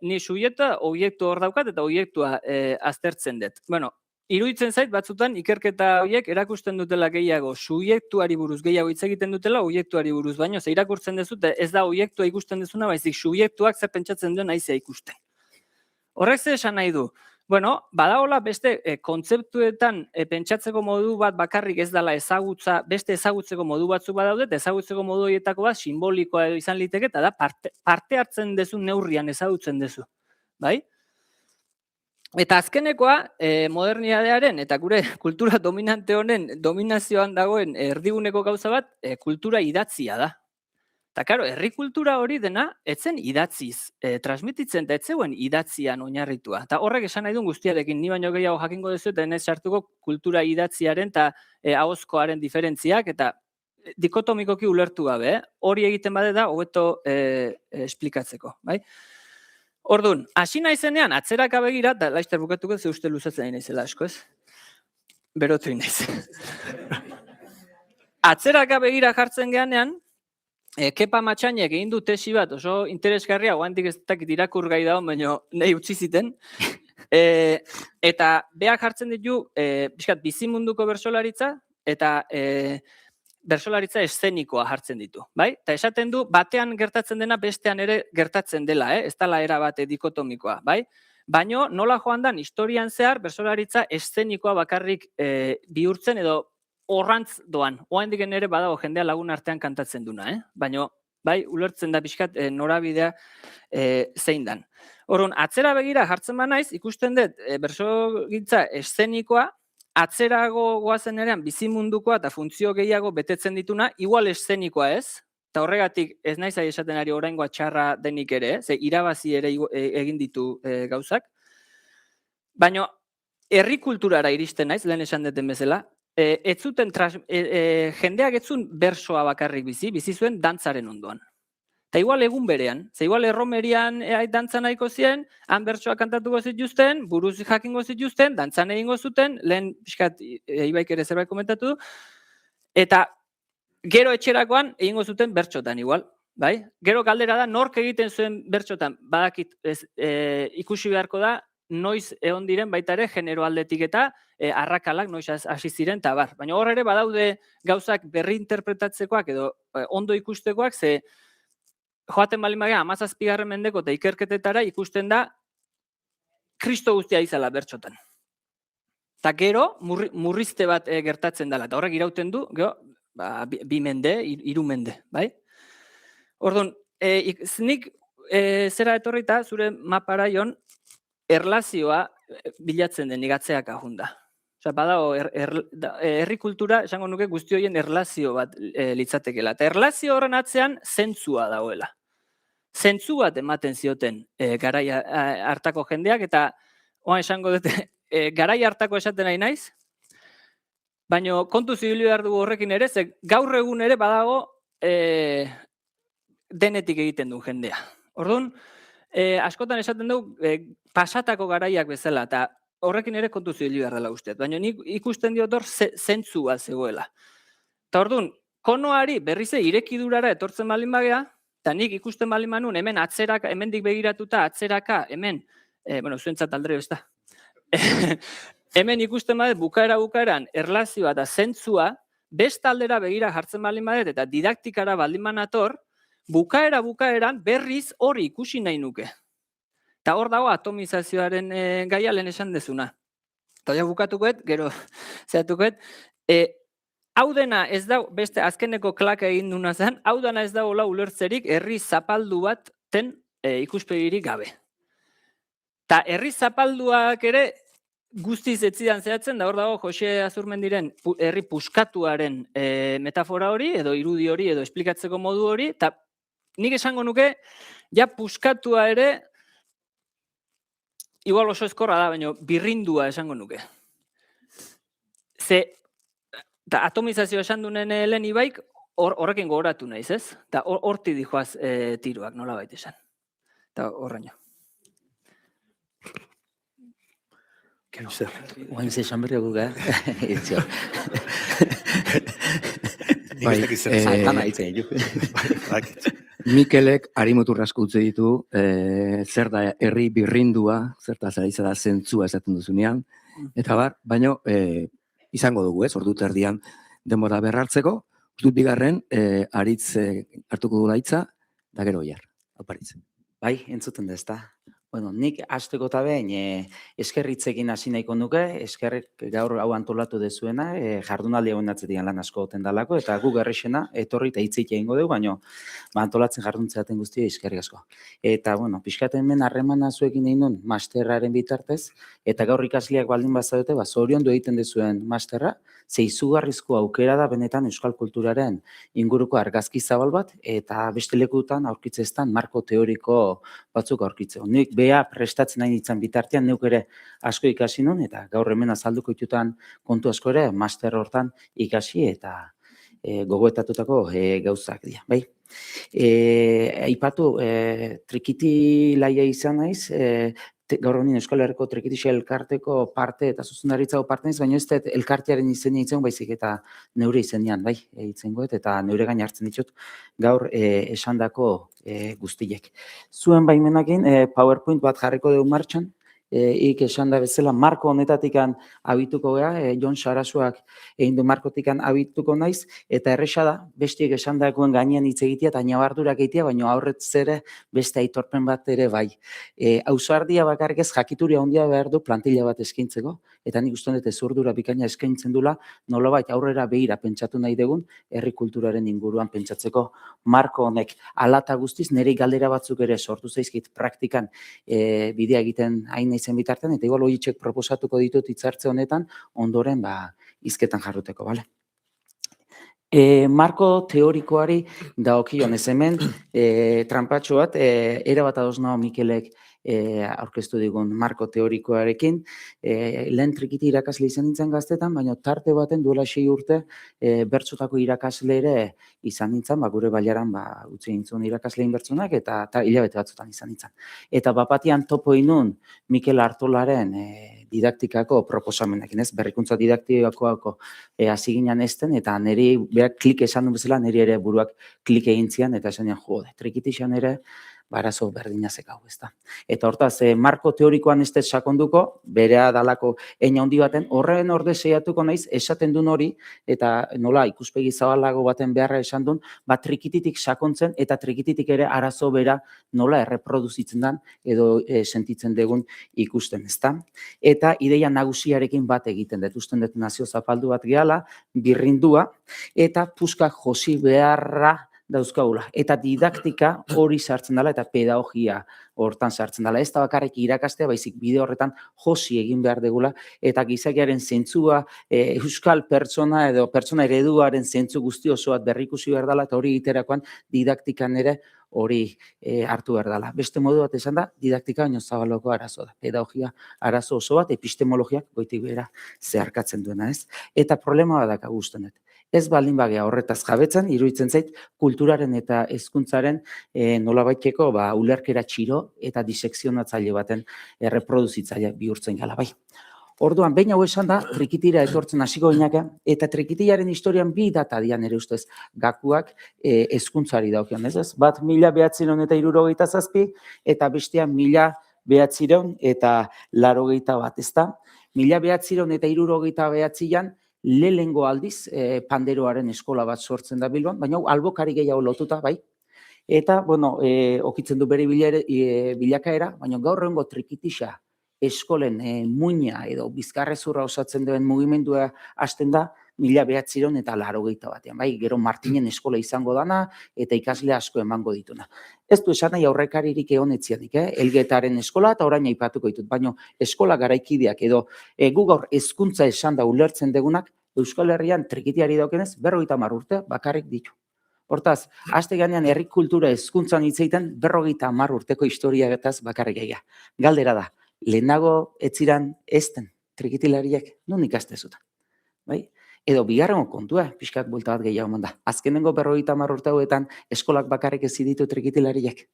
ni subjektua, obiektu hor daukat eta obiektua aztertzen dut. Bueno, iruditzen zait batzutan ikerketa horiek erakusten dutela gehiago, subjektuari buruz gehiago hitz egiten dutela obiektuari buruz, baino ze irakurtzen dezute ez da obiektua ikusten dezuna, baizik subjektuak zer pentsatzen duen naizea ikusten. Horrek zer esan nahi du? Bueno, badagoela beste kontzeptuetan pentsatzeko modu bat bakarrik ez dela ezagutza, beste ezagutzeko modu batzuk badaude, eta ezagutzeko modu horietako bat simbolikoa edo izan liteke, eta da parte hartzen dezu neurrian ezagutzen dezu. Bai? Eta azkenekoa, modernidadearen eta gure kultura dominante honen dominazioan dagoen erdiguneko gauza bat, kultura idatzia da. Eta karo, herri kultura hori dena, etzen idatziz, transmititzen eta etzeuen idatzian oinarritua. Eta horrek esan nahi duen guztiarekin, ni baino gehiago jakingo dezu, eta ez sartuko kultura idatziaren eta ahozkoaren diferentziak, eta dikotomikoki ulertu gabe, hori egiten bade da, hobeto esplikatzeko, bai? Orduan, hasi naizenean, atzeraka begira, eta laizter bukatuko ze uste luzatzen nahi naizela asko, ez? Berotu naiz. Atzeraka begira jartzen geanean, Kepa Matxainek egin du tesi bat, oso interesgarria, oantik ez dakit irakurgai dago, baina nahi utzi ziten. Eta beak jartzen ditu, bizimunduko bertsolaritza, eta bertsolaritza eszenikoa jartzen ditu, bai? Eta esaten du, batean gertatzen dena, bestean ere gertatzen dela, ez dela era bate dikotomikoa, bai? Baina nola joan dan, historian zehar, bertsolaritza eszenikoa bakarrik bihurtzen edo horrantz doan. Oaindik ere badago jendea lagun artean kantatzen duna, baina bai, ulertzen da pixkat norabidea zein dan. Orduan, atzera begira jartzen ba naiz, ikusten dut bertsogintza eszenikoa, atzerago goazen erean bizimundukoa eta funtzio gehiago betetzen dituna, igual eszenikoa ez, eta horregatik ez naiz esaten ari oraingoa txarra denik ere, ze irabazi ere egin ditu gauzak, baina herri kulturara iristen naiz, lehen esan duten bezala, jendeak ez zuen bersoa bakarrik bizi zuen dantzaren ondoan. Eta igual egun berean, ze igual erromerian dantzan nahiko ziren, han bertsoak kantatuko zituzten, buruz jakingo zituzten, dantzan egingo zuten, lehen pixkat Ibaik ere zerbait komentatu du, eta gero etxerakoan egingo zuten bertsotan igual, bai? Gero galdera da, nork egiten zuen bertsotan, badakit ikusi beharko da, noiz egon diren baita ere genero aldetik eta arrakalak noiz hasi ziren eta bar. Baina hor ere badaude gauzak berri interpretatzekoak edo ondo ikustekoak, ze joaten bali magia 17. mendeko eta ikerketetara ikusten da Kristo guztia izala bertsotan. Eta gero murrizte bat gertatzen dela, eta horrek irauten du, 2 mende, 3 mende, bai? Orduan, nik zera etorri eta zure mapara jon, erlazioa bilatzen den igatzeak ahunda. Osa, badago, herri kultura, esango nuke guzti horien erlazio bat litzatekela. Eta erlazio horren atzean zentzua dagoela. Zentzu bat ematen zioten garai hartako jendeak, eta oan esango dute, garai hartako esaten nahi naiz, baina kontu zibili behar dugu horrekin ere, ze gaur egun ere badago denetik egiten du jendea. Orduan, askotan esaten dugu pasatako garaiak bezala, eta horrekin ere kontu zibili behar dela usteet. Baina nik ikusten diot hor zentzu bat zegoela. Eta orduan, konoari berrize irekidurara etortzen balin bagea, eta nik ikusten balin manun hemen atzeraka, hemendik begiratuta atzeraka, hemen, zuentzat aldre ez da, hemen ikusten badet bukaeran erlazioa eta zentzua, beste aldera begira jartzen balin badet eta didaktikara baldin manator, bukaeran berriz hori ikusi nahi nuke. Eta hor dago atomizazioaren gaia lehen esan dezuna. Eta ja bukatukoet, gero zehatukoet, hau dena ez da, beste azkeneko klaka egin duna zen, hau dena ez dagoela ulertzerik herri zapaldu baten ikuspegirik gabe. Eta herri zapalduak ere guztiz etzidan zehatzen, da hor dago Jose Azurmendiren herri puskatuaren metafora hori, edo irudi hori, edo esplikatzeko modu hori, eta nik esango nuke, ja puskatua ere, igual oso eskorra da, baina birrindua esango nuke. Ze, atomizazio esan duen lehen ibaik, horrekin gogoratu naiz, ez? Eta horti dijoaz tiroak, nola baita esan. Eta horreino. Oain ze esan berri guga, Mikelek harimuturra asko utzi ditu, zer da herri birrindua, zertaz ari zara zentzua esaten duzunean, eta bar, baina izango dugu, ez, ordu terdian denbora berrartzeko, dut bigarren, aritz hartuko du laitza, da gero oiar, aparitz. Bai, entzuten da, ezta. Bueno, nik hasteko eta behin eskerritzekin hasi nahiko nuke, eskerrik gaur hau antolatu dezuena, jardunaldi hauen atzetikan lan asko goten dalako, eta gu gerrixena, etorri eta hitzik egingo dugu, baina antolatzen jarduntzeaten guztia eskerrik asko. Eta, bueno, pixkat hemen harremana zuekin egin duen masterraren bitartez, eta gaur ikasleak baldin bazadute, zoriondu egiten dezuen masterra, ze izugarrizko aukera da benetan euskal kulturaren inguruko argazki zabal bat, eta beste lekutan aurkitzeztan marko teoriko batzuk aurkitzeo. Nik bea prestatzen nahi nintzen bitartean, neuk ere asko ikasi nun, eta gaur hemen azalduko ditutan kontu asko ere, master hortan ikasi eta gogoetatutako gauzak dira, bai? Aipatu, trikiti laia izan naiz, gaur honin Euskal Herriko Trikitixe elkarteko parte eta zuzendaritzago parte naiz, baina ez dut elkartearen izenia itzen, baizik eta neure izenean, bai, itzengoet, eta neure gain hartzen ditut gaur esandako guztiek. Zuen baimenakin, PowerPoint bat jarriko dugu martxan, ik esan da bezala, marko honetatikan abituko gara, Jon Sarasuak egin du markotikan abituko naiz, eta erresa da, bestiek esan dagoen gainean hitz egitea, eta nabardurak egitea, baina aurretz ere beste aitorpen bat ere bai. Ausardia bakarrik ez jakituria handia behar du plantilla bat eskaintzeko, eta nik uste dut zurdura bikaina eskaintzen dula, nolabait aurrera behira pentsatu nahi dugun, herri kulturaren inguruan pentsatzeko marko honek. Alata guztiz, nire galdera batzuk ere sortu zaizkit praktikan bidea egiten hain izen bitartean, eta igual horietxek proposatuko ditut hitzartze honetan, ondoren hizketan jarruteko, bale? Marko teorikoari dagokionez hemen, trampatxo bat, erabat ados nago Mikelek aurkeztu digun marko teorikoarekin, lehen trikiti irakasle izan nintzen gaztetan, baina tarte baten duela 6 urte bertsotako irakasle ere izan nintzen, gure bailaran utzi nintzen irakasle inbertsunak, eta hilabete batzutan izan nintzen. Eta bapatian topo inun Mikel Artolaren didaktikako proposamenekin, ez, berrikuntza didaktikoako hasi ginen ezten, eta niri berak klik esan duen bezala, niri ere buruak klik egin zian, eta esan nian, jode, trikitixan ere, arazo berdinazek hau, ez da. Eta hortaz, marko teorikoan ez dut sakonduko, berea dalako eina handi baten, horren orde seiatuko naiz, esaten duen hori, eta nola ikuspegi zabalago baten beharra esan duen, trikititik sakontzen, eta trikititik ere arazo bera nola erreproduzitzen den, edo sentitzen dugun ikusten, ez da. Eta ideia nagusiarekin bat egiten dut, usten dut nazio zapaldu bat gehala, birrindua, eta puskak josi beharra dauzkagula. Eta didaktika hori sartzen dela, eta pedagogia hortan sartzen dela. Ez da bakarrik irakastea, baizik bide horretan josi egin behar degula, eta gizakiaren zentzua, euskal pertsona edo pertsona ereduaren zentzu guzti osoat berrikusi behar dela, eta hori egiterakoan didaktikan ere hori hartu behar dela. Beste modu bat esan da, didaktika baino zabaloko arazo da. Pedagogia arazo oso bat, epistemologiak goitik behera zeharkatzen duena, ez? Eta problema badak agusten dut. Ez baldin bagea horretaz jabetzen, iruditzen zait, kulturaren eta hezkuntzaren nolabaiteko ulerkera txiro eta disekzionatzaile baten erreproduzitzaile bihurtzen gala, bai. Orduan, behin hau esan da, trikitira etortzen hasiko ginaka, eta trikitilaren historian bi data dian ere ustez gakuak hezkuntzari daukion, ez? Bat 1977, eta bestean 1981, ez da? 1979an, lehengo aldiz panderoaren eskola bat sortzen da Bilbon, baina albokari gehiago lotuta, bai? Eta, bueno, okitzen du bere bilakaera, baina gaur egungo trikitixa eskolen muina edo bizkarrezurra osatzen duen mugimendua hasten da 1981 batean, bai, gero Martinen eskola izango dana eta ikasle asko emango dituna. Ez du esan nahi aurrekaririk egon etzianik, Elgetaren eskola eta orain aipatuko ditut, baina eskola garaikideak edo gu gaur hezkuntza esan da ulertzen degunak Euskal Herrian trikitiari daukenez 50 urte bakarrik ditu. Hortaz, haste ganean herri kultura hezkuntzan hitz egiten 50 urteko historiaetaz bakarrik egia. Galdera da, lehenago etziran ezten trikitilariak non ikaste zuten, bai? Edo bigarrengo kontua, pixkat buelta bat gehiago eman da. Azkenengo 50 urte hauetan eskolak bakarrik ez ditu trikitilariak.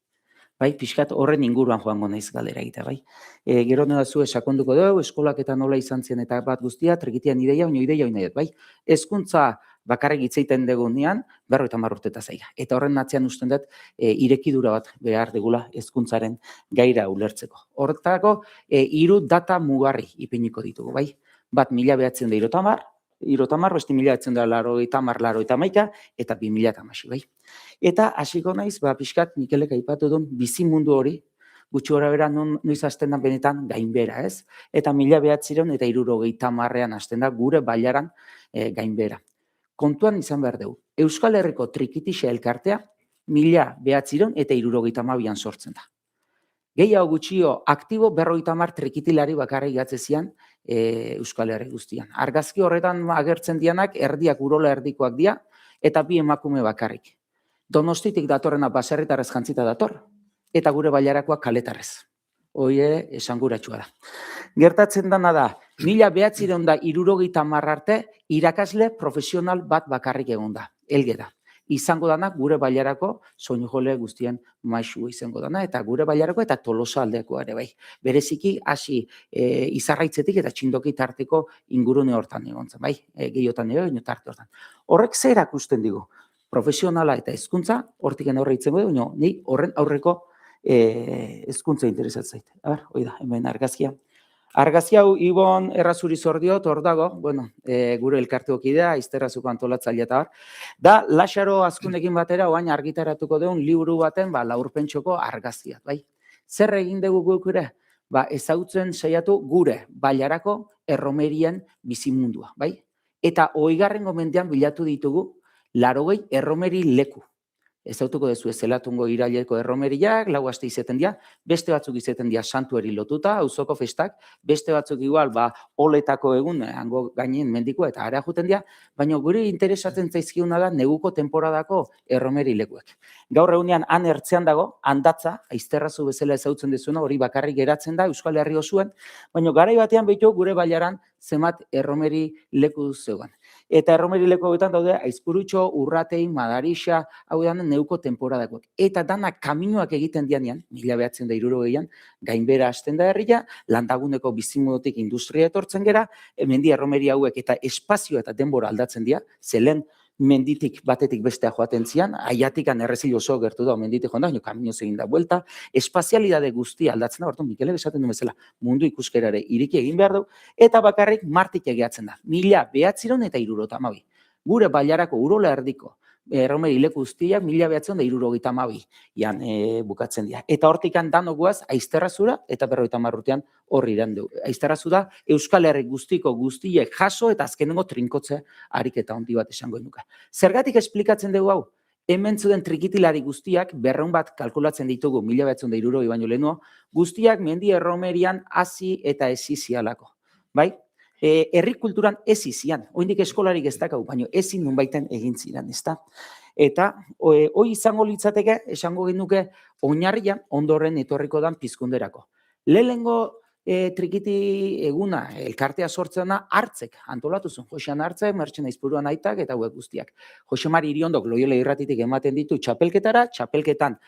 Bai, pixkat horren inguruan joango naiz galdera egitea, bai. Gero nola zu sakonduko dugu, eskolak eta nola izan zen eta bat guztia, trikitian ideia, baina ideia nahi dut, bai. Hezkuntza bakarrik hitz egiten dugunean 50 urteta zaila. Eta horren atzean usten dut irekidura bat behar degula hezkuntzaren gaira ulertzeko. Horretako 3 data mugarri ipiniko ditugu, bai. Bat 1970, beste 1980, eta 2016, bai. Eta hasiko naiz, pixkat Mikelek aipatu duen bizimundu hori, gutxi gorabehera noiz hasten da benetan gainbehera, ez? Eta 1970ean hasten da gure bailaran gainbehera. Kontuan izan behar dugu, Euskal Herriko trikitixa elkartea 1972an sortzen da. Gehiago gutxio aktibo 50 trikitilari bakarrik gatzezian Euskal Herri guztian. Argazki horretan agertzen dianak erdiak urola erdikoak dira eta 2 emakume bakarrik. Donostitik datorrena baserritarrez jantzita dator eta gure bailarakoak kaletarrez. Hoi esanguratsua da. Gertatzen dana da, 1970 arte irakasle profesional bat bakarrik egon da, Elge da. Izango dana gure bailarako soinu jole guztien maisu izango dana eta gure bailarako eta Tolosa aldekoa ere bai. Bereziki hasi Izarraitzetik eta Txindoki tarteko ingurune hortan egon zen, bai, gehiotan ere tarte hortan. Horrek zer erakusten digu? Profesionala eta hezkuntza hortik horre itzen du, baina ni horren aurreko hezkuntza interesatzen zait. Hoi da, hemen argazkia. Argazki hau Ibon Errazuri zordiot, hor dago, gure elkarteko kidea, Aizterrazuko antolatzailea eta bar. Da, Laxaro Azkunekin batera, oain argitaratuko deun liburu baten, laurpentsoko argazkiak, bai. Zer egin dugu guk ere? Ezagutzen saiatu gure bailarako erromerien bizimundua, bai. Eta 20. mendean bilatu ditugu 80 erromeri leku. Ezautuko dezu zelatungo iraileko erromeriak, 4 aste izeten dira, beste batzuk izeten dira santuari lotuta, auzoko festak, beste batzuk igual, oletako egun, hango gainen mendiko eta ara juten dira, baina gure interesatzen zaizkiuna da neguko temporadako erromeri lekuek. Gaur egunean han ertzean dago, Handatza, Aizterrazu bezala ezautzen dezuna, hori bakarrik geratzen da Euskal Herri osoan, baina garai batean behitu gure bailaran zenbat erromeri leku zegoen. Eta erromeri leku hauetan daude Aizpurutxo, Urratei, Madarixa, hau da neuko temporadakoak. Eta danak kaminoak egiten dianean, 1960an, gainbera hasten da herria, landaguneko bizimodotik industria etortzen gera, mendi erromeri hauek eta espazio eta denbora aldatzen dira, zelen menditik batetik bestea joaten zian, aiatikan errezil oso gertu da, menditik joan da, baina kaminoz egin da buelta, espazialidade guztia aldatzen da, Mikelek esaten du bezala, mundu ikuskerare iriki egin behar du, eta bakarrik Martik egeatzen da, 1972. Gure bailarako urola erdiko, erromeri leku guztiak 1972 bukatzen dira. Eta hortikan danoguaz Aizterrazura eta 50 urtean horri iran du. Aizterrazu da Euskal Herri guztiko guztiek jaso eta azkenengo trinkotze ariketa handi bat esango nuke. Zergatik esplikatzen dugu hau? Hemen zuden trikitilari guztiak 200 bat kalkulatzen ditugu 1970 baino lehenago, guztiak mendi erromerian hasi eta esizialako. Bai? Herri kulturan ez izian, oindik eskolarik ez dakau, baina ezin nunbaiten egin ziren, ezta? Eta hoi izango litzateke, esango genuke, oinarria ondoren etorriko dan pizkunderako. Lehenengo trikiti eguna, elkartea sortzena, Hartzek antolatu zuen. Josean Hartzek, Mertxena Aizpuruan aitak eta hauek guztiak. Jose Mari Iriondok Loiola irratitik ematen ditu txapelketara, txapelketan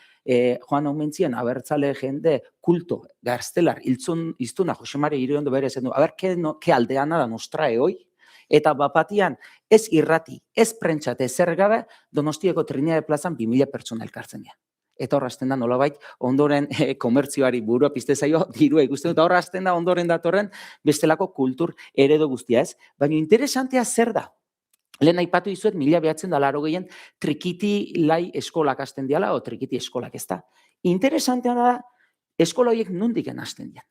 joan omentzien abertzale jende kulto, gaztelar, iztuna Jose Mari Iriondo bere zen du, ke aldeana da nostrae hoi, eta bapatian ez irrati, ez prentxate, zer gabe, Donostiako Trinidade plazan 2000 pertsona elkartzen dira. Eta horrazten da nolabait, ondoren komertzioari burua pizte zaio, dirua ikusten, eta horrazten da ondoren datorren bestelako kultur eredu guztia ez. Baina interesantea zer da? Lehen aipatu dizuet, 1980 trikiti lai eskolak hasten diala, o trikiti eskolak ez da. Interesantea da, eskola horiek nondik hasten dian.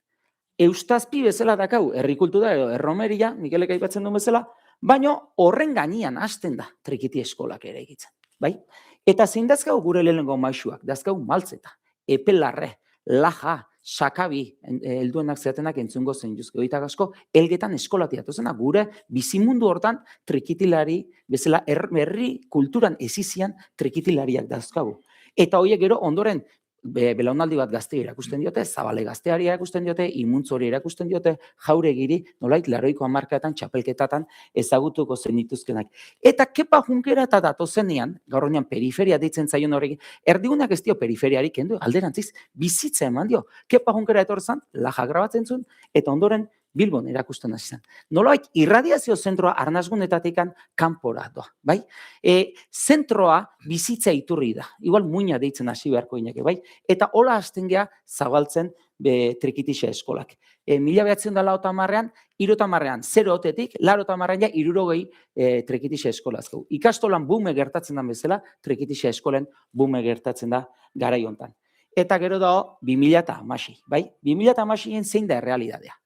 Eustazpi bezala dakau, herrikultura edo erromeria, Mikelek aipatzen duen bezala, baina horren gainean hasten da trikiti eskolak ere egitzen. Bai? Eta zein dazkau gure lehenengo maisuak, dazkau maltzeta, epelarre, laja, sakabi, helduenak zeatenak entzungo zein juzko, eta asko, elgetan eskolatia tozena, gure bizimundu hortan trikitilari, bezala herri kulturan ezizian trikitilariak dazkagu. Eta horiek gero ondoren, belaunaldi bat gazte erakusten diote, zabale gazteari erakusten diote, imuntzori erakusten diote, jauregiri, nolait, 80ko hamarkadatan, txapelketatan ezagutuko zen dituzkenak. Eta kepa junkera eta datozenean, gaur honean periferia deitzen zaion horrekin, erdigunak ez dio periferiarik kendu, alderantziz, bizitza eman dio. Kepa junkera etorzen, laja grabatzen zuen, eta ondoren Bilbon erakusten hasi zen. Nolait, irradiazio zentroa arnazgunetatikan kanpora doa, bai? Zentroa bizitza iturri da, igual muina deitzen hasi beharko inake, bai? Eta hola hasten gea zabaltzen trikitixa eskolak. 1980an, 70an, 0-otetik, 80an ja 60 trikitixa eskolazko. Ikastolan bume gertatzen da bezala, trikitixa eskolen bume gertatzen da garai hontan. Eta gero da 2016, bai? 2016en zein da errealidadea.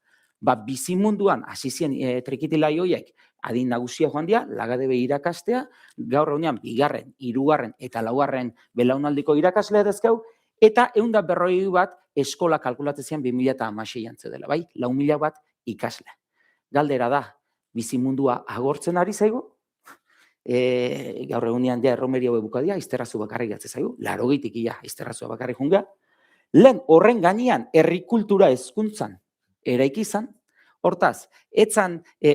Bizimunduan hasi ziren trikitilai horiek adin nagusia joan dira, lagadebe irakastea, gaur honean 2., 3. eta 4. belaunaldiko irakaslea dezkau, eta 140 bat eskola kalkulatzen zian 2016an zedela, bai? 4.000 bat ikasle. Galdera da, bizimundua agortzen ari zaigu, gaur egunean ja erromeria bukadia, izterrazu bakarrik gatze zaigu, 80tik ia izterrazu bakarrik junga, lehen horren gainean herrikultura hezkuntzan eraiki izan, hortaz, etzan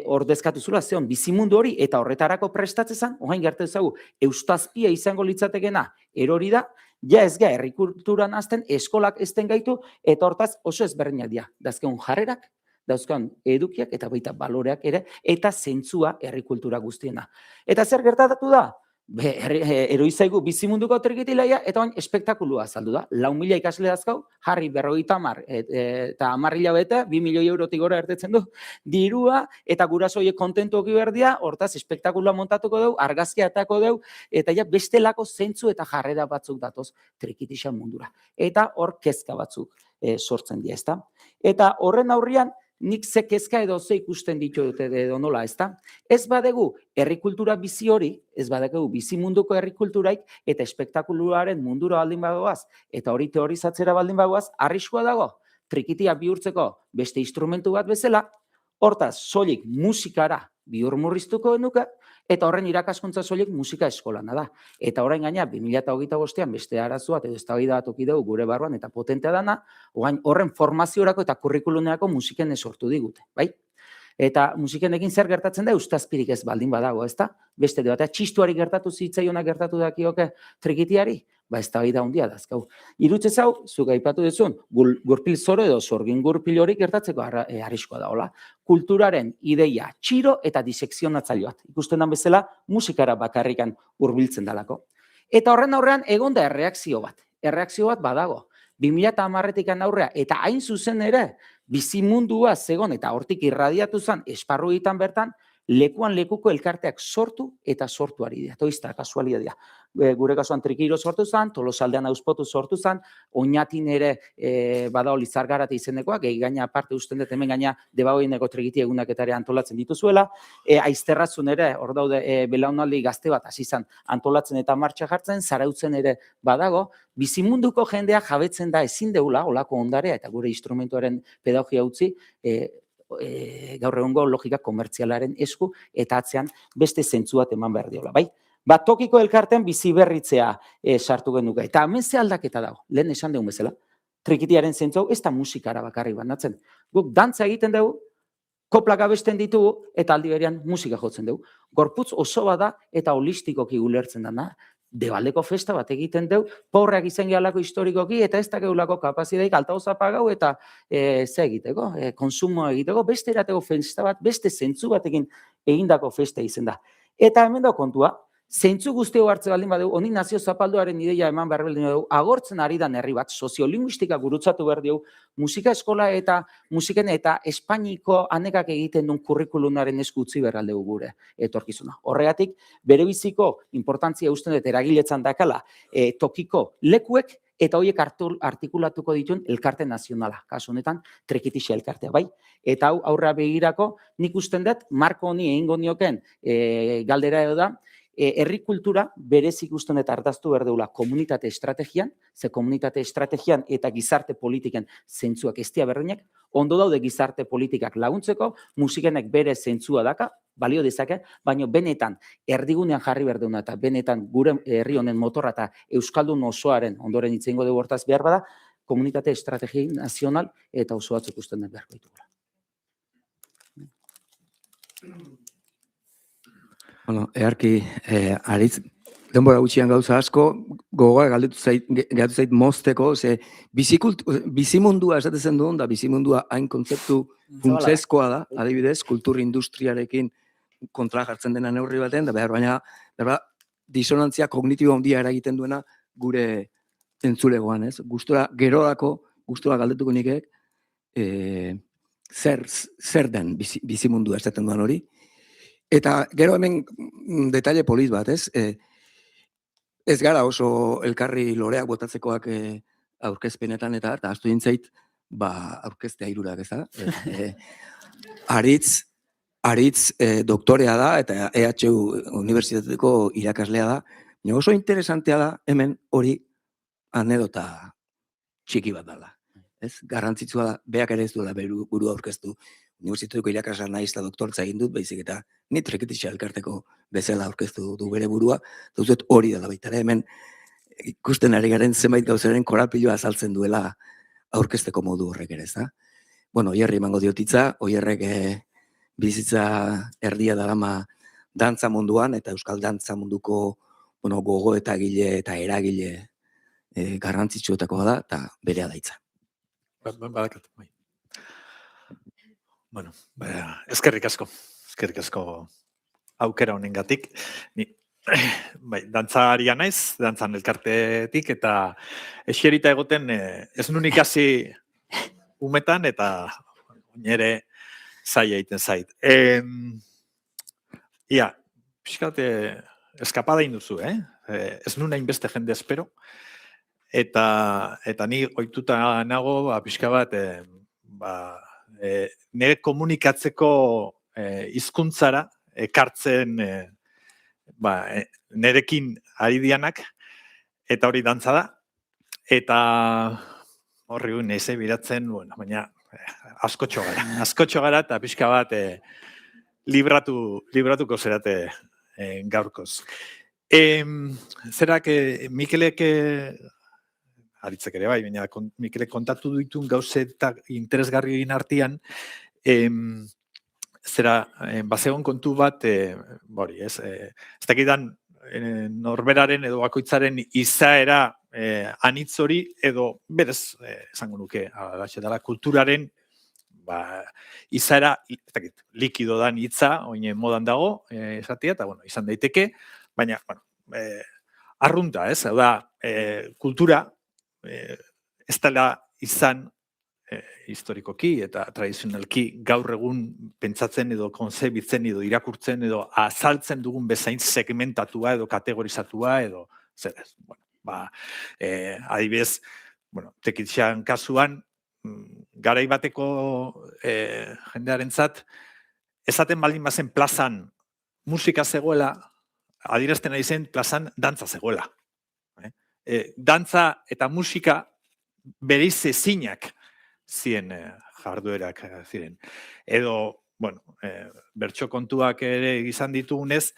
ordezkatu zula zeon bizimundu hori eta horretarako prestatzen, orain gertatu zaigu, eustazpia izango litzatekena erori da, ja ez ga herrikulturan hasten, eskolak ezten gaitu, eta hortaz oso ezberdinak dira. Dazkeun jarrerak, dauzkan edukiak eta baita baloreak ere, eta zentzua herrikultura guztiena. Eta zer gertatu da? Eroi zaigu bizimunduko trikitilaia, eta oin espektakulua azaldu da. 4.000 ikasle dazkau, jarri 50 eta 10.000 bete, 2 milioi eurotik gora ertetzen du, dirua, eta gurasoiek kontentuoki berdia, hortaz espektakulua montatuko dugu, argazkia atako dugu, eta ja bestelako zentzu eta jarrera batzuk datoz trikitixa mundura. Eta hor kezka batzuk sortzen dira, ezta? Eta horren aurrian, nik ze kezka edo ze ikusten ditu dute edo nola, ezta? Ez badegu herrikultura bizi hori, ez badegu bizi munduko herrikulturaik eta espektakuluaren mundura baldin bagoaz, eta hori teorizatzera baldin bagoaz, arriskua dago, trikitia bihurtzeko beste instrumentu bat bezala, hortaz, soilik musikara bihurmurriztuko genuke, eta horren irakaskuntza soilik musika eskolana da. Eta orain gaina, 2025an beste arazo bat edo eztabaida bat toki dugu gure barruan eta potentea dana, horren formaziorako eta kurrikulunerako musiken sortu digute, bai? Eta musikenekin zer gertatzen da, eustazpirik ez baldin badago, ezta? Beste de batea, txistuari gertatu zitzaionak gertatu dakioke trikitiari, eztabaida handia dazkau. Irutze zau, zuk aipatu duzun, gurpil zoro edo sorgin gurpil hori gertatzeko arriskoa da, hola. Kulturaren ideia txiro eta disekzionatzaileak. Ikusten den bezala, musikara bakarrikan hurbiltzen dalako. Eta horren aurrean egon da erreakzio bat. Erreakzio bat badago. 2010tik aurrea eta hain zuzen ere bizimundua zegon eta hortik irradiatu zen esparruetan bertan, lekuan lekuko elkarteak sortu eta sortu ari dira. Toizta, kasualidadea. Gure kasuan Trikiro sortu zen, Tolosaldean Auspotu sortu zen, Oñatin ere badao Lizargarate izenekoa, gehi gaina aparte usten dut hemen gaina debagoineko trikiti egunak eta ere antolatzen dituzuela, Aizterrazun ere, hor daude belaunaldi gazte bat hasi zen antolatzen eta martxa jartzen, Zarautzen ere badago, bizimunduko jendea jabetzen da ezin deula, olako ondarea eta gure instrumentuaren pedagogia utzi, gaur egungo logika komertzialaren esku eta atzean beste zentzu bat eman behar diola, bai? Tokiko elkartean bizi berritzea sartu genuke. Eta hemen ze aldaketa dago, lehen esan dugun bezala, trikitiaren zentzu ez da musikara bakarrik banatzen. Guk dantza egiten dugu, koplak abesten ditugu eta aldi berean musika jotzen dugu. Gorputz oso bada eta holistikoki ulertzen dana. Debaldeko festa bat egiten dugu, porrak izan gehalako historikoki eta ez da geulako kapazidaik altaoz apagau eta ze egiteko, konsumo egiteko, beste erateko festa bat, beste zentzu batekin egindako festa izen da. Eta hemen da kontua, zeintzu guztio hartze baldin badugu, honi nazio zapalduaren ideia eman behar baldin badugu, agortzen ari dan herri bat, soziolinguistika gurutzatu behar dugu, musika eskola eta musiken eta Espainiko anekak egiten duen kurrikulunaren esku utzi behar aldegu gure etorkizuna. Horregatik, bere biziko importantzia usten dut eragiletzan dakala, tokiko lekuek eta horiek artikulatuko dituen elkarte nazionala, kasu honetan Trekitixa elkartea, bai? Eta hau aurra begirako, nik usten dut, marko honi egingo nioken galdera edo da, herri kultura berezik usten eta ardaztu behar deula komunitate estrategian, ze komunitate estrategian eta gizarte politiken zentzuak ez dira berdinak, ondo daude gizarte politikak laguntzeko, musikenek bere zentzua daka, balio dezake, baina benetan erdigunean jarri behar deuna eta benetan gure herri honen motorra eta euskaldun osoaren ondoren hitz egingo dugu hortaz behar bada, komunitate estrategia nazional eta oso batzuk usten den beharko ditugula. Bueno, earki, aritz, denbora gutxian gauza asko, gogoa galdetu zait mozteko, ze bizimundua esatezen duen, da bizimundua hain kontzeptu funtsezkoa da, adibidez, kultur industriarekin kontra jartzen dena neurri baten, da behar baina disonantzia kognitibo handia eragiten duena gure entzulegoan, ez? Gerorako, gustura galdetuko nikek, zer den bizimundua esaten duan hori. Eta gero hemen detaile polit bat, ez? Ez gara oso elkarri loreak botatzekoak aurkezpenetan eta astu dintzait, aurkeztea hirurak, ez da? Aritz doktorea da eta EHU Unibertsitateko irakaslea da. Oso interesantea da hemen hori anedota txiki bat dela. Garrantzitsua da, beak ere ez duela burua aurkeztu. Unibertsitateko irakasla naiz eta doktortza egin dut, baizik eta ni Trekitixa elkarteko bezala aurkeztu du bere burua, eta uste hori dela baita ere hemen ikusten ari garen zenbait gauzaren korapiloa azaltzen duela aurkezteko modu horrek ere, ez da? Bueno, Oierri emango diotitza, Oierrek bizitza erdia darama dantza munduan, eta euskal dantza munduko gogo eta egile eta eragile garrantzitsuetakoa da, eta berea daitza. Badakat, bai. Bueno, eskerrik asko aukera honengatik. Bai, dantzaria naiz, dantzan elkartetik, eta eserita egoten ez nun ikasi umetan, eta nire zaila egiten zait. Ia, pixkat eskapada induzu, ez nun hainbeste jende espero, eta ni ohituta nago, pixka bat, nire komunikatzeko hizkuntzara ekartzen nerekin ari dianak, eta hori dantza da, eta horri gu neize biratzen, baina askotxo gara, eta pixka bat libratuko zerate gaurkoz. Zerak, Mikelek, aritzek ere bai, baina Mikelek kontatu ditun gauzetak interesgarri egin artean, bazegon kontu bat, ez dakidan norberaren edo bakoitzaren izaera anitz hori, edo berez, esango nuke, kulturaren izaera, likido dan hitza, oine modan dago, esatia, eta izan daiteke, baina, arrunta, ez, hau da, kultura, ez dela izan historikoki eta tradizionalki gaur egun pentsatzen edo konzebitzen edo irakurtzen edo azaltzen dugun bezain segmentatua edo kategorizatua edo zer ez. Adibidez, Trekitixan kasuan, garai bateko jendearentzat, esaten baldin bazen plazan musika zegoela, adierazten ari zen plazan dantza zegoela. Dantza eta musika bereiz ezinak ziren jarduerak ziren. Edo, bertso kontuak ere izan ditugunez,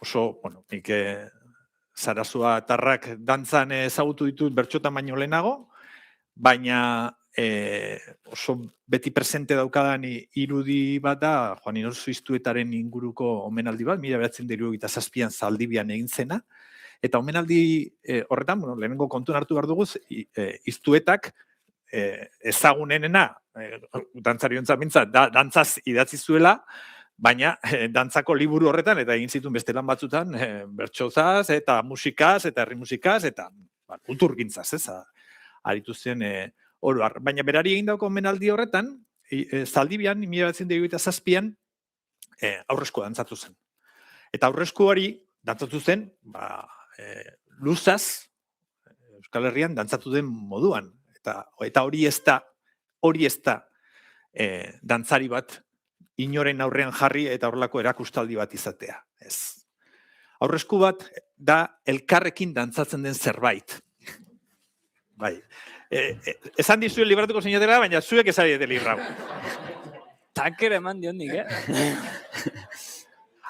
oso, nik Sarasua Tarrak dantzan ezagutu ditut bertxotan baino lehenago, baina oso beti presente daukadan irudi bat da, Juan Inorzu Iztuetaren inguruko omenaldi bat, 1977an Zaldibian egin zena, eta omenaldi horretan, lehenengo kontuan hartu behar dugu, Iztuetak ezagunenena, dantzariontzat bintzat, dantzaz idatzi zuela, Baina, dantzako liburu horretan, eta egin zituen beste lan batzutan, bertsozaz, eta musikaz, eta herri musikaz, eta kulturgintzaz, ez, aritu zen oro har. Baina berari egin dauko omenaldi horretan, Zaldibian, 1927an, aurreskua dantzatu zen. Eta aurreskuari dantzatu zen, luzaz, Euskal Herrian dantzatu den moduan. Eta hori ez da dantzari bat inoren aurrean jarri eta horrelako erakustaldi bat izatea. Ez. Aurresku bat da elkarrekin dantzatzen den zerbait. Bai. Esan dizuen libratuko zinatela, baina zuek ezari dute librau. Takera eman diondik,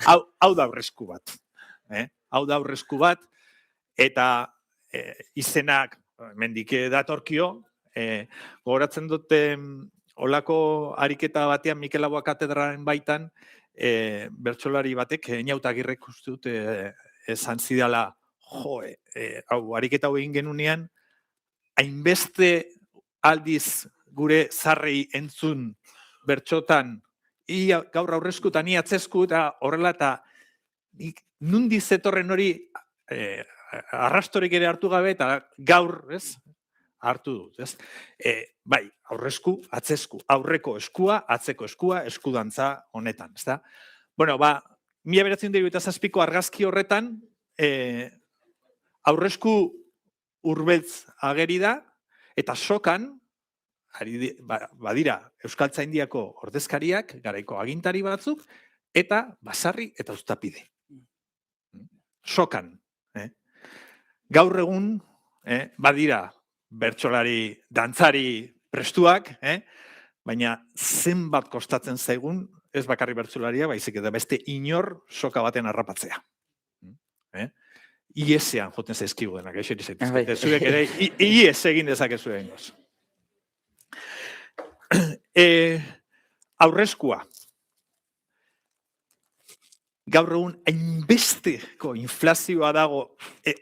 Hau da aurresku bat. Hau da aurresku bat, eta izenak mendike datorkio, gogoratzen dute olako ariketa batean Mikel Laboa katedralen baitan, bertsolari batek, Einaut Agirrek uste dut esan zidala, hau ariketa hau egin genunean, hainbeste aldiz gure zarrei entzun bertxotan, gaur aurreskutan, ni atzesku, eta horrela, eta nundi zetorren hori arrastorik ere hartu gabe, eta gaur, ez, hartu dut, ez? Bai, aurresku, atzesku, aurreko eskua, atzeko eskua, eskudantza honetan, ez da? Bueno, 1927ko argazki horretan, aurresku urbeltz ageri da, eta sokan, badira Euskaltzaindiako ordezkariak, garaiko agintari batzuk, eta basarri eta uztapide. Sokan. Gaur egun, badira bertsolari, dantzari prestuak, baina zenbat kostatzen zaigun, ez bakarri bertsolaria, baizik eta beste inor soka baten harrapatzea. Iesean joten zaizkigu denak, eseri zaitezkete. Zuek ere, ies egin dezakezu egingoz. Aurreskua. Gaur egun hainbesteko inflazioa dago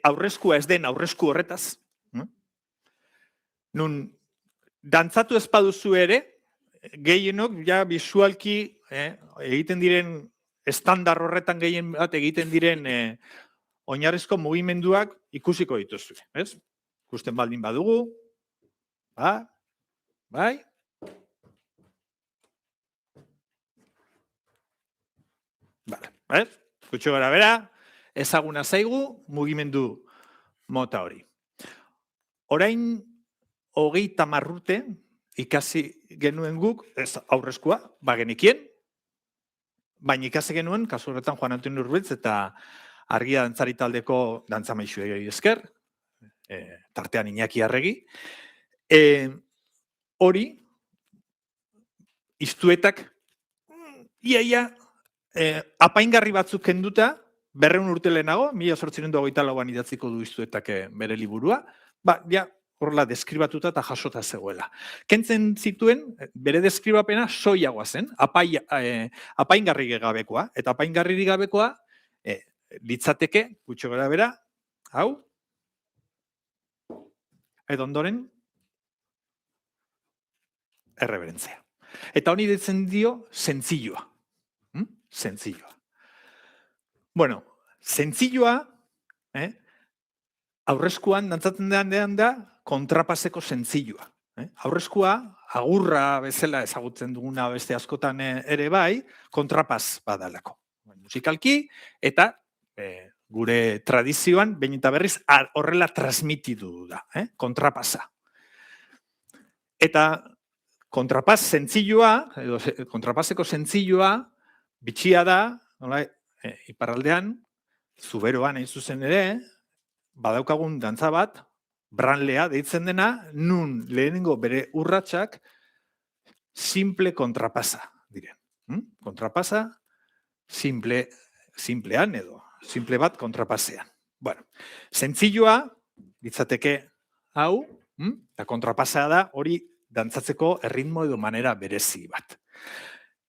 aurreskua ez den aurresku horretaz. Nun, dantzatu ez baduzu ere, gehienok, ja, bisualki, egiten diren, estandar horretan gehien bat egiten diren oinarrizko mugimenduak ikusiko dituzu, ez? Ikusten baldin badugu, bai? Bale, gutxo gara bera, ezaguna zaigu mugimendu mota hori. Orain, 30 urte ikasi genuen guk, ez aurreskua, bagenekien, baina ikasi genuen, kasu horretan Juan Antonio Urbeltz eta Argia dantzari taldeko dantzamaixuei esker, tartean Iñaki Arregi, hori, iztuetak, iaia, apaingarri batzuk kenduta, 200 urte lehenago, 1824an idatziko du iztuetak bere liburua, horrela deskribatuta eta jasota zegoela. Kentzen zituen, bere deskribapena soiagoa zen, apaingarri gabekoa, eta apaingarri gabekoa, litzateke, gutxo gara bera, hau, edo ondoren, erreberentzia. Eta honi ditzen dio, zentzilloa. Zentzilloa. Bueno, zentzilloa, aurreskuan dantzatzen dean da, kontrapaseko zentzilloa. Aurreskua, agurra bezala ezagutzen duguna beste askotan ere bai, kontrapas badalako. Musikalki, eta gure tradizioan, behin eta berriz, horrela transmititu da, kontrapasa. Eta kontrapas zentzilloa, edo kontrapaseko zentzilloa, bitxia da, iparraldean, Zuberoan hain zuzen ere, badaukagun dantza bat, branlea deitzen dena, nun lehenengo bere urratsak simple kontrapasa diren. Kontrapasa, simplean edo, simple bat kontrapasean. Bueno, zentzilloa, ditzateke hau, eta kontrapasa da hori dantzatzeko erritmo edo manera berezi bat.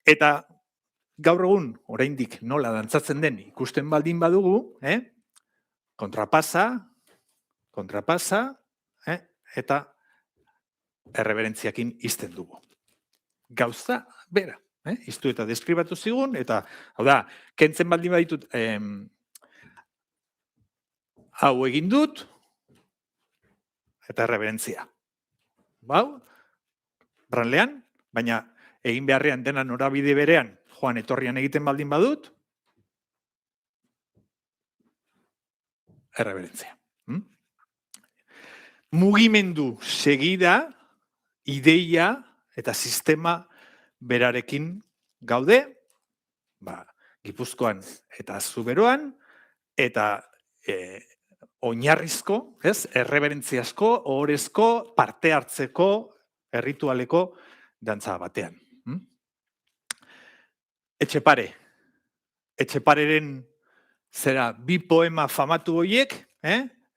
Eta gaur egun, oraindik nola dantzatzen den ikusten baldin badugu, kontrapasa, eta erreberentziakin izten dugu. Gauza, bera. Iztu eta deskribatu zigun, eta, hau da, kentzen baldin baditut, hau egin dut, eta erreberentzia. Bau, branlean, baina egin beharrean dena norabide berean, joan etorrian egiten baldin badut, erreberentzia. Mugimendu segida, ideia eta sistema berarekin gaude, Gipuzkoan eta Zuberoan, eta oinarrizko, erreberentziazko, ohorezko, parte hartzeko, erritualeko dantza batean. Etxepare. Etxepareren zera bi poema famatu horiek,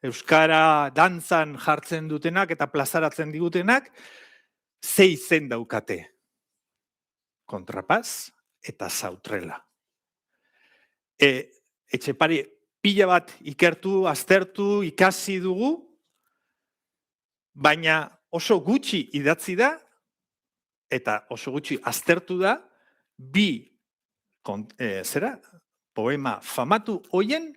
euskara dantzan jartzen dutenak eta plazaratzen digutenak, ze izen daukate. Kontrapaz eta sautrela. Etxepare pila bat ikertu, aztertu, ikasi dugu, baina oso gutxi idatzi da, eta oso gutxi aztertu da, bi poema famatu hoien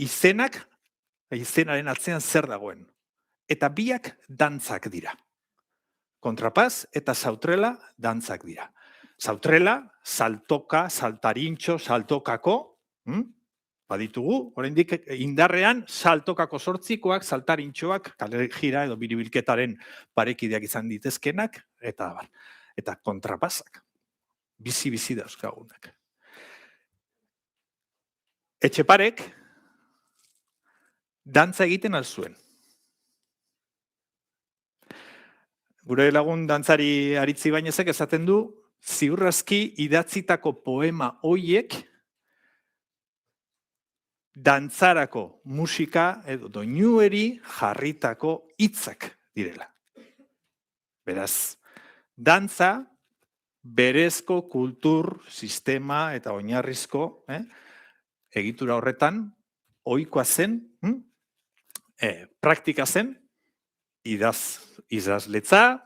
izenaren atzean zer dagoen. Eta biak dantzak dira. Kontrapaz eta sautrela dantzak dira. Sautrela, saltoka, saltarintxo, saltokako, baditugu, oraindik indarrean saltokako sortzikoak, saltarintxoak, kalejira edo biribilketaren parekideak izan ditezkenak, eta kontrapazak. Bizi-bizi dauzkagunak. Etxeparek dantza egiten alzuen. Gure lagun dantzari Aritzi Bainezek esaten du, ziurrazki idatzitako poema hoiek dantzarako musika edo doinueri jarritako hitzak direla. Beraz, dantza berezko kultur, sistema eta oinarrizko egitura horretan ohikoa zen, praktika zen, idazletza,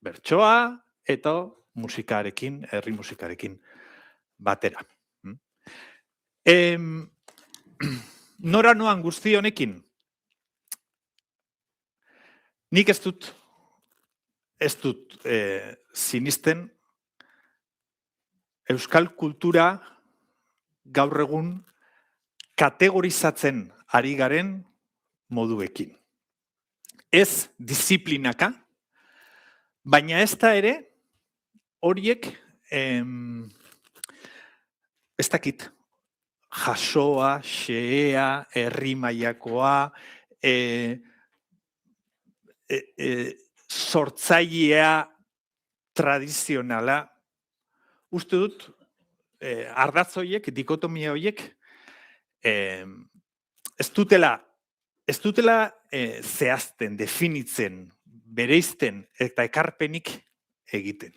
bertsoa eta musikarekin, herri musikarekin batera. Nora noan guzti honekin? Nik ez dut sinisten euskal kultura gaur egun kategorizatzen ari garen moduekin. Ez disiplinaka, baina ez da ere horiek ez dakit jasoa, xehea, herri mailakoa, sortzailea tradizionala. Uste dut, ardatz horiek, dikotomia horiek, ez dutela zehazten, definitzen, bereizten eta ekarpenik egiten.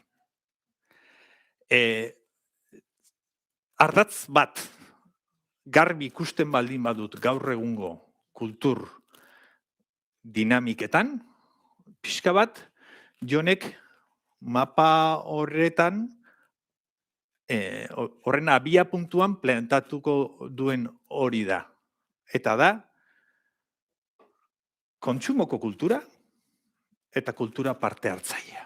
Ardatz bat garbi ikusten baldin badut gaur egungo kultur dinamiketan, pixka bat, Jonek mapa horretan, horren abia puntuan planteatuko duen hori da. Eta da, kontsumoko kultura eta kultura parte hartzailea.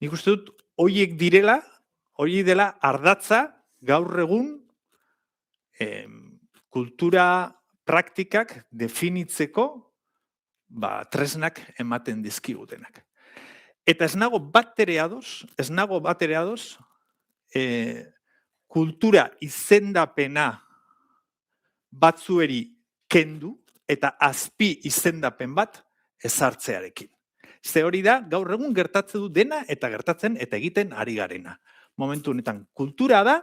Nik uste dut, horiek direla, hori dela ardatza gaur egun kultura praktikak definitzeko tresnak ematen dizkigutenak. Eta ez nago batere ados, kultura izendapena batzueri kendu eta azpi izendapen bat ezartzearekin. Ze hori da, gaur egun gertatzen du dena eta gertatzen eta egiten ari garena. Momentu honetan, kultura da,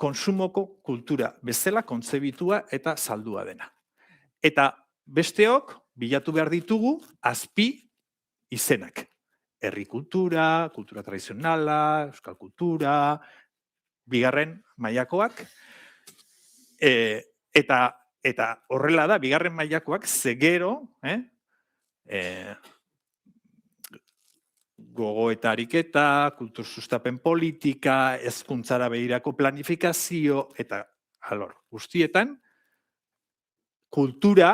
konsumoko kultura bezala kontzebitua eta saldua dena. Eta besteok bilatu behar ditugu azpi izenak. Herri kultura, kultura tradizionala, euskal kultura, bigarren mailakoak, eta horrela da, bigarren mailakoak zegero, gogoeta ariketa, kultur sustapen politika, hezkuntzara begirako planifikazio, eta alor, guztietan, kultura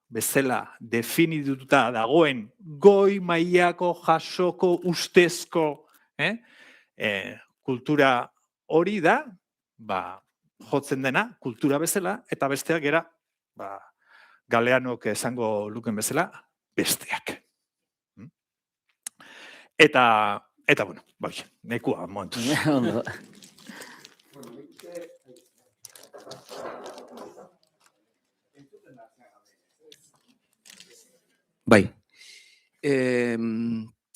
bezala definituta dagoen goi mailako jasoko ustezko kultura hori da, jotzen dena kultura bezala, eta besteak gera, Galeanok esango luken bezala, besteak. Eta bueno, nahikoa momentuz. Ondo. Bai.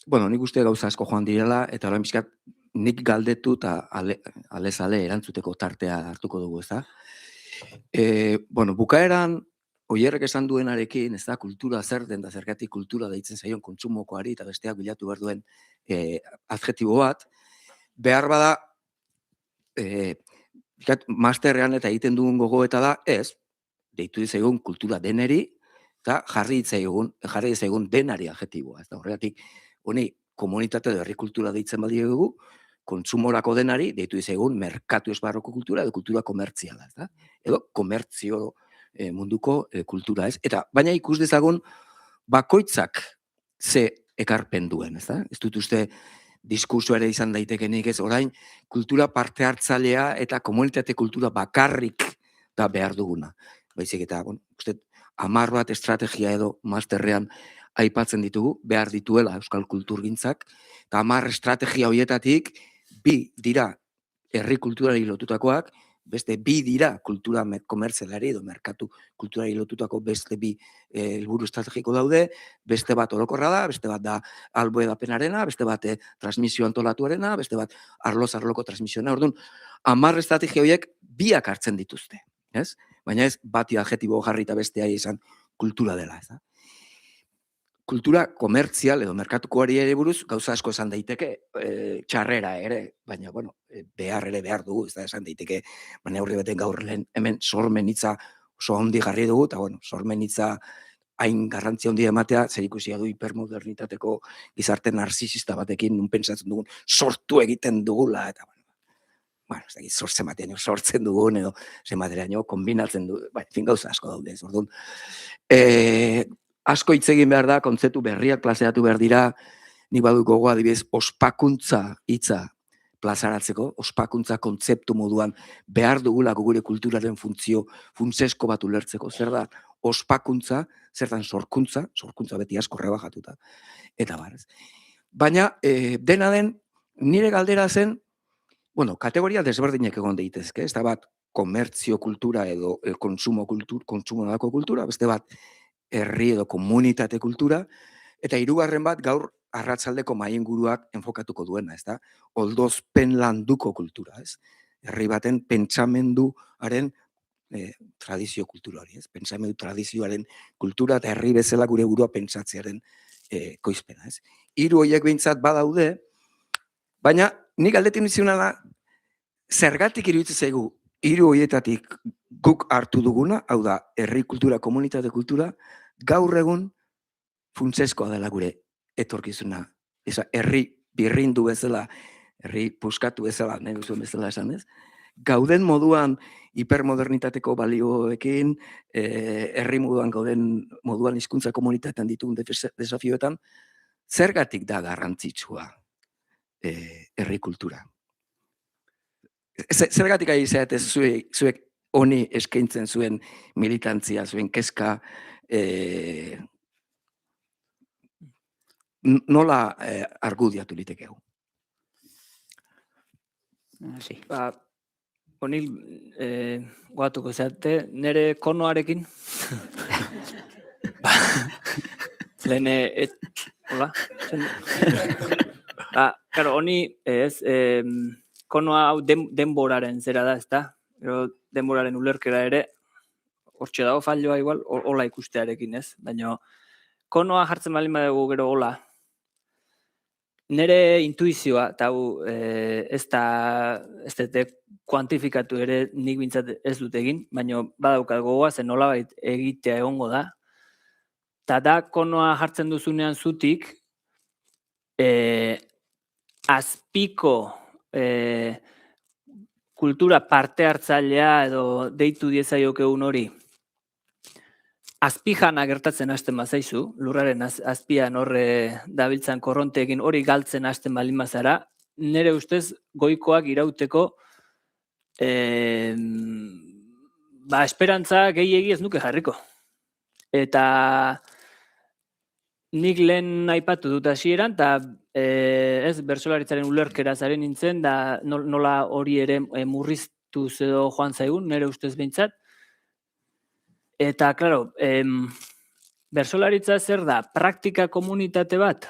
Bueno, nik uste gauza asko joan direla, eta orain pixkat nik galdetu eta alez-ale erantzuteko tartea hartuko dugu, ez da? Bueno, bukaeran, Oierrek esan duenarekin, ez da, kultura zer den da zergatik kultura deitzen zaion kontsumokoari eta besteak bilatu behar duen adjektibo bat, behar bada, masterrean eta egiten dugun gogoeta da, ez, deitu ditzaigun kultura deneri, eta jarri ditzaigun denari adjektiboa. Horregatik, honi, komunitate edo herri kultura deitzen badi dugu, kontsumorako denari, deitu ditzaigun merkatu esbarroko kultura edo kultura komertziala, ez da? Edo komertzio munduko kultura, ez? Eta, baina ikus dezagun, bakoitzak ze ekarpen duen, ez da? Ez dut uste diskurso ere izan daitekenik ez, orain, kultura parte hartzalea eta komunitate kultura bakarrik da behar duguna. Baizik eta, bueno, uste, 10 bat estrategia edo masterrean aipatzen ditugu, behar dituela euskal kulturgintzak, eta 10 estrategia horietatik, 2 dira herri kulturari lotutakoak, beste 2 dira kultura komertzialari edo merkatu kulturari lotutako beste 2 helburu estrategiko daude, beste bat orokorra da, beste bat da albo edapenarena, beste bat transmisio antolatuarena, beste bat arloko transmisioena. Orduan, 10 estrategia horiek 2 hartzen dituzte, ez? Baina ez bati adjektibo jarri eta bestea izan kultura dela, ez da? Kultura komertzial edo merkatukoari ere buruz gauza asko esan daiteke, txarrera ere, baina, bueno, behar dugu, ez da esan daiteke, baina aurri baten gaur lehen, hemen sormen hitza oso handi jarri dugu, eta, bueno, sormen hitza hain garrantzia handi ematea, zer ikusia du hipermodernitateko gizarte narzisista batekin, nun pentsatzen dugun, sortu egiten dugula, eta, bueno, ez da, sortzen dugun, edo, zemateraino, kombinatzen dugu, fin gauza asko daude, ez, orduan. Asko hitz egin behar da, kontzeptu berriak plazaratu behar dira, nik badut gogoa adibidez, ospakuntza hitza plazaratzeko, ospakuntza kontzeptu moduan behar dugula gure kulturaren funtsesko bat ulertzeko. Zer da, ospakuntza, zertan sorkuntza beti asko rebajatuta. Eta barrez. Baina, dena den, nire galdera zen, bueno, kategoria desberdinek egon daitezke, ez da bat, komertzio kultura edo kontsumodako kultura, beste bat, herri edo komunitate kultura, eta 3. bat gaur arratsaldeko mahai-inguruak enfokatuko duena, ez da? Oldozpen landuko kultura, ez? Herri baten pentsamenduaren tradizio kulturari, ez? Pentsamendu tradizioaren kultura eta herri bezala gure burua pentsatzearen koizpena, ez? 3 horiek behintzat badaude, baina nik galdetzen dizuna da, zergatik iruditzen zaigu 3 horietatik guk hartu duguna, hau da, herri kultura, komunitate kultura, gaur egun funtseskoa dela gure etorkizuna. Herri birrindu bezala, herri puskatu bezala, nahi duzuen bezala esan ez. Gauden moduan hipermodernitateko balioekin, herri moduan hizkuntza komunitatean ditugun desafioetan, zergatik da garrantzitsua herri kultura? Zergatik ari zeate zuek honi eskaintzen zuen militantzia, zuen kezka, nola argudiatu litekegu? Honi goatuko zeate, nire konoarekin. Lehen, hola? Honi ez, konoa hau denboraren zera da, ez da? Denboraren ulerkera ere, hortxe dago falloa igual, hola ikustearekin, ez? Baina, konoa jartzen balin badugu gero hola, nire intuizioa, eta ez dute kuantifikatu ere nik bintzat ez dut egin, baina badaukat gogoa zen nolabait egitea egongo da, eta da konoa jartzen duzunean zutik, azpiko kultura parte hartzailea edo deitu diezaiokeun hori, azpijana gertatzen hasten bazaizu, lurraren azpian horre dabiltzan korronteekin hori galtzen hasten baldin bazara, nire ustez goikoak irauteko esperantza gehiegi ez nuke jarriko. Eta nik lehen aipatu dut hasieran, eta bertsolaritzaren ulerkera zaren nintzen, da nola hori ere murriztuz edo joan zaigun, nire ustez behintzat. Eta, klaro, bertsolaritza zer da? Praktika komunitate bat?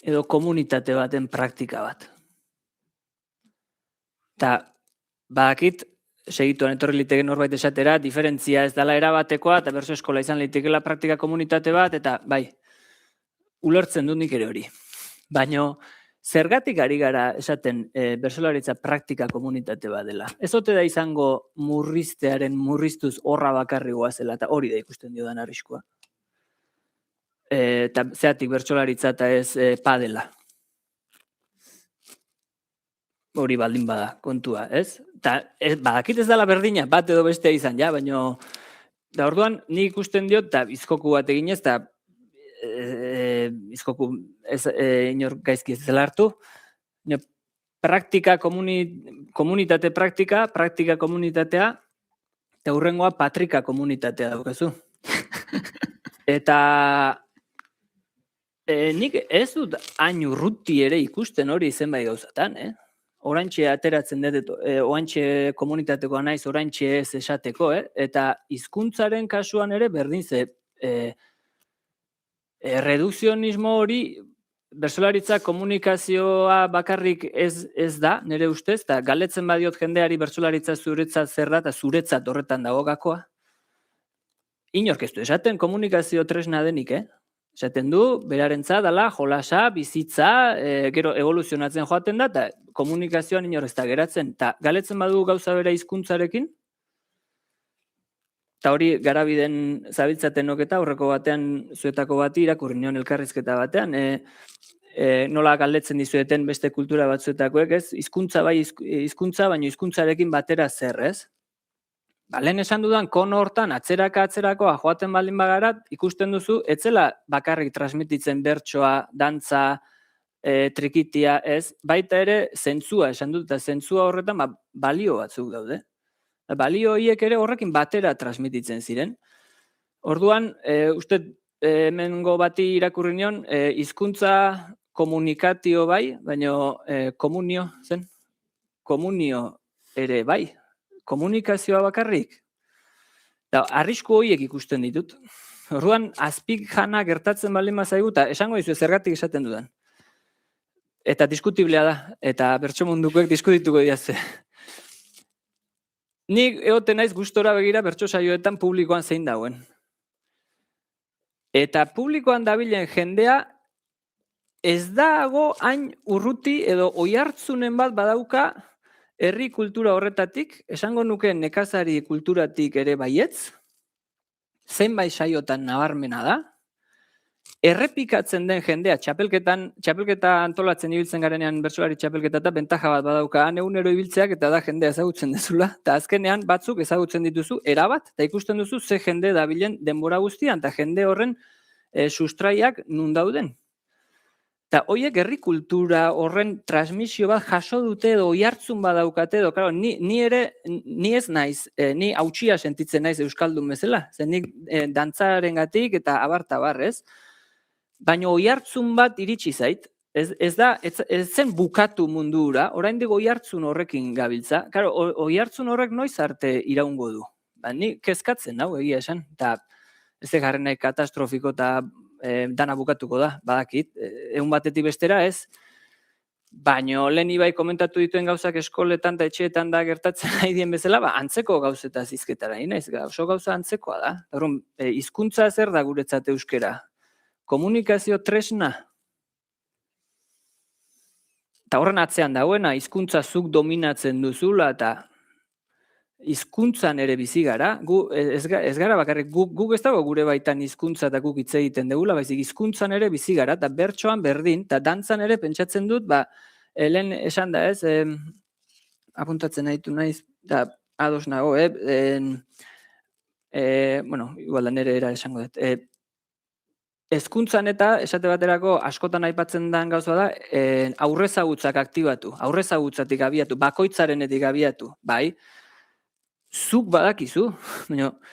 Edo komunitate baten praktika bat? Eta, badakit, segituan etorri liteke norbait esatera, diferentzia ez dela erabatekoa, eta bertso eskola izan litekela praktika komunitate bat, eta bai, ulertzen dut nik ere hori. Baina, zergatik ari gara esaten bertsolaritza praktika komunitate bat dela. Ez ote da izango murriztuz horra bakarri goazela, eta hori da ikusten diodan arriskua. Eta zeatik bertsolaritza eta ez padela. Hori baldin bada, kontua, ez? Eta badakit ez dela berdina, bat edo bestea izan, ja, baina da orduan nik ikusten diot, eta bizkoku bat eginez, eta bizkoku inor gaizki ez dela hartu, praktika komunitate praktika komunitatea, eta hurrengoa patrika komunitatea daukazu. Eta nik ez dut hain urruti ere ikusten hori zenbait gauzatan, Oraintxe ateratzen dut, oraintxe komunitatekoa naiz, oraintxe ez esateko, eta hizkuntzaren kasuan ere berdin ze redukzionismo hori bertsolaritza komunikazioa bakarrik ez da, nire ustez, eta galdetzen badiot jendeari bertsolaritza zuretzat zer da, eta zuretzat horretan dago gakoa. Inork ez du esaten komunikazio tresna denik, Esaten du, berarentzat dela, jolasa, bizitza, gero evoluzionatzen joaten da, eta komunikazioan inor ez da geratzen. Eta galetzen badu gauza bera hizkuntzarekin, eta hori garabiden zabiltzaten noketa, aurreko batean zuetako bati irakurri nion elkarrizketa batean, nola galdetzen dizueten beste kultura batzuetakoek, ez? Hizkuntza bai hizkuntza, baina hizkuntzarekin batera zer, ez? Lehen esan dudan, kono hortan atzerakoa joaten baldin bagara, ikusten duzu, etzela bakarrik transmititzen bertsoa, dantza, trikitia, ez, baita ere zentzua esan dut, eta zentzua horretan balio batzuk daude. Balio horiek ere horrekin batera transmititzen ziren. Orduan, uste hemengo bati irakurri nion, hizkuntza komunikatio bai, baina komunio zen, komunio ere bai. Komunikazioa bakarrik. Arrisku horiek ikusten ditut. Orduan, azpik jana gertatzen baldin bazaigu, eta esango dizu zergatik esaten dudan. Eta diskutiblea da, eta bertso mundukoek diskutituko diaze. Nik egoten naiz gustora begira bertso saioetan publikoan zein dagoen. Eta publikoan dabilen jendea ez dago hain urruti edo oihartzunen bat badauka herri kultura horretatik, esango nuke nekazari kulturatik ere baietz, zenbait saiotan nabarmena da, errepikatzen den jendea, txapelketa antolatzen ibiltzen garenean bertsolari txapelketa eta bentaja bat badauka, egunero ibiltzeak eta da jendea ezagutzen dezula, eta azkenean batzuk ezagutzen dituzu erabat, eta ikusten duzu ze jende dabilen denbora guztian, eta jende horren sustraiak nun dauden. Eta horiek herri kultura horren transmisio bat jaso dute edo oihartzun badaukate edo, claro, ni ez naiz, ni hautsia sentitzen naiz euskaldun bezala, zen nik dantzarengatik eta abar, ez? Baina oihartzun bat iritsi zait, ez zen bukatu mundura, oraindik oihartzun horrekin gabiltza. Claro, oihartzun horrek noiz arte iraungo du. Ni kezkatzen nau egia esan, eta ez garren nahi katastrofiko eta dana bukatuko da, badakit, egun batetik bestera ez, baina lehen ibai komentatu dituen gauzak eskoletan eta etxeetan da gertatzen nahi dien bezala, antzeko gauzeta zizketara, inaiz, oso gauza antzekoa da. Hizkuntza zer da guretzat euskera? Komunikazio tresna. Eta horren atzean dagoena, hizkuntza zuk dominatzen duzula, eta hizkuntzan ere bizi gara, ez gara bakarrik, guk ez dago gure baitan hizkuntza eta guk hitz egiten degula, baizik hizkuntzan ere bizi gara, eta bertsoan berdin, eta dantzan ere pentsatzen dut, lehen esan da ez, apuntatzen nahitu naiz, eta ados nago, bueno, igual da nire era esango dut, hezkuntzan eta esate baterako askotan aipatzen den gauza da, aurrezagutzak aktibatu, aurrezagutzatik abiatu, bakoitzarenetik abiatu, bai, zuk badakizu,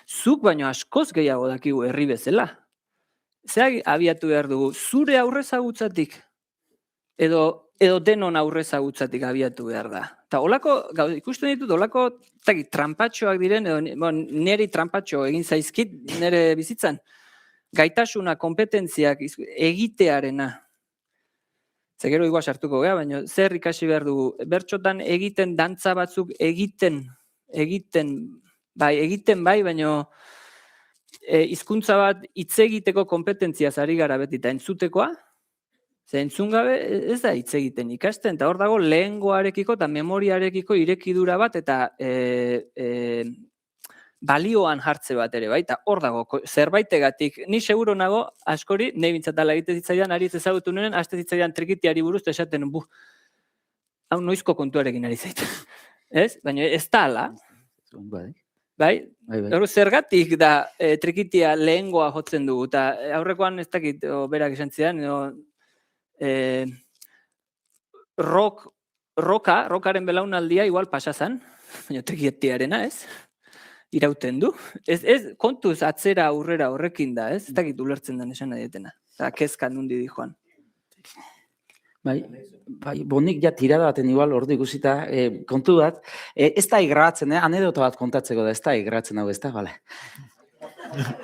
zuk baino askoz gehiago dakigu herri bezala. Zer abiatu behar dugu, zure aurrezagutzatik edo denon aurrezagutzatik abiatu behar da. Eta olako, ikusten ditut, olako trampatxoak diren, niri trampatxo egin zaizkit nire bizitzan, gaitasuna, kompetentziak egitearena. Zegero igual sartuko gea, baina zer ikasi behar dugu, bertxotan egiten, dantza batzuk egiten bai, baina hizkuntza bat hitz egiteko kompetentziaz ari gara beti, eta entzutekoa, ze entzun gabe ez da hitz egiten ikasten, eta hor dago lehengoarekiko eta memoriarekiko irekidura bat, eta balioan jartze bat ere, bai, eta hor dago zerbaitegatik, ni seguro nago askori, nahi bintzatala egite zitzaidan, ari ez ezagutu nuen, aste zitzaidan trikitiari buruz, esaten, hau noizko kontuarekin ari zait. Ez? Baina ez da ala. Bai? Zergatik da trikitia lehengoa jotzen dugu, eta aurrekoan ez dakit berak esan zidan, rockaren belaunaldia igual pasazan, baina trikitiarena ez? Irauten du. Ez kontuz atzera aurrera horrekin da, ez? Ez dakit ulertzen den esan adietena. Eta kezkan nundi di joan. Bai, bonik ja tirada baten igual ordu ikusita, kontu bat, ez da igratzen, anedota bat kontatzeko da, ez da igratzen hau, ez da, bale.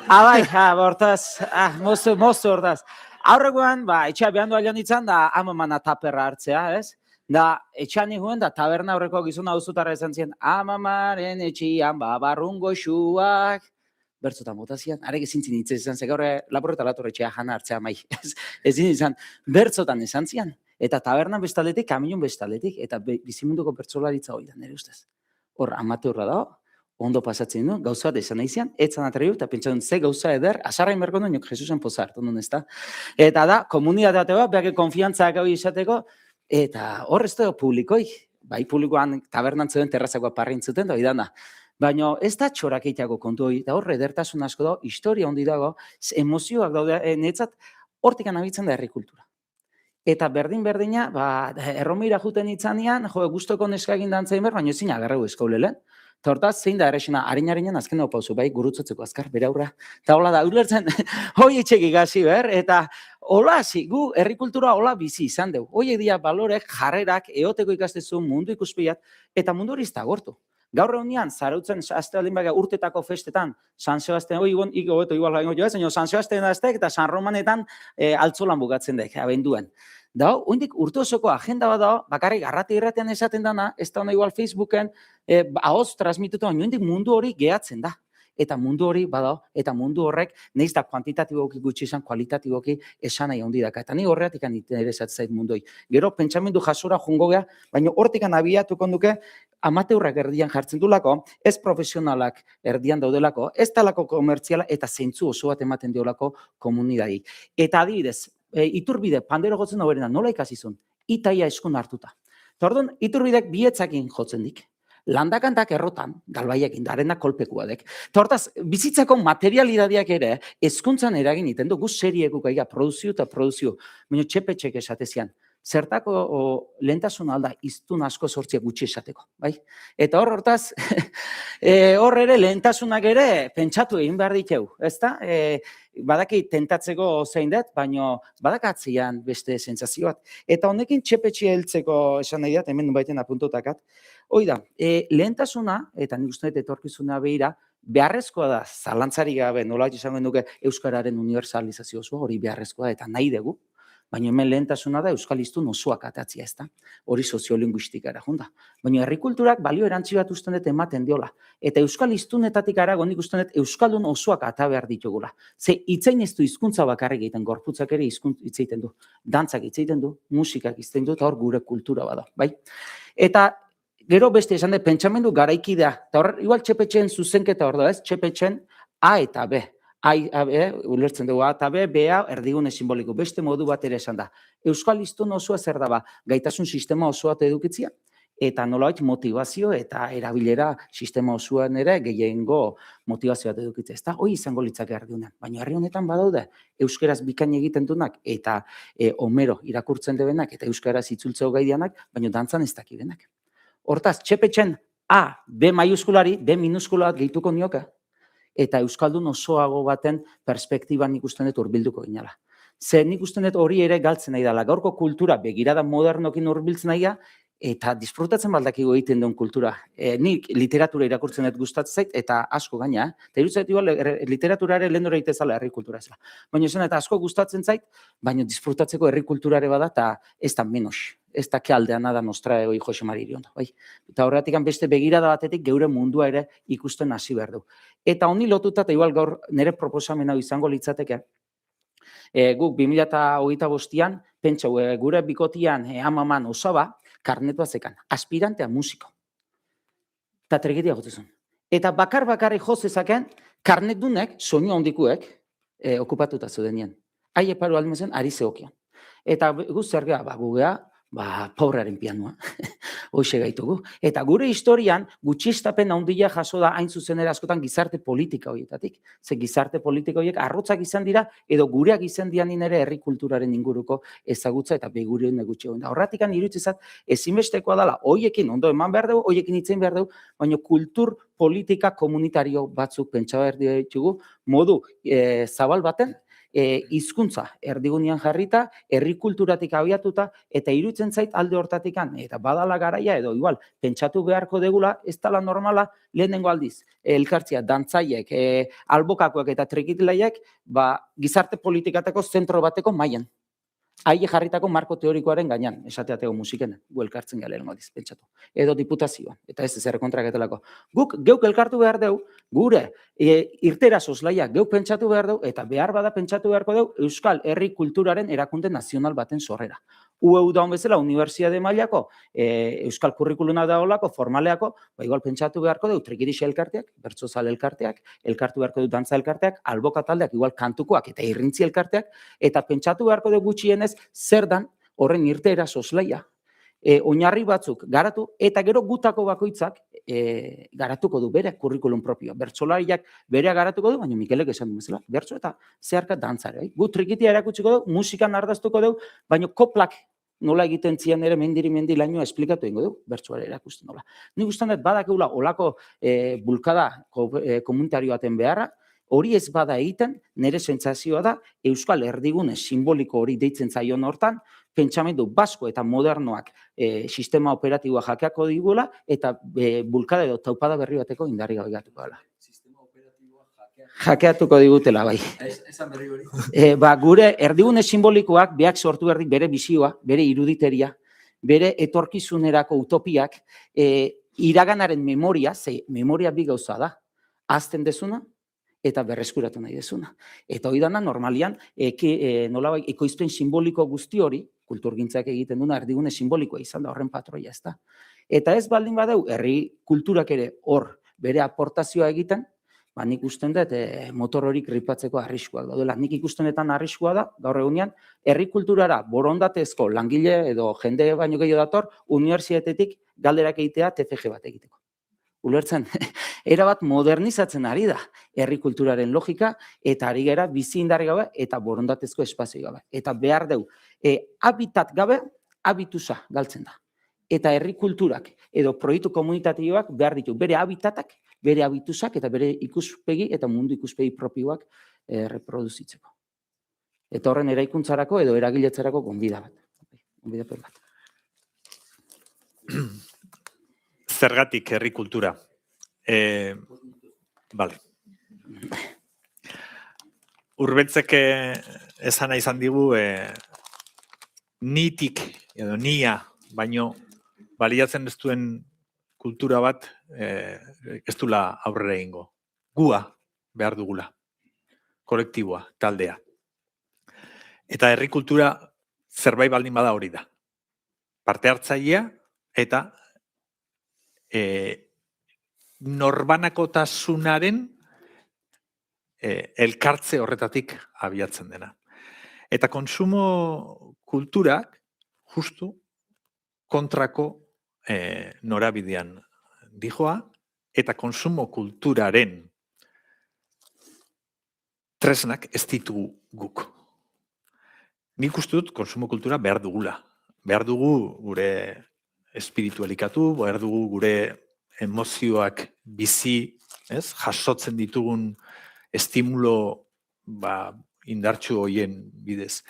Bai, hortaz, moztu hortaz. Aurrekoan, etxea behandu alion ditzan, da amamana taperra hartzea, ez? Da, etxean nihuen, da taberna horreko gizuna auzutarra esan ziren, amamaren etxian, barrungo xuak, bertzotan botazian, arek ezintzin hitzez izan, gaur lapor eta latorretxea jana hartzea mai. Ezin izan, bertzotan esan zian. Eta tabernan bestaletik, kamion bestaletik, eta bizimunduko pertsolaritza hori da, nire ustez. Hor, amateurra da, ondo pasatzen du, gauza bat esan nahi zian, etzan atraiu, eta pentsatzen, ze gauza eder, azarrain berko duen, Jesusen poza hartu duen, ez da. Eta da, komunitatea bat, behake konfiantzak hau izateko, eta hor ez da publikoi, bai publikoan tabernan zeuden terrazakoa parrin zuten, da, idana. Baina ez da txorakeitako kontu hori, eta hor, edertasun asko dago, historia hondi dago, emozioak daude, netzat, hortik anabitzen da herri kultura. Eta berdina, erromira juten itzanean, guztoko neskagin dantzain behar, baina ezin agarregu eskaulelen. Eta hortaz, zein da erresena, harin azken hau pauzu, bai, gurutzotzeko azkar, bere aurra. Eta hola da, ulertzen, hoi etxeki gazi behar, eta hola hasi, gu herri kultura hola bizi izan dugu. Hoi edia balorek, jarrerak, eoteko ikastezu, mundu ikuspiat, eta mundu hori ez da gortu. Gaur egunean, zarautzen azte aldin baga urtetako festetan, San Sebastian, San Sebastian aztek eta San Romanetan altzolan bukatzen dek, abenduan. Da, oindik urte osoko agenda bat da, bakarrik arrate irratean esaten dana, ez da hona igual Facebooken, ahoz transmitutu, oindik mundu hori gehatzen da. Eta mundu hori badao, eta mundu horrek, nahiz da kuantitatiboki gutxi izan, kualitatiboki esan nahi handi daka. Eta ni horretik interesatzen zait mundoi. Gero, pentsamendu jasora jungo gea, baina hortik abiatuko duke, amateurrak erdian jartzen dulako, ez profesionalak erdian daudelako, ez talako komertziala, eta zeintzu oso bat ematen diolako komunidai. Eta adibidez, Iturbide, pandero jotzen hau nola ikasizun? Itaia eskun hartuta. Tordun, Iturbidek bietzakin jotzen dik. Landakantak errotan, galbaiakin, darenak kolpekuadek. Eta hortaz, bizitzako materialidadiak ere, hezkuntzan eragin iten dugu seriekuk aiga, produzio eta produzio. Baina txepetxek esatezian, zertako lehentasun alda iztun asko sortziak gutxi esateko, bai? Eta hortaz, hor ere lehentasunak ere pentsatu egin behar diteu, ezta? Badaki tentatzeko zein dut, baina badakatzean beste sentsazio bat. Eta honekin txepetxe heltzeko esan nahi dat, hemen baiten apuntotakat. Hoi da, lehentasuna, eta nik uste dut etorkizuna behira, beharrezkoa da, zalantzari gabe, nola izango duke Euskararen universalizazio osoa, hori beharrezkoa eta nahi dugu, baina hemen lehentasuna da Euskal hiztun osoak atatzia, ez da? Hori soziolinguistikara junda. Baina herrikulturak balio erantzi bat usten dut ematen diola. Eta Euskal hiztunetatik arago nik usten dut Euskaldun osoak ata behar ditugula. Ze hitzein ez du hizkuntza bakarrik egiten, gorputzak ere hitz egiten du, dantzak hitz egiten du, musikak hitz egiten du, eta hor gure kultura bada, bai? Eta Gero beste esan dut, pentsamendu garaiki da. Eta hor, igual txepetxeen zuzenketa hor da, ez? Txepetxeen A eta B. A, B, ulertzen dugu A eta B, B-a erdigune simboliko. Beste modu bat ere esan da. Euskal hiztun osoa zer da ba? Gaitasun sistema osoa edukitzia, eta nolabait motivazio eta erabilera sistema osoan ere gehiengo motivazioa edukitzea. Ez da, hoi izango litzake erdigunean. Baina herri honetan badaude, euskaraz bikain egiten duenak, eta Homero irakurtzen debenak, eta euskaraz itzultzeo gaidianak, baina dantzan ez dakidenak. Hortaz, txepetxen A, B maiuskulari, B minuskula gehituko nioke, eta euskaldun osoago baten perspektiban ikusten dut hurbilduko ginala. Ze nik usten dut hori ere galtzen nahi dela. Gaurko kultura begirada modernokin hurbiltzen nahi eta disfrutatzen baldakigu egiten duen kultura. Nik literatura irakurtzen dut gustatzen zait, eta asko gaina. Eta irutzen dut igual literaturare lehen dure egitezala herri kultura ezela. Baina esan eta asko gustatzen zait, baina disfrutatzeko herri kulturare bada, eta ez da menos. Ez da kealdean da nostra egoi Jose Mari Iriondo. Bai. Eta horretik beste begirada batetik geure mundua ere ikusten hasi behar du. Eta honi lotuta, eta igual gaur nire proposamen hau izango litzateke, guk 2025an, pentsa gure bikotian amaman osaba, karnetua zekan, aspirantea musiko. Eta tregedia gotezun. Eta bakar-bakarri jozezaken, karnetunek, soinu handikuek, okupatuta zudenien. Hai eparu almezen, ari zeokion. Eta guz zer geha, gugea, pobraren pianoa, hoxe gaitugu. Eta gure historian, gutxistapen handia jaso da hain zuzenera askotan gizarte politika horietatik. Ze gizarte politika horiek arrotzak izan dira, edo gureak izan dianin ere herri kulturaren inguruko ezagutza eta begurien egutxe hori. Horratikan irutzizat, ezinbestekoa dela, horiekin ondo eman behar dugu, horiekin itzen behar dugu, baina kultur politika komunitario batzuk pentsa behar ditugu, modu zabal baten, hizkuntza erdigunean jarrita, herri kulturatik abiatuta, eta iruditzen zait alde hortatikan, eta badala garaia edo igual, pentsatu beharko degula, ez dela normala lehenengo aldiz, elkartzia, dantzaiek, albokakoak eta trikitilaiek, gizarte politikateko zentro bateko mailan. Haie jarritako marko teorikoaren gainean, esateateko musiken, gu elkartzen gale lehenengo aldiz, pentsatu. Edo diputazioa, eta ez zer kontraketelako. Guk geuk elkartu behar dugu, gure irtera soslaia geuk pentsatu behar dugu, eta behar bada pentsatu beharko dugu Euskal Herri Kulturaren erakunde nazional baten sorrera. UEU daun bezala, Unibertsitate mailako, Euskal Kurrikuluna daolako, formaleako, igual pentsatu beharko dugu, trikirixe elkarteak, bertsozale elkarteak, elkartu beharko dugu dantza elkarteak, alboka taldeak, igual kantukoak eta irrintzi elkarteak, eta pentsatu beharko dugu gutxienez, zer dan horren irteera soslaia. Oinarri batzuk garatu, eta gero gutako bakoitzak garatuko du bere kurrikulum propioa. Bertsolariak berea garatuko du, baina Mikelek esan du bezala, bertso eta zeharka dantzare. Gu trikitia erakutsiko du, musikan ardaztuko du, baina koplak nola egiten zian ere mendi lainoa esplikatu egingo du, bertsoare erakusten nola. Nik ustean dut badakegula olako bulkada komunitario baten beharra, hori ez bada egiten, nire sentsazioa da, Euskal Erdigune simboliko hori deitzen zaion hortan, pentsamendu basko eta modernoak sistema operatiboa jakeako digula, eta bulkada edo taupada berri bateko indarri gabe gatuko dela. Sistema operatiboa jakeatuko digutela, bai. Esan berri hori. Gure erdigune simbolikoak beak sortu berri bere bizioa, bere iruditeria, bere etorkizunerako utopiak, iraganaren memoria, ze memoria bi gauza da, azten dezuna, eta berreskuratu nahi dezuna. Eta hori dana normalian, nolabait ekoizpen simboliko guzti hori, kulturgintzak egiten duna erdigune simbolikoa izan da horren patroia ez da. Eta ez baldin badeu, herri kulturak ere hor bere aportazioa egiten, nik usten dut motor hori kripatzeko arriskuak daudela. Nik ikustenetan arriskua da, gaur egunean, herri kulturara borondatezko langile edo jende baino gehiago dator, unibertsitatetik galderak egitea TFG bat egiteko. Ulertzen, erabat modernizatzen ari da herri kulturaren logika, eta ari gara bizi indarri gabe eta borondatezko espazio gabe. Eta behar dugu, habitat gabe, habitusa galtzen da. Eta herri kulturak edo proiektu komunitatioak behar ditu bere habitatak, bere habitusak eta bere ikuspegi eta mundu ikuspegi propioak reproduzitzeko. Eta horren eraikuntzarako edo eragiletzarako gonbida bat. Zergatik herri kultura. Vale. Urbeltzek esana izan digu nitik edo nia, baino baliatzen ez duen kultura bat ez dula aurrera egingo. Gua behar dugula. Kolektiboa, taldea. Eta herri kultura zerbait baldin bada hori da. Parte hartzailea eta norbanakotasunaren elkartze horretatik abiatzen dena. Eta konsumo kulturak justu kontrako norabidean dijoa, eta konsumo kulturaren tresnak ez ditugu guk. Nik uste dut konsumo kultura behar dugula. Behar dugu gure espiritualikatu, behar dugu gure emozioak bizi, jasotzen ditugun estimulo indartsu horien bidez.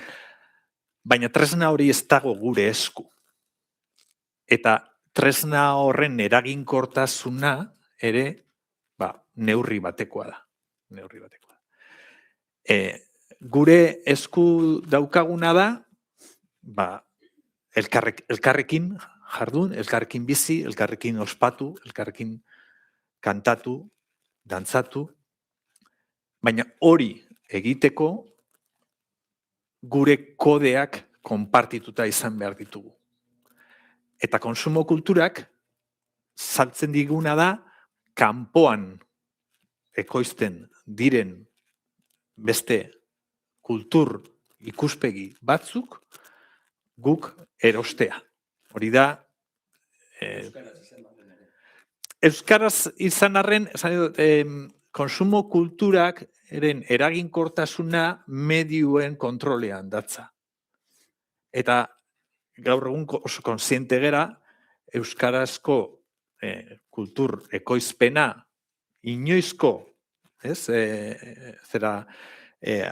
Baina tresna hori ez dago gure esku. Eta tresna horren eraginkortasuna ere neurri batekoa da. Neurri batekoa. Gure esku daukaguna da, elkarrekin jardun, elkarrekin bizi, elkarrekin ospatu, elkarrekin kantatu, dantzatu, baina hori egiteko gure kodeak konpartituta izan behar ditugu. Eta konsumo kulturak saltzen diguna da kanpoan ekoizten diren beste kultur ikuspegi batzuk guk erostea. Hori da, euskaraz izan arren, konsumo kulturak eraginkortasuna medioen kontrolean datza. Eta gaur egun oso konsiente gera, euskarazko kultur ekoizpena inoizko,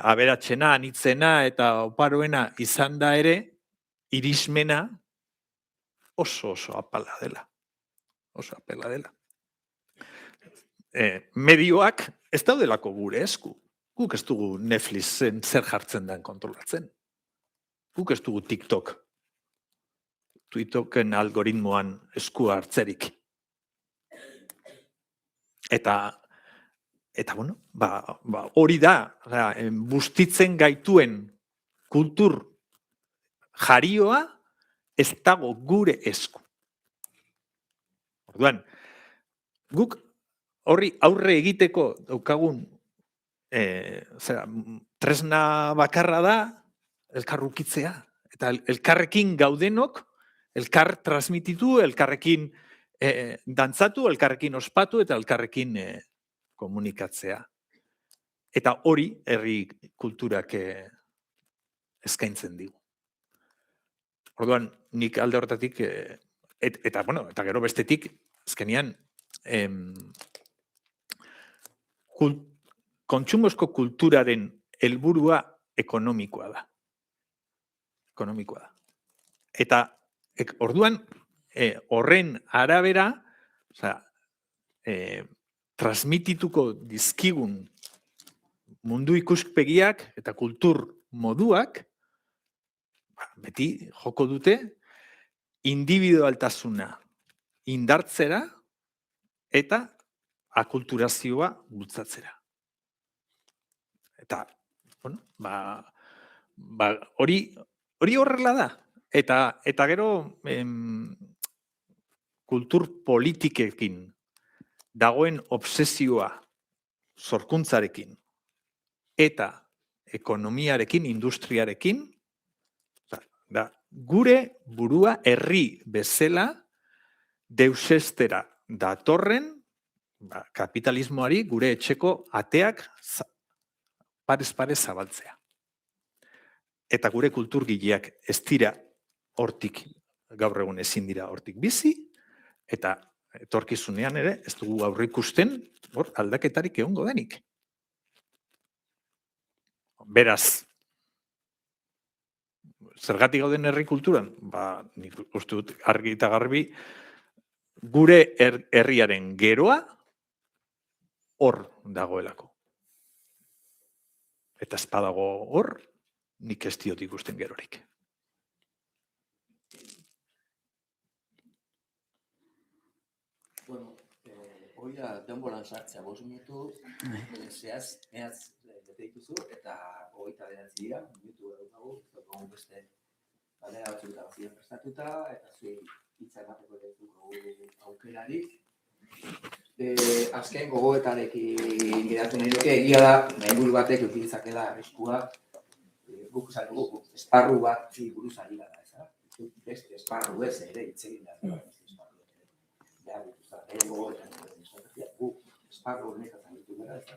aberatsena, anitzena eta oparoena izan da ere, irismena oso apala dela. Oso apala dela. Medioak ez daudelako gure esku. Guk ez dugu Netflixen zer jartzen den kontrolatzen. Guk ez dugu TikToken algoritmoan esku hartzerik. Eta bueno, hori da, bustitzen gaituen kultur jarioa ez dago gure esku. Orduan, guk horri aurre egiteko daukagun tresna bakarra da elkarrukitzea. Eta elkarrekin gaudenok, elkar transmititu, elkarrekin dantzatu, elkarrekin ospatu eta elkarrekin komunikatzea. Eta hori herri kulturak eskaintzen digu. Orduan, nik alde horretatik, eta gero bestetik, azkenean, kontsumozko kulturaren helburua ekonomikoa da. Ekonomikoa da. Eta orduan, horren arabera, transmitituko dizkigun mundu ikuspegiak eta kultur moduak, beti joko dute, individualtasuna indartzera eta akulturazioa bultzatzera. Eta, bueno, hori horrela da. Eta gero, kultur politikekin dagoen obsesioa sorkuntzarekin eta ekonomiarekin, industriarekin, gure burua herri bezala deusestera datorren kapitalismoari gure etxeko ateak parez zabaltzea. Eta gure kulturgileak ez dira hortik, gaur egun ezin dira hortik bizi, eta etorkizunean ere ez dugu aurreikusten aldaketarik egongo denik. Beraz, zergatik gauden herri kulturan? Nik uste dut argi eta garbi, gure herriaren geroa hor dagoelako. Eta ez badago hor, nik ez diot ikusten gerorik. Bueno, hori da denboran sartzea, 5 minutu, zehaz, bete dituzu, eta 29 dira, minutu daukagu, beste galdera batzuk eta prestatuta, eta zuei hitza emateko ere ez dugu aukerarik. Azken gogoetarekin geratu nahi duke, egia da, nahi batek utilizakela arriskua, guk esan dugu, esparru bat buruz ari gara, ez da? Beste esparru ez ere, hitz egin da. Behar dituzta, ere gogoetan estrategia, guk esparru honetatan ditu gara, ez da?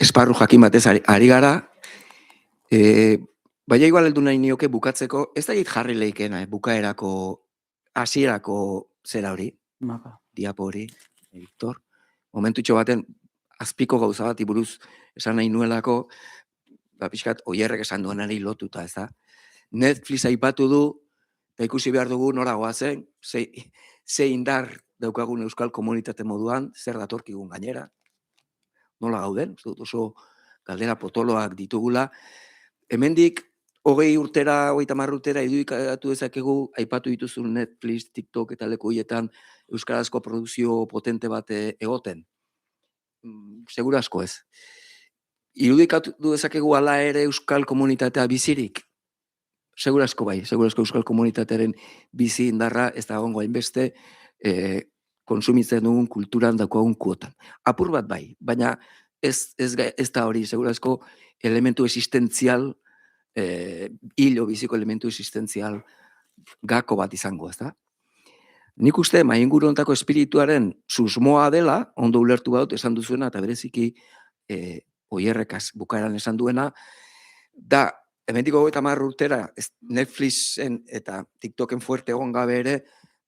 Esparru jakin batez ari gara, baina igual heldu nahi nioke bukatzeko, ez da jarri leikena, bukaerako, hasierako zera hori, Mapa. diapo hori, Victor. Momentutxo baten, azpiko gauza bat buruz esan nahi nuelako, pixkat, oierrek esan duenari lotuta, ez da? Netflix aipatu du, eta ikusi behar dugu nora goazen, ze indar daukagun euskal komunitate moduan, zer datorkigun gainera, nola gauden, oso galdera potoloak ditugula. Hemendik, 20 urtera, 30 urtera, idurikatu dezakegu, aipatu dituzun Netflix, TikTok eta leku hietan euskarazko produkzio potente bat egoten. Segura asko ez. Irudikatu dezakegu ala ere euskal komunitatea bizirik? Segura asko bai, segura asko euskal komunitatearen bizi indarra ez da gongo hainbeste konsumitzen dugun kulturan daukagun kuotan. Apur bat bai, baina ez da hori, segura asko elementu existentzial, hilo biziko elementu existentzial gako bat izango, ez da? Nik uste, mainguru hontako espirituaren susmoa dela, ondo ulertu badut esan duzuena, eta bereziki oierrekaz bukaeran esan duena, da, hementiko 30 urtera Netflixen eta TikToken fuerte egon gabe ere,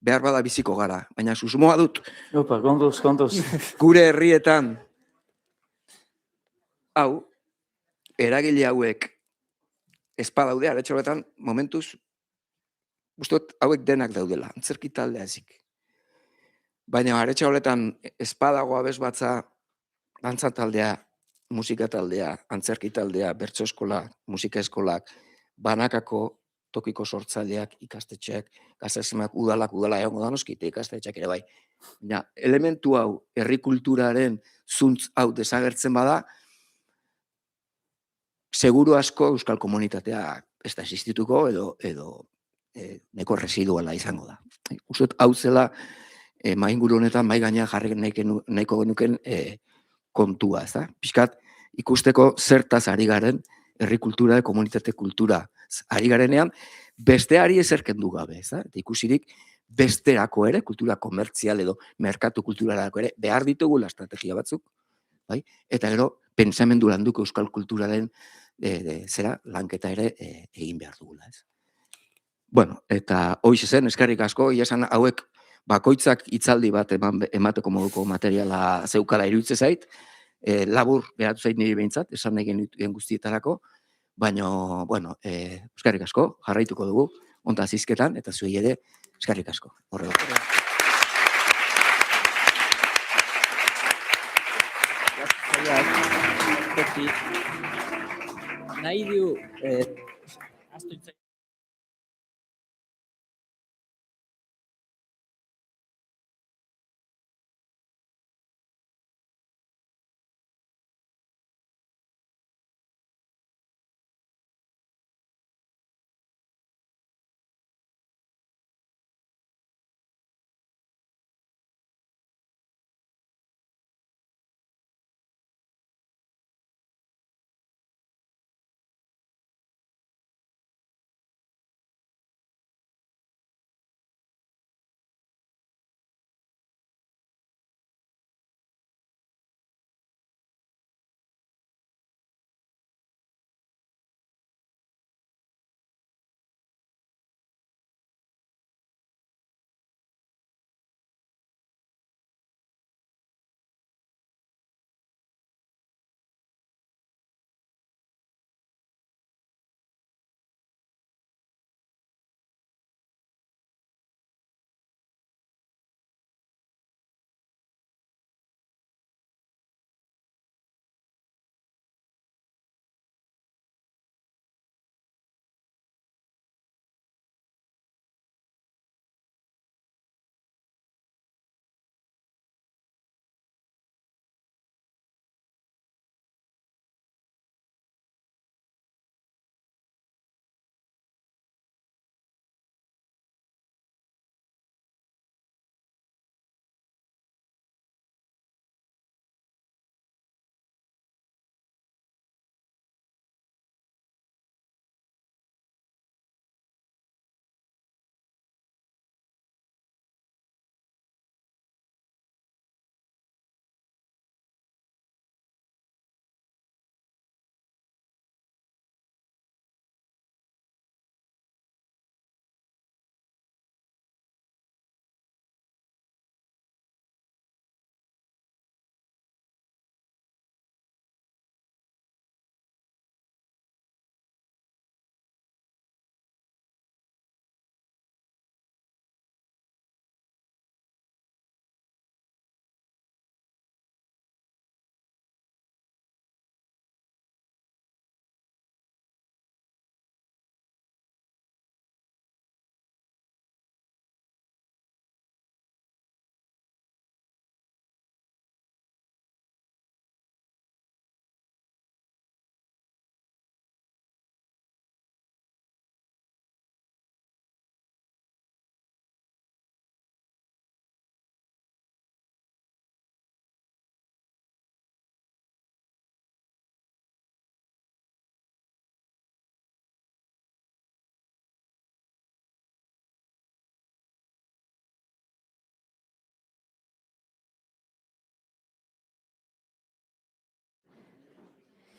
behar bada biziko gara. Baina susmoa dut, Opa, kontuz. gure herrietan, hau, eragile hauek espadaude, aretxo horretan, momentuz, ustot hauek denak daudela, antzerki taldea ezik. Baina aretxo horretan espadago abez batza, dantza taldea, musika taldea, antzerki taldea, bertso eskolak, musika eskolak, banakako tokiko sortzaileak, ikastetxeak, gaztesemak, udala egongo da noski, ikastetxeak ere bai. Baina, elementu hau, herri kulturaren zuntz hau desagertzen bada, seguru asko euskal komunitatea ez da existituko edo neko residuala izango da. Uzut, hau zela, mainguru honetan, mai gaina jarri nahiko genuken kontua, ez da? Piskat, ikusteko zertaz ari garen, herri kultura, komunitate kultura ari garenean, besteari ezerkendu gabe, ez da? Eta ikusirik, besterako ere, kultura komertzial edo merkatu kulturarako ere, behar ditugula estrategia batzuk, bai? Eta gero, pentsamendu landuko euskal kulturaren zera lanketa ere egin behar dugula, ez? Bueno, eta hoiz zen, eskerrik asko, esan hauek bakoitzak hitzaldi bat emateko moduko materiala zeukala iruditze zait, labur geratu zait niri behintzat, esan nahi genituen guztietarako, baina, bueno, eskerrik asko, jarraituko dugu, onta zizketan, eta zuei ere, eskerrik asko. Horrela. Nahi du, aztu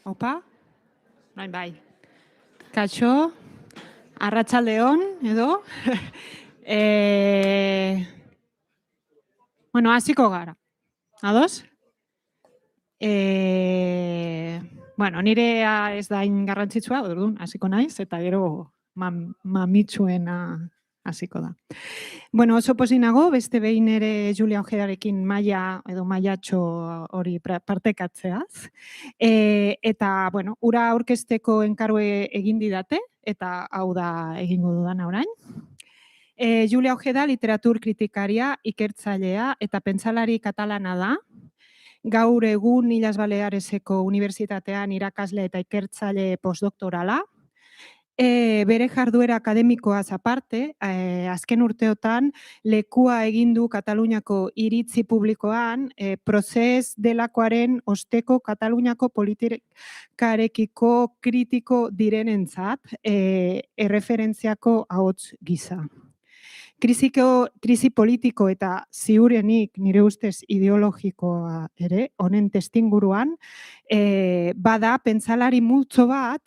Opa? Bai. Kaixo, arratsaldeon edo. Bueno, hasiko gara. Ados? Bueno, nirea ez da hain garrantzitsua, orduan hasiko naiz, eta gero mamitsuena hasiko da. Bueno, oso pozik nago, beste behin ere Julia Ojedarekin maila edo mailatxo hori partekatzeaz. Eta, bueno, ura aurkezteko enkargue egin didate, eta hau da egingo dudan orain. Julia Ojeda literatur kritikaria, ikertzailea eta pentsalari katalana da. Gaur egun Illes Baleareseko Unibertsitatean irakasle eta ikertzaile postdoktorala. Bere jarduera akademikoaz aparte, azken urteotan lekua egin du Kataluniako iritzi publikoan prozes delakoaren osteko Kataluniako politikarekiko kritiko direnentzat erreferentziako ahots gisa. Krisi politiko eta ziurenik nire ustez ideologikoa ere, honen testinguruan, bada pentsalari multzo bat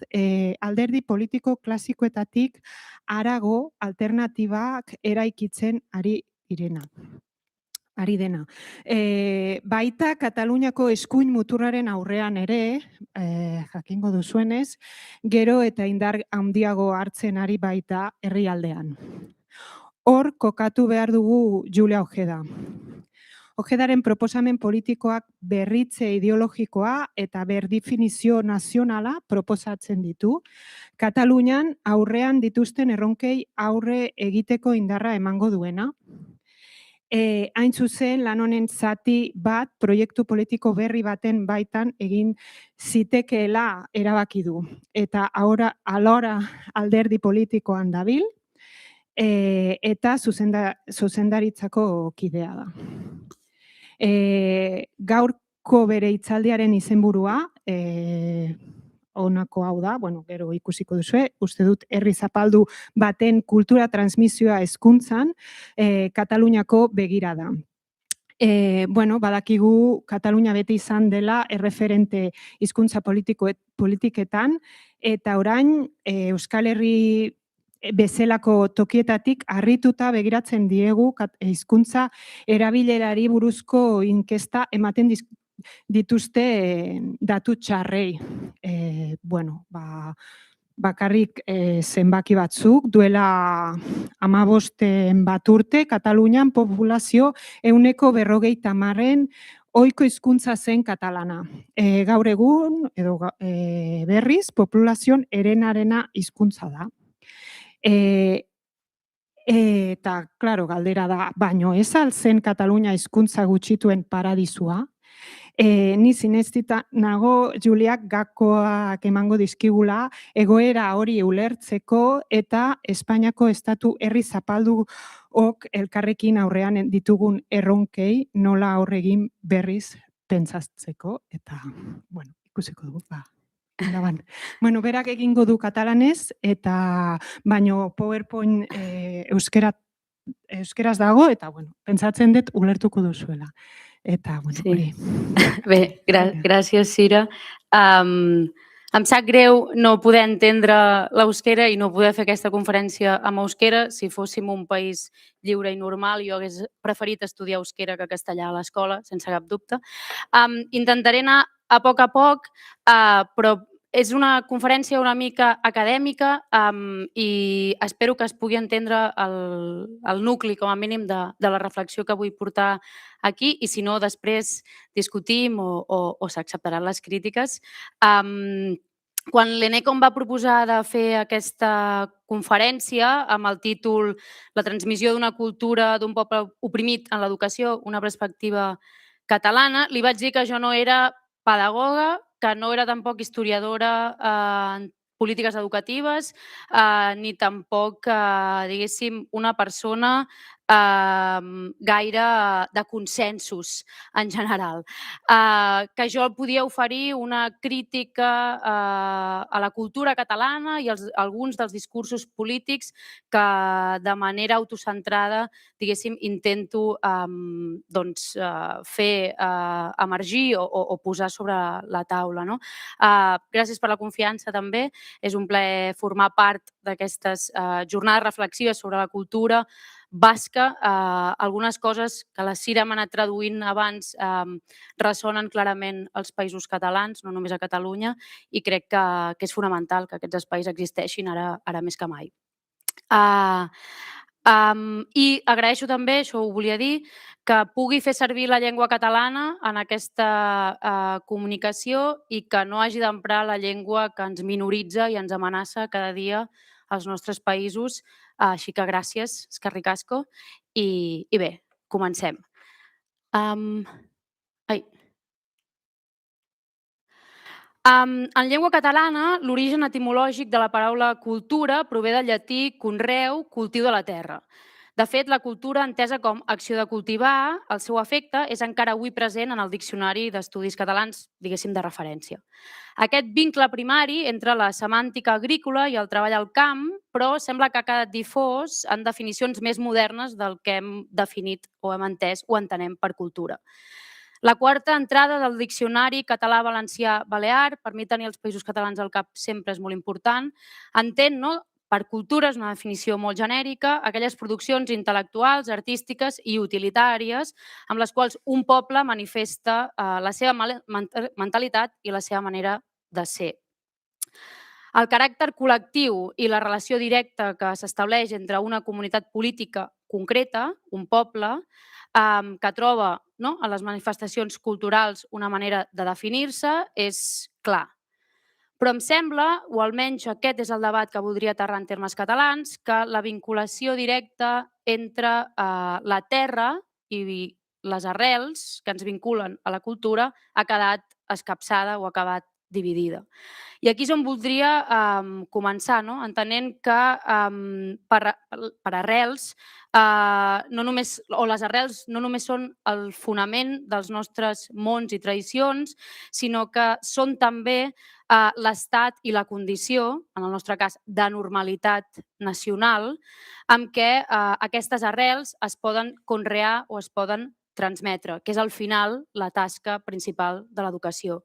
alderdi politiko klasikoetatik harago alternatibak eraikitzen ari dena. Baita Kataluniako eskuin muturraren aurrean ere, jakingo duzuenez, gero eta indar handiago hartzen ari baita herrialdean. Hor kokatu behar dugu Julia Ojeda. Ojedaren proposamen politikoak berritze ideologikoa eta berdefinizio nazionala proposatzen ditu. Katalunian aurrean dituzten erronkei aurre egiteko indarra emango duena. Hain zuzen lan honen zati bat proiektu politiko berri baten baitan egin zitekeela erabaki du. Eta alora alderdi politikoan dabil, eta zuzendaritzako kidea da. Gaurko bere hitzaldiaren izenburua, honako hau da, bueno, gero ikusiko duzue, uste dut herri zapaldu baten kultura transmisioa hezkuntzan Kataluniako begirada. Bueno, badakigu Katalunia beti izan dela erreferente hizkuntza politiketan, eta orain Euskal Herri bezalako tokietatik harrituta begiratzen diegu hizkuntza erabilerari buruzko inkesta ematen dituzte datu txarrei. Bueno, bakarrik zenbaki batzuk, duela 15 bat urte, Katalunian populazio 40%-en ohiko hizkuntza zen katalana. Gaur egun, edo berriz, populazioan herenarena hizkuntza da. Eta, klaro, galdera da, baino ez altzen Katalunia hizkuntza gutxituen paradisua. Ni zineztita nago Juliak gakoak emango dizkigula egoera hori ulertzeko eta Espainiako estatu herri zapalduok elkarrekin aurrean ditugun erronkei nola aurregin berriz pentsatzeko eta, bueno, ikusiko dugu, Bueno, berak egingo du katalanez, eta baino PowerPoint euskeraz dago, eta bueno, pentsatzen dut ulertuko duzuela. Eta, bueno, hori. Bé, gràcies, Cira. Em sap greu no poder entendre l'euskera i no poder fer aquesta conferència amb euskera. Si fóssim un país lliure i normal, jo hagués preferit estudiar euskera que castellà a l'escola, sense cap dubte. Intentaré anar a poc, però és una conferència una mica acadèmica i espero que es pugui entendre el nucli, com a mínim, de la reflexió que vull portar aquí i, si no, després discutim o s'acceptaran les crítiques. Quan l'ENECOM va proposar de fer aquesta conferència amb el títol La transmissió d'una cultura d'un poble oprimit en l'educació, una perspectiva catalana, li vaig dir que jo no era pedagoga, que no era tampoc historiadora en polítiques educatives, ni tampoc, diguéssim, una persona gaire de consensos en general. Que jo podia oferir una crítica a la cultura catalana i alguns dels discursos polítics que de manera autocentrada, diguéssim, intento fer emergir o posar sobre la taula. Gràcies per la confiança també. És un plaer formar part d'aquestes jornades reflexives sobre la cultura basca. Algunes coses que la Cira m'ha anat traduint abans ressonen clarament als països catalans, no només a Catalunya, i crec que és fonamental que aquests espais existeixin ara més que mai. I agraeixo també, això ho volia dir, que pugui fer servir la llengua catalana en aquesta comunicació i que no hagi d'emprar la llengua que ens minoritza i ens amenaça cada dia als nostres països. Així que gràcies, eskerrik asko. I bé, comencem. En llengua catalana, l'origen etimològic de la paraula cultura prové del llatí conreu, cultiu de la terra. De fet, la cultura, entesa com acció de cultivar, el seu efecte és encara avui present en el Diccionari d'Estudis Catalans, diguéssim, de referència. Aquest vincle primari entre la semàntica agrícola i el treball al camp, però sembla que ha quedat difós en definicions més modernes del que hem definit o hem entès o entenem per cultura. La quarta entrada del Diccionari català-valencià-balear, per mi tenir els països catalans al cap sempre és molt important, entén, per cultura, és una definició molt genèrica, aquelles produccions intel·lectuals, artístiques i utilitàries amb les quals un poble manifesta la seva mentalitat i la seva manera de ser. El caràcter col·lectiu i la relació directa que s'estableix entre una comunitat política concreta, un poble, que troba a les manifestacions culturals una manera de definir-se, és clar. Però em sembla, o almenys aquest és el debat que voldria aterrar en termes catalans, que la vinculació directa entre la terra i les arrels que ens vinculen a la cultura ha quedat escapçada o ha acabat dividida. I aquí és on voldria començar, entenent que per arrels, les arrels no només són el fonament dels nostres mons i tradicions, sinó que són també l'estat i la condició, en el nostre cas, de normalitat nacional, amb què aquestes arrels es poden conrear o es poden transmetre, que és al final la tasca principal de l'educació.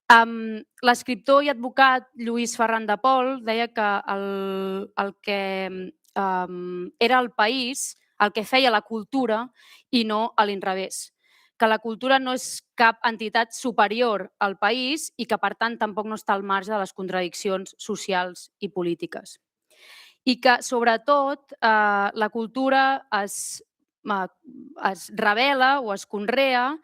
L'escriptor i advocat Lluís Ferran de Pol deia que el que era el país, el que feia la cultura i no a l'inrevés. Que la cultura no és cap entitat superior al país i que, per tant, tampoc no està al marge de les contradiccions socials i polítiques. I que, sobretot, la cultura es revela o es conrea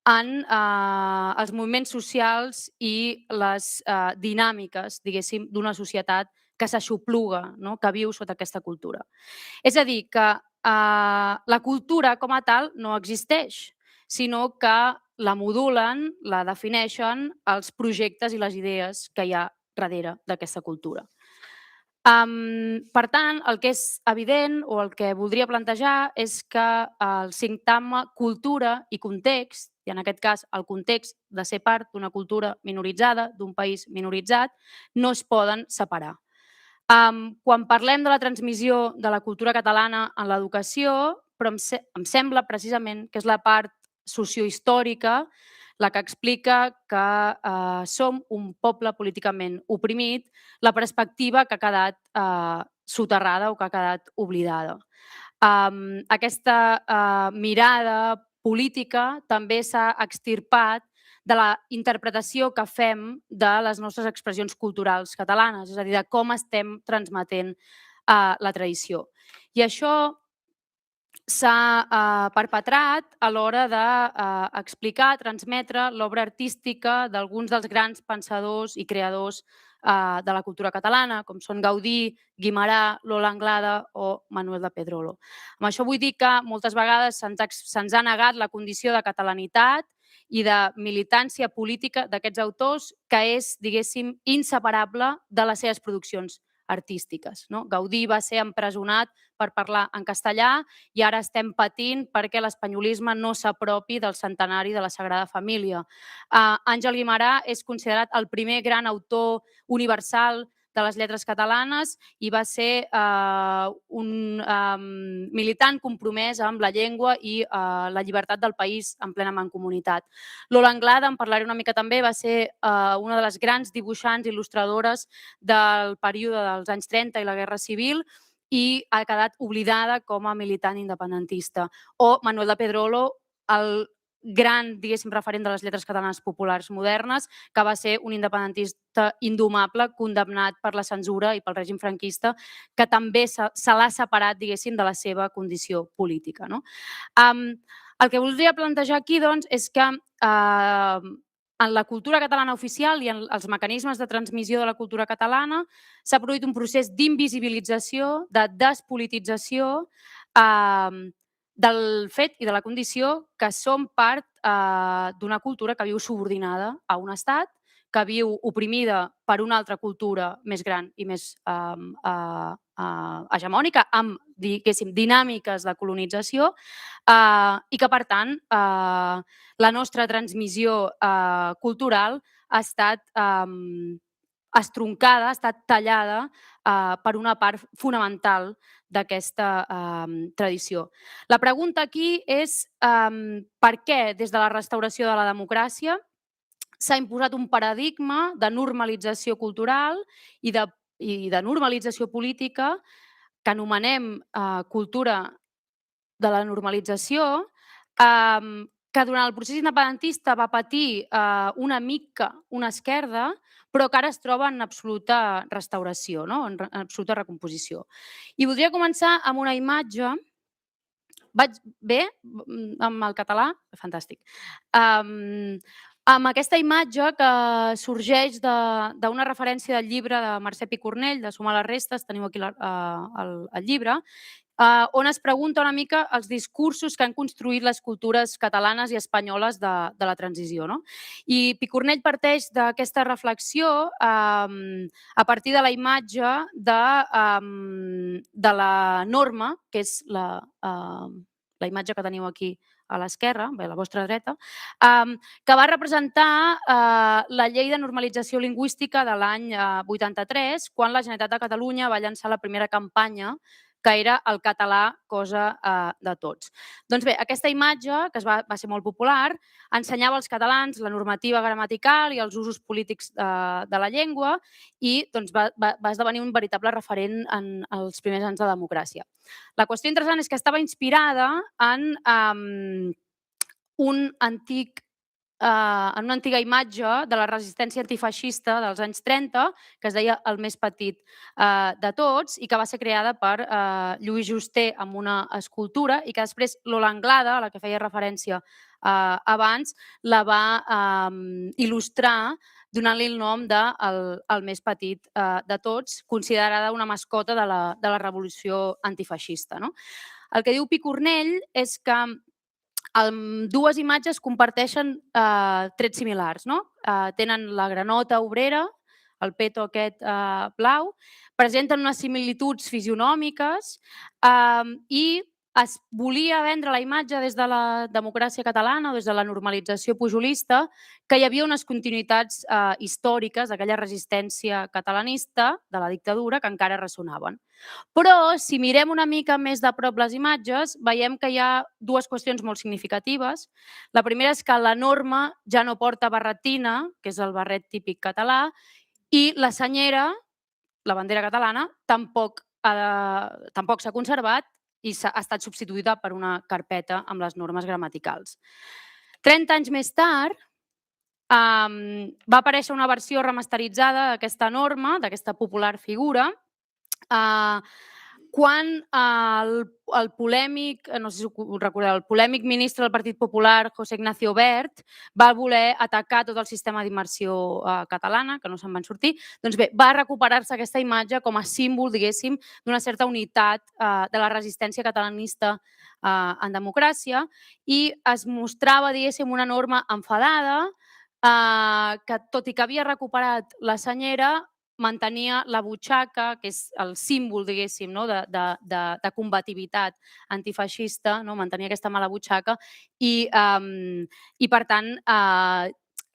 en els moviments socials i les dinàmiques, diguéssim, d'una societat que s'aixopluga, que viu sota aquesta cultura. És a dir, que la cultura com a tal no existeix, sinó que la modulen, la defineixen els projectes i les idees que hi ha darrere d'aquesta cultura. Per tant, el que és evident o el que voldria plantejar és que el sintagma cultura i context, i en aquest cas el context de ser part d'una cultura minoritzada, d'un país minoritzat, no es poden separar. Quan parlem de la transmissió de la cultura catalana en l'educació, però em sembla precisament que és la part sociohistòrica la que explica que som un poble políticament oprimit, la perspectiva que ha quedat soterrada o que ha quedat oblidada. Aquesta mirada política també s'ha extirpat de la interpretació que fem de les nostres expressions culturals catalanes, és a dir, de com estem transmetent la tradició. I això s'ha perpetrat a l'hora d'explicar, transmetre l'obra artística d'alguns dels grans pensadors i creadors de la cultura catalana, com són Gaudí, Guimerà, Lola Anglada o Manuel de Pedrolo. Amb això vull dir que moltes vegades se'ns ha negat la condició de catalanitat i de militància política d'aquests autors, que és, diguéssim, inseparable de les seves produccions artístiques. No? Gaudí va ser empresonat per parlar en castellà i ara estem patint perquè l'espanyolisme no s'apropi del centenari de la Sagrada Família. Àngel Guimerà és considerat el primer gran autor universal de les lletres catalanes i va ser un militant compromès amb la llengua i la llibertat del país en plena mancomunitat. Lola Anglada, en parlaré una mica també, va ser una de les grans dibuixants i il·lustradores del període dels anys 30 i la Guerra Civil i ha quedat oblidada com a militant independentista. O Manuel de Pedrolo, el gran, diguéssim, referent de les lletres catalanes populars modernes, que va ser un independentista indomable, condemnat per la censura i pel règim franquista, que també se l'ha separat, diguéssim, de la seva condició política. No? El que voldria plantejar aquí, doncs, és que en la cultura catalana oficial i en els mecanismes de transmissió de la cultura catalana s'ha produït un procés d'invisibilització, de despolitització del fet i de la condició que som part d'una cultura que viu subordinada a un estat, que viu oprimida per una altra cultura més gran i més hegemònica, amb, diguéssim, dinàmiques de colonització i que, per tant, la nostra transmissió cultural ha estat estroncada, ha estat tallada per una part fonamental d'aquesta tradició. La pregunta aquí és per què, des de la restauració de la democràcia, s'ha imposat un paradigma de normalització cultural i de normalització política que anomenem cultura de la normalització, que durant el procés independentista va patir una mica una esquerda, però que ara es troba en absoluta restauració, no? En absoluta recomposició. I voldria començar amb una imatge. Vaig bé amb el català? Fantàstic. Amb aquesta imatge que sorgeix d'una referència del llibre de Mercè Picornell, de Sumar les restes, teniu aquí el llibre, on es pregunta una mica els discursos que han construït les cultures catalanes i espanyoles de la transició. No? I Picornell parteix d'aquesta reflexió a partir de la imatge de la norma, que és la imatge que teniu aquí a l'esquerra, a la vostra dreta, que va representar la llei de normalització lingüística de l'any 83, quan la Generalitat de Catalunya va llançar la primera campanya que era el català cosa de tots. Doncs bé, aquesta imatge, que va ser molt popular, ensenyava als catalans la normativa gramatical i els usos polítics de la llengua i va esdevenir un veritable referent en els primers anys de democràcia. La qüestió interessant és que estava inspirada en una antiga imatge de la resistència antifeixista dels anys 30, que es deia El més petit de tots, i que va ser creada per Lluís Juste amb una escultura i que després Lola Anglada, a la que feia referència abans, la va il·lustrar donant-li el nom de El més petit de tots, considerada una mascota de la revolució antifeixista. El que diu Picornell és que dues imatges comparteixen trets similars. Tenen la granota obrera, el peto aquest blau, presenten unes similituds fisionòmiques i es volia vendre la imatge des de la democràcia catalana o des de la normalització pujolista que hi havia unes continuïtats històriques d'aquella resistència catalanista de la dictadura que encara ressonaven. Però, si mirem una mica més de prop les imatges, veiem que hi ha dues qüestions molt significatives. La primera és que la norma ja no porta barretina, que és el barret típic català, i la senyera, la bandera catalana, tampoc s'ha conservat i ha estat substituïda per una carpeta amb les normes gramaticals. 30 anys més tard, va aparèixer una versió remasteritzada d'aquesta norma, d'aquesta popular figura, quan el polèmic, no sé si us recordeu, el polèmic ministre del Partit Popular, José Ignacio Wert, va voler atacar tot el sistema d'immersió catalana, que no se'n van sortir, doncs bé, va recuperar-se aquesta imatge com a símbol, diguéssim, d'una certa unitat de la resistència catalanista en democràcia i es mostrava, diguéssim, una norma enfadada que, tot i que havia recuperat la senyera, mantenia la butxaca, que és el símbol, diguéssim, no? de combativitat antifeixista, no? Mantenia aquesta mala butxaca i per tant,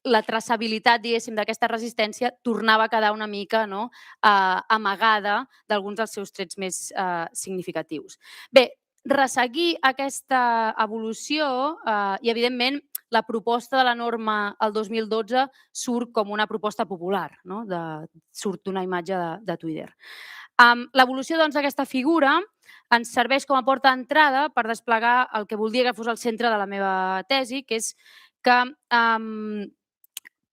la traçabilitat, diguéssim, d'aquesta resistència tornava a quedar una mica, no? Amagada d'alguns dels seus trets més significatius. Bé, resseguir aquesta evolució i, evidentment, la proposta de la norma el 2012 surt com una proposta popular, no? Surt d'una imatge de Twitter. L'evolució d'aquesta figura ens serveix com a porta d'entrada per desplegar el que voldria que fos el centre de la meva tesi, que és que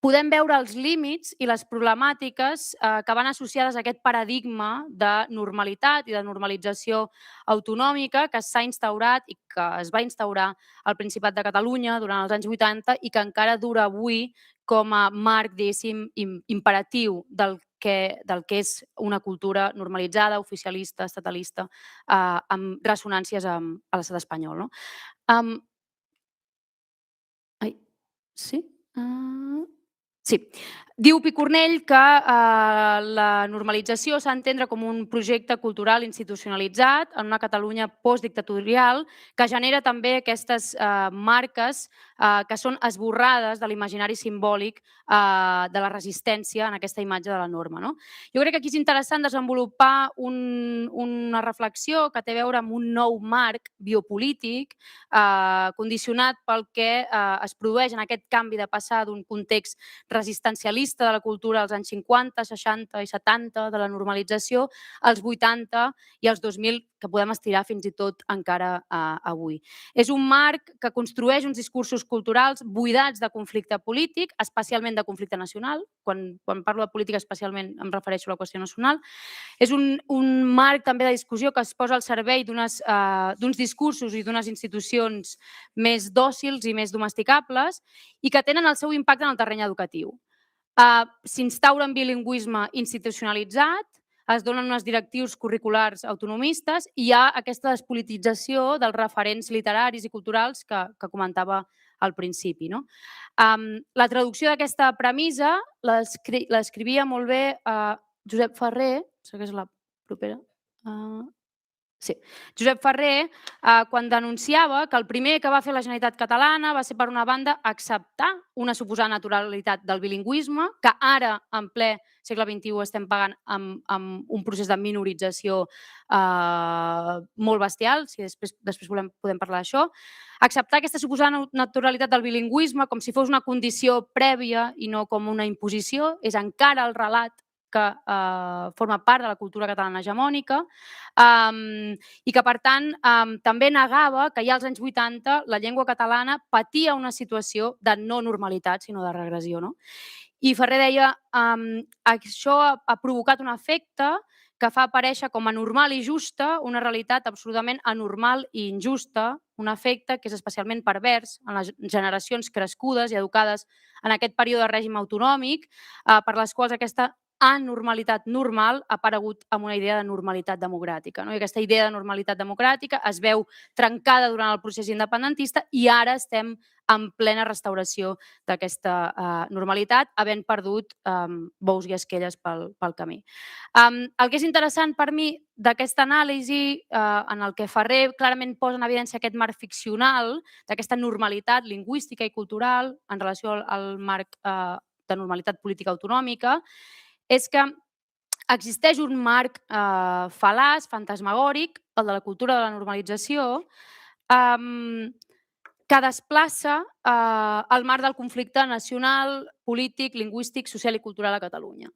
podem veure els límits i les problemàtiques que van associades a aquest paradigma de normalitat i de normalització autonòmica que s'ha instaurat i que es va instaurar al Principat de Catalunya durant els anys 80 i que encara dura avui com a marc, diguéssim, imperatiu del que és una cultura normalitzada, oficialista, estatalista, amb ressonàncies a l'estat espanyol. Sí? Sí. Diu Picornell que la normalització s'ha d'entendre com un projecte cultural institucionalitzat en una Catalunya postdictatorial que genera també aquestes marques que són esborrades de l'imaginari simbòlic de la resistència en aquesta imatge de la norma. Jo crec que aquí és interessant desenvolupar una reflexió que té a veure amb un nou marc biopolític condicionat pel que es produeix en aquest canvi de passar d'un context resistencialista de la cultura als anys 50, 60 i 70, de la normalització, als 80 i als 2000, que podem estirar fins i tot encara avui. És un marc que construeix uns discursos culturals buidats de conflicte polític, especialment de conflicte nacional. Quan parlo de política especialment em refereixo a la qüestió nacional. És un marc també de discussió que es posa al servei d'uns discursos i d'unes institucions més dòcils i més domesticables i que tenen el seu impacte en el terreny educatiu. S'instaura un bilingüisme institucionalitzat, es donen unes directius curriculars autonomistes i hi ha aquesta despolitització dels referents literaris i culturals que comentava al principi. La traducció d'aquesta premissa l'escrivia molt bé Josep Ferrer, sé que és la propera. Sí. Josep Ferrer, quan denunciava que el primer que va fer la Generalitat catalana va ser, per una banda, acceptar una suposada naturalitat del bilingüisme, que ara, en ple segle XXI, estem pagant amb un procés de minorització molt bestial, si després podem parlar d'això. Acceptar aquesta suposada naturalitat del bilingüisme com si fos una condició prèvia i no com una imposició és encara el relat que forma part de la cultura catalana hegemònica i que, per tant, també negava que ja als anys 80 la llengua catalana patia una situació de no normalitat, sinó de regressió. I Ferrer deia això ha provocat un efecte que fa aparèixer com a normal i justa una realitat absolutament anormal i injusta, un efecte que és especialment pervers en les generacions crescudes i educades en aquest període de règim autonòmic, per les quals aquesta anormalitat normal ha aparegut amb una idea de normalitat democràtica. I aquesta idea de normalitat democràtica es veu trencada durant el procés independentista i ara estem en plena restauració d'aquesta normalitat, havent perdut bous i esquelles pel camí. El que és interessant per mi d'aquesta anàlisi en el que Ferrer clarament posa en evidència aquest marc ficcional, d'aquesta normalitat lingüística i cultural en relació al marc de normalitat política autonòmica, és que existeix un marc fal·laç, fantasmagòric, el de la cultura de la normalització, que desplaça el marc del conflicte nacional, polític, lingüístic, social i cultural a Catalunya.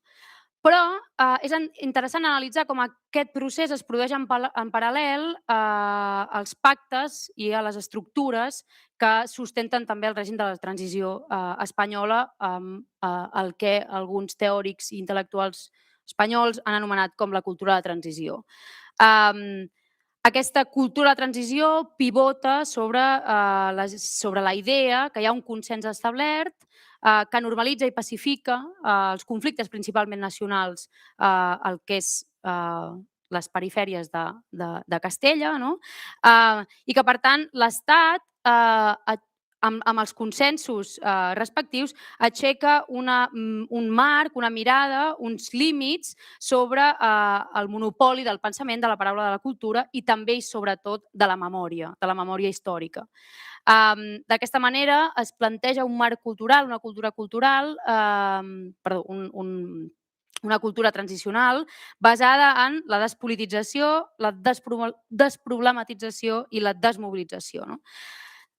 Però és interessant analitzar com aquest procés es produeix en paral·lel als pactes i a les estructures que sustenten també el règim de la transició espanyola, el que alguns teòrics i intel·lectuals espanyols han anomenat com la cultura de transició. Aquesta cultura de transició pivota sobre la idea que hi ha un consens establert que normalitza i pacifica els conflictes principalment nacionals, el que és les perifèries de Castella, i que, per tant, l'Estat amb els consensos respectius, aixeca un marc, una mirada, uns límits sobre el monopoli del pensament, de la paraula, de la cultura i també i sobretot de la memòria històrica. D'aquesta manera es planteja un marc cultural, una cultura cultural, una cultura transicional basada en la despolitització, la desproblematització i la desmobilització.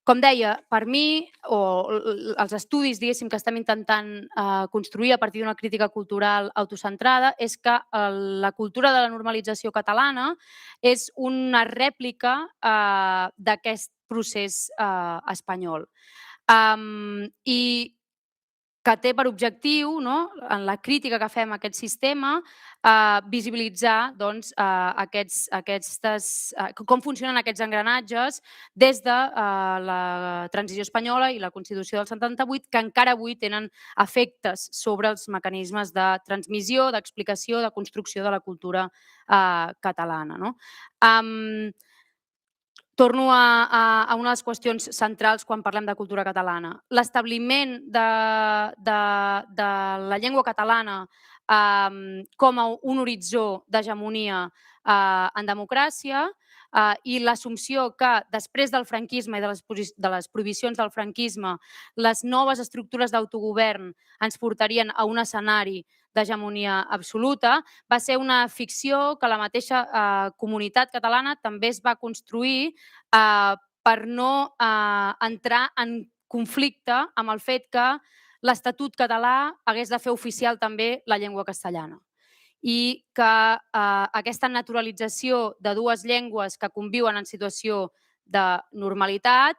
Com deia, per mi, els estudis que estem intentant construir a partir d'una crítica cultural autocentrada és que la cultura de la normalització catalana és una rèplica d'aquest procés espanyol. I que té per objectiu, en la crítica que fem a aquest sistema, visibilitzar com funcionen aquests engranatges des de la transició espanyola i la Constitució del 78, que encara avui tenen efectes sobre els mecanismes de transmissió, d'explicació, de construcció de la cultura catalana. Torno a una de les qüestions centrals quan parlem de cultura catalana. L'establiment de la llengua catalana com a un horitzó d'hegemonia en democràcia i l'assumpció que després del franquisme i de les prohibicions del franquisme les noves estructures d'autogovern ens portarien a un escenari d'hegemonia absoluta, va ser una ficció que la mateixa comunitat catalana també es va construir per no entrar en conflicte amb el fet que l'Estatut català hagués de fer oficial també la llengua castellana i que aquesta naturalització de dues llengües que conviuen en situació de normalitat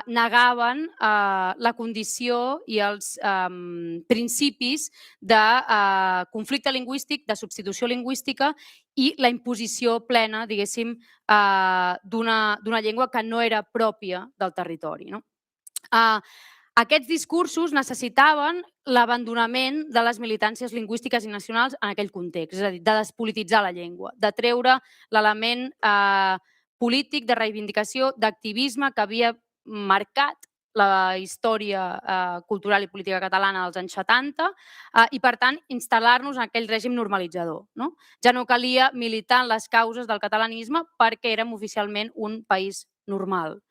negaven la condició i els principis de conflicte lingüístic, de substitució lingüística i la imposició plena, diguéssim, d'una llengua que no era pròpia del territori. Aquests discursos necessitaven l'abandonament de les militàncies lingüístiques i nacionals en aquell context, és a dir, de despolititzar la llengua, de treure l'element polític de reivindicació, d'activisme que havia marcat la història cultural i política catalana dels anys 70 i, per tant, instal·lar-nos en aquell règim normalitzador. Ja no calia militar en les causes del catalanisme perquè érem oficialment un país normal.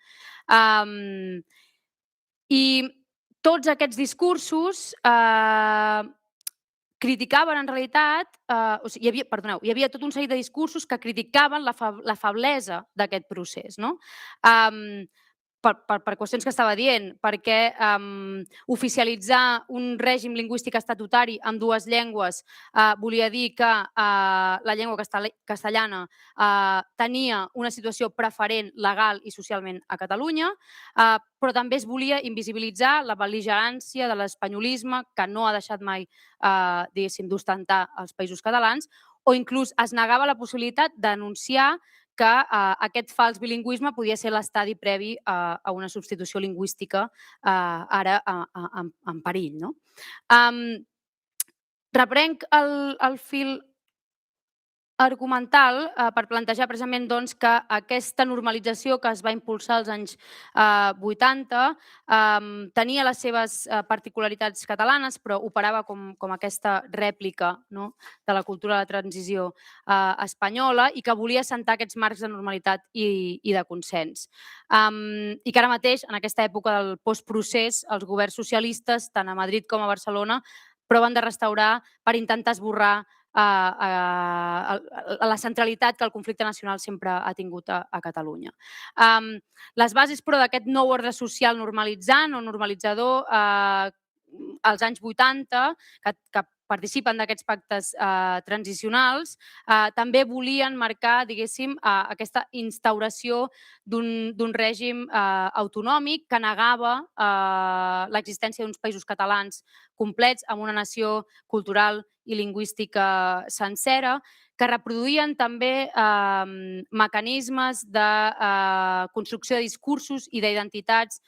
I tots aquests discursos criticaven, en realitat, hi havia tot un seguit de discursos que criticaven la feblesa d'aquest procés. Per qüestions que estava dient, perquè oficialitzar un règim lingüístic estatutari amb dues llengües volia dir que la llengua castellana tenia una situació preferent legal i socialment a Catalunya, però també es volia invisibilitzar la bel·ligerància de l'espanyolisme que no ha deixat mai, diguéssim, d'ostentar els països catalans, o inclús es negava la possibilitat d'anunciar que aquest fals bilingüisme podia ser l'estadi previ a una substitució lingüística ara en perill. Reprenc el fil argumental per plantejar precisament que aquesta normalització que es va impulsar als anys 80 tenia les seves particularitats catalanes, però operava com aquesta rèplica de la cultura de la transició espanyola i que volia assentar aquests marcs de normalitat i de consens. I que ara mateix, en aquesta època del postprocés, els governs socialistes, tant a Madrid com a Barcelona, proven de restaurar per intentar esborrar la centralitat que el conflicte nacional sempre ha tingut a Catalunya. Les bases, però, d'aquest nou ordre social normalitzant o normalitzador als anys 80, que participen d'aquests pactes transicionals, també volien marcar, diguéssim, aquesta instauració d'un règim autonòmic que negava l'existència d'uns països catalans complets amb una nació cultural i lingüística sencera, que reproduïen també mecanismes de construcció de discursos i d'identitats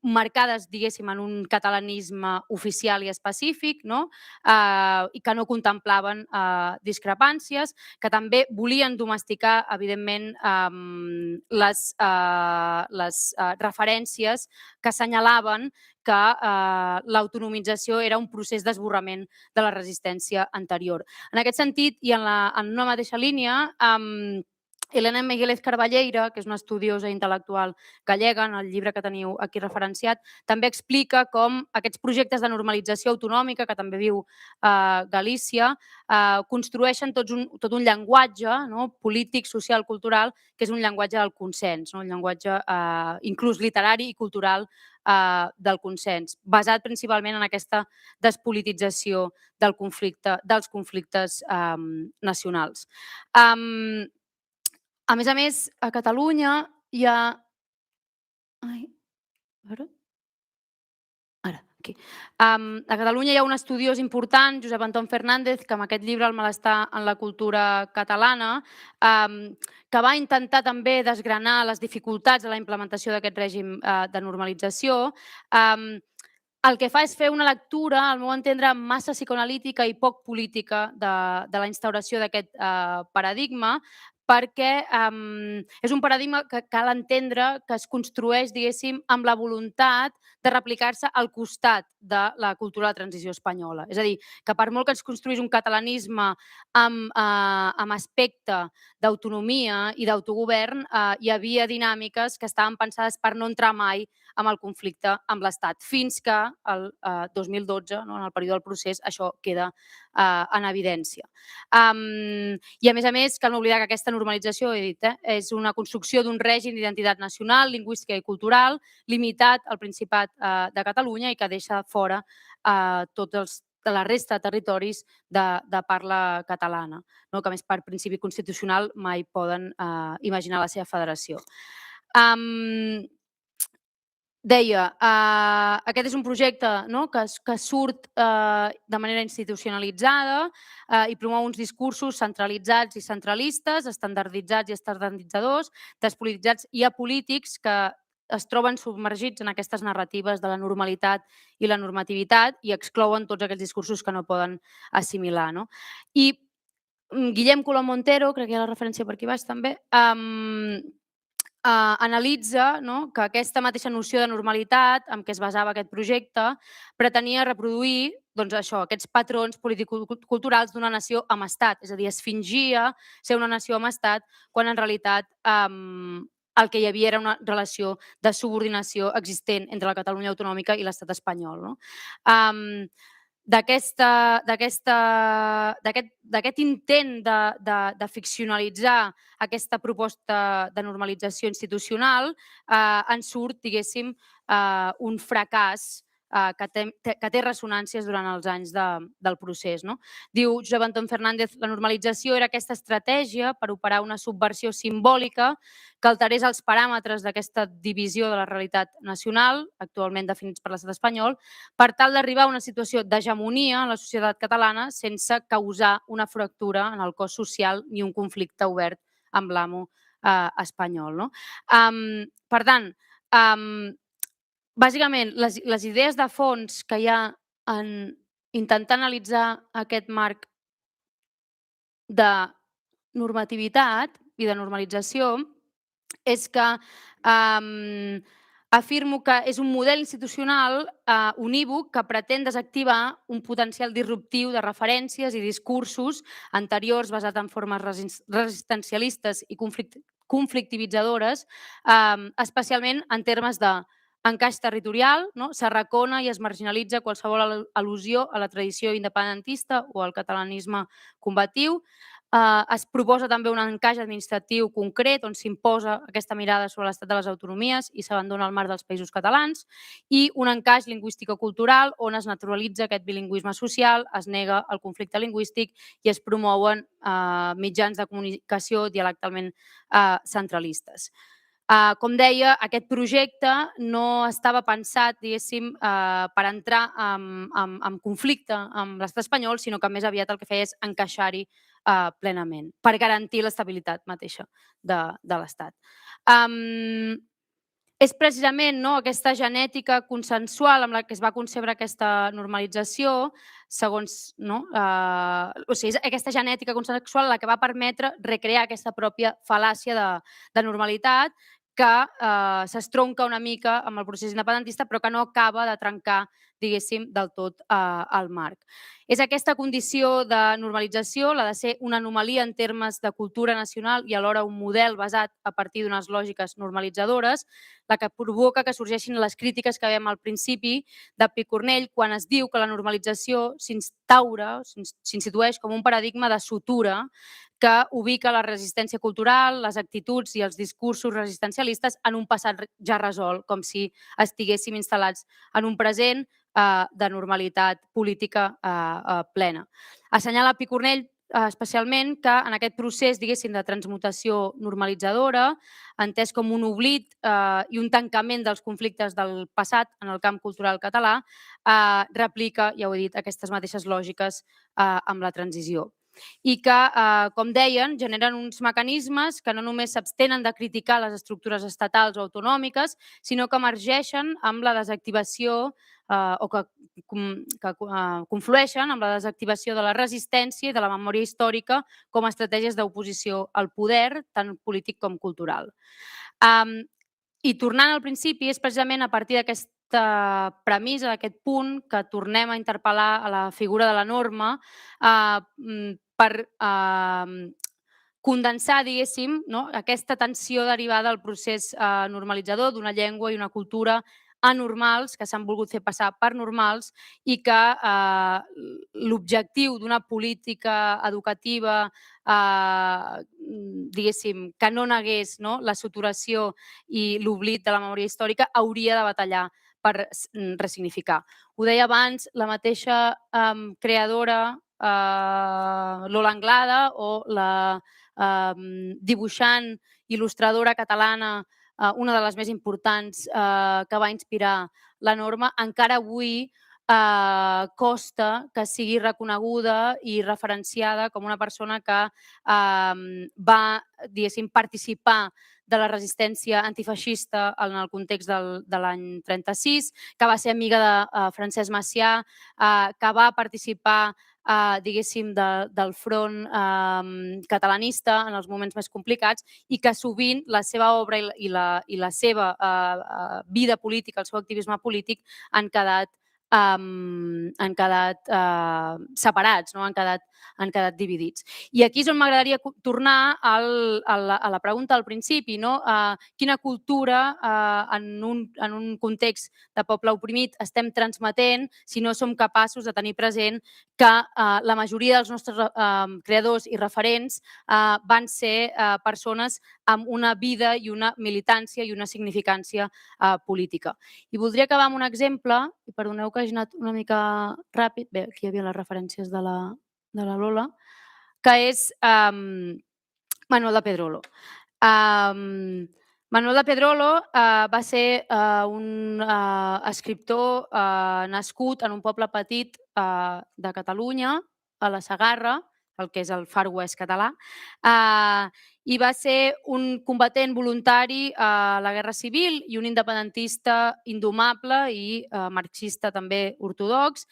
marcades, diguéssim, en un catalanisme oficial i específic, no? I que no contemplaven discrepàncies, que també volien domesticar, evidentment, les referències que assenyalaven que l'autonomització era un procés d'esborrament de la resistència anterior. En aquest sentit, i en una mateixa línia, Elena Miguelez Carballeira, que és una estudiosa intel·lectual gallega, en el llibre que teniu aquí referenciat, també explica com aquests projectes de normalització autonòmica, que també viu Galícia, construeixen tot un llenguatge polític, social, cultural, que és un llenguatge del consens, un llenguatge inclús literari i cultural del consens, basat principalment en aquesta despolitització dels conflictes nacionals. A més, a Catalunya hi ha... A Catalunya hi ha un estudiós important, Josep Anton Fernández, que amb aquest llibre, El malestar en la cultura catalana, que va intentar també desgranar les dificultats de la implementació d'aquest règim de normalització. El que fa és fer una lectura, al meu entendre, massa psicoanalítica i poc política de la instauració d'aquest paradigma, perquè és un paradigma que cal entendre que es construeix, diguéssim, amb la voluntat de replicar-se al costat de la cultura de la transició espanyola. És a dir, que per molt que es construís un catalanisme amb aspecte d'autonomia i d'autogovern, hi havia dinàmiques que estaven pensades per no entrar mai amb el conflicte amb l'Estat, fins que el 2012, en el període del procés, això queda en evidència. I a més, cal no oblidar que aquesta normalització, he dit, és una construcció d'un règim d'identitat nacional, lingüística i cultural, limitat al Principat de Catalunya i que deixa fora tots de la resta de territoris de parla catalana, que a més per principi constitucional mai poden imaginar la seva federació. Deia, aquest és un projecte que surt de manera institucionalitzada i promou uns discursos centralitzats i centralistes, estandarditzats i estandarditzadors, despolititzats i apolítics que es troben submergits en aquestes narratives de la normalitat i la normativitat i exclouen tots aquests discursos que no poden assimilar. I Guillem Colom Montero, crec que hi ha la referència per aquí baix també, analitza que aquesta mateixa noció de normalitat en què es basava aquest projecte pretenia reproduir aquests patrons político-culturals d'una nació amb estat, és a dir, es fingia ser una nació amb estat quan en realitat el que hi havia era una relació de subordinació existent entre la Catalunya autonòmica i l'estat espanyol. D'aquest intent de ficcionalitzar aquesta proposta de normalització institucional en surt, diguéssim, un fracàs que té ressonàncies durant els anys del procés. Diu Josep Anton Fernández, la normalització era aquesta estratègia per operar una subversió simbòlica que alterés els paràmetres d'aquesta divisió de la realitat nacional, actualment definits per l'estat espanyol, per tal d'arribar a una situació d'hegemonia en la societat catalana sense causar una fractura en el cos social ni un conflicte obert amb l'amo espanyol. Per tant, bàsicament, les idees de fons que hi ha en intentar analitzar aquest marc de normativitat i de normalització és que afirmo que és un model institucional unívoc que pretén desactivar un potencial disruptiu de referències i discursos anteriors basat en formes resistencialistes i conflictivitzadores, especialment en termes d'encaix territorial, s'arracona i es marginalitza qualsevol al·lusió a la tradició independentista o al catalanisme combatiu. Es proposa també un encaix administratiu concret on s'imposa aquesta mirada sobre l'estat de les autonomies i s'abandona el marc dels països catalans i un encaix lingüístico-cultural on es naturalitza aquest bilingüisme social, es nega el conflicte lingüístic i es promouen mitjans de comunicació dialectalment centralistes. Com deia, aquest projecte no estava pensat, diguéssim, per entrar en conflicte amb l'estat espanyol, sinó que més aviat el que feia és encaixar-hi plenament, per garantir l'estabilitat mateixa de l'estat. és precisament aquesta genètica consensual amb la que es va concebre aquesta normalització, segons, o sigui, és aquesta genètica consensual la que va permetre recrear aquesta pròpia fal·làcia de normalitat que s'estronca una mica amb el procés independentista però que no acaba de trencar, diguéssim, del tot el marc. És aquesta condició de normalització, la de ser una anomalia en termes de cultura nacional i alhora un model basat a partir d'unes lògiques normalitzadores, la que provoca que sorgeixin les crítiques que veiem al principi de Picornell quan es diu que la normalització s'instaura, s'institueix com un paradigma de sutura que ubica la resistència cultural, les actituds i els discursos resistencialistes en un passat ja resolt, com si estiguéssim instal·lats en un present de normalitat política plena. Assenyala Picornell especialment que en aquest procés, diguéssim, de transmutació normalitzadora, entès com un oblit i un tancament dels conflictes del passat en el camp cultural català, replica, ja ho he dit, aquestes mateixes lògiques amb la transició. I que, com deien, generen uns mecanismes que no només s'abstenen de criticar les estructures estatals o autonòmiques, sinó que emergeixen amb la desactivació o que conflueixen amb la desactivació de la resistència i de la memòria històrica com a estratègies d'oposició al poder, tant polític com cultural. I tornant al principi, és precisament a partir d'aquesta premissa, d'aquest punt, que tornem a interpel·lar a la figura de la norma per condensar, diguéssim, aquesta tensió derivada del procés normalitzador d'una llengua i una cultura anormals, que s'han volgut fer passar per normals i que l'objectiu d'una política educativa, diguéssim, que no negués la saturació i l'oblit de la memòria històrica hauria de batallar per ressignificar. Ho deia abans la mateixa creadora Lola Anglada o la dibuixant il·lustradora catalana, una de les més importants que va inspirar la norma, encara avui costa que sigui reconeguda i referenciada com una persona que va, diguéssim, participar de la resistència antifeixista en el context de l'any 36, que va ser amiga de Francesc Macià, que va participar diguéssim, del front catalanista en els moments més complicats i que sovint la seva obra i la seva vida política, el seu activisme polític han quedat separats, han quedat dividits. I aquí és on m'agradaria tornar a la pregunta del principi, quina cultura en un context de poble oprimit estem transmetent si no som capaços de tenir present que la majoria dels nostres creadors i referents van ser persones amb una vida i una militància i una significància política. I voldria acabar amb un exemple, i perdoneu que hagi anat una mica ràpid, bé, aquí hi havia les referències de la Lola, que és Manuel de Pedrolo. Manuel de Pedrolo va ser un escriptor nascut en un poble petit de Catalunya, a la Segarra, el que és el Far West català, i va ser un combatent voluntari a la Guerra Civil i un independentista indomable i marxista també ortodox,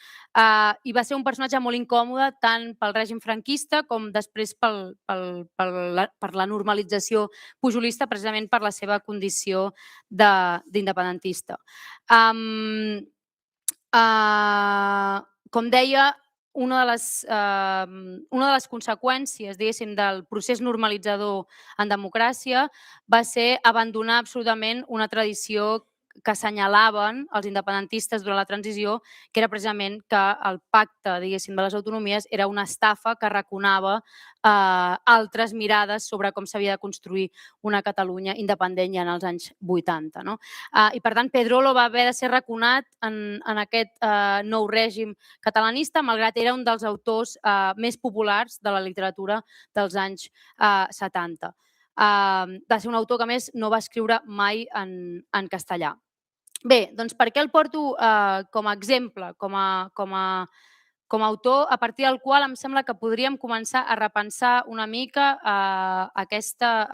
i va ser un personatge molt incòmode tant pel règim franquista com després per la normalització pujolista, precisament per la seva condició d'independentista. Com deia, una de les conseqüències, diguéssim, del procés normalitzador en democràcia va ser abandonar absolutament una tradició que assenyalaven els independentistes durant la transició, que era precisament que el pacte, diguéssim, de les autonomies era una estafa que arraconava altres mirades sobre com s'havia de construir una Catalunya independent ja en els anys 80. I, per tant, Pedrolo va haver de ser arraconat en aquest nou règim catalanista, malgrat era un dels autors més populars de la literatura dels anys 70. Va ser un autor que, a més, no va escriure mai en castellà. Bé, doncs per què el porto com a exemple, com a autor, a partir del qual em sembla que podríem començar a repensar una mica aquesta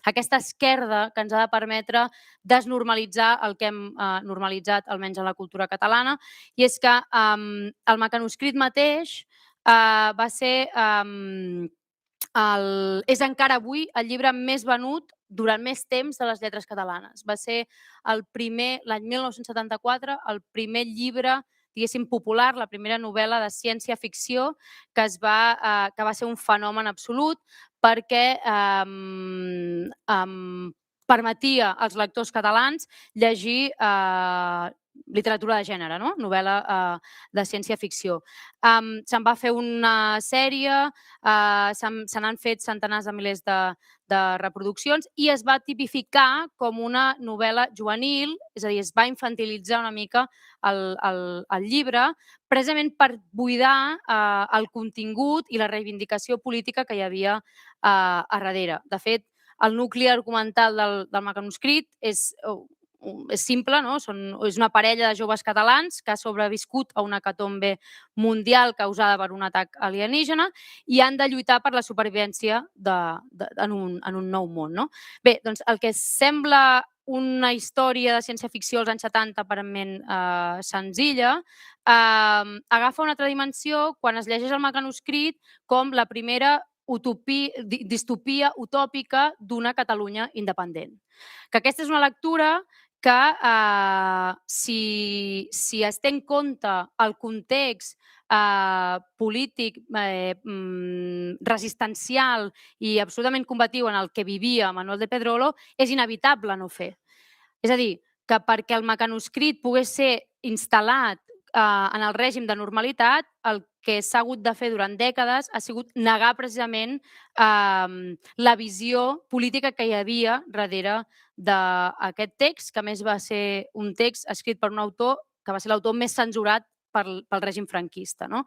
aquesta esquerda que ens ha de permetre desnormalitzar el que hem normalitzat, almenys en la cultura catalana, i és que el mecanoscrit mateix va ser, és encara avui el llibre més venut durant més temps de les lletres catalanes. Va ser el primer, l'any 1974, el primer llibre, diguéssim, popular, la primera novel·la de ciència-ficció que va ser un fenomen absolut perquè permetia als lectors catalans llegir literatura de gènere, no? Novel·la de ciència-ficció. Se'n va fer una sèrie, se n'han fet centenars de milers de reproduccions i es va tipificar com una novel·la juvenil, és a dir, es va infantilitzar una mica el llibre, precisament per buidar el contingut i la reivindicació política que hi havia a darrere. De fet, el nucli argumental del mecanoscrit és simple, no? És una parella de joves catalans que ha sobreviscut a una hecatombe mundial causada per un atac alienígena i han de lluitar per la supervivència en un nou món. No? Bé, doncs el que sembla una història de ciència-ficció als anys 70 aparentment senzilla, agafa una altra dimensió quan es llegeix el mecanoscrit com la primera distopia utòpica d'una Catalunya independent. Que aquesta és una lectura que si es té en compte el context polític, resistencial i absolutament combatiu en el que vivia Manuel de Pedrolo, és inevitable no fer. És a dir, que perquè el mecanoscrit pogués ser instal·lat en el règim de normalitat, el que s'ha hagut de fer durant dècades ha sigut negar precisament la visió política que hi havia darrere d'aquest text, que a més va ser un text escrit per un autor que va ser l'autor més censurat pel règim franquista. No?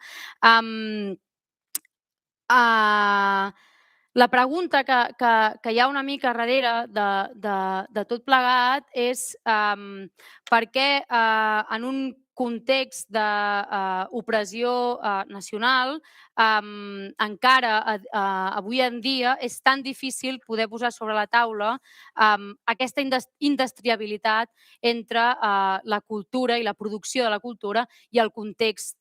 La pregunta que hi ha una mica darrere de tot plegat és per què en un context d'opressió nacional encara avui en dia és tan difícil poder posar sobre la taula aquesta indestriabilitat entre la cultura i la producció de la cultura i el context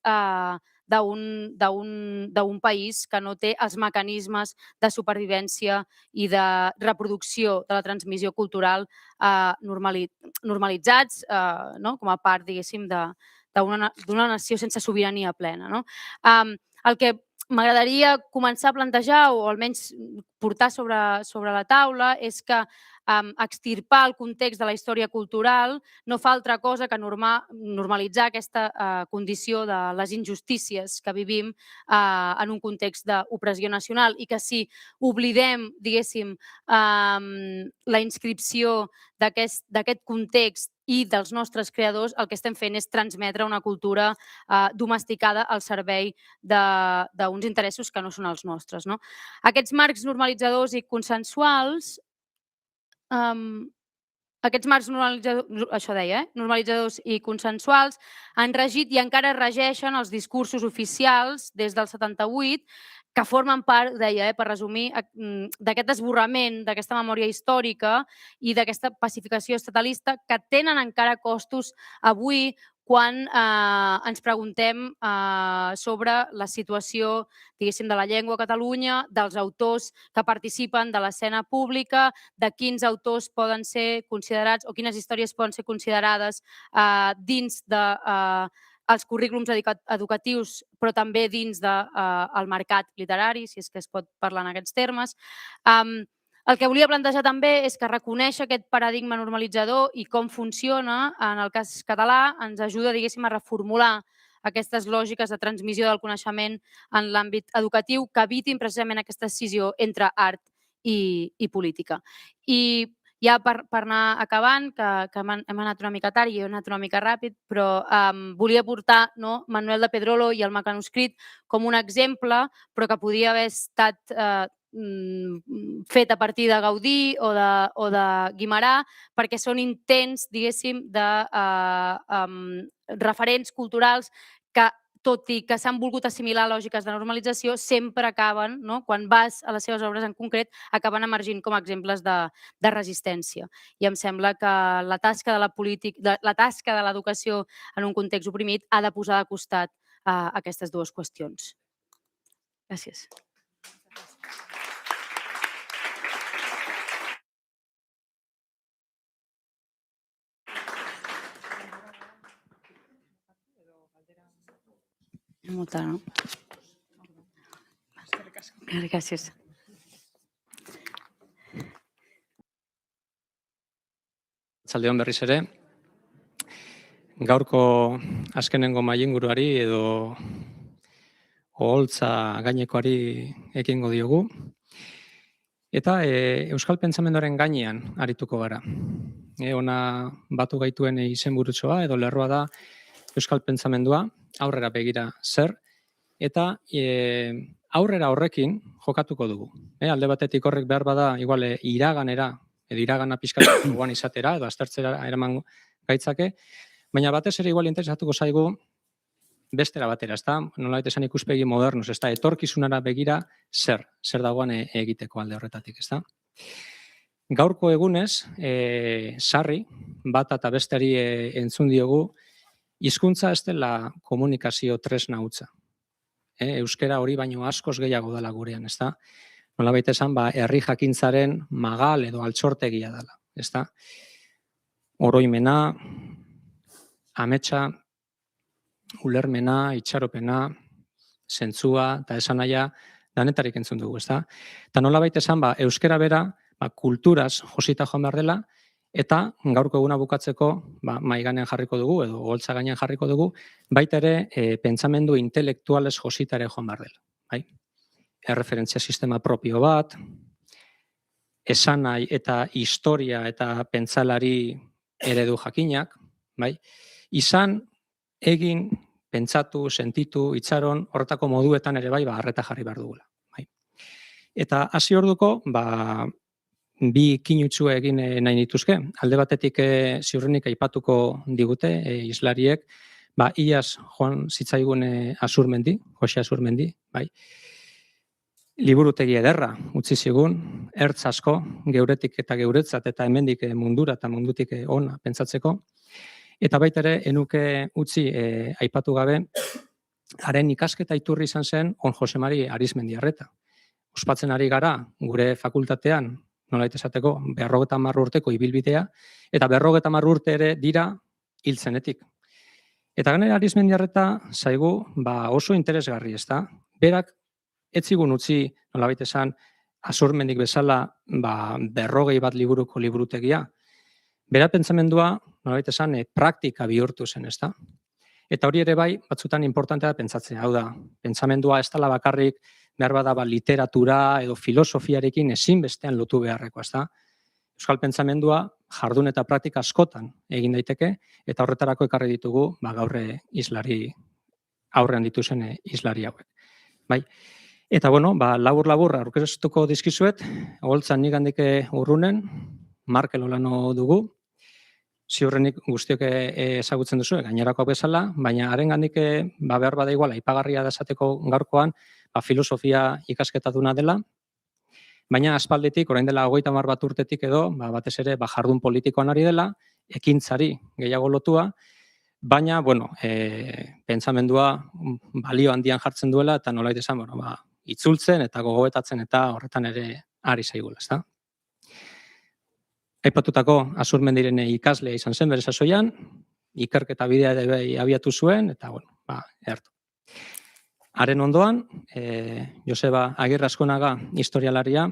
d'un país que no té els mecanismes de supervivència i de reproducció de la transmissió cultural normalitzats com a part, diguéssim, d'una nació sense sobirania plena. El que m'agradaria començar a plantejar o almenys portar sobre la taula és que extirpar el context de la història cultural no fa altra cosa que normalitzar aquesta condició de les injustícies que vivim en un context d'opressió nacional i que si oblidem, diguéssim, la inscripció d'aquest context i dels nostres creadors, el que estem fent és transmetre una cultura domesticada al servei d'uns interessos que no són els nostres. Aquests marcs normalitzadors i consensuals, normalitzadors i consensuals han regit i encara regeixen els discursos oficials des del 78 que formen part, deia, per resumir, d'aquest esborrament, d'aquesta memòria històrica i d'aquesta pacificació estatalista que tenen encara costos avui quan ens preguntem sobre la situació, diguéssim, de la llengua a Catalunya, dels autors que participen de l'escena pública, de quins autors poden ser considerats o quines històries poden ser considerades dins dels currículums educatius, però també dins del mercat literari, si és que es pot parlar en aquests termes. El que volia plantejar també és que reconèixer aquest paradigma normalitzador i com funciona en el cas català ens ajuda, diguéssim, a reformular aquestes lògiques de transmissió del coneixement en l'àmbit educatiu que evitin precisament aquesta escissió entre art i política. I ja per anar acabant, que hem anat una mica tard i he anat una mica ràpid, però volia portar Manuel de Pedrolo i el mecanoscrit com un exemple, però que podia haver estat fet a partir de Gaudí o de Guimerà, perquè són intents, diguéssim, de referents culturals que tot i que s'han volgut assimilar lògiques de normalització, sempre acaben, no? Quan vas a les seves obres en concret, acaben emergint com a exemples de resistència. I em sembla que la tasca de l'educació en un context oprimit ha de posar de costat aquestes dues qüestions. Gràcies. Molta, no? Gràcies. Arratsalde on berriz ere. Gaurko azkenengo mahai-inguruari edo oholtza gainekoari ekingo diogu. Eta euskal pentsamenduaren gainean arituko gara. Ona batu gaituen izenburutsoa edo lerroa da euskal pentsamendua, aurrera begira zer, eta aurrera horrekin jokatuko dugu. Alde batetik horrek behar bada igual iraganera, edo iragana pixkatu guan izatera, edo aztertzera eraman gaitzake, baina batez ere igual interesatuko zaigu bestera batera, ez da? Nolabait esan ikuspegi modernos, ez da? Etorkizunara begira zer dagoan egiteko alde horretatik, ez da? Gaurko egunez, sarri, bata eta besteari entzun diogu, hizkuntza ez dela komunikazio tresna hutsa. Euskara hori baino askoz gehiago dela gurean, ez da? Nolabait esan, herri jakintzaren magal edo altxortegia dela, ez da? Oroimena, ametsa, ulermena, itxaropena, zentzua eta esanahia danetarik entzun dugu, ez da? Eta nolabait esan, euskara bera, kulturaz josita joan behar dela, eta gaurko eguna bukatzeko mahai gainean jarriko dugu, edo oholtza gainean jarriko dugu, baita ere pentsamendu intelektualez josita ere joan behar dela. Erreferentzia sistema propio bat, esanai eta historia eta pentsalari eredu jakinak, izan, egin, pentsatu, sentitu, itxaron, horretako moduetan ere arreta jarri behar dugula. Eta hasi orduko, bi kinutsu egin nahi nituzke. Alde batetik ziurrenik aipatuko digute, islariek, iaz joan zitzaigun Azurmendi, Jose Azurmendi, liburutegi ederra utzi zigun, ertz asko, geuretik eta geuretzat eta hemendik mundura eta mundutik ona pentsatzeko. Eta baita ere, enuke utzi aipatu gabe, haren ikasketa iturri izan zen On Josemari Arizmendiarreta. Ospatzen ari gara, gure fakultatean, nolait esateko, 50 urteko ibilbidea, eta 50 urte ere dira hiltzenetik. Eta gainera Arizmendiarreta zaigu oso interesgarri, ez da? Berak ez zigun utzi, nolabait esan, Azurmendik bezala 50 bat liburuko liburutegia. Bera pentsamendua, nolabait esan, praktika bihurtu zen, ez da? Eta hori ere batzutan importantea pentsatzea. Hau da, pentsamendua ez dela bakarrik behar bada literatura edo filosofiarekin ezinbestean lotu beharreko, ez da? Euskal pentsamendua jardun eta praktika askotan egin daiteke, eta horretarako ekarri ditugu gaur islari aurrean dituzen islari hauek. Eta labur-labur aurkeztuko dizkizuet, oholtzan nik handik urrunen, Markel Olano dugu, ziurrenik guztiok ezagutzen duzu, gainerakoak bezala, baina haren gandik behar bada iguala, aipagarria da esateko gaurkoan, filosofia ikasketa duna dela, baina aspalditik, orain dela 30 bat urtetik edo, batez ere jardun politikoan ari dela, ekintzari gehiago lotua, baina, pentsamendua balio handian jartzen duela, eta nolait esan, itzultzen eta gogoetatzen eta horretan ere ari zaigula, ez da? Aipatutako Azurmendiren ikaslea izan zen bere sasoian, ikerketa bidea abiatu zuen, eta, ertu. Haren ondoan, Joseba Agirre Azkonaga historialaria,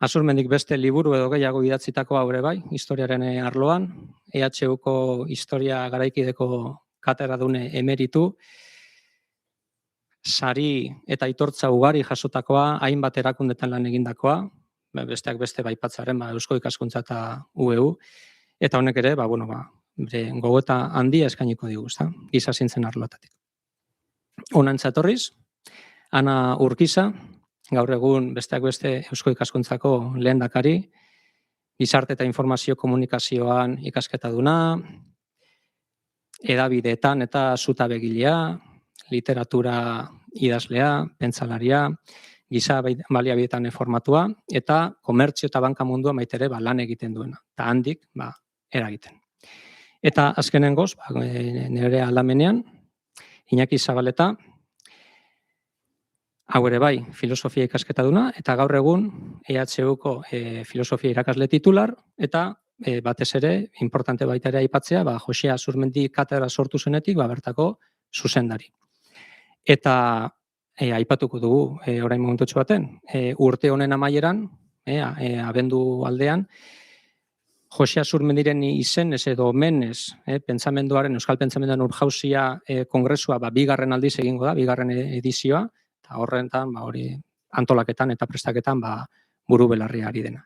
Azurmendik beste liburu edo gehiago idatzitako haure historiaren arloan, EHUko historia garaikideko katedradune emeritu, sari eta aitortza ugari jasotakoa, hainbat erakundetan lan egindakoa, besteak beste baipatzaren Eusko Ikaskuntza eta UEU, eta honek ere, gogoeta handia eskainiko digu, giza zientzen arlotatik. Honantza etorriz, Ana Urkiza, gaur egun besteak beste Eusko Ikaskuntzako lehendakari, gizarte eta informazio komunikazioan ikasketa duna, edabideetan eta zutabegilea, literatura idazlea, pentsalaria, giza baliabideetan formatua, eta komertzio eta banka mundua maitere lan egiten duena, eta handik eragiten. Eta azkenengoz, nire aldamenean, Iñaki Zabaleta, hau ere bai, filosofia ikasketa duna, eta gaur egun EHUko filosofia irakasle titular, eta batez ere, importante baita ere aipatzea, Jose Azurmendi katedra sortu zenetik, bertako zuzendari. Eta aipatuko dugu, orain momentutxo baten, urte honen amaieran, abendu aldean, Jose Azurmendiren izenez edo omenez, pentsamenduaren, euskal pentsamenduaren urjausia kongresua bigarren aldiz egingo da, bigarren edizioa, eta horrentan, hori antolaketan eta prestaketan buru belarria ari dena.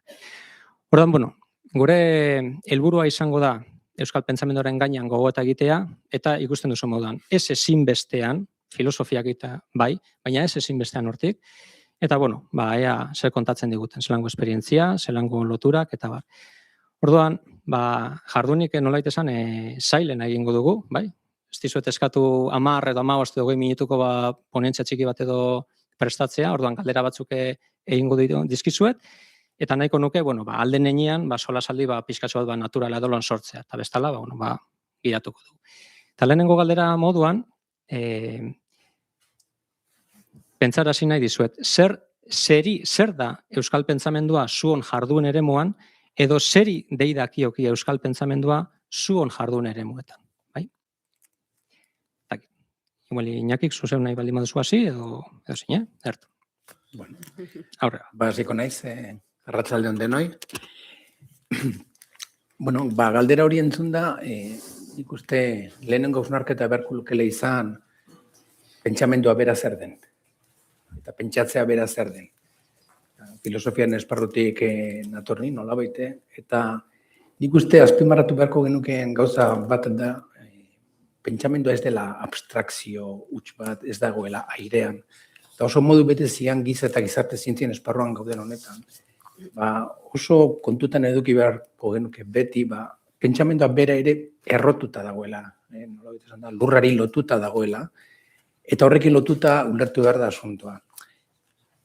Ordan, bueno, gure helburua izango da euskal pentsamenduaren gainean gogoeta egitea, eta ikusten duzu moduan, ez ezinbestean, filosofiak eta bai, baina ez ezinbestean hortik, eta bueno, ea zer kontatzen diguten, zelango esperientzia, zelango loturak, eta bar. Orduan, jardunik nolait esan zailen egingo dugu, bai? Ez dizuet eskatu 10 edo 15 edo 20 minutuko ponentzia txiki bat edo prestatzea, orduan galdera batzuk egingo dizkizuet, eta nahiko nuke, alde nenean, solasaldi pixkatxo bat naturala edo sortzea, eta bestala, giratuko dugu. Eta lehenengo galdera moduan, pentsarazi nahi dizuet, zer da euskal pentsamendua zuon jarduen eremuan, edo zeri deidakioki euskal pentsamendua zuon jarduen eremuetan, bai? Igual, Iñakik, zuzeu nahi baldin baduzu hasi, edo zine, ertu. Bueno, aurrera. Hasiko naiz, arratsalde on denoi. Bueno, galdera hori entzun da, nik uste lehenengo hausnarketa beharko lukela izan pentsamendua bera zer den. Eta pentsatzea bera zer den. Filosofian esparrutik natorni, nola baite, eta nik uste azpimarratu beharko genukeen gauza bat da, pentsamendua ez dela abstrakzio huts bat, ez dagoela airean. Eta oso modu betezian giza eta gizarte zientzien esparruan gauden honetan. Oso kontutan eduki beharko genuke beti, pentsamendua bera ere errotuta dagoela, nola baite esan da, lurrari lotuta dagoela, eta horrekin lotuta ulertu behar da asuntoa.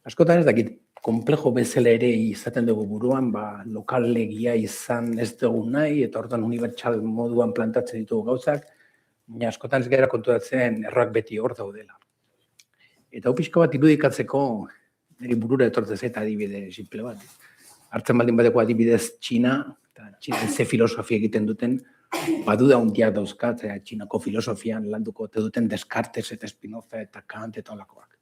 Askotan ez dakit, komplejo bezala ere izaten dugu buruan, lokalegia izan ez dugu nahi, eta hortan unibertsal moduan plantatzen ditugu gauzak, baina askotan ez gara konturatzen erroak beti hor daudela. Eta hau pixka bat irudikatzeko, niri burura etortzez eta adibide simple bat. Hartzen baldin bateko adibidez Txina, eta Txina ze filosofia egiten duten, baduda hundiak dauzkat, Txinako filosofian landuko te duten Descartes eta Spinoza eta Kant eta olakoak.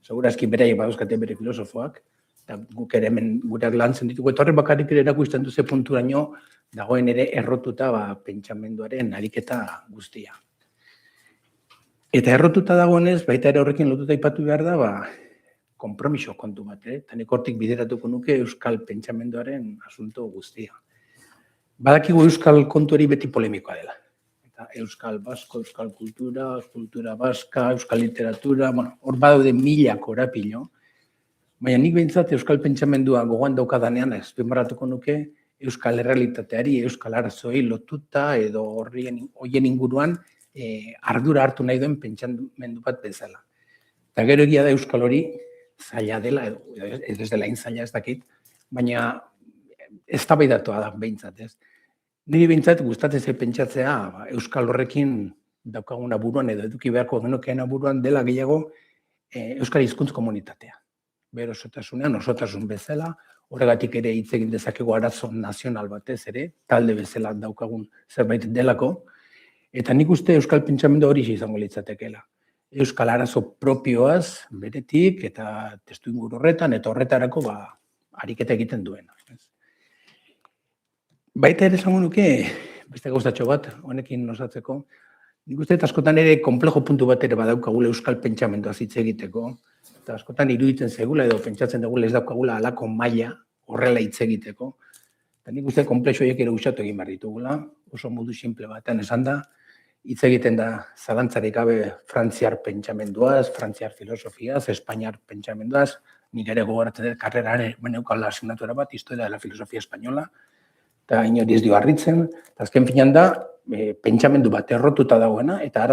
Segurazki beraiek badauzkate bere filosofoak, eta guk ere hemen gureak lantzen ditugu, eta horre bakarrik ere erakusten duze punturaino dagoen ere errotuta pentsamenduaren ariketa guztia. Eta errotuta dagoenez, baita ere horrekin lotuta aipatu behar da, konpromiso kontu bat, eta nik hortik bideratuko nuke euskal pentsamenduaren asunto guztia. Badakigu euskal kontu hori beti polemikoa dela. Euskal Basko, Euskal Kultura, Kultura Baska, Euskal Literatura, hor badaude milak korapilo, baina nik behintzat Euskal Pentsamendua gogoan daukadanean, azpimarratuko nuke Euskal Errealitateari, Euskal Arazoi lotuta edo horien inguruan ardura hartu nahi duen pentsamendu bat bezala. Eta gero egia da Euskal hori zaila dela, edo ez dela zaila ez dakit, baina eztabaidatua da behintzat ez. Niri behintzat gustatzen pentsatzea Euskal horrekin daukaguna buruan edo eduki beharko genukeena buruan dela gehiago Euskal hizkuntz komunitatea. Bero osotasun bezala, horregatik ere hitz egin dezakegu arazo nazional batez ere, talde bezala daukagun zerbait delako, eta nik uste Euskal pentsamendu hori izango litzatekeela. Euskal arazo propioaz, beretik, eta testu inguru horretan, eta horretarako ariketa egiten duena. Baita ere esango nuke, beste gauzatxo bat, honekin osatzeko, nik uste askotan ere komplejo puntu bat ere badaukagula Euskal pentsamenduaz hitz egiteko, eta askotan iruditzen zegula edo pentsatzen dugula ez daukagula halako maila horrela hitz egiteko, eta nik uste komplexo horiek ere usatu egin behar ditugula, oso modu simple batean esan da, hitz egiten da zalantzarik gabe frantziar pentsamenduaz, frantziar filosofiaz, espainiar pentsamenduaz, nik ere gogoratzen dut karreraren eukala asignatura bat, historia de la filosofia espainola, eta inori ez dio harritzen, eta azken finean da, pentsamendu bat errotuta dagoena eta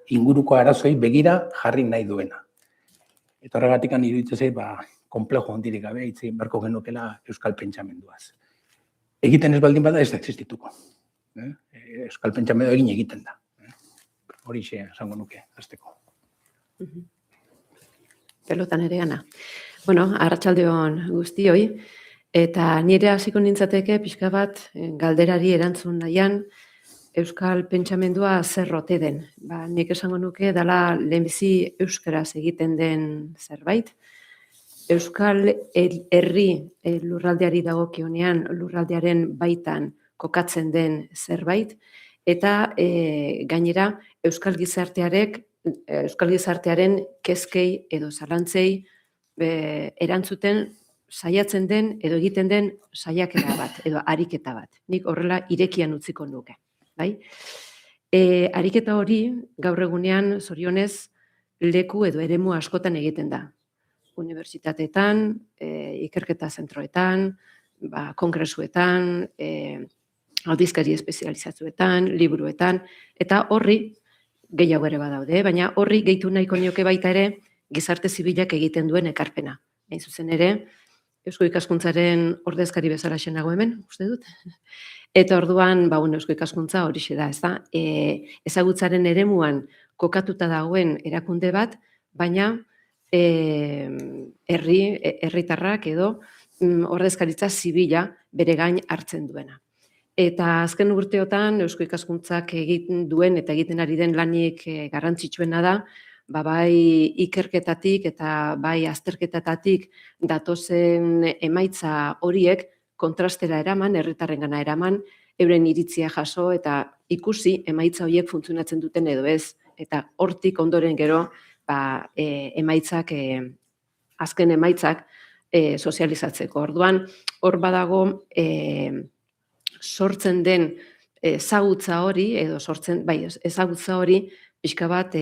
inguruko arazoei begira jarri nahi duena. Eta horregatik iruditzen zait, konplejo handirik gabe hitz egin beharko genukela euskal pentsamenduaz. Egiten ez baldin bada ez da existituko. Euskal pentsamendua egiten da. Horixe esango nuke, hasteko. Pelotan ere gana. Bueno, arratsaldeon guztioi, eta nire hasiko nintzateke pixka bat galderari erantzun nahian euskal pentsamendua zer ote den. Nik esango nuke dela lehenbizi euskaraz egiten den zerbait. Euskal herri lurraldeari dagokionean lurraldearen baitan kokatzen den zerbait, eta gainera euskal gizartearen kezkei edo zalantzei erantzuten saiatzen den edo egiten den saiakera bat edo ariketa bat. Nik horrela irekian utziko nuke. Ariketa hori gaur egunean zorionez leku edo eremu askotan egiten da. Unibertsitateetan, ikerketa zentroetan, kongresuetan, aldizkari espezializatuetan, liburuetan, eta horri gehiago ere badaude, baina horri gehitu nahiko nioke baita ere gizarte zibilak egiten duen ekarpena. Hain zuzen ere, Eusko Ikaskuntzaren ordezkari bezala nago hemen, uste dut. Eta orduan, Eusko Ikaskuntza horixe da, ezta? Ezagutzaren eremuan kokatuta dagoen erakunde bat, baina herritarrak edo ordezkaritza zibila bere gain hartzen duena. Eta azken urteotan Eusko Ikaskuntzak egiten duen eta egiten ari den lanik garrantzitsuena da, bai ikerketatik eta bai azterketatatik datozen emaitza horiek kontrastera eraman, herritarrengana eraman, euren iritzia jaso eta ikusi emaitza horiek funtzionatzen duten edo ez. Eta hortik ondoren gero emaitzak, azken emaitzak sozializatzeko. Orduan, hor badago sortzen den ezagutza hori, edo ezagutza hori pixka bat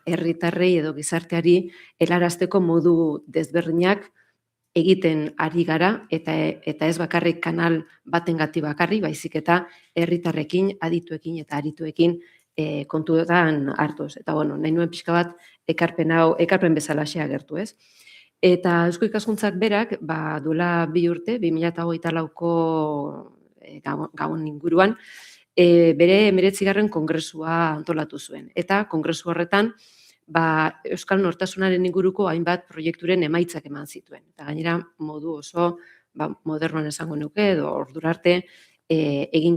herritarrei edo gizarteari helarazteko modu desberdinak egiten ari gara, eta ez bakarrik kanal batengatik bakarrik, baizik eta herritarrekin, adituekin eta arituekin kontuetan hartuz. Eta nahi nuen pixka bat ekarpen bezalaxe agertu, ez? Eta Eusko Ikaskuntzak berak, duela 2 urte, 2024ko gabon inguruan, bere 19. kongresua antolatu zuen. Eta kongresu horretan, Euskal Nortasunaren inguruko hainbat proiekturen emaitzak eman zituen. Eta gainera, modu oso modernoan esango nuke, edo ordura arte egin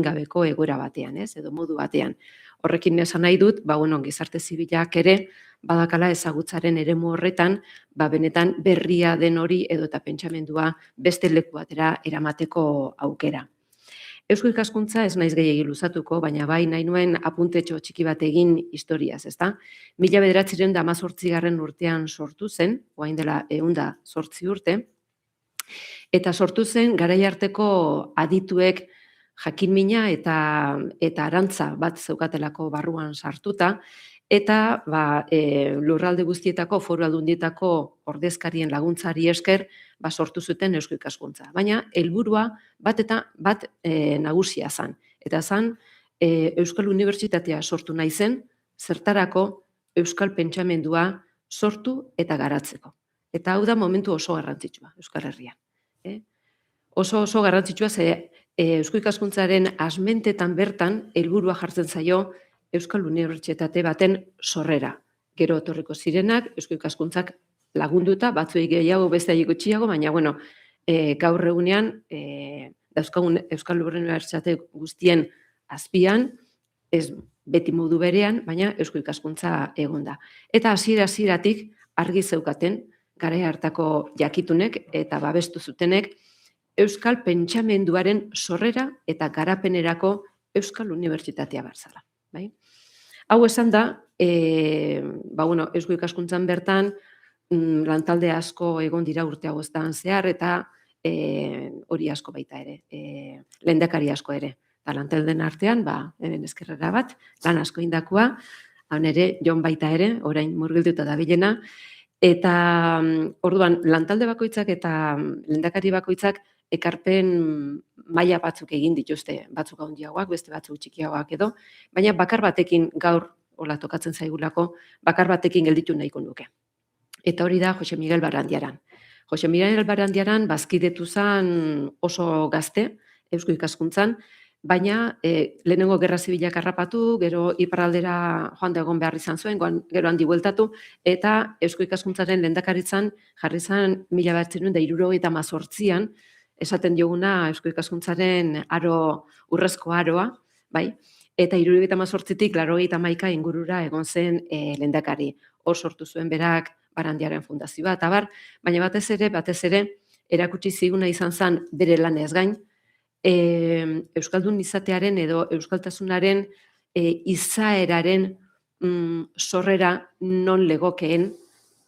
gabeko egoera batean, edo modu batean. Horrekin esan nahi dut, gizarte zibilak ere, badakala ezagutzaren eremu horretan, benetan berria den hori edo eta pentsamendua beste leku batera eramateko aukera. Eusko Ikaskuntza ez naiz gehiegi luzatuko, baina bai nahi nuen apuntetxo txiki bat egin historiaz, ezta? 1918 urtean sortu zen, orain dela 108 urte, eta sortu zen garai arteko adituek jakinmina eta arantza bat zeukatelako barruan sartuta, eta lurralde guztietako, foru aldundietako ordezkarien laguntzari esker sortu zuten Eusko Ikaskuntza. Baina helburua bat nagusia zen. Eta zen Euskal Unibertsitatea sortu nahi zen, zertarako Euskal pentsamendua sortu eta garatzeko. Eta hau da momentu oso garrantzitsua Euskal Herrian. Oso garrantzitsua ze Eusko Ikaskuntzaren asmentetan bertan helburua jartzen zaio Euskal Unibertsitate baten sorrera. Gero etorriko zirenak, Eusko Ikaskuntzak lagunduta, batzuei gehiago, beste gutxiago, baina gaur egunean dauzkagun Euskal Unibertsitate guztien azpian, ez beti modu berean, baina Eusko Ikaskuntza egon da. Eta hasieratik argi zeukaten, garai hartako jakitunek eta babestu zutenek, Euskal pentsamenduaren sorrera eta garapenerako Euskal Unibertsitatea barzala. Hau esan da, Eusko Ikaskuntzan bertan lantalde asko egon dira urte hauetan zehar eta hori asko baita ere, lehendakari asko ere. Eta lantalden artean, hemen ezkerrera bat, lan asko indakua, hau ere, Jon baita ere, orain murgilduta da bilena, eta orduan lantalde bakoitzak eta lehendakari bakoitzak ekarpen maila batzuk egin dituzte, batzuk handiagoak, beste batzuk txikiagoak edo, baina bakar batekin gaur, hola tokatzen zaigulako, bakar batekin gelditu nahiko nuke. Eta hori da Jose Miguel Barandiaran. Jose Miguel Barandiaran bazkidetu zen oso gazte, Eusko ikaskuntzan, baina lehenengo gerra zibilak harrapatu, gero iparraldera joan da egon behar izan zuen, gero handi bueltatu, eta Eusko ikaskuntzaren lehendakaritzan jarri zen 1978an, esaten dioguna Eusko ikaskuntzaren urrezko aroa, bai? Eta 1978tik 91 ingurura egon zen lehendakari. Hor sortu zuen berak Barandiaren fundazioa, eta bar, baina batez ere, erakutsi ziguna izan zen bere lanez gain, Euskaldun izatearen edo euskaltasunaren izaeraren sorrera non legokeen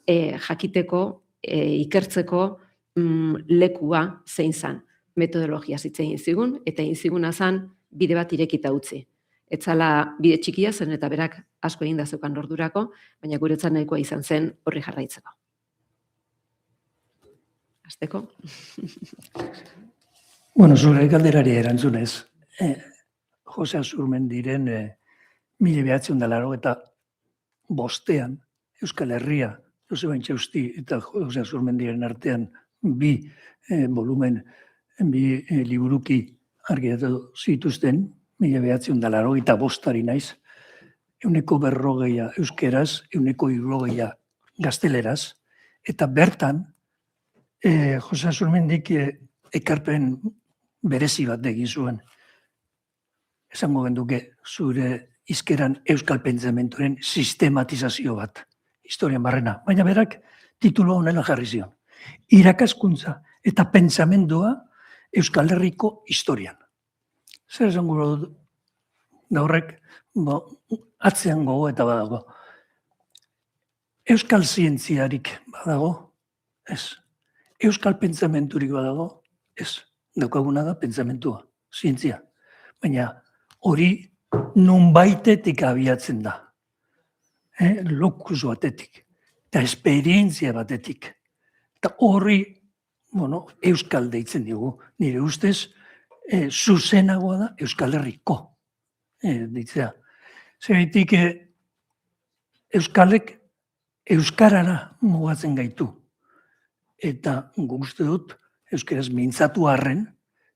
jakiteko, ikertzeko lekua zein zen. Metodologia zitzen zigun, eta ziguna zen bide bat irekita utzi. Etzala bide txikia zen eta berak asko egin da zeukan ordurako, baina guretzat nahikoa izan zen horri jarraitzeko. Hasteko? Bueno, zure galderari erantzunez, Jose Azurmendiren 1985 Euskal Herria, Joseba Intxausti eta Jose Azurmendiren artean bi liburuki argitatu zituzten, 1985 naiz, 140 euskeraz, 160 gazteleraz, eta bertan, Jose Azurmendik ekarpen berezi bat egin zuen. Esango genduke zure hizkeran euskal pentsamentuaren sistematizazio bat, historian barrena. Baina berak titulu honela jarri zion. Irakaskuntza eta pentsamendua Euskal Herriko historian. Zer esango dut, da horrek, atzean gogo eta badago. Euskal zientziarik badago, ez. Euskal pentsamenturik badago, ez. Daukaguna da pentsamentua, zientzia. Baina hori nunbaitetik abiatzen da. Lokus batetik. Eta esperientzia batetik. Eta horri, Euskal deitzen dugu. Nire ustez, zuzenagoa da Euskal Herriko. Deitzea. Zeraitik, Euskalek Euskarara mugatzen gaitu. Eta uste dut, euskaraz mintzatu arren,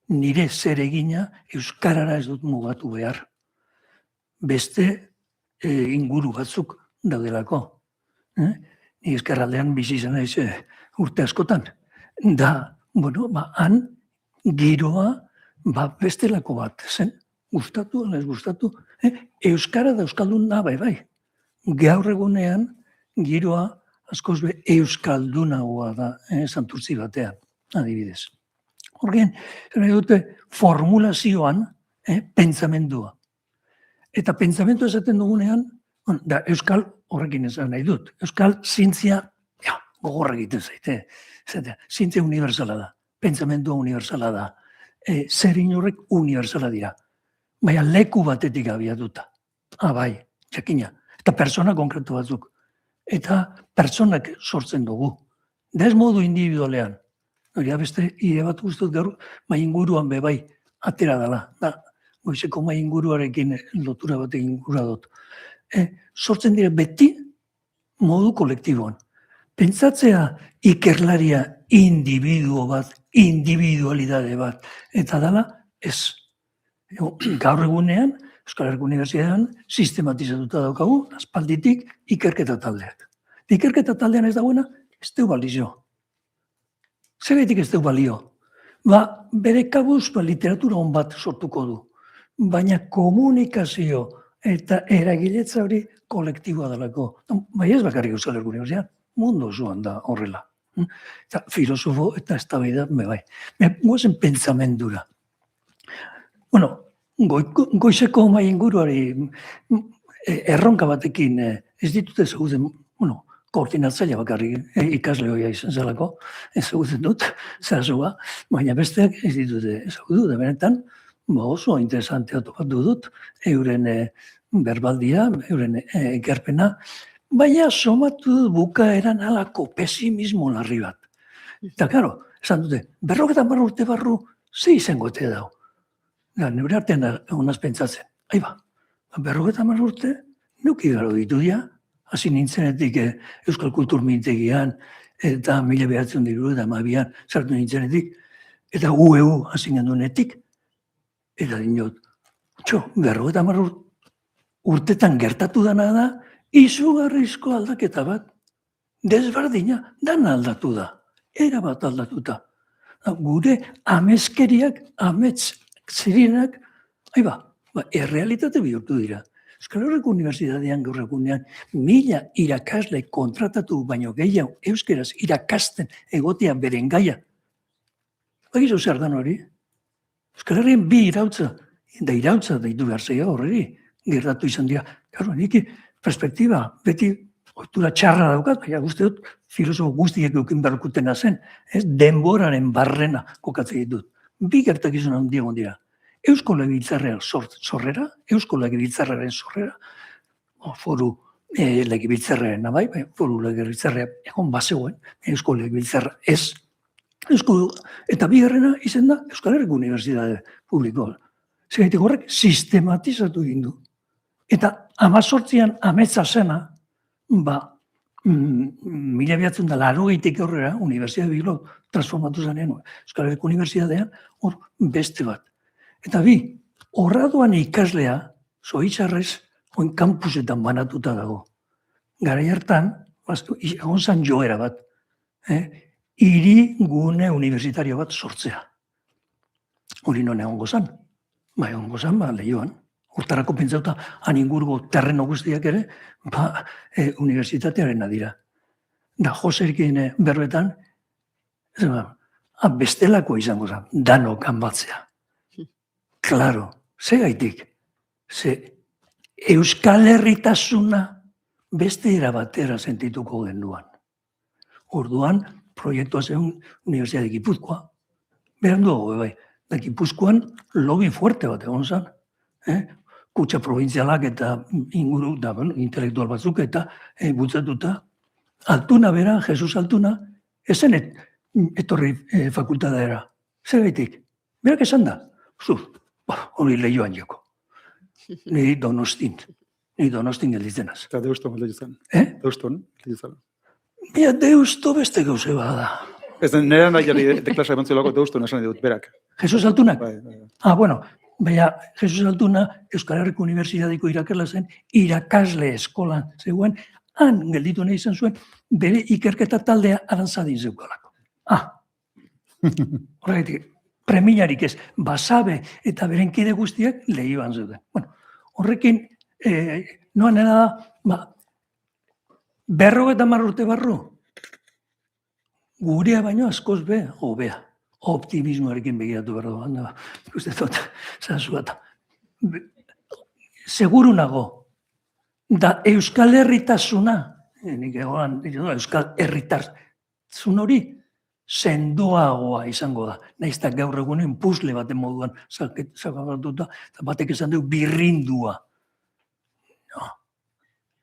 nire zeregina euskarara ez dut mugatu behar. Beste inguru batzuk daudelako. Ni ezkerraldean bizi izan naiz urte askotan. Da, han giroa bestelako bat zen. Gustatu, ez gustatu. Euskara da euskaldun da, bai. Gaur egunean giroa askoz be euskaldunagoa da Santurtzi batean, adibidez. Horgen, nahi dute formulazioan pentsamendua. Eta pentsamendu esaten dugunean, da euskal horrekin esan nahi dut. Euskal zientzia, gogorra egiten zaite. Zientzia universala da, pentsamendua universala da. Zerin horrek universala dira. Baina leku batetik abiatuta. Bai, jakina. Eta persona konkretu batzuk. Eta personak sortzen dugu. Da ez modu individualean. Hori beste ide bat guztut gaur, mai inguruan bebai atera dela. Da, goizeko mai inguruarekin lotura batekin gura dut. Sortzen dira beti modu kolektiboan. Pentsatzea ikerlaria individuo bat, individualidade bat. Eta dela ez. Gaur egunean, Euskal Herriko Unibertsitatean sistematizatuta daukagu, aspalditik ikerketa taldeak. Ikerketa taldean ez dagoena, ez du balio. Zergatik ez du balio? Bere kabuz literatura hon bat sortuko du. Baina komunikazio eta eragiletza hori kolektiboa delako. Bai ez bakarrik Euskal Herriko Unibertsitatean, mundu osoan da horrela. Eta filosofo eta eztabaida bai. Goazen pentsamendura. Goizeko mai inguruari erronka batekin ez ditut ezagutzen, koordinatzaile bakarrik ikasle hoia izan zelako, ezagutzen dut, zehazua, baina besteak ez ditut ezagutu, da benetan oso interesantea topatu dut, euren berbaldia, euren ekerpena, baina somatu bukaeran halako pesimismo larri bat. Eta, karo, esan dute, 50 urte barru, ze izango te dau. Neure artean egonaz pentsatzen. Aiba, 50 urte, neuki garo ditu dia, hasi nintzenetik Euskal Kultur Mintegian, eta 1972an sartu nintzenetik, eta UEU hasi gendunetik, eta dinot, 50 urtetan gertatu dana da, izugarrizko aldaketa bat, desberdina, dana aldatu da, era bat aldatuta. Gure ameskeriak, amets zirinak, errealitate bihurtu dira. Euskal Herriko Unibertsitatean gaur egunean 1000 irakasle kontratatu baino gehiago euskeraz irakasten egotea beren gaia. Bagizu zer dan hori? Euskal Herrien bi irautza deitu behar zeia horreri, gertatu izan dira. Garo, niki perspektiba, beti ohitura txarra daukat, baina uste dut filosofo guztiek eukin berrokutena zen, denboraren barrena kokatzen ditut. Bi gertakizun handiagon dira. Eusko Legebiltzarraren sorrera, Eusko Legebiltzarraren sorrera, foru Legebiltzarraren nabai, foru Legebiltzarraren egon bazegoen, Eusko Legebiltzarra ez. Eta bigarrena izen da Euskal Herriko Unibertsitate Publikoa. Zegaitik horrek sistematizatu egin du. Eta 18an ametsa zena, 1980 aurrera, Unibertsitate Bilbao transformatu zanean, Euskal Herriko Unibertsitatean, hor beste bat. Eta bi, horra doan ikaslea, zoitzarrez, oin kampusetan banatuta dago. Garai hartan, egon zan joera bat, hiri gune universitario bat sortzea. Hori non egongo zan? Egongo zan, lehioan. Hortarako pentsauta, han inguruko terreno guztiak ere, unibertsitatearen dira. Da, Joserekin berbetan, bestelako izango zen, danok hanbatzea. Claro, ze gaitik, ze Euskal Herritasuna beste erabatera sentituko genduan. Orduan, proiektua zen Unibertsitate Gipuzkoa. Beran dugu, da Gipuzkoan lobby fuerte bat egon zen. Kutxa provintzialak eta inguru, intelektual batzuk eta bultzatuta. Altuna bera, Jesus Altuna, ezen etorri fakultatera. Zer gaitik? Berak esan da. Hori lehioan joko. Ni Donostin gelditzenaz. Eta Deuston gelditzen. Deuston gelditzen. Bia, Deusto beste gauze bada. Ez nire nahi jarri deklasa emantzulako Deuston esan dut, berak. Jesus Altunak? Bueno, baina Jesus Altuna Euskal Herriko Unibertsitateko irakasle zen, irakasle eskolan zegoen, han gelditu nahi izan zuen, bere ikerketa taldea arantzadin zeukalako. Horregatik, premiarik ez, basabe eta beren kide guztiak lehioan zeuden. Horrekin, noan ena da, 50 urte barru, gurea baino askoz hobea. Optimismoarekin begiratu behar dugu. Uste dut, zazuat. Seguru nago, da Euskal Herritasuna, Euskal Herritasun hori, sendoagoa izango da. Naizta gaur egunen puzle baten moduan zakabatuta, eta batek esan dugu birrindua.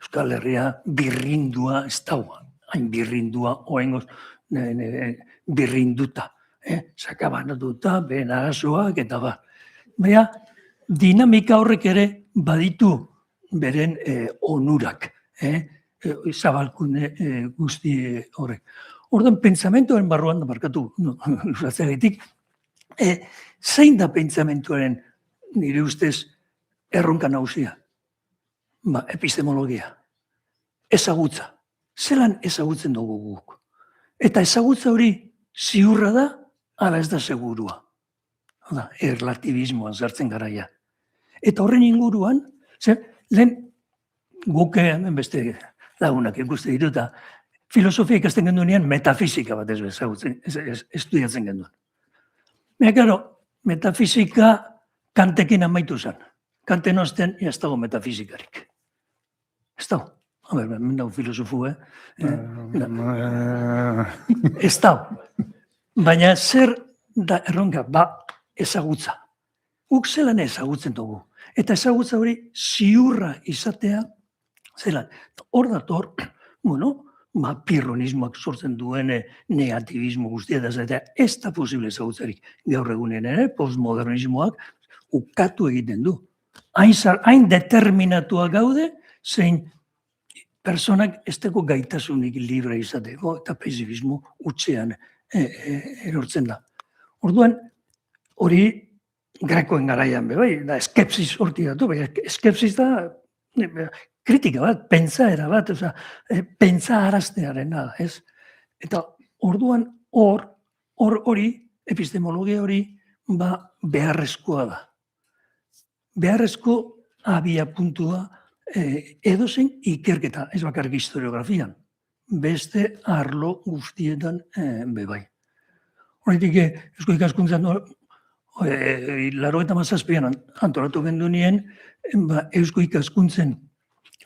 Euskal Herria birrindua ez dagoa. Hain birrindua, oengoz birrinduta. Sakabanatuta, beren arazoak eta bat. Baina, dinamika horrek ere baditu beren onurak. Zabalkune guzti horrek. Ordan pentsamentuaren barruan da markatu, uratzeratik, zein da pentsamentuaren nire ustez erronka nagusia? Epistemologia. Ezagutza. Zelan ezagutzen dugu guk. Eta ezagutza hori ziurra da, ala ez da segurua. Erlatibismoan sartzen garaia. Eta horren inguruan, lehen guk beste lagunak ikuste dituta, filosofia ikasten genduenean metafizika bat estudiatzen genduen. Baina, claro, metafizika Kantekin amaitu zen. Kanten osten, ez dago metafizikarik. Ez dago. Hemen dago filosofu, Ez dago. Baina zer da erronka, ezagutza. Guk zelan ezagutzen dugu. Eta ezagutza hori ziurra izatea, zelan. Hor dator, pirronismoak sortzen duen negativismo guztietaz, eta ez da posible ezagutzarik gaur egunen ere, postmodernismoak ukatu egiten du. Hain determinatua gaude, zein personak ez dago gaitasunik libre izateko, eta pesifismo utxean erortzen da. Orduan, hori Grekoen garaian, bai, da skepsis hortik datu, bai, skepsis da kritika bat, pentsaera bat, pentsa araztearena, ez? Eta orduan hori, epistemologia hori, beharrezkoa da. Beharrezko abia puntua edozein ikerketa, ez bakarrik historiografian, beste arlo guztietan bebai. Horretik, Eusko Ikaskuntzan, 97an antolatu gendu nien, Eusko Ikaskuntzen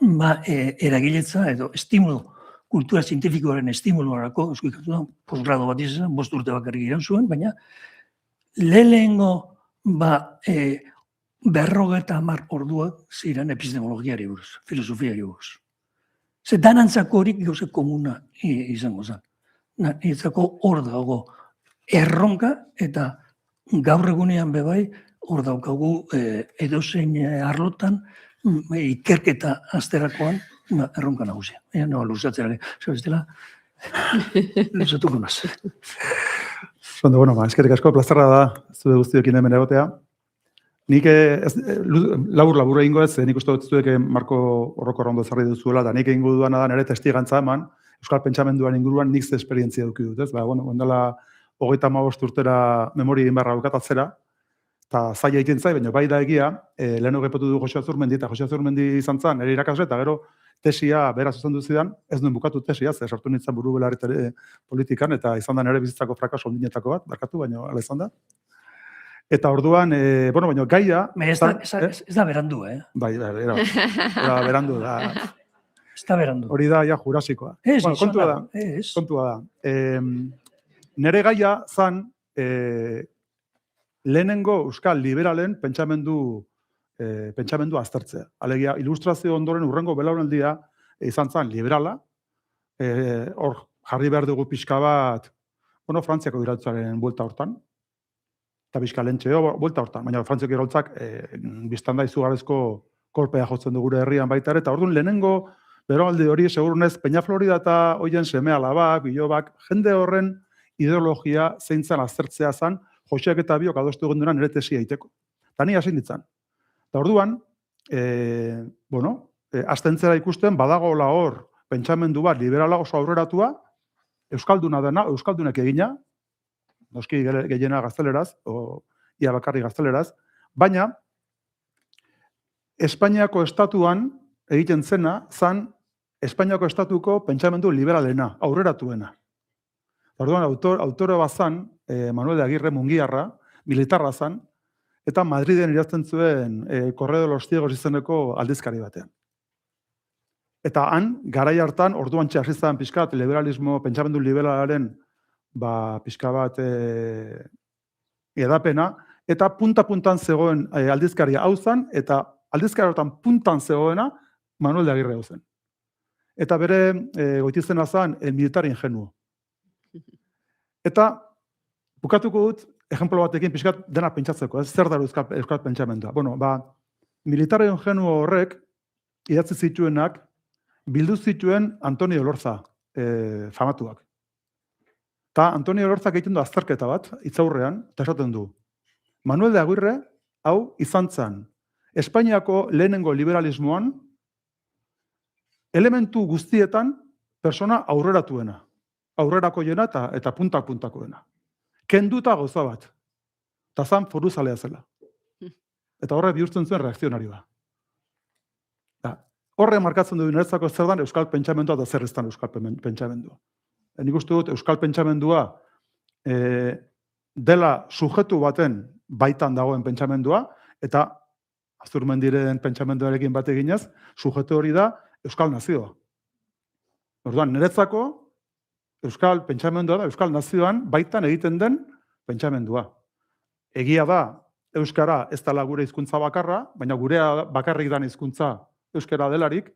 eragiletza edo estimulo, kultura zientifikoaren estimuloarako, Eusko Ikaskuntzan posgrado bat izan, 5 urte bakarrik iran zuen, baina lehenengo 50 orduak ziren epistemologiari buruz, filosofiari buruz. Ze danantzako horik gauze komuna izango zen. Niretzako hor dago erronka eta gaur egunean bebai hor daukagu edozein arlotan ikerketa azterakoan erronka nagusia. No, luzatzera, zabestela, luzatuko naz. Ondo, eskerrik asko, plazarra da, zude guztiokin hemen egotea. Nik labur egingo ez, nik uste dut zuek Marko Orroko ondo ezarri duzuela, eta nik egingo duana da nire testigantza eman, Euskal Pentsamenduan inguruan nik ze esperientzia duki dut, ez? Ondela 35 urtera memoria egin beharra bukatatzera, eta zaila egiten zai, baina bai da egia, leheno gepatu du Jose Azurmendi, eta Jose Azurmendi izan zen, ere irakasle, eta gero tesia beraz zuzendu zidan, ez nuen bukatu tesia, ze sartu nintzen buru belarretare politikan, eta izan da nire bizitzako frakaso ondinetako bat, barkatu, baina ala izan da. Eta orduan, baina gaia... Ez da berandu, Bai, era berandu da. Ez da berandu. Hori da, ja, jurasikoa. Kontua da. Nere gaia zan, lehenengo euskal liberalen pentsamendu aztertzea. Alegia, ilustrazio ondoren urrengo belaunaldia izan zan liberala, hor jarri behar dugu pixka bat, Frantziako iraultzaren buelta hortan, eta pixka lentxeo buelta hortan, baina Frantziako iraultzak biztan da izugarrizko kolpea jotzen du gure herrian baita ere, eta orduan lehenengo belaunaldi hori segurunez Peñaflorida eta hoien seme alabak, bilobak, jende horren ideologia zeintzan aztertzea zan, Joseak eta biok adostu egon duena nire tesia egiteko. Eta ni hasi nintzen. Eta orduan, astentzera ikusten, badagoela hor, pentsamendu bat, liberala oso aurreratua, euskalduna dena, euskaldunek egina, noski gehiena gazteleraz, o ia bakarri gazteleraz, baina, Espainiako estatuan egiten zena, zan Espainiako estatuko pentsamendu liberalena, aurreratuena. Orduan, autore bat zan, Manuel de Agirre Mungiarra, militarra zan, eta Madriden idazten zuen Correo de los Ciegos izeneko aldizkari batean. Eta han, garai hartan, orduan hasi zen pixkat, liberalismo, pentsamendu liberalaren pixka bat edapena, eta punta-puntan zegoen aldizkaria hau zen, eta aldizkari hortan puntan zegoena Manuel de Agirre hau zen. Eta bere goitizena zen, el militar ingenuo. Eta, bukatuko dut, ejemplo batekin pixkat dena pentsatzeko, zer da euskal pentsamendua. Militar ingenuo horrek, idatzi zituenak, bildu zituen Antonio Elorza famatuak. Eta Antonio Elorzak egiten du azterketa bat, hitzaurrean, eta esaten du. Manuel de Agirre, hau izan zen, Espainiako lehenengo liberalismoan, elementu guztietan persona aurreratuena. Aurrerako jena eta puntak-puntakoena. Kenduta gauza bat. Eta zan foruzalea zela. Eta horre bihurtzen zuen reakzionarioa. Horre markatzen du niretzako zer dan euskal pentsamendua eta zer ez dan euskal pentsamendua. Nik uste dut euskal pentsamendua dela sujetu baten baitan dagoen pentsamendua, eta Azurmendiren pentsamenduarekin bat eginez, sujetu hori da euskal nazioa. Orduan, niretzako euskal pentsamendua da, euskal nazioan baitan egiten den pentsamendua. Egia da, euskara ez dela gure hizkuntza bakarra, baina gurea bakarrik dan hizkuntza euskara delarik,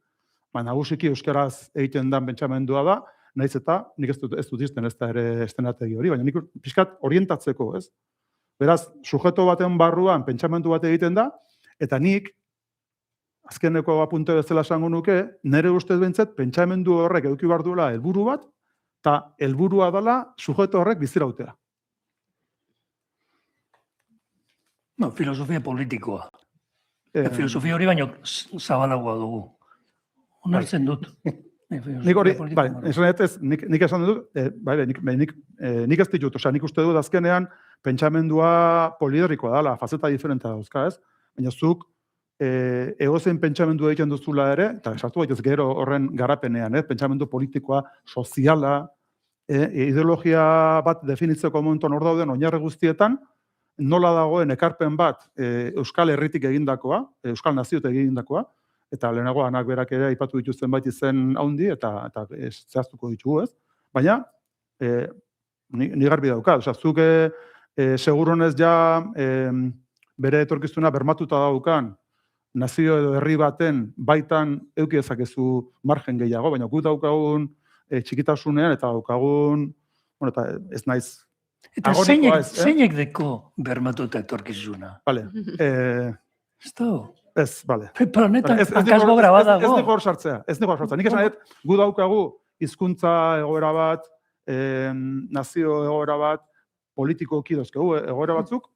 baina nagusiki euskaraz egiten den pentsamendua da, naiz eta nik ez dut izten ez da ere estenategi hori, baina nik pixkat orientatzeko, ez? Beraz, sujeto baten barruan pentsamendu bat egiten da, eta nik, azkeneko apunte bezala esango nuke, nire ustez behintzat, pentsamendu horrek eduki behar duela helburu bat, eta helburua dela sujeto horrek bizirautea. No, filosofia politikoa. Filosofia hori baino zabalagoa dugu. Onartzen dut. Nik hori, nik esan dut, nik ez ditut, nik uste dut azkenean pentsamendua poliedrikoa dela, fazeta diferentea dauzka, ez? Baina zuk egozen pentsamendu egiten duzula ere, eta sartu baitez gero horren garapenean, pentsamendu politikoa, soziala, ideologia bat definitzeko momentuan hor dauden oinarri guztietan, nola dagoen ekarpen bat Euskal Herritik egindakoa, Euskal Naziotik egindakoa, eta lehenago anak berak ere aipatu dituzten bait izen haundi, eta zehaztuko ditugu, ez? Baina, ni garbi dauka, zuk seguronez ja bere etorkizuna bermatuta daukan nazio edo herri baten baitan eduki dezakezu margen gehiago, baina guk daukagun txikitasunean eta daukagun, bueno, eta ez naiz. Eta zeinek deko bermatuta etorkizuna? Bale. Ez da? Ez, bale. Planetan akasbo grabadago. Ez nigo hor sartzea. Nik esan dut, gu daukagu hizkuntza egoera bat, nazio egoera bat, politikoki dauzkagu egoera batzuk,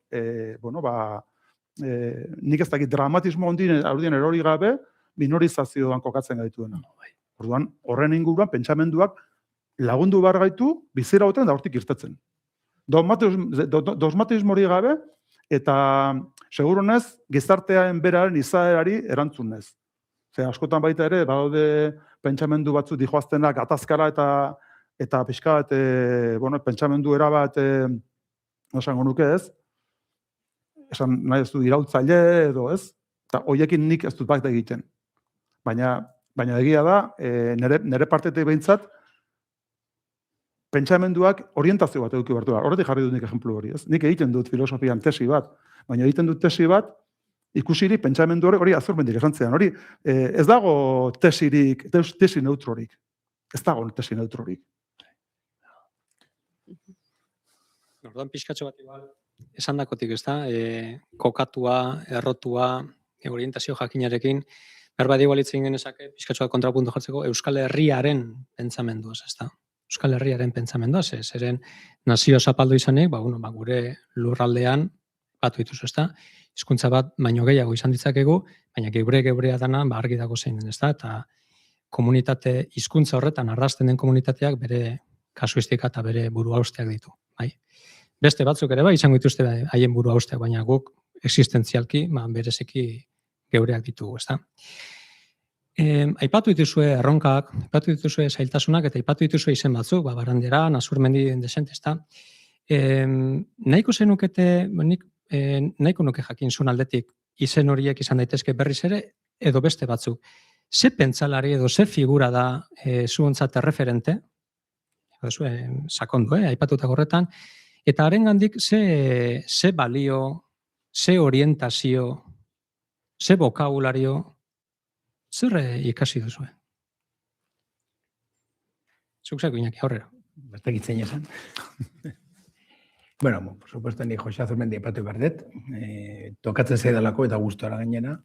nik ez dakit dramatismo handien erori gabe, minorizazioan kokatzen gaituena. Orduan, horren inguruan pentsamenduak lagundu behar gaitu, bizira hoten da hortik irtetzen. Dogmatismo hori gabe, eta seguronez, gizartearen beraren izaerari erantzunez. Askotan baita ere, badaude pentsamendu batzu dijoaztenak gatazkara eta pixkat, pentsamendu erabat, esango nuke ez, esan nahi ez du irautzaile edo ez, eta hoiekin nik ez dut bat egiten. Baina egia da, nire partetik behintzat, pentsamenduak orientazio bat eduki behar. Horretik jarri dut nik ejemplu hori, ez? Nik egiten dut filosofian tesi bat, baina egiten dut tesi bat, ikusiri pentsamendu hori Azurmendik esan zean, hori ez dago tesi neutrorik. Ez dago tesi neutrorik. Orduan pixkatxo bat igual, esan dakotik, ez da, kokatua, errotua, orientazio jakinarekin, berbadi igualitzen genezake, pixkatxo bat kontrapuntu jartzeko, Euskal Herriaren pentsamenduaz, ez da. Euskal Herriaren pentsamenduaz, zeren nazio zapaldu izanik, gure lurraldean batu dituzu, ez da. Hizkuntza bat baino gehiago izan ditzakegu, baina geurea dana argi dago zein den, ez da. Eta komunitate, hizkuntza horretan arrasten den komunitateak bere kasuistika eta bere buru hausteak ditu. Beste batzuk ere izango dituzte haien buru hausteak, baina guk existentzialki, bereziki geureak ditugu, ez da. Aipatu dituzue erronkak, aipatu dituzue zailtasunak, eta aipatu dituzue izen batzuk, Barandera, Azurmendi, desente, ez da. Nahiko zenukete, nahiko nuke jakin zuen aldetik izen horiek izan daitezke berriz ere, edo beste batzuk. Ze pentsalari edo ze figura da zuontzat erreferente, sakondu, aipatutak horretan, eta harengandik ze balio, ze orientazio, ze bokabulario, zer ikasi duzu? Zuk zako Iñaki, aurrera. Beste gitzen esan. Bueno, por supuesto, ni Jose Azurmendi aipatu berdet, tokatzen zaidalako eta gustora gainera.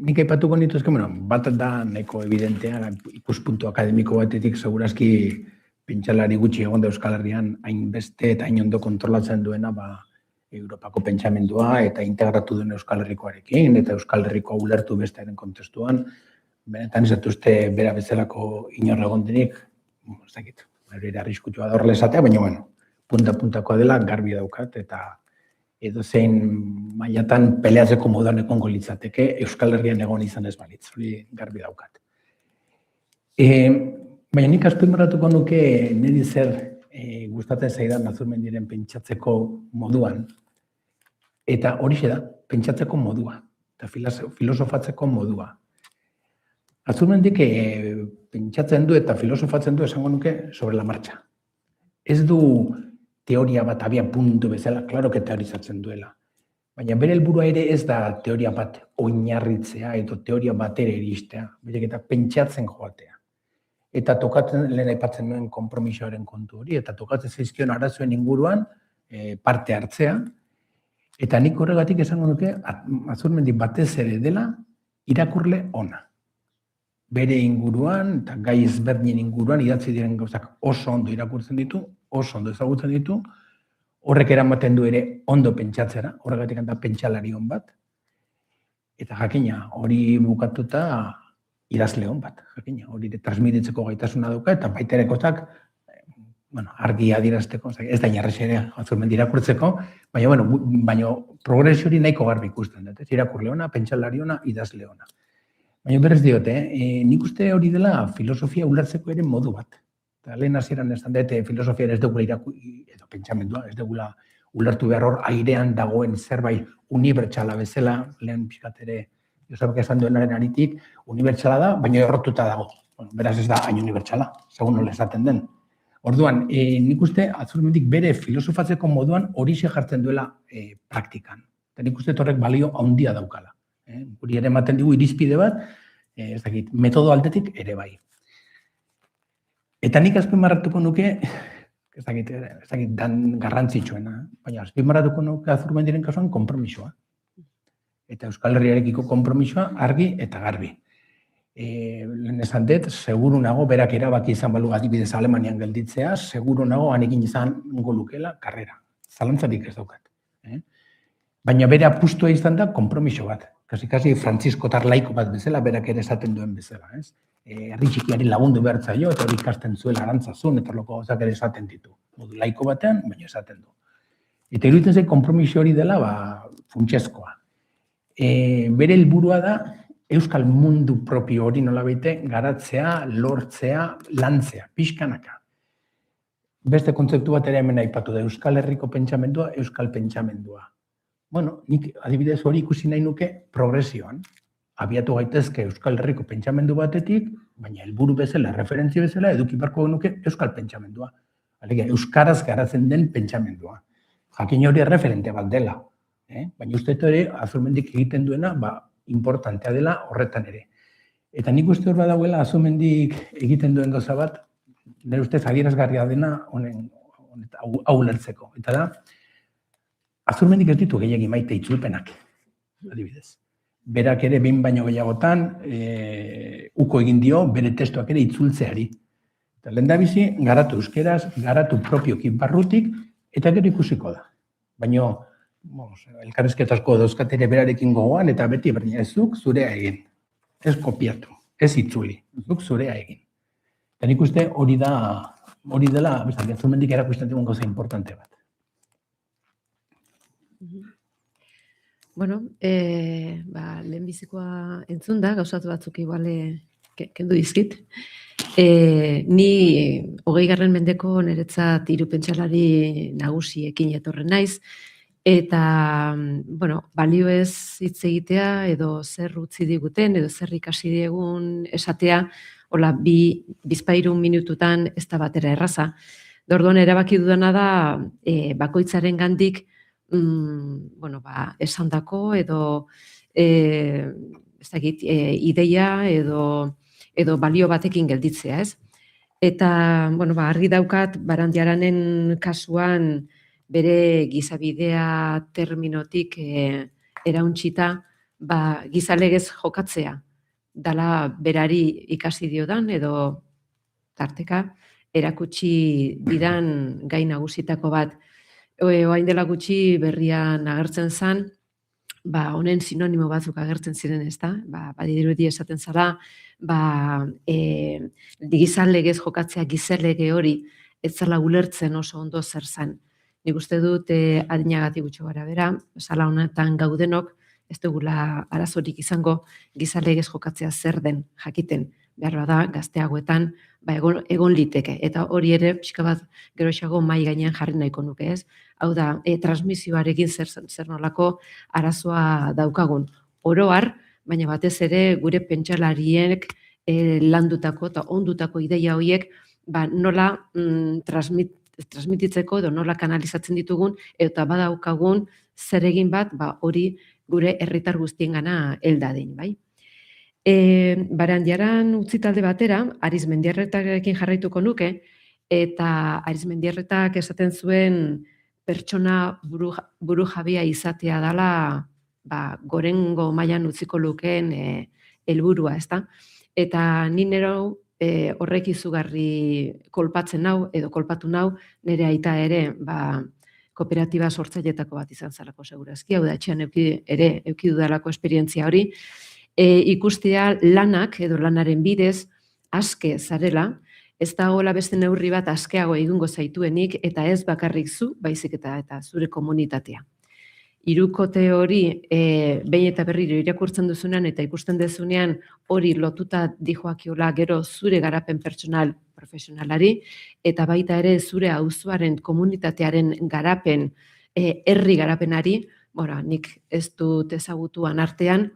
Nik aipatuko nituzke, bat da nahiko evidentea, ikuspuntu akademiko batetik segurazki pentsalari gutxi egon da Euskal Herrian hainbeste eta hain ondo kontrolatzen duena Europako pentsamendua eta integratu duen Euskal Herrikoarekin eta Euskal Herrikoa ulertu bestearen kontestuan. Benetan ez dituzte bera bezalako inorra egon denik, ez dakit, arriskutua da horrela esatea, baina punta-puntakoa dela garbi daukat eta edozein mailatan peleatzeko moduan egongo litzateke Euskal Herrian egon izan ez balitz, hori garbi daukat. Baina nik azpimarratuko nuke niri zer gustatzen zaidan Azurmendiren pentsatzeko moduan, eta horixe da, pentsatzeko modua, eta filosofatzeko modua. Azurmendik pentsatzen du eta filosofatzen du esango nuke sobre la marcha. Ez du teoria bat abian puntu bezala, klaro que teorizatzen duela. Baina bere helburua ere ez da teoria bat oinarritzea edo teoria batera iristea, baizik eta pentsatzen joatea. Eta tokatzen, lehen aipatzen nuen konpromisoaren kontu hori, eta tokatzen zaizkion arazoen inguruan parte hartzea, eta nik horregatik esango nuke, Azurmendi batez ere dela irakurle ona. Bere inguruan, eta gai ezberdinen inguruan, idatzi diren gauzak oso ondo irakurtzen ditu, oso ondo ezagutzen ditu, horrek eramaten du ere ondo pentsatzera, horregatik da pentsalari on bat, eta jakina, hori bukatuta idazle on bat, jakina, hori transmititzeko gaitasuna dauka, eta baita ere gauzak, argi adierazteko, ez da inarrez ere Azurmendi irakurtzeko, baina progresio hori nahiko garbi ikusten dut, irakurle ona, pentsalari ona, idazle ona. Baina berrez diote, nik uste hori dela filosofia ulertzeko ere modu bat. Eta lehen hasieran esan dut, filosofia ez dugula edo pentsamendua, ez dugula ulertu behar hor airean dagoen zerbait unibertsala bezala, lehen pixkat ere, Josebek esan duenaren aritik, unibertsala da, baina errotuta dago. Beraz ez da hain unibertsala, segun nola esaten den. Orduan, nik uste Azurmendik bere filosofatzeko moduan horixe jartzen duela praktikan. Eta nik uste horrek balio handia daukala. Guri ere ematen digu irizpide bat, ez dakit, metodo aldetik ere bai. Eta nik azpimarratuko nuke, ez dakit dan garrantzitsuena, baina azpimarratuko nuke Azurmendiren kasuan konpromisoa. Eta Euskal Herriarekiko konpromisoa argi eta garbi. Lehen esan dut, seguru nago, berak erabaki izan balu adibidez Alemanian gelditzea, seguru nago anekin izan lukela karrera. Zalantzarik ez daukat. Baina bere apustua izan da konpromiso bat. Kasi frantziskotar laiko bat bezala, berak ere esaten duen bezala. Herri txikiari lagundu behar zaio, eta hori ikasten zuela arantzazun, eta loko gauzak ere esaten ditu. Modu laiko batean, baina esaten du. Eta iruditzen zen konpromiso hori dela, funtsezkoa. Bere helburua da, euskal mundu propio hori nolabaite garatzea, lortzea, lantzea, pixkanaka. Beste kontzeptu bat ere hemen aipatu da, Euskal Herriko pentsamendua, euskal pentsamendua. Bueno, nik adibidez hori ikusi nahi nuke progresioan. Abiatu gaitezke Euskal Herriko pentsamendu batetik, baina helburu bezala, referentzia bezala, eduki beharko genuke euskal pentsamendua. Alegia, euskaraz garatzen den pentsamendua. Jakin hori referente bat dela. Baina uste ere, Azurmendik egiten duena, importantea dela horretan ere. Eta nik uste hor badagoela Azurmendik egiten duen gauza bat, nire ustez adierazgarria dena hau ulertzeko. Eta da, Azurmendik ez ditu gehiagi maite itzulpenak, adibidez. Berak ere behin baino gehiagotan uko egin dio bere testuak ere itzultzeari. Eta lehendabizi, garatu euskeraz, garatu propioki barrutik, eta gero ikusiko da. Baina, elkarrezketazko dauzkat ere berarekin gogoan, eta beti berdina ez zuk zurea egin. Ez kopiatu, ez itzuli, zuk zurea egin. Eta nik uste hori dela, Azurmendik erakusten dugun gauza importante bat. Bueno, lehenbizikoa entzun da, gauzatu batzuk iguale kendu dizkit. Ni 20. mendeko niretzat hiru pentsalari nagusiekin etorren naiz, eta, balio ez hitz egitea, edo zer utzi diguten, edo zer ikasi diegun esatea, hola, bizpahiru minututan ez da batera erraza. Orduan erabaki dudana da, bakoitzaren gandik, esandako edo ideia edo balio batekin gelditzea, ez? Eta, argi daukat, Barandiaranen kasuan bere gizabidea terminotik erauntzita, gizalegez jokatzea, dala berari ikasi diodan edo tarteka erakutsi didan gai nagusitako bat. Oain dela gutxi berrian agertzen zen, honen sinonimo batzuk agertzen ziren, ez da? Badirudi esaten zara, gizalegez jokatzea gizelege hori ez zela ulertzen oso ondo zer zen. Nik uste dut adinagatik gutxo gara bera, sala honetan gaudenok, ez dugula arazorik izango gizalegez jokatzea zer den jakiten. Behar bada, gazteagoetan egon liteke. Eta hori ere, pixka bat geroxago mai gainean jarri nahiko nuke, ez? Hau da, transmisioarekin zer nolako arazoa daukagun. Oroar, baina batez ere gure pentsalariek landutako eta ondutako ideia horiek nola transmititzeko edo nola kanalizatzen ditugun eta badaukagun zeregin bat, hori gure herritar guztiengana heldadin, bai. Barandiaran utzi talde batera, Arizmendiarretarekin jarraituko nuke, eta Arizmendiarretak esaten zuen pertsona buru jabia izatea dela gorengo mailan utziko lukeen helburua, ezta? Eta ni nero horrek izugarri kolpatzen nau, edo kolpatu nau, nire aita ere, kooperatiba sortzailetako bat izan zarako segurazki, hau da, etxean euki dudalako esperientzia hori, ikustea lanak edo lanaren bidez aske zarela, ez dagoela beste neurri bat askeago egingo zaituenik, eta ez bakarrik zu, baizik eta zure komunitatea. Hirukote hori behin eta berriro irakurtzen duzunean eta ikusten dezunean hori lotuta dijoakiola gero zure garapen pertsonal profesionalari, eta baita ere zure auzoaren komunitatearen garapen, herri garapenari, nik ez dut ezagutuan artean,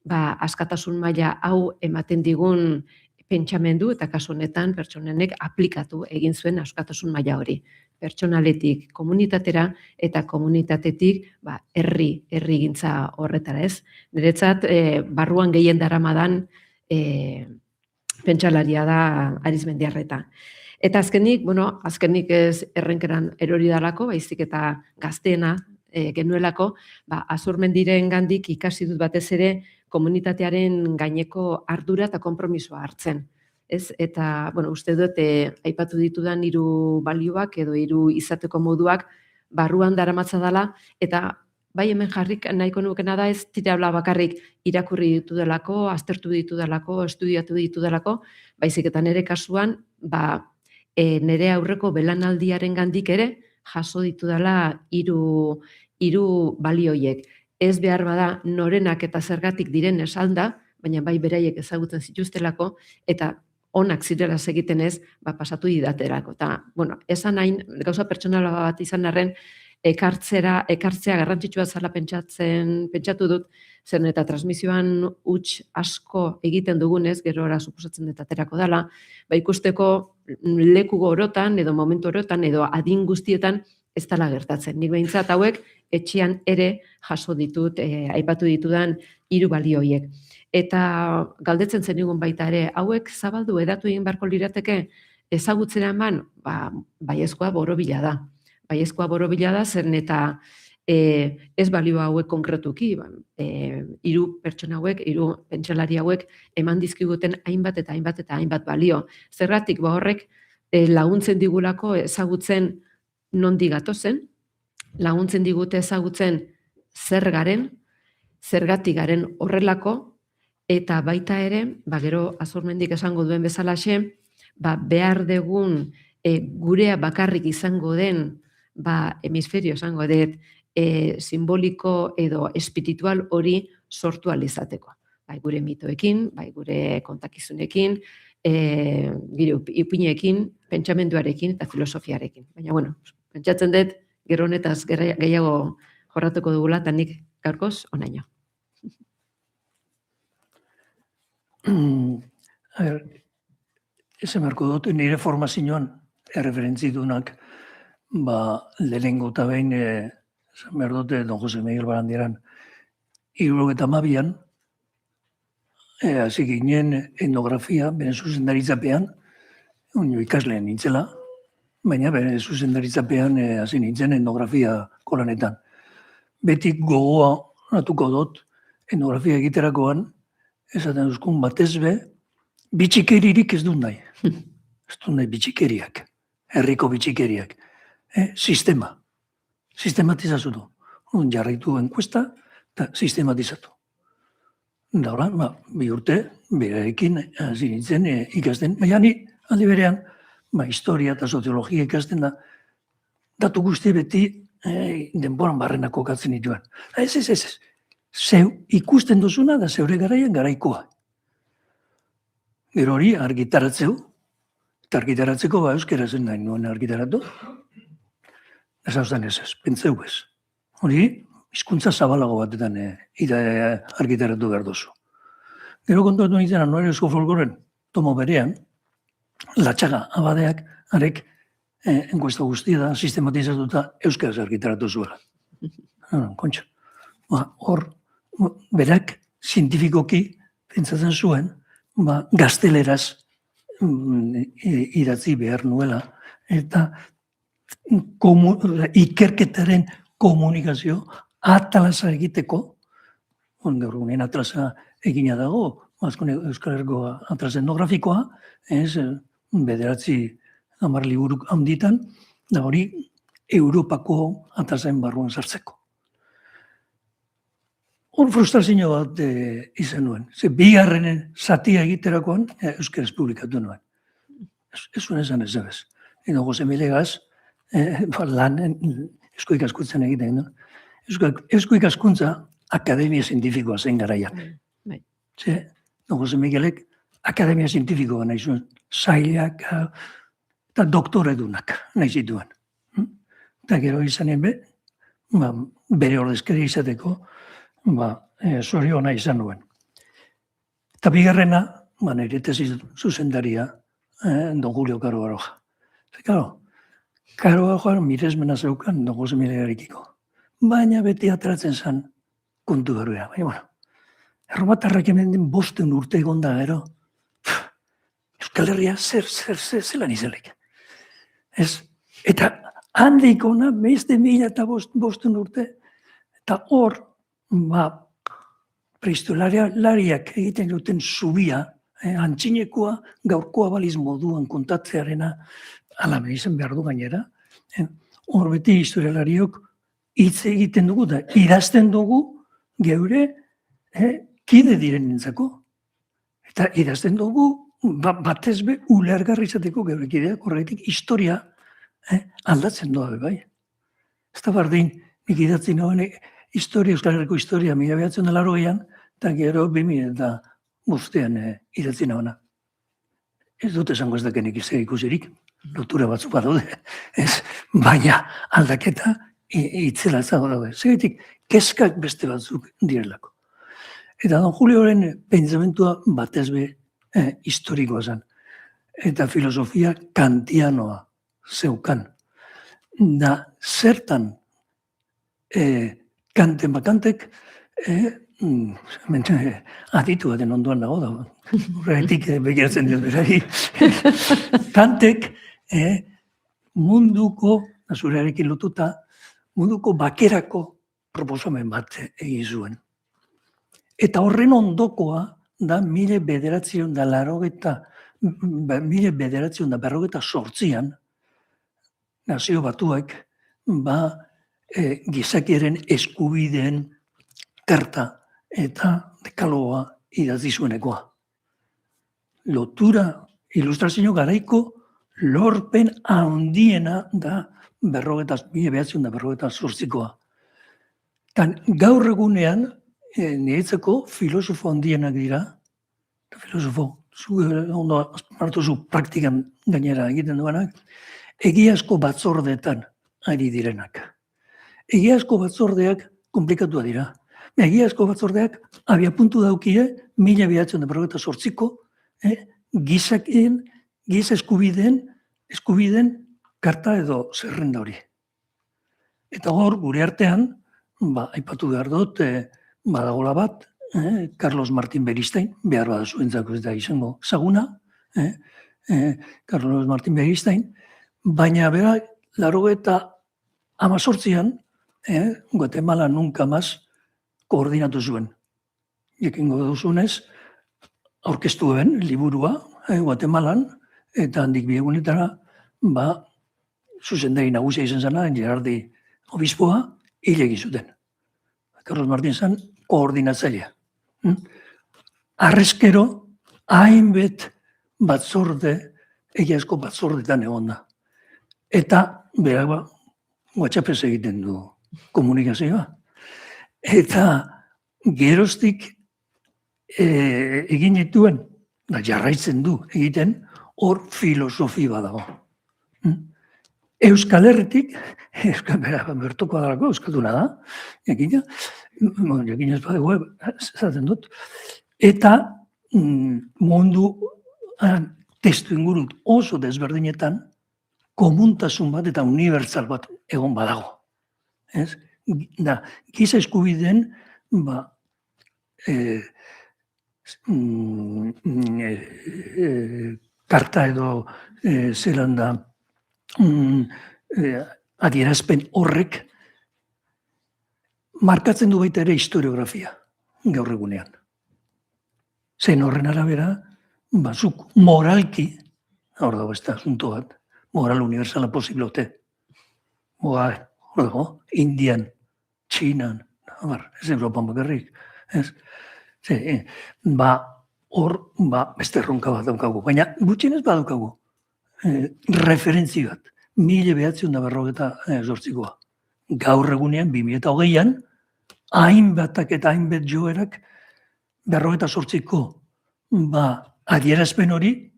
askatasun maila hau ematen digun pentsamendu eta kasu honetan pertsonenek aplikatu egin zuen askatasun maila hori. Pertsonaletik komunitatera eta komunitatetik herri gintza horretara, ez? Niretzat, barruan gehien daramadan pentsalaria da Arizmendiarreta. Eta azkenik ez errenkeran erori dalako, baizik eta gazteena genuelako, Azurmendiren gandik ikasi dut batez ere komunitatearen gaineko ardura eta konpromisoa hartzen. Eta, uste dut, aipatu ditudan 3 balioak edo 3 izateko moduak barruan daramatza dela, eta bai hemen jarrik nahiko nukena da ez tirabla bakarrik irakurri ditudalako, aztertu ditudalako, estudiatu ditudalako, baizik eta nire kasuan, nire aurreko belanaldiaren gandik ere jaso ditudala 3 balioiek. Ez behar bada norenak eta zergatik diren esalda, baina bai beraiek ezagutzen zituztelako, eta onak zirela egiten ez, pasatu didaterako. Eta, esan hain, gauza pertsonala bat izan arren, ekartzea garrantzitsua zala pentsatu dut, zen eta transmisioan huts asko egiten dugunez, gero ora suposatzen dut aterako dela, ikusteko leku orotan, edo momentu orotan, edo adin guztietan, ez dela gertatzen. Nik behintzat hauek, etxean ere jaso ditut, aipatu ditudan 3 balioiek. Eta galdetzen zenigun baita ere, hauek zabaldu edatu egin beharko lirateke ezagutzera eman, baiezkoa borobila da. Baiezkoa borobila da, zen eta ez balio hauek konkretuki, 3 pertsona hauek, 3 pentsalari hauek eman dizkiguten hainbat eta hainbat eta hainbat balio. Zergatik horrek laguntzen digulako ezagutzen nondik gatozen, laguntzen digute ezagutzen zer garen, zergatik garen horrelako, eta baita ere, gero Azurmendik esango duen bezalaxe, behar dugun gurea bakarrik izango den hemisferio esango dut simboliko edo espiritual hori sortu alizateko. Gure mitoekin, gure kontakizunekin, ipuinekin, pentsamenduarekin eta filosofiarekin. Baina, pentsatzen dut, gero honetaz gehiago jorratuko dugula, eta nik gaurkoz onaino. Ez emarko dut, nire formazioan erreferentzidunak lehenengo eta behin behar dute Don Jose Miguel Barandiaran 72an hasi ginen etnografia bere zuzendaritzapean, ikasleen nintzela, baina bere zuzendaritzapean hasi nintzen etnografia kolanetan. Betik gogoa natuko dut etnografia egiterakoan, esaten duzkun batez be, bitxikeririk ez dut nahi. Ez dut nahi bitxikeriak, herriko bitxikeriak. Sistema. Sistematizatu du. Jarraitu enkuesta eta sistematizatu. Da horan, 2 urte, berarekin hasi nintzen ikasten. Baina ni, aldi berean, historia eta soziologia ikasten da, datu guzti beti denboran barrenak kokatzen dituen. Ez. Zeu ikusten duzuna da zeure garaian garaikoa. Gero hori argitaratzeu, eta argitaratzeko euskera zen nahi nuen argitaratu. Ez hauztan ez, pentseu ez. Hori, hizkuntza zabalago batetan argitaratu behar duzu. Gero kontuatu nintzen, anuari eusko folkloren tomo berean, Latxaga abadeak, harek enkuesta guztia da sistematizatuta euskaraz argitaratu zuela. kontxa. Hor, berak, zientifikoki, pentsatzen zuen, gazteleraz idatzi behar nuela, eta ikerketaren komunikazio atlasa egiteko, gaur gunean atlasa egina dago, Euskal Herriko atlas etnografikoa, bederatzi 10 liburu handitan, da hori Europako atlasen barruan sartzeko. Hor frustrazio bat izan nuen. Bigarren zatia egiterakoan euskaraz publikatu nuen. Ez zuen esan ez ebez. Edo Jose Milegaz, lan eusko ikaskuntzan egiten. Eusko ikaskuntza akademia zientifikoa zen garaian. Jose Miguelek akademia zientifikoa nahi zuen. Sailak eta doktoredunak nahi zituen. Eta gero izanen bere ordezkari izateko, zoriona izan nuen. Eta bigarrena, nire tesi zuzendaria, Don Julio Caro Baroja. Caro Baroja miresmena zeukan Don Jose Milegarekiko. Baina beti atratzen zen kontu beruea. Erromatarrak hemen 5 urte egon da gero, Euskal Herria zelan izelek. Eta handik ona, beste 1500 urte, eta hor, prehistorialariak egiten duten zubia, antzinekoa, gaurkoa baliz moduan kontatzearena, alamen izan behar du gainera, hor beti historialariok hitz egiten dugu, da idazten dugu geure kide diren nintzako. Eta idazten dugu batez be ulergarri izateko geure kideak, horretik historia aldatzen doa bai. Ez da bardin, nik idatzen nagoen Euskal Herriko historia 1980an, eta gero 2005an idatzen nagoena. Ez dut esango ez dakenik ikusirik, lotura batzuk badaude, baina aldaketa itzela ez dago daude. Zegetik, kezkak beste batzuk direlako. Eta Don Julioren pentsamentua batez be historikoa zen. Eta filosofia kantianoa zeukan. Da zertan kanten bakantek aditu baten onduan nago da. Horretik begiratzen dut berari. Kantek munduko, zurearekin lotuta, munduko bakerako proposamen bat egin zuen. Eta horren ondokoa da 1948an Nazio Batuak gizakiaren eskubideen karta eta dekalogoa idatzi zuenekoa. Lotura, ilustrazio garaiko lorpen handiena da 1948koa. Gaur egunean, niretzako filosofo handienak dira, filosofo, ondo hartuzu praktikan gainera egiten duenak, egiazko batzordeetan ari direnak. Egiazko batzordeak komplikatua dira. Egiazko batzordeak abiapuntu daukire 1948ko gizakien, giza eskubideen karta edo zerrenda hori. Eta hor, gure artean, aipatu behar dut, badagola bat, Carlos Martín Beristain, behar bada zuentzako ez da izango zaguna, Carlos Martín Beristain, baina bera, 1918an, Guatemala nunca más koordinatu zuen. Jekingo duzunez, aurkeztu ben, liburua, Guatemalan, eta handik biegunetara, zuzendari nagusia izan zena, Gerardi obispoa, hil egin zuten. Carlos Martín zen koordinatzailea. Arrezkero, hainbet batzorde, egiazko batzordetan egon da. Eta, bera, WhatsAppez egiten du komunikazioa. Eta geroztik egin dituen, jarraitzen du egiten, hor filosofi badago. Euskal Herritik, bertokoa dalako, euskalduna da, jakina ez badago, esaten dut, eta mundu testu ingurut oso desberdinetan, komuntasun bat eta unibertsal bat egon badago. da, giza eskubideen, karta edo zelan da, adierazpen horrek markatzen du baita ere historiografia gaur egunean. Zein horren arabera, zuk moralki, hor dago ez da asunto bat, moral universala posiblote. Hor dago, Indian, Txinan, ez Europan bakarrik. Hor, beste erronka bat daukagu, baina gutxienez badaukagu. Referentzi bat, 1948koa. Gaur egunean, 2008an, hainbatak eta hainbat joerak 48ko adierazpen hori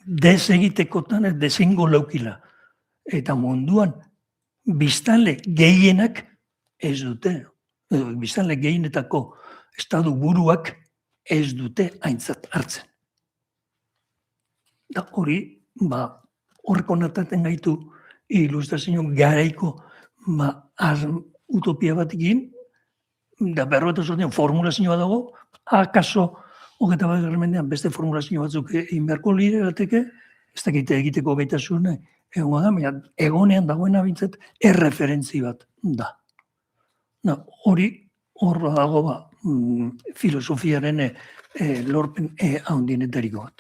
desegitekotan dezingo laukila. Eta munduan biztanle gehienak ez dute, biztanle gehienetako estadu buruak ez dute aintzat hartzen. Da hori, horreko nataten gaitu ilustrazio garaiko utopia bat egin, da 48an formulazioa dago, akaso 21. mendean beste formulazio batzuk egin beharko lirateke, ez dakite egiteko gaitasuna egongo da, baina egonean dagoena bintzat erreferentzi bat da. Hori horra dago filosofiaren lorpen handienetariko bat.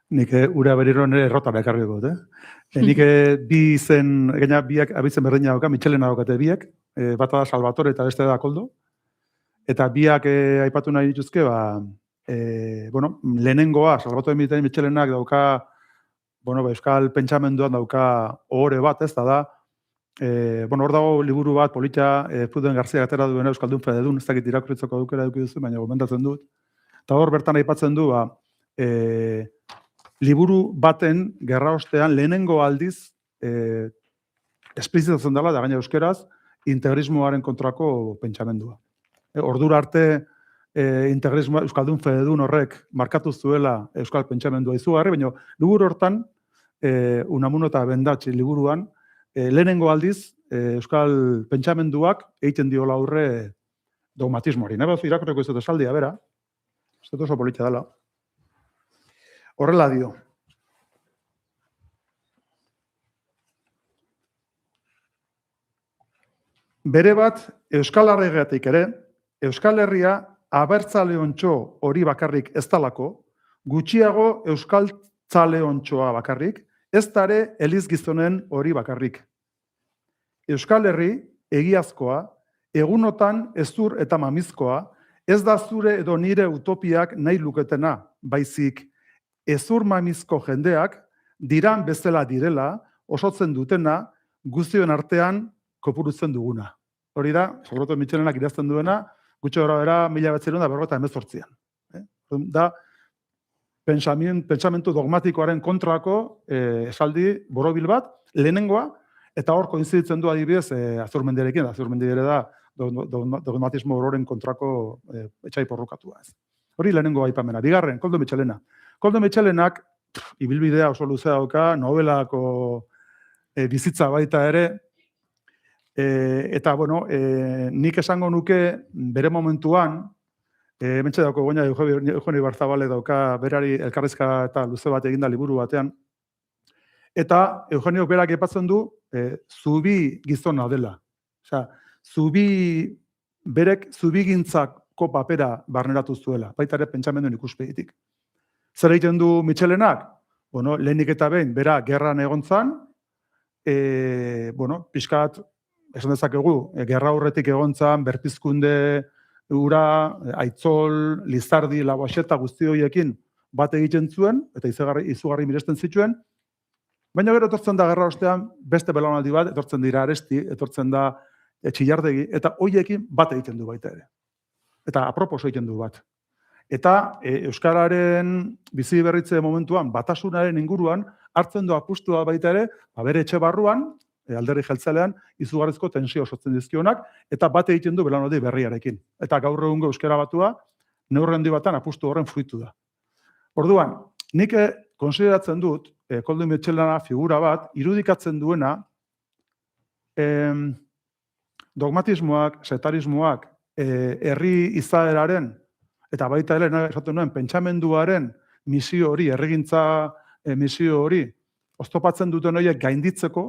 Nik ura berriro nire errota bekarri dut, Nik bi izen, gaina biak abizen berdina dauka, Michelena daukate biak, bata da Salvatore eta beste da Koldo, eta biak aipatu nahi dituzke, lehenengoa, Salvatore Michelenak dauka, euskal pentsamenduan dauka ohore bat, ez da, hor dago liburu bat, polita, Pruden Garzia atera duena Euskaldun Fededun, ez dakit irakurritzeko dukera eduki duzu, baina gomendatzen dut, eta hor bertan aipatzen du, liburu baten gerra ostean lehenengo aldiz esplizitatzen dela, da gaina euskeraz, integrismoaren kontrako pentsamendua. Ordura arte integrismo Euskaldun Fededun horrek markatu zuela euskal pentsamendua izugarri, baina liburu hortan, Unamuno eta Bendatx liburuan, lehenengo aldiz euskal pentsamenduak egiten diola aurre dogmatismoari. Nahi batzu irakurreko ez dut esaldia, bera, ez dut oso politxa dela. Horrela dio. Bere bat, Euskal Herriagatik ere, Euskal Herria abertzaleontxo hori bakarrik ez dalako, gutxiago euskaltzaleontxoa bakarrik, ez dare elizgizonen hori bakarrik. Euskal Herri, egiazkoa, egunotan ezur eta mamizkoa, ez da zure edo nire utopiak nahi luketena, baizik, ezur mamizko jendeak, diran bezala direla, osotzen dutena, guztion artean kopurutzen duguna. Hori da, Salvatore Michelenak idazten duena, gutxo gara bera 1948an. Da, pentsamentu dogmatikoaren kontrako esaldi borobil bat, lehenengoa, eta hor koinziditzen du adibidez Azurmendiarekin, Azurmendiare da dogmatismo ororen kontrako etxai porrukatua. Hori lehenengo aipamena. Bigarren, Koldo Michelena. Koldo Michelenak, ibilbidea oso luzea dauka, novelako bizitza baita ere, eta, nik esango nuke bere momentuan, mentxe dauko goina Eugenio Barzabale dauka berari elkarrizka eta luze bat eginda liburu batean, eta Eugenio berak aipatzen du zubi gizona dela. Osea, berek zubigintzako papera barneratu zuela, baita ere pentsamenduen ikuspegitik. Zer egiten du Michelenak? Lehenik eta behin, bera gerran egontzan, pixkat, esan dezakegu, gerra aurretik egontzan, berpizkunde ura, Aitzol, Lizardi, Laboaxeta guzti horiekin bat egiten zuen, eta izugarri miresten zituen, baina gero etortzen da gerra ostean, beste belaunaldi bat, etortzen dira Aresti, etortzen da Txillardegi, eta horiekin bat egiten du baita ere. Eta aproposo egiten du bat. Eta Euskararen bizi berritze momentuan, batasunaren inguruan, hartzen du apustua baita ere, bere etxe barruan, Alderdi Jeltzalean, izugarrizko tensio sortzen dizkionak, eta bat egiten du belaunaldi berriarekin. Eta gaur egungo Euskara Batua, neurri handi batan apustu horren fruitu da. Orduan, nik konsideratzen dut, Koldo Michelena figura bat, irudikatzen duena, dogmatismoak, setarismoak, herri izaeraren, eta baita ere, esaten nuen, pentsamenduaren misio hori, herrigintza misio hori, oztopatzen duten horiek gainditzeko,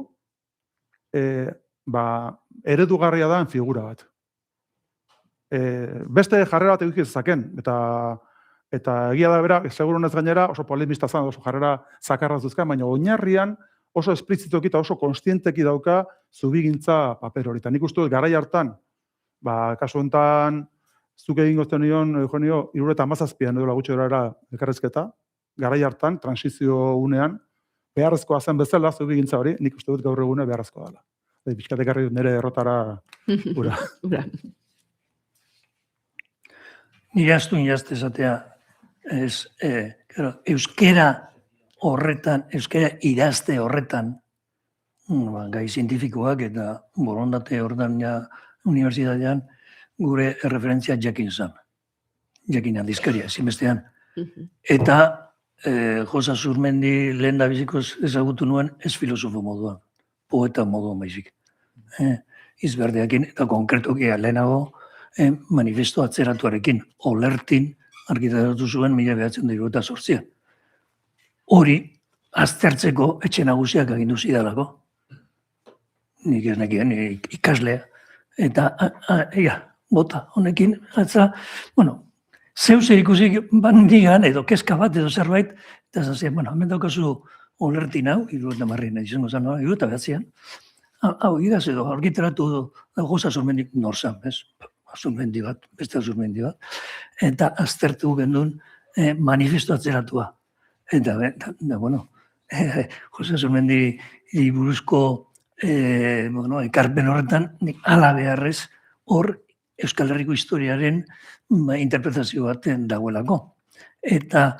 eredugarria da figura bat. Beste jarrera bat eduki zezaken, eta egia da bera, segurunez gainera, oso polemista zen, oso jarrera zakarraz duzkan, baina oinarrian oso esplitzitoki eta oso konstienteki dauka zubigintza paper hori. Eta nik uste dut garai hartan, kasu honetan, zuk egin gozten nion, Eugenio, 77an edo gutxi erara elkarrezketa, garai hartan, transizio unean, beharrezkoa zen bezala zubigintza hori, nik uste dut gaur egune beharrezkoa dela. Bizkat ekarri nire errotara ura. Nire astun jazte esatea, euskera horretan, euskera idazte horretan, gai zientifikoak eta borondate horretan unibertsitatean, gure referentzia jakin zen. Jakin aldizkaria, ezinbestean. Eta Josa Zurmendi lehen da bizikoz ezagutu nuen ez filosofo moduan, poeta moduan baizik. Izberdeakin eta konkretokia lehenago manifesto atzeratuarekin, Olertin argitaratu zuen 1998. Hori aztertzeko etxe nagusiak agindu zidalako. Nik ez nekien ikaslea. Eta, bota, honekin, zeu zer ikusik bandigan edo keska bat edo zerbait, eta zazien, hemen daukazu Olertin hau, 70 izango zen, 79an, hau, igaz edo, argitaratu Josa Zurmendik norzan, ez? Zurmendi bat, beste Zurmendi bat, eta aztertu gendun manifesto atzeratua. Eta, Josa Zurmendi buruzko ekarpen horretan, ala beharrez, hor Euskal Herriko historiaren interpretazio baten dagoelako. Eta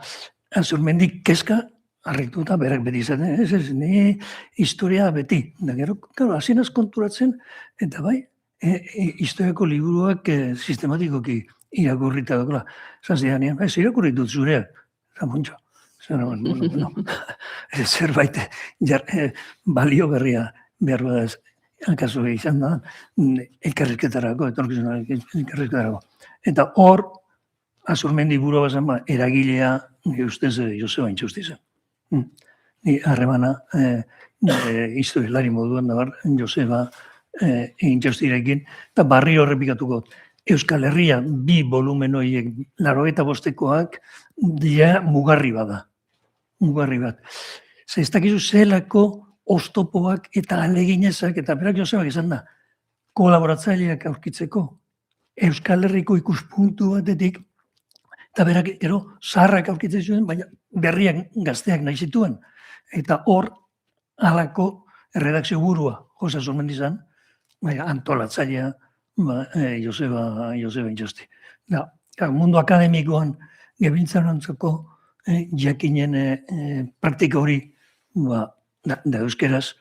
Zurmendik kezka harrituta berak beti izaten, ez, ni historia beti. Da gero, hasinaz konturatzen, eta bai, historiako liburuak sistematikoki irakurrita dagoela. Zazian, ez irakurri dut zureak, zamuntxo. Zerbait balio berria behar badaz, akaso izan da, elkarrizketarako, elkarrizketarako. Eta hor, Zurmendi burua bazen, eragilea, nire ustez, Joseba Intxausti zen. Ni harremana, historialari moduan da bar, Joseba Intxaustirekin, eta barri horrepikatuko. Euskal Herria bi volumen horiek, 85koak, dira mugarri bada. Mugarri bat. Ez dakizu zelako oztopoak eta aleginezak, eta berak Josebak izan da, kolaboratzaileak aurkitzeko, Euskal Herriko ikuspuntu batetik, eta berak gero zaharrak aurkitzen zuen, baina berriak gazteak nahi zituen. Eta hor, halako erredakzio burua, Josa Zurmendi izan, antolatzailea Joseba Intxausti. Mundu akademikoan gebiltzanontzako jakinen praktika hori da euskeraz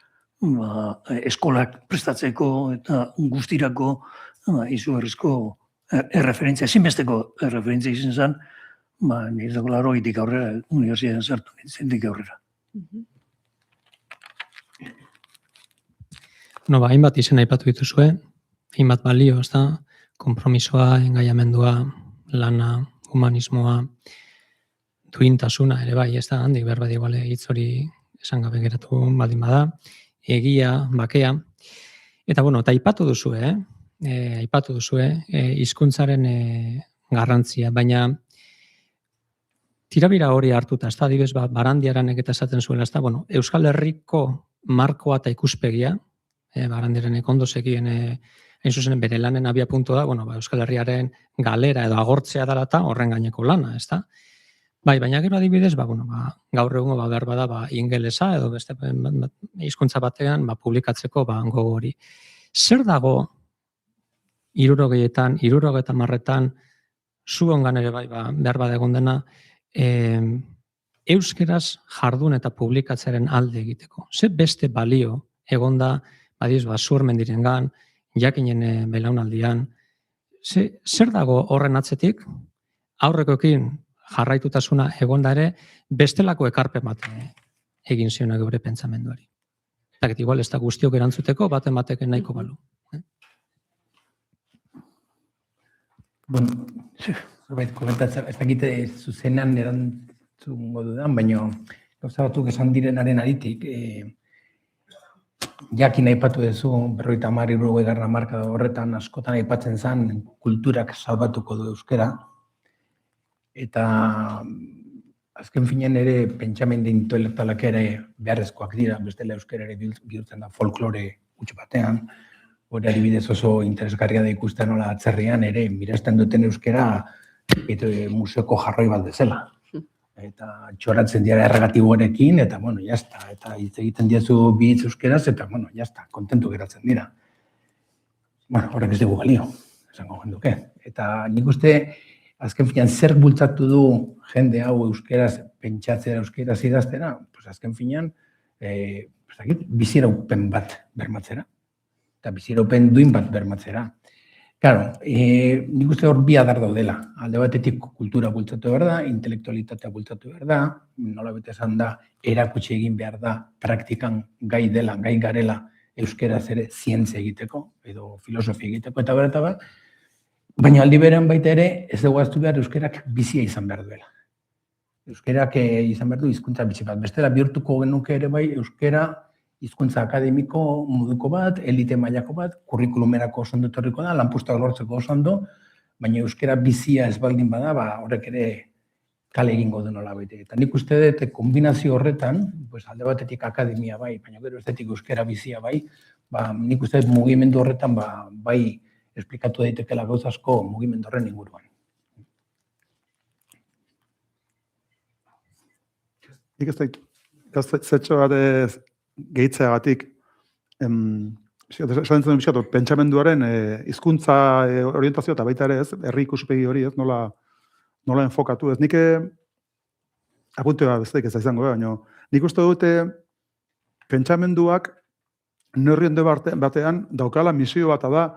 eskolak prestatzeko eta guztirako izugarrizko erreferentzia, ezinbesteko erreferentzia izan zen, nire dago 80tik aurrera, unibertsitatean sartu nintzetik aurrera. Hainbat izen aipatu dituzue, hainbat balio, ez da, konpromisoa, engaiamendua, lana, humanismoa, duintasuna ere bai, ez da, handik behar badi iguale hitz hori esan gabe geratu baldin bada, egia, bakea, eta eta aipatu duzue, hizkuntzaren garrantzia, baina tirabira hori hartuta, ez da, adibidez, Barandiaranek eta esaten zuela, ez da, Euskal Herriko markoa eta ikuspegia, Barandiaranek ondo zekien, hain zuzen bere lanen abia puntua da, Euskal Herriaren galera edo agortzea dela eta horren gaineko lana, ez da? Baina gero adibidez, gaur egungo behar bada ingelesa edo beste hizkuntza batean publikatzeko gogo hori. Zer dago 60etan, 70etan, zuongan ere behar bada egon dena, euskeraz jardun eta publikatzearen alde egiteko? Zer beste balio egonda, Zurmendirengan, jakinen belaunaldian, zer dago horren atzetik, aurrekoekin jarraitutasuna egonda ere, bestelako ekarpen bat egin ziona gure pentsamenduari. Eta igual ez da guztiok erantzuteko, baten bateken nahiko balu. Bueno, zerbait komentatzen, ez dakite zuzenan erantzungo dudan, baina gauza batzuk esan direnaren aritik, jakin aipatu duzu, 50-60 hamarkada horretan askotan aipatzen zen kulturak salbatuko du euskera, eta azken finean ere pentsamendu intelektualak ere beharrezkoak dira, bestela euskera ere bihurtzen da folklore huts batean, hori adibidez oso interesgarria da ikusten nola atzerrian ere miresten duten euskera museoko jarroi bat bezala. Eta txoratzen dira erregatiboarekin, eta bueno, jazta, eta hitz egiten diazu bi hitz euskeraz, eta bueno, jazta, kontentu geratzen dira. Bueno, horrek ez dugu balio, esango genduke. Eta nik uste, azken finean, zer bultzatu du jende hau euskeraz pentsatzera, euskeraz idaztera, pues azken finean, biziraupen bat bermatzera. Eta biziraupen duin bat bermatzera. Claro, nik uste hor bi adar daudela. Alde batetik kultura bultzatu behar da, intelektualitatea bultzatu behar da, nola bete esan da, erakutsi egin behar da, praktikan gai dela, gai garela, euskeraz ere zientzia egiteko, edo filosofia egiteko, eta behar. Baina aldi berean baita ere, ez dugu aztu behar euskerak bizia izan behar duela. Euskerak izan behar du hizkuntza bizi bat. Bestela bihurtuko genuke ere bai euskera hizkuntza akademiko moduko bat, elite mailako bat, kurrikulumerako oso ondo etorriko da, lanpostak lortzeko oso ondo, baina euskera bizia ez baldin bada, horrek ere kale egingo du nola baita. Eta nik uste dut kombinazio horretan, alde batetik akademia bai, baina gero estetik euskera bizia bai, nik uste dut mugimendu horretan bai esplikatu daitekela gauza asko mugimendu horren inguruan. Nik ez da zetxo bat gehitzeagatik, esan duen bizkatu, pentsamenduaren hizkuntza orientazio eta baita ere ez, herri ikuspegi hori ez, nola enfokatu ez. Nik apuntea besteik ez da izango, baina nik uste dute pentsamenduak neurri handi batean daukala misio bat da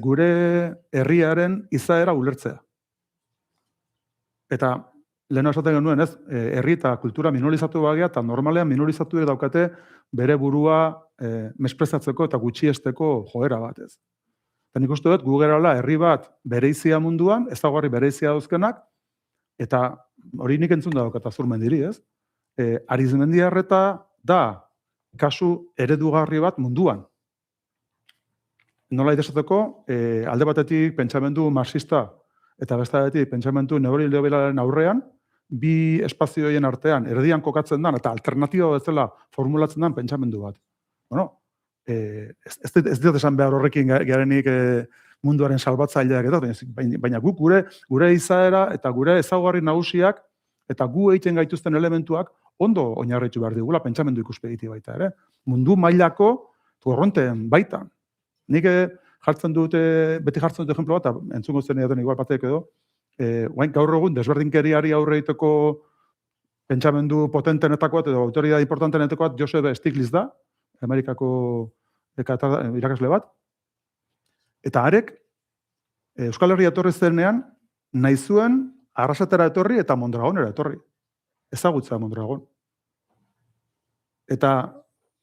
gure herriaren izaera ulertzea. Eta lehen esaten genuen ez, herri eta kultura minorizatu bagea, eta normalean minorizatu ere daukate bere burua mesprezatzeko eta gutxiesteko joera bat ez. Eta nik uste dut, gu gerala herri bat bereizia munduan, ezaugarri bereizia dauzkenak, eta hori nik entzun da daukata Zurmendiri ez. Arizmendiarreta da kasu eredugarri bat munduan. Nola idazateko, alde batetik pentsamendu marxista eta bestetik pentsamendu neoliberalaren aurrean, bi espazioen artean erdian kokatzen den eta alternatiba bezala formulatzen den pentsamendu bat. Bueno, ez dut esan behar horrekin garenik munduaren salbatzaileak eta, baina guk gure izaera eta gure ezaugarri nagusiak eta gu egiten gaituzten elementuak ondo oinarritu behar digula pentsamendu ikuspegiti baita ere. Mundu mailako korronteen baitan. Nik beti jartzen dut ejemplo bat, entzungo zen edaten igual batek edo, gaur egun desberdinkeriari aurre egiteko pentsamendu potentenetako bat edo autoridade importantenetako bat Joseph Stiglitz da, Amerikako irakasle bat. Eta harek, Euskal Herria etorri zenean, nahi zuen Arrasatera etorri eta Mondragonera etorri. Ezagutza Mondragon. Eta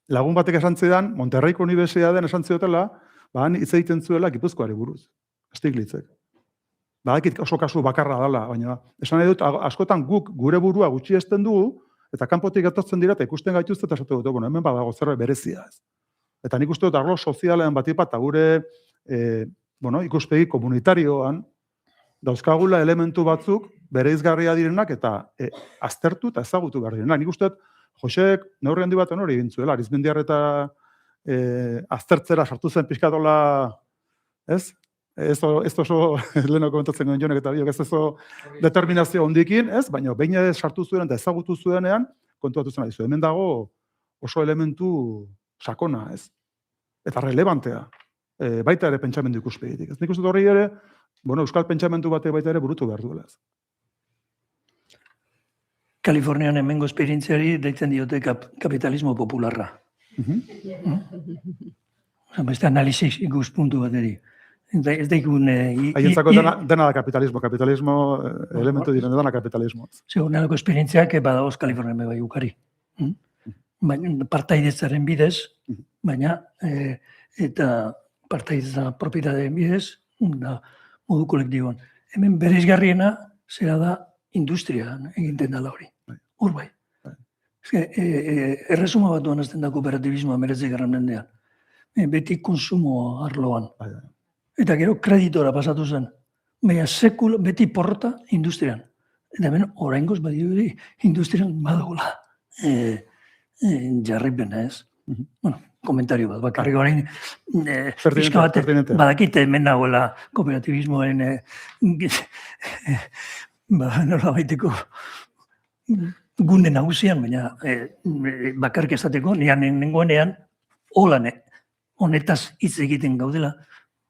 lagun batek esan zidan, Monterreiko Unibertsitatean esan ziotela, han hitz egiten zuela Gipuzkoari buruz, Stiglitzek. Badakit oso kasu bakarra dela, baina esan nahi dut, askotan guk gure burua gutxiesten dugu, eta kanpotik etortzen dira, eta ikusten gaituzte, eta esatu dut, hemen badago zerbait berezia ez. Eta nik uste dut, arlo sozialean batipat, eta gure ikuspegi komunitarioan, dauzkagula elementu batzuk, bereizgarria direnak, eta aztertu eta ezagutu behar direnak. Nik uste dut, Josek neurri handi baten hori egin zuela, Arizmendiarreta aztertzera sartu zen pixkatola, ez? Ez oso, leheno komentatzen guen jonek eta biok, ez oso determinazio hondikin, ez? Baina behin sartu zuen eta ezagutu zuenean, kontuatu zen adizu. Hemen dago oso elementu sakona, ez? Eta relevantea. Baita ere pentsamendu ikuspegitik. Ez nik uste horri ere, euskal pentsamendu batek baita ere burutu behar duela, ez? Kalifornian hemengo esperientziari deitzen diote kapitalismo popularra. Beste analizis ikuspuntu bateri. Ez daikun... Haientzako dena da kapitalismo. Kapitalismo elementu diren dena kapitalismo. Segur, nalako esperientziak badagoz Kalifornian bai ukari. partaidetzaren bidez, baina eta partaidetza propietateen bidez, da modu kolektiboan. Hemen bereizgarriena zera da industrian egiten dela hori. Hor bai. Erresuma batuan azten da kooperatibismoa 19. mendean. Beti konsumo arloan. Eta gero kreditora pasatu zen. Baina beti porrota industrian. Eta hemen oraingoz badirudi industrian badagoela jarripena, ez? Bueno, komentario bat, bakarrik orain pixka bat badakite hemen nagoela kooperatibismoen nola baiteko gune nagusian, baina bakarrik esateko, nian nengoenean holan honetaz hitz egiten gaudela,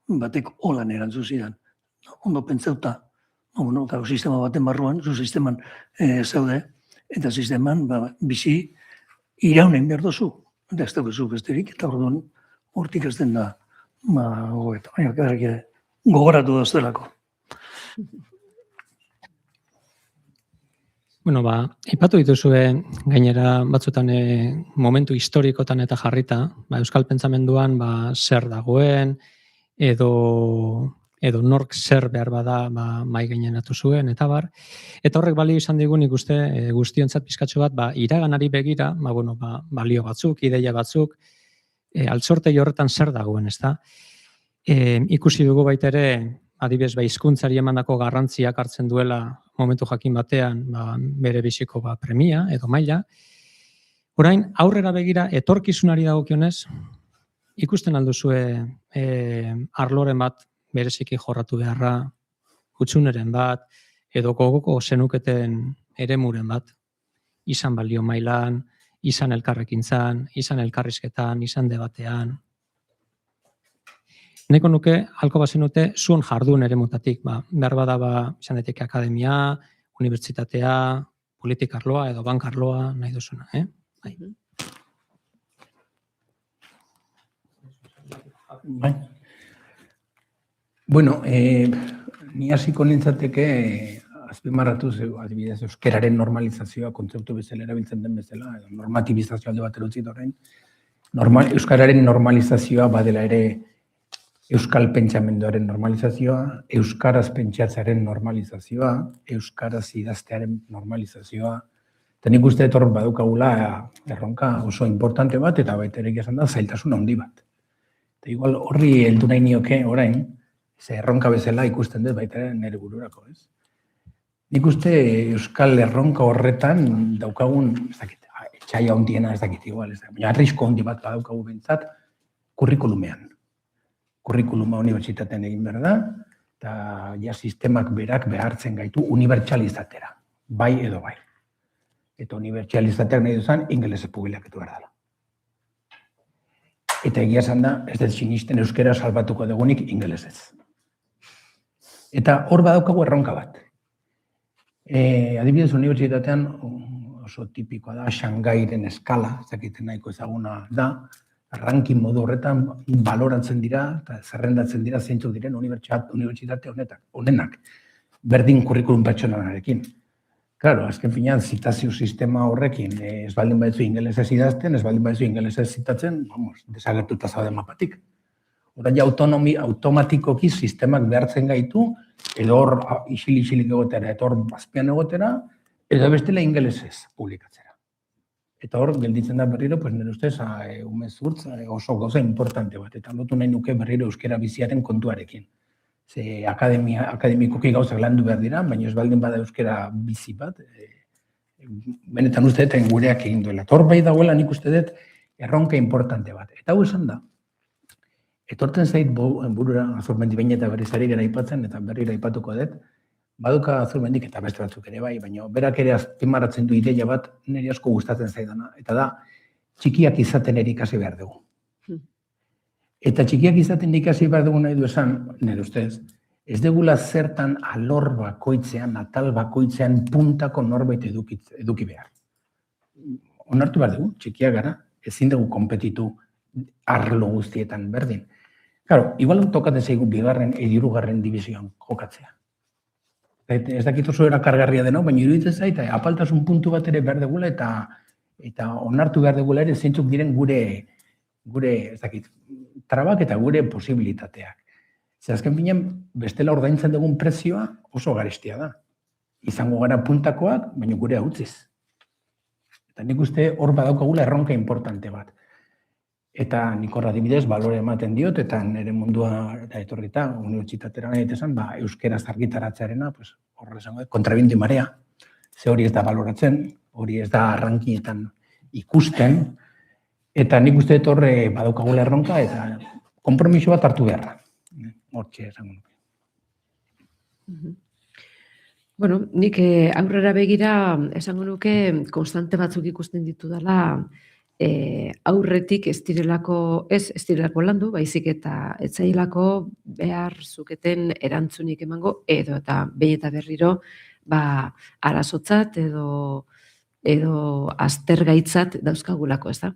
batek holan erantzu zidan. Ondo pentsauta, sistema baten barruan, zu sisteman zaude, eta sisteman bizi iraunen behar dozu. Eta ez dugu besterik, eta orduan hortik ez den da gogoeta. Baina, gogoratu doztelako. Bueno, aipatu dituzue gainera batzutan momentu historikotan eta jarrita, euskal pentsamenduan zer dagoen, edo nork zer behar bada mai gaineratu zuen, eta bar. Eta horrek balio izan digun ikuste guztiontzat pizkatxo bat, iraganari begira, balio batzuk, ideia batzuk, altsortei horretan zer dagoen, ezta? Ikusi dugu baita ere, adibidez, hizkuntzari emandako garrantziak hartzen duela momentu jakin batean bere biziko premia edo maila. Orain, aurrera begira, etorkizunari dagokionez, ikusten alduzue arloren bat bereziki jorratu beharra, hutsuneren bat, edo gogoko zenuketen eremuren bat, izan balio mailan, izan elkarrekintzan, izan elkarrizketan, izan debatean. Neko nuke, halko bazenute, zuen jardun eremutatik, behar bada izan daiteke akademia, unibertsitatea, politikarloa edo bankarloa, nahi duzuna, Bueno, ni hasiko nintzateke azpimarratu adibidez euskararen normalizazioa kontzeptu bezala erabiltzen den bezala, edo normatibizazioa alde batera utzi horrein. Euskararen normalizazioa badela ere euskal pentsamenduaren normalizazioa, euskaraz pentsatzearen normalizazioa, euskaraz idaztearen normalizazioa. Eta nik uste hor badukagula erronka oso importante bat, eta baita ere esan da zailtasun handi bat. Eta igual horri heldu nahi nioke orain, ze erronka bezala ikusten dut baita ere nire bururako, ez? Nik uste euskal erronka horretan daukagun, ez dakit, etxaia hondiena ez dakit igual, ez dakit, baina arrisko hondi bat badaukagu bentsat, kurrikulumean. Kurrikuluma unibertsitatean egin behar da, eta ja sistemak berak behartzen gaitu unibertsalizatera, bai edo bai. Eta unibertsalizateak nahi duzan, ingelesez publikatu behar dela. Eta egia esan da, ez dut sinisten euskera salbatuko dugunik ingelesez. Eta hor badaukagu erronka bat. Adibidez, unibertsitatean oso tipikoa da, Shangairen eskala, ezakiten nahiko ezaguna da, ranking modu horretan baloratzen dira eta zerrendatzen dira zeintzuk diren unibertsitate honenak, berdin kurrikulum pertsonalarekin. Claro, azken finean, zitazio sistema horrekin ez baldin baitzu ingelesez idazten, ez baldin baitzu ingelesez zitatzen, desagertuta zaude mapatik. Orain automatikoki sistemak behartzen gaitu, edo hor isilik egotera, eta hor azpian egotera, edo bestela ingelesez publikatzera. Eta hor, gelditzen da berriro, nire ustez, umezurtz oso gauza importante bat. Eta lotu nahi nuke berriro euskera biziaren kontuarekin. Ze akademikoki gauzak landu behar dira, baina ez baldin bada euskera bizi bat, benetan uste dut gureak egin duela. Eta hor bai dagoela nik uste dut erronka importante bat. Eta hau esan da, etortzen zait burura Azurmendi behin eta berriz ari gara aipatzen, eta berriro aipatuko dut, baduka Azurmendik eta beste batzuk ere bai, baina berak ere azpimarratzen du ideia bat niri asko gustatzen zaidana, eta da, txikiak izaten ere ikasi behar dugu. Eta txikiak izaten ikasi behar dugu nahi du esan, nire ustez, ez dugula zertan alor bakoitzean, atal bakoitzean puntako norbait eduki behar. Onartu behar dugu, txikiak gara, ezin dugu konpetitu arlo guztietan berdin. Claro, igual tokatzen zaigu bigarren, hirugarren divisioan jokatzea. Ez dakit oso erakargarria deno, baina iruditzen zait, apaltasun puntu bat ere behar degula eta Eta onartu behar dugula ere zeintzuk diren gure ez dakit, trabak eta gure posibilitateak. Ze azken finean, bestela ordaintzen dugun prezioa oso garestia da. Izango gara puntakoak, baina gure utziz. Eta nik uste hor badaukagula erronka importante bat. Eta nik hor adibidez balore ematen diot, eta nire mundua eta etorrita, unibertsitatera nahi esan, euskaraz argitaratzearena, horrela esango, kontrabiendo y marea. Ze hori ez da baloratzen, hori ez da arrankietan ikusten, eta nik uste dut horre badaukagula erronka, eta konpromiso bat hartu beharra. Hortxe esango nuke. Bueno, nik aurrera begira esango nuke konstante batzuk ikusten ditu dela aurretik ez direlako landu, baizik eta ez zailako behar zuketen erantzunik emango, edo eta behin eta berriro arazotzat edo aztergaitzat dauzkagulako, ez da.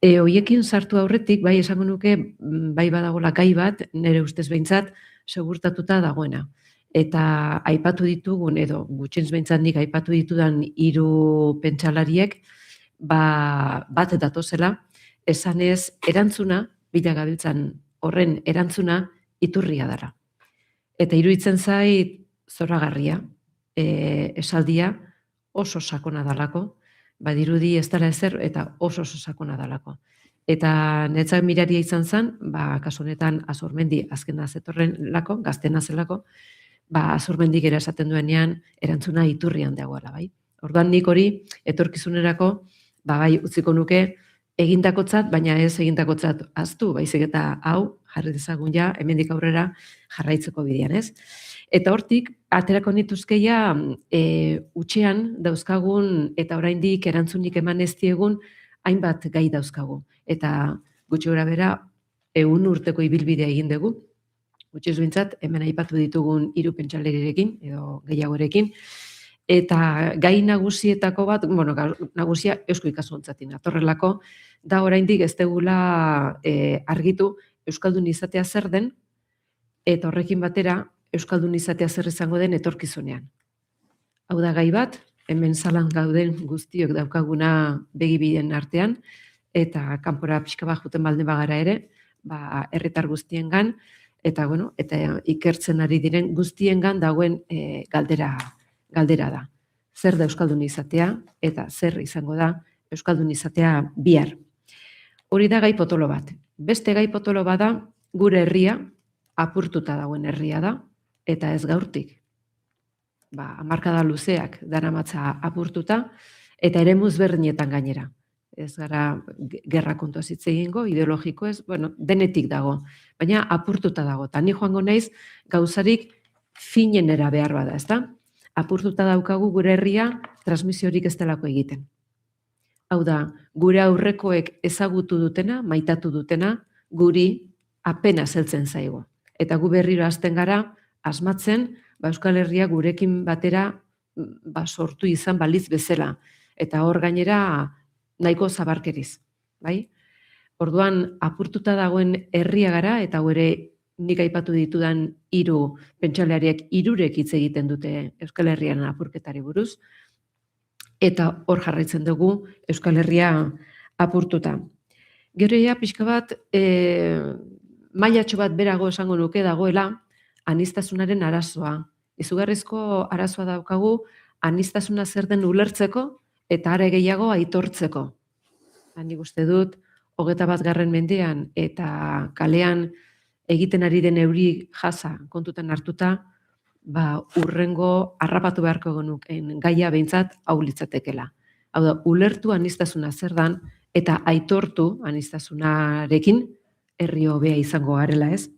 Hoiekin sartu aurretik, bai esango nuke, bai badagola gai bat, nire ustez behintzat, segurtatuta dagoena. Eta aipatu ditugun, edo gutxienez behintzat nik aipatu ditudan 3 pentsalariek, bat datozela, esanez erantzuna, bila gabiltzan horren erantzuna, iturria dela. Eta iruditzen zait zoragarria, esaldia oso sakona dalako, badirudi ez dela ezer eta oso sakona dalako. Eta netzak miraria izan zen, kasu honetan Azurmendi azkena zetorren lako, gaztena zelako, Azurmendik ere esaten duenean erantzuna iturrian dagoela, bai. Orduan nik hori etorkizunerako, bai utziko nuke egindakotzat, baina ez egindakotzat aztu, baizik eta hau jarri dezagun ja, hemendik aurrera jarraitzeko bidean, ez? Eta hortik, aterako nituzkeia utxean dauzkagun eta oraindik erantzunik eman ez diegun hainbat gai dauzkagu. Eta gutxi gora bera, 100 urteko ibilbidea egin dugu, gutxiz bintzat, hemen aipatu ditugun 3 pentsalarirekin, edo gehiagorekin, eta gai nagusietako bat, nagusia eusko ikaskuntzatik natorrelako, da oraindik ez degula argitu euskaldun izatea zer den, eta horrekin batera euskaldun izatea zer izango den etorkizunean. Hau da gai bat, hemen zalan gauden guztiok daukaguna begibideen artean, eta kanpora pixka bat juten balde bagara ere, herritar guztiengan, eta ikertzen ari diren guztiengan dagoen galdera da. Zer da euskaldun izatea eta zer izango da euskaldun izatea bihar. Hori da gai potolo bat. Beste gai potolo bat da gure herria, apurtuta dagoen herria da, eta ez gaurtik. Hamarkada luzeak daramatza apurtuta, eta eremuz berdinetan gainera. Ez gara gerra kontuaz hitz egingo, ideologiko ez, denetik dago, baina apurtuta dago. Ta ni joango naiz gauzarik finenera behar bada, ez da? Apurtuta daukagu gure herria transmisiorik ez delako egiten. Hau da, gure aurrekoek ezagutu dutena, maitatu dutena, guri apenas heltzen zaigu. Eta gu berriro hasten gara, asmatzen, Euskal Herria gurekin batera sortu izan balitz bezala. Eta hor gainera nahiko zabarkeriz. Orduan, apurtuta dagoen herria gara, eta ere nik aipatu ditudan 3 pentsalariek 3 hitz egiten dute Euskal Herrian apurketari buruz, eta hor jarraitzen dugu Euskal Herria apurtuta. Gero ja, pixka bat, mailatxo bat berago esango nuke dagoela, aniztasunaren arazoa. Izugarrizko arazoa daukagu, aniztasuna zer den ulertzeko, eta are gehiago aitortzeko. Nik uste dut, 21. mendean eta kalean egiten ari den euri jasa kontutan hartuta, urrengo harrapatu beharko genukeen gaia behintzat hau litzatekela. Hau da, ulertu aniztasuna zer dan, eta aitortu aniztasunarekin herri hobea izango garela, ez?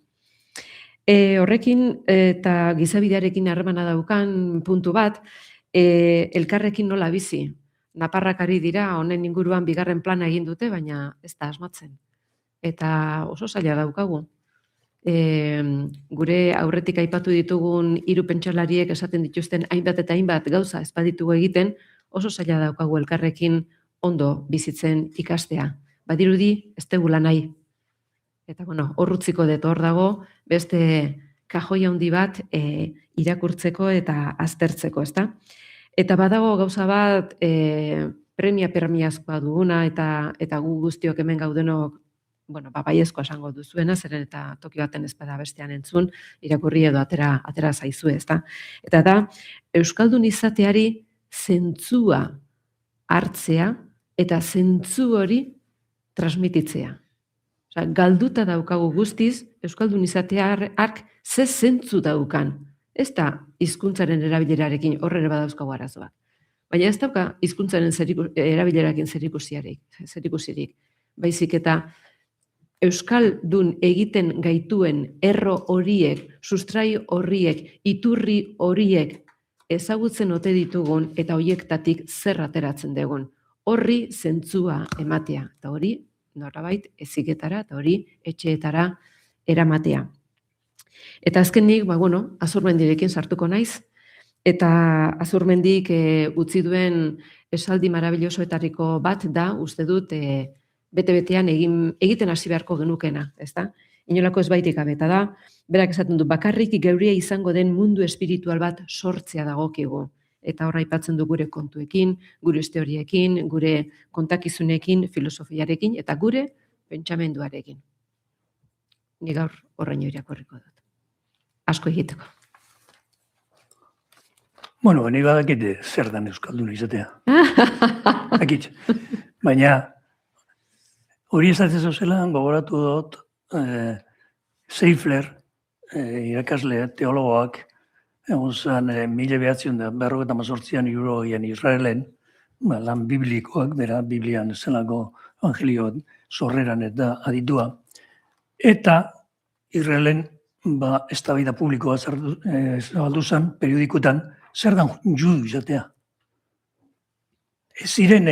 Horrekin eta gizabidearekin harremana daukan puntu bat, elkarrekin nola bizi. Naparrak ari dira, honen inguruan 2. plana egin dute, baina ez da asmatzen. Eta oso zaila daukagu. Gure aurretik aipatu ditugun 3 pentsalariek esaten dituzten hainbat eta hainbat gauza ez baditugu egiten, oso zaila daukagu elkarrekin ondo bizitzen ikastea. Badirudi ez degula nahi. Eta hor utziko dut, hor dago beste kajoi handi bat irakurtzeko eta aztertzeko, ezta? Eta badago gauza bat premiazkoa duguna eta gu guztiok hemen gaudenok baiezkoa esango duzuena, zeren eta toki baten ezpada bestean entzun, irakurri edo atera zaizu, ezta? Eta da, euskaldun izateari zentzua hartzea eta zentzu hori transmititzea. Galduta daukagu guztiz, euskaldun izateak ze zentzu daukan. Ez da hizkuntzaren erabilerarekin horren badauzkagu arazoak. Baina ez dauka hizkuntzaren erabilerarekin zerikusirik. Baizik eta euskaldun egiten gaituen erro horiek, sustrai horiek, iturri horiek ezagutzen ote ditugun eta horiektatik zer ateratzen dugun. Horri zentzua ematea, eta hori norabait eziketara eta hori etxeetara eramatea. Eta azkenik, Azurmendirekin sartuko naiz, eta Azurmendik utzi duen esaldi marabillosoetariko bat da, uste dut, bete-betean egiten hasi beharko genukena, ezta? Inolako ez baitik gabe, eta da, berak esaten du, bakarrik geuria izango den mundu espiritual bat sortzea dagokigu. Eta horra aipatzen du gure kontuekin, gure teoriekin, gure kontakizunekin, filosofiarekin, eta gure pentsamenduarekin. Ni gaur horreino irakurriko dut. Asko egiteko. Ni badakit zer dan euskaldun izatea. Akit. Baina, hori esatzen zozela, gogoratu dut, Seifler, irakasle, teologoak, egon zen 1948an Israelen, lan biblikoak, bera, Biblian zelako evangelio sorreran eta aditua. Eta Israelen eztabaida publikoa zabaldu zen periodikutan, zer dan judu izatea. Ez ziren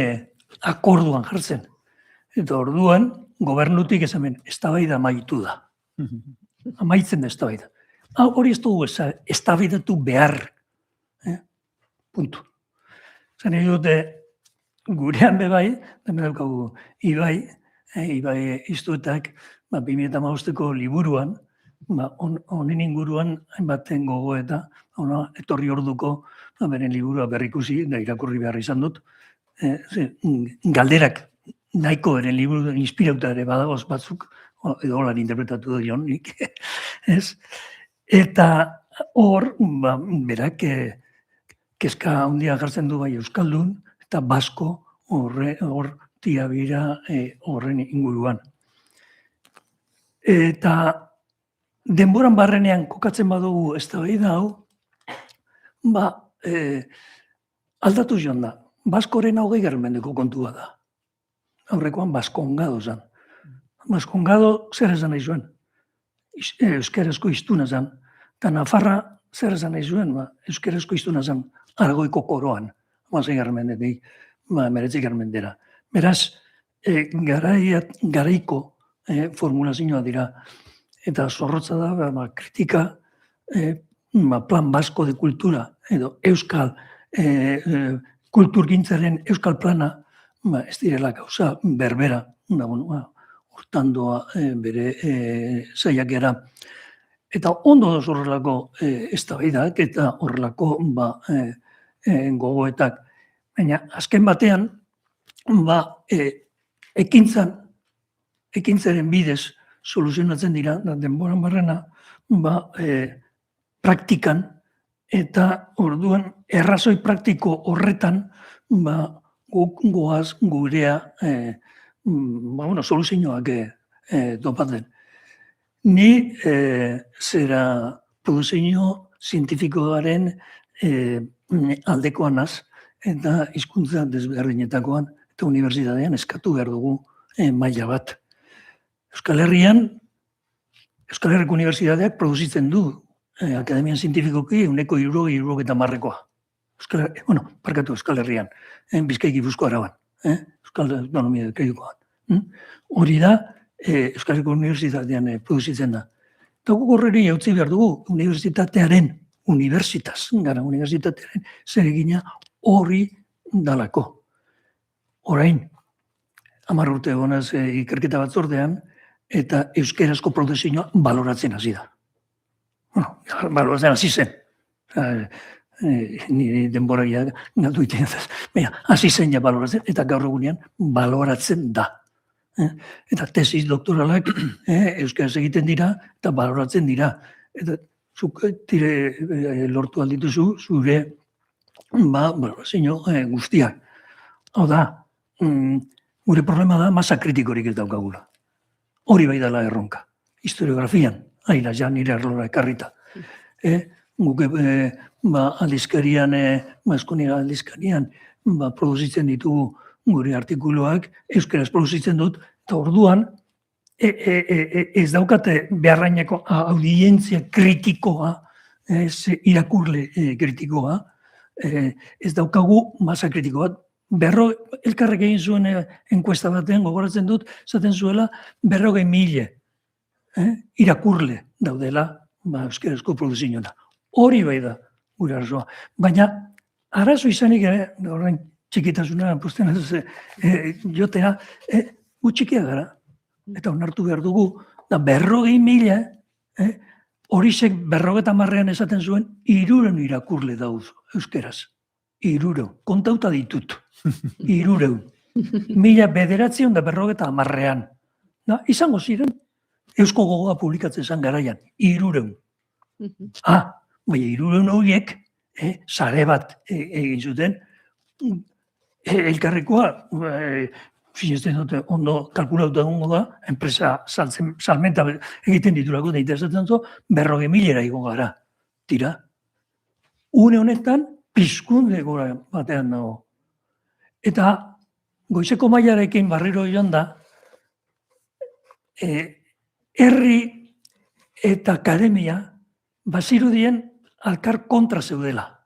akorduan jartzen. Eta orduan, gobernutik ezamen, eztabaida amaitu da. Amaitzen da eztabaida. Hori ez dugu eztabaidatu behar. Puntu. Zan egin dute, gurean bebai, hemen daukagu Ibai Iztuetak, 2015ko liburuan, honen inguruan, hainbaten gogo eta etorri orduko, beren liburua berrikusi, da irakurri behar izan dut, galderak nahiko beren liburu inspirauta ere badagoz batzuk, edo holan interpretatu dion nik, ez? Eta hor, berak, kezka handia jartzen du bai euskaldun, eta basko hor tiabira horren inguruan. Eta denboran barrenean kokatzen badugu eztabaida hau, aldatu joan da. Baskoren 20. mendeko kontua da. Aurrekoan baskongado zen. Baskongado zer esan nahi zuen? Euskarazko hiztuna zen. Eta Nafarra zer esan nahi zuen? Euskarazko hiztuna zen. Aragoiko koroan. 16. mendetik 19. mendera. Beraz, garaiko formulazioa dira. Eta zorrotza da, kritika, plan basko de kultura, edo euskal kulturgintzaren euskal plana, ez direla gauza berbera, hortandoa bere saiakera. Eta ondo da horrelako eztabaidak eta horrelako gogoetak. Baina azken batean, ekintzaren bidez soluzionatzen dira, denboran barrena, praktikan, eta orduan errazoi praktiko horretan goaz gurea soluzioak topatzen. Ni zera produzio zientifikoaren aldekoa naz, eta hizkuntza desberdinetakoan eta unibertsitatean eskatu behar dugu maila bat. Euskal Herriko Unibertsitateak produzitzen du akademian zientifikoki 160-170-koa. Euskal Herrian, Bizkaia Gipuzkoa Araban, Euskal Autonomia Erkidegoan. Hori da, Euskal Herriko Unibertsitatean produzitzen da. Eta guk horreri eutzi behar dugu unibertsitatearen zeregina hori dalako. Orain, 10 urte egonaz ikerketa batzordean, eta euskarazko protezioa baloratzen hasi da. Baloratzen hasi zen. nire denboraia galdu iten ez. Baina, hasi zein ja baloratzen, eta gaur egunean baloratzen da. Eta tesis doktoralak euskaraz egiten dira eta baloratzen dira. Eta zuk lortu aldituzu zure balorazio guztiak. Hau da, gure problema da masa kritikorik ez daukagula. Hori bai dela erronka. Historiografian, haina ja nire arlora ekarrita. Guk aldizkarian, Eskonia aldizkarian, produzitzen ditugu gure artikuluak, euskaraz produzitzen dut, eta orduan ez daukate beharrainako audientzia kritikoa, irakurle kritikoa, ez daukagu masa kritiko bat. Elkarrek egin zuen enkuesta batean, gogoratzen dut, zaten zuela 40.000 irakurle daudela euskarazko produzioa. Hori bai da gure arazoa. Baina, arazo izanik ere, horrein txikitasuna, posten jotea, txikia gara. Eta onartu behar dugu, da 40.000, horizek 50 esaten zuen, 300 irakurle dauz euskaraz. 300, kontauta ditut. 300. 1950 izango ziren, Eusko Gogoa publikatzen zen garaian. 300. Baina 300 horiek, sare bat egin zuten, elkarrekoa, sinesten dute, ondo kalkulauta egongo da, enpresa salmenta egiten ditulako, da interesatzen zu, 40.000 igo gara. Tira. Une honetan, pizkunde gora batean dago. Eta goizeko mailarekin barriro joan da, herri eta akademia bazirudien alkar kontra zeudela.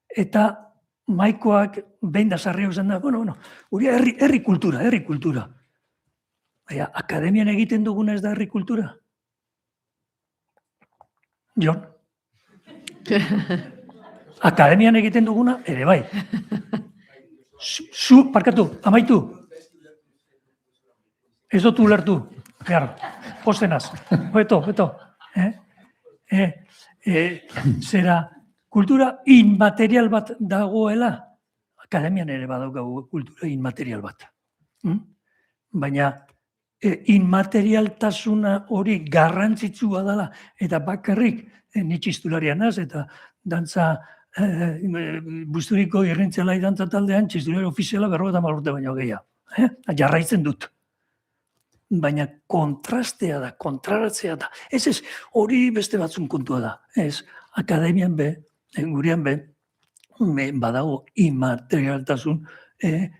Eta maikoak behin da sarriak izan da, guri herri kultura. Baina, akademian egiten duguna ez da herri kultura? Jon? Akademian egiten duguna, ere bai. Parkatu, amaitu. Ez dut ulertu. Postenaz. Beto. Zera, kultura inmaterial bat dagoela, akademian ere badaukagu kultura inmaterial bat. Baina, inmaterialtasuna hori garrantzitsua dela, eta bakarrik, txistularian naz, eta dantza busturiko irrintzelai dantza taldean, txistulari ofiziala 50 urte baino gehiago. Jarraitzen dut. Baina kontrastea da, kontraratzea da. Ez, hori beste batzun kontua da. Ez, akademian gurean badago immaterialtasun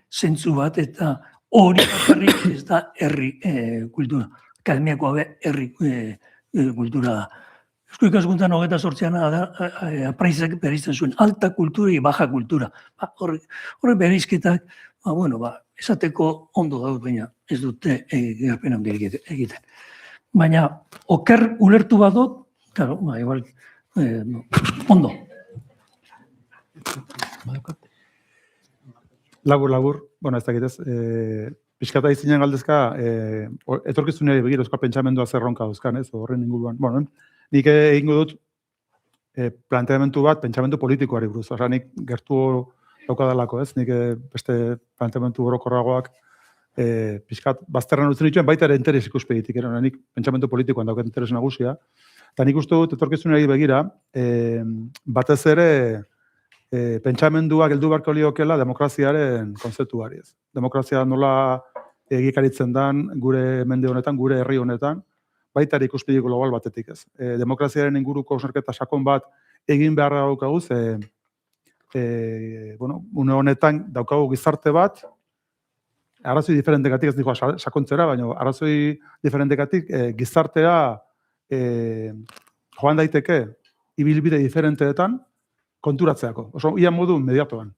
zentzu bat, eta hori bakarrik ez da herri kultura. Akademiakoa herri kultura da. Eusko ikaskuntzan 28an apraizak bereizten zuen, alta kultura i baja kultura. Horre bereizketak, esateko ondo dauz, baina ez dute gerpen handirik egiten. Baina, oker ulertu badot, igual, ondo. Labur, ez dakitez, pixkata izinen galdezka, etorkizunari begira euskal pentsamendua zerronka dauzkan, ez, horren inguruan. Nik egingo dut planteamendu bat, pentsamendu politikoari buruz. Osa, nik gertu daukadalako, ez? Nik beste planteamendu orokorragoak pixkat bazterran utzen dituen, baita ere interes ikuspegitik. Nik pentsamendu politikoan daukat interes nagusia. Eta nik uste dut etorkizunari begira, batez ere pentsamenduak heldu beharko liokela demokraziaren kontzeptuari, ez? Demokrazia nola egikaritzen dan gure mende honetan, gure herri honetan, baita ere ikuspegi global batetik, ez. Demokraziaren inguruko osnarketa sakon bat egin beharra daukaguz, une honetan daukagu gizarte bat, arrazoi diferentekatik, ez dikoa sakontzera, baina arrazoi diferentekatik gizartea joan daiteke ibilbide diferenteetan konturatzeako. Oso, ia modu mediatoan.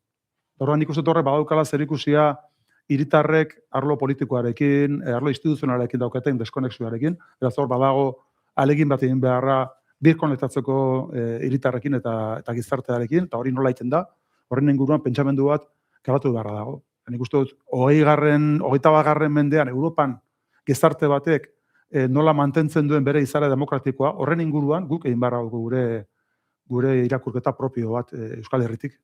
Horren nik uste horrek badaukala zerikusia hiritarrek arlo politikoarekin, arlo instituzionalekin daukaten deskonexioarekin, beraz hor badago alegin bat egin beharra birkonektatzeko hiritarrekin eta gizartearekin, eta hori nola egiten da, horren inguruan pentsamendu bat garatu beharra dago. Nik uste dut, 20. mendean Europan gizarte batek nola mantentzen duen bere izaera demokratikoa, horren inguruan guk egin beharra gure gure irakurketa propio bat Euskal Herritik.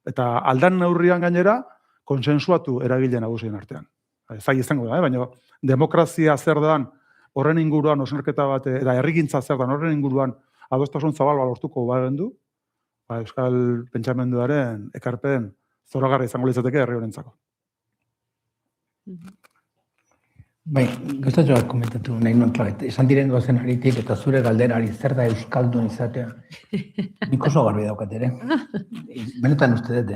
Eta aldan neurrian gainera, konsensuatu eragileen nagusien artean. Zai izango da, baina demokrazia zer dan horren inguruan osnarketa bat, eta herrigintza zer dan horren inguruan adostasun zabal lortuko bagendu, Euskal pentsamenduaren ekarpen zoragarri izango litzateke herri honentzako. Bai, gustatu bat komentatu nahi nuen, esan diren doazen aritik eta zure galderari zer da euskaldun izatea. Nik oso garbi daukat ere. Benetan uste dut,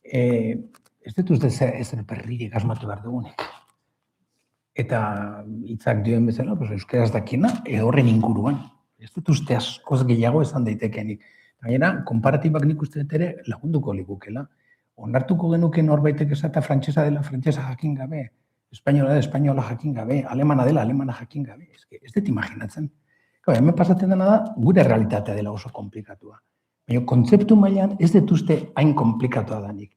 ez dut uste ezer berririk asmatu behar dugunik. Eta hitzak dioen bezala, euskaraz dakiena, horren inguruan. Ez dut uste askoz gehiago esan daitekenik. Gainera, konparatibak nik uste dut ere lagunduko ligukela. Onartuko genuke norbaitek esata frantsesa dela frantsesa jakin gabe, espainola dela espainola jakin gabe, alemana dela alemana jakin gabe. Ez dut imaginatzen. Hemen pasatzen dena da, gure realitatea dela oso komplikatua. Baina kontzeptu mailan ez dut uste hain komplikatua danik.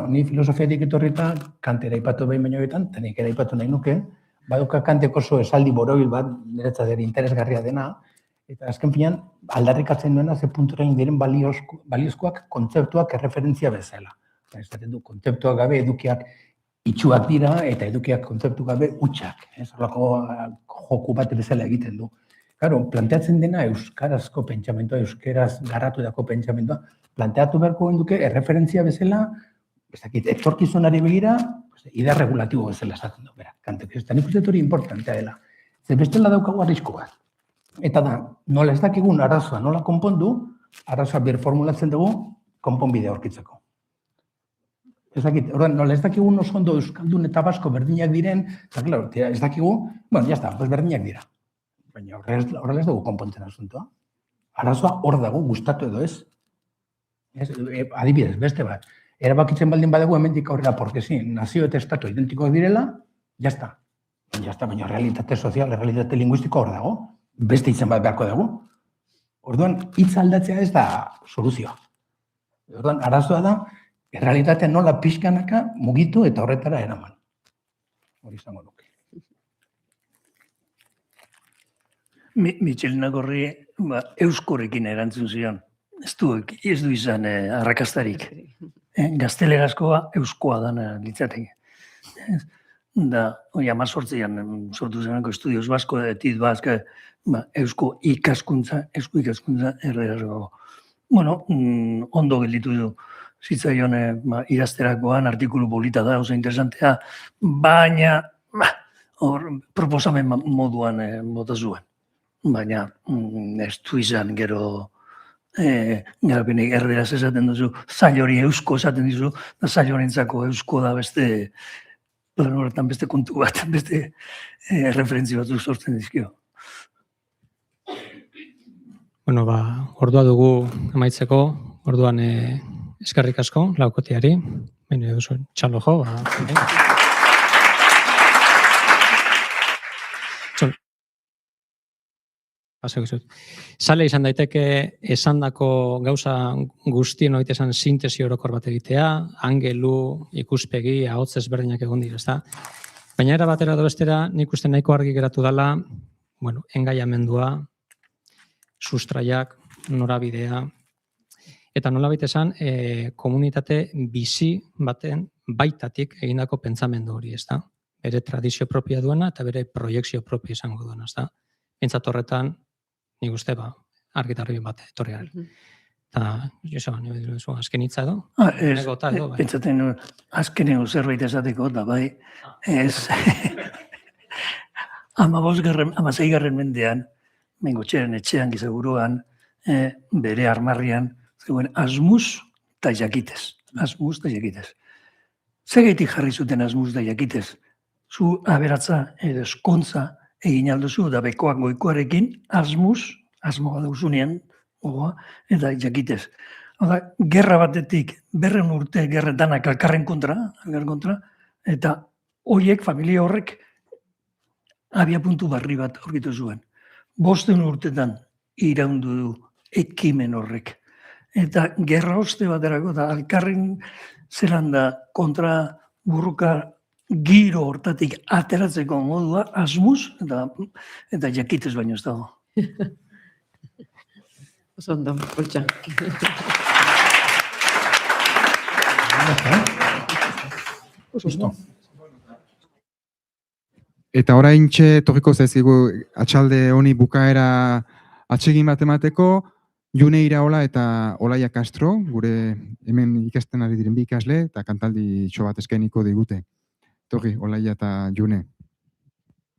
Ni filosofiatik etorrita, Kantera aipatu behin baino betan, eta nik ere aipatu nahi nuke, baduka Kantek oso esaldi borobil bat, niretzat ere interesgarria dena, eta azken finean aldarrikatzen duena ze punturain diren baliozkoak kontzeptuak erreferentzia bezala. Esaten du, kontzeptuak gabe edukiak itxuak dira eta edukiak kontzeptu gabe hutsak. Horrelako joku bat bezala egiten du. Claro, planteatzen dena euskarazko pentsamendua, euskaraz garatutako pentsamentua, planteatu beharko duke erreferentzia bezala, etorkizunari begira, idar regulatibo bezala esaten du, Kantek. Eta nik uste hori importantea dela. Ze bestela daukagu arrisku bat. Eta da, nola ez dakigun arazoa nola konpondu, arazoa birformulatzen dugu konponbidea aurkitzeko. Nola ez dakigun oso ondo euskaldun eta basko berdinak diren, eta klaro, ez dakigu, bueno, jazta, berdinak dira. Baina horrela ez dugu konpontzen asuntoa. Arazoa hor dago, gustatu edo ez. Adibidez, beste bat. Erabakitzen baldin badugu hemendik aurrera, porque si, nazio eta estatu identikoak direla, jazta. Baina realitate sozial, realitate linguistiko hor dago. Beste izen bat beharko dugu. Orduan, hitz aldatzea ez da soluzioa. Orduan, arazoa da, errealitatea nola pixkanaka mugitu eta horretara eraman. Hori izango duke. Mitxel Nagorri euskorekin erantzun zion. Ez du izan arrakastarik. Gaztelerazkoa euskoa dana litzateke. Da, 18an sortu zenako Estudios Basko de Tit Baska, eusko ikaskuntza erderazkoa. Bueno, ondo gelditu du zitzaion idazterakoan, artikulu polita da, oso interesantea, baina proposamen moduan bota zuen. Baina ez du izan gero garapenik erderaz esaten duzu, zail hori eusko esaten dizu, da zail horentzako eusko da beste plan horretan beste kontu bat, beste referentzi batzuk sortzen dizkio. Bueno, ordua dugu amaitzeko, orduan eskerrik asko, laukotiari, baina duzu txalo jo, Sale izan daiteke esandako gauza guztien hori esan sintesi orokor bat egitea, angelu, ikuspegi, ahots ezberdinak egon dira, ezta? Baina era batera edo bestera, nik uste nahiko argi geratu dela, engaiamendua, sustraiak, norabidea, eta nolabait esan, komunitate bizi baten baitatik egindako pentsamendu hori, ezta? Bere tradizio propia duena eta bere proiekzio propia izango duena, ezta? Pentsat horretan, nik uste, argitarri bat etorri gara. Eta, Joseba, azken hitza edo? Pentsaten, azkeneko zerbait esateko, eta bai, ez, 16. mendean, Mengotxeren etxean, gizaguruan, bere armarrian, zegoen asmus eta jakitez. Asmus eta jakitez. Zegaitik jarri zuten asmus eta jakitez? Zu aberatza edo eskontza egin alduzu, da bekoak goikoarekin, asmoa dauzunean, eta jakitez. Gerra batetik, 200 urte gerretanak alkarren kontra, eta horiek, familia horrek, abiapuntu barri bat aurkitu zuen. 500 urtetan iraundu du ekimen horrek. Eta gerra oste baterako, eta alkarren zelan da kontra burruka giro hortatik ateratzeko modua, asmus eta jakitez baino ez dago. Oso ondo, poltsa. Eta oraintxe torriko zaizkigu atxalde honi bukaera atsegin bat emateko, June Iraola eta Olaia Castro, gure hemen ikasten ari diren bi ikasle, eta kantaldi bat eskainiko digute. Torri, Olaia eta June.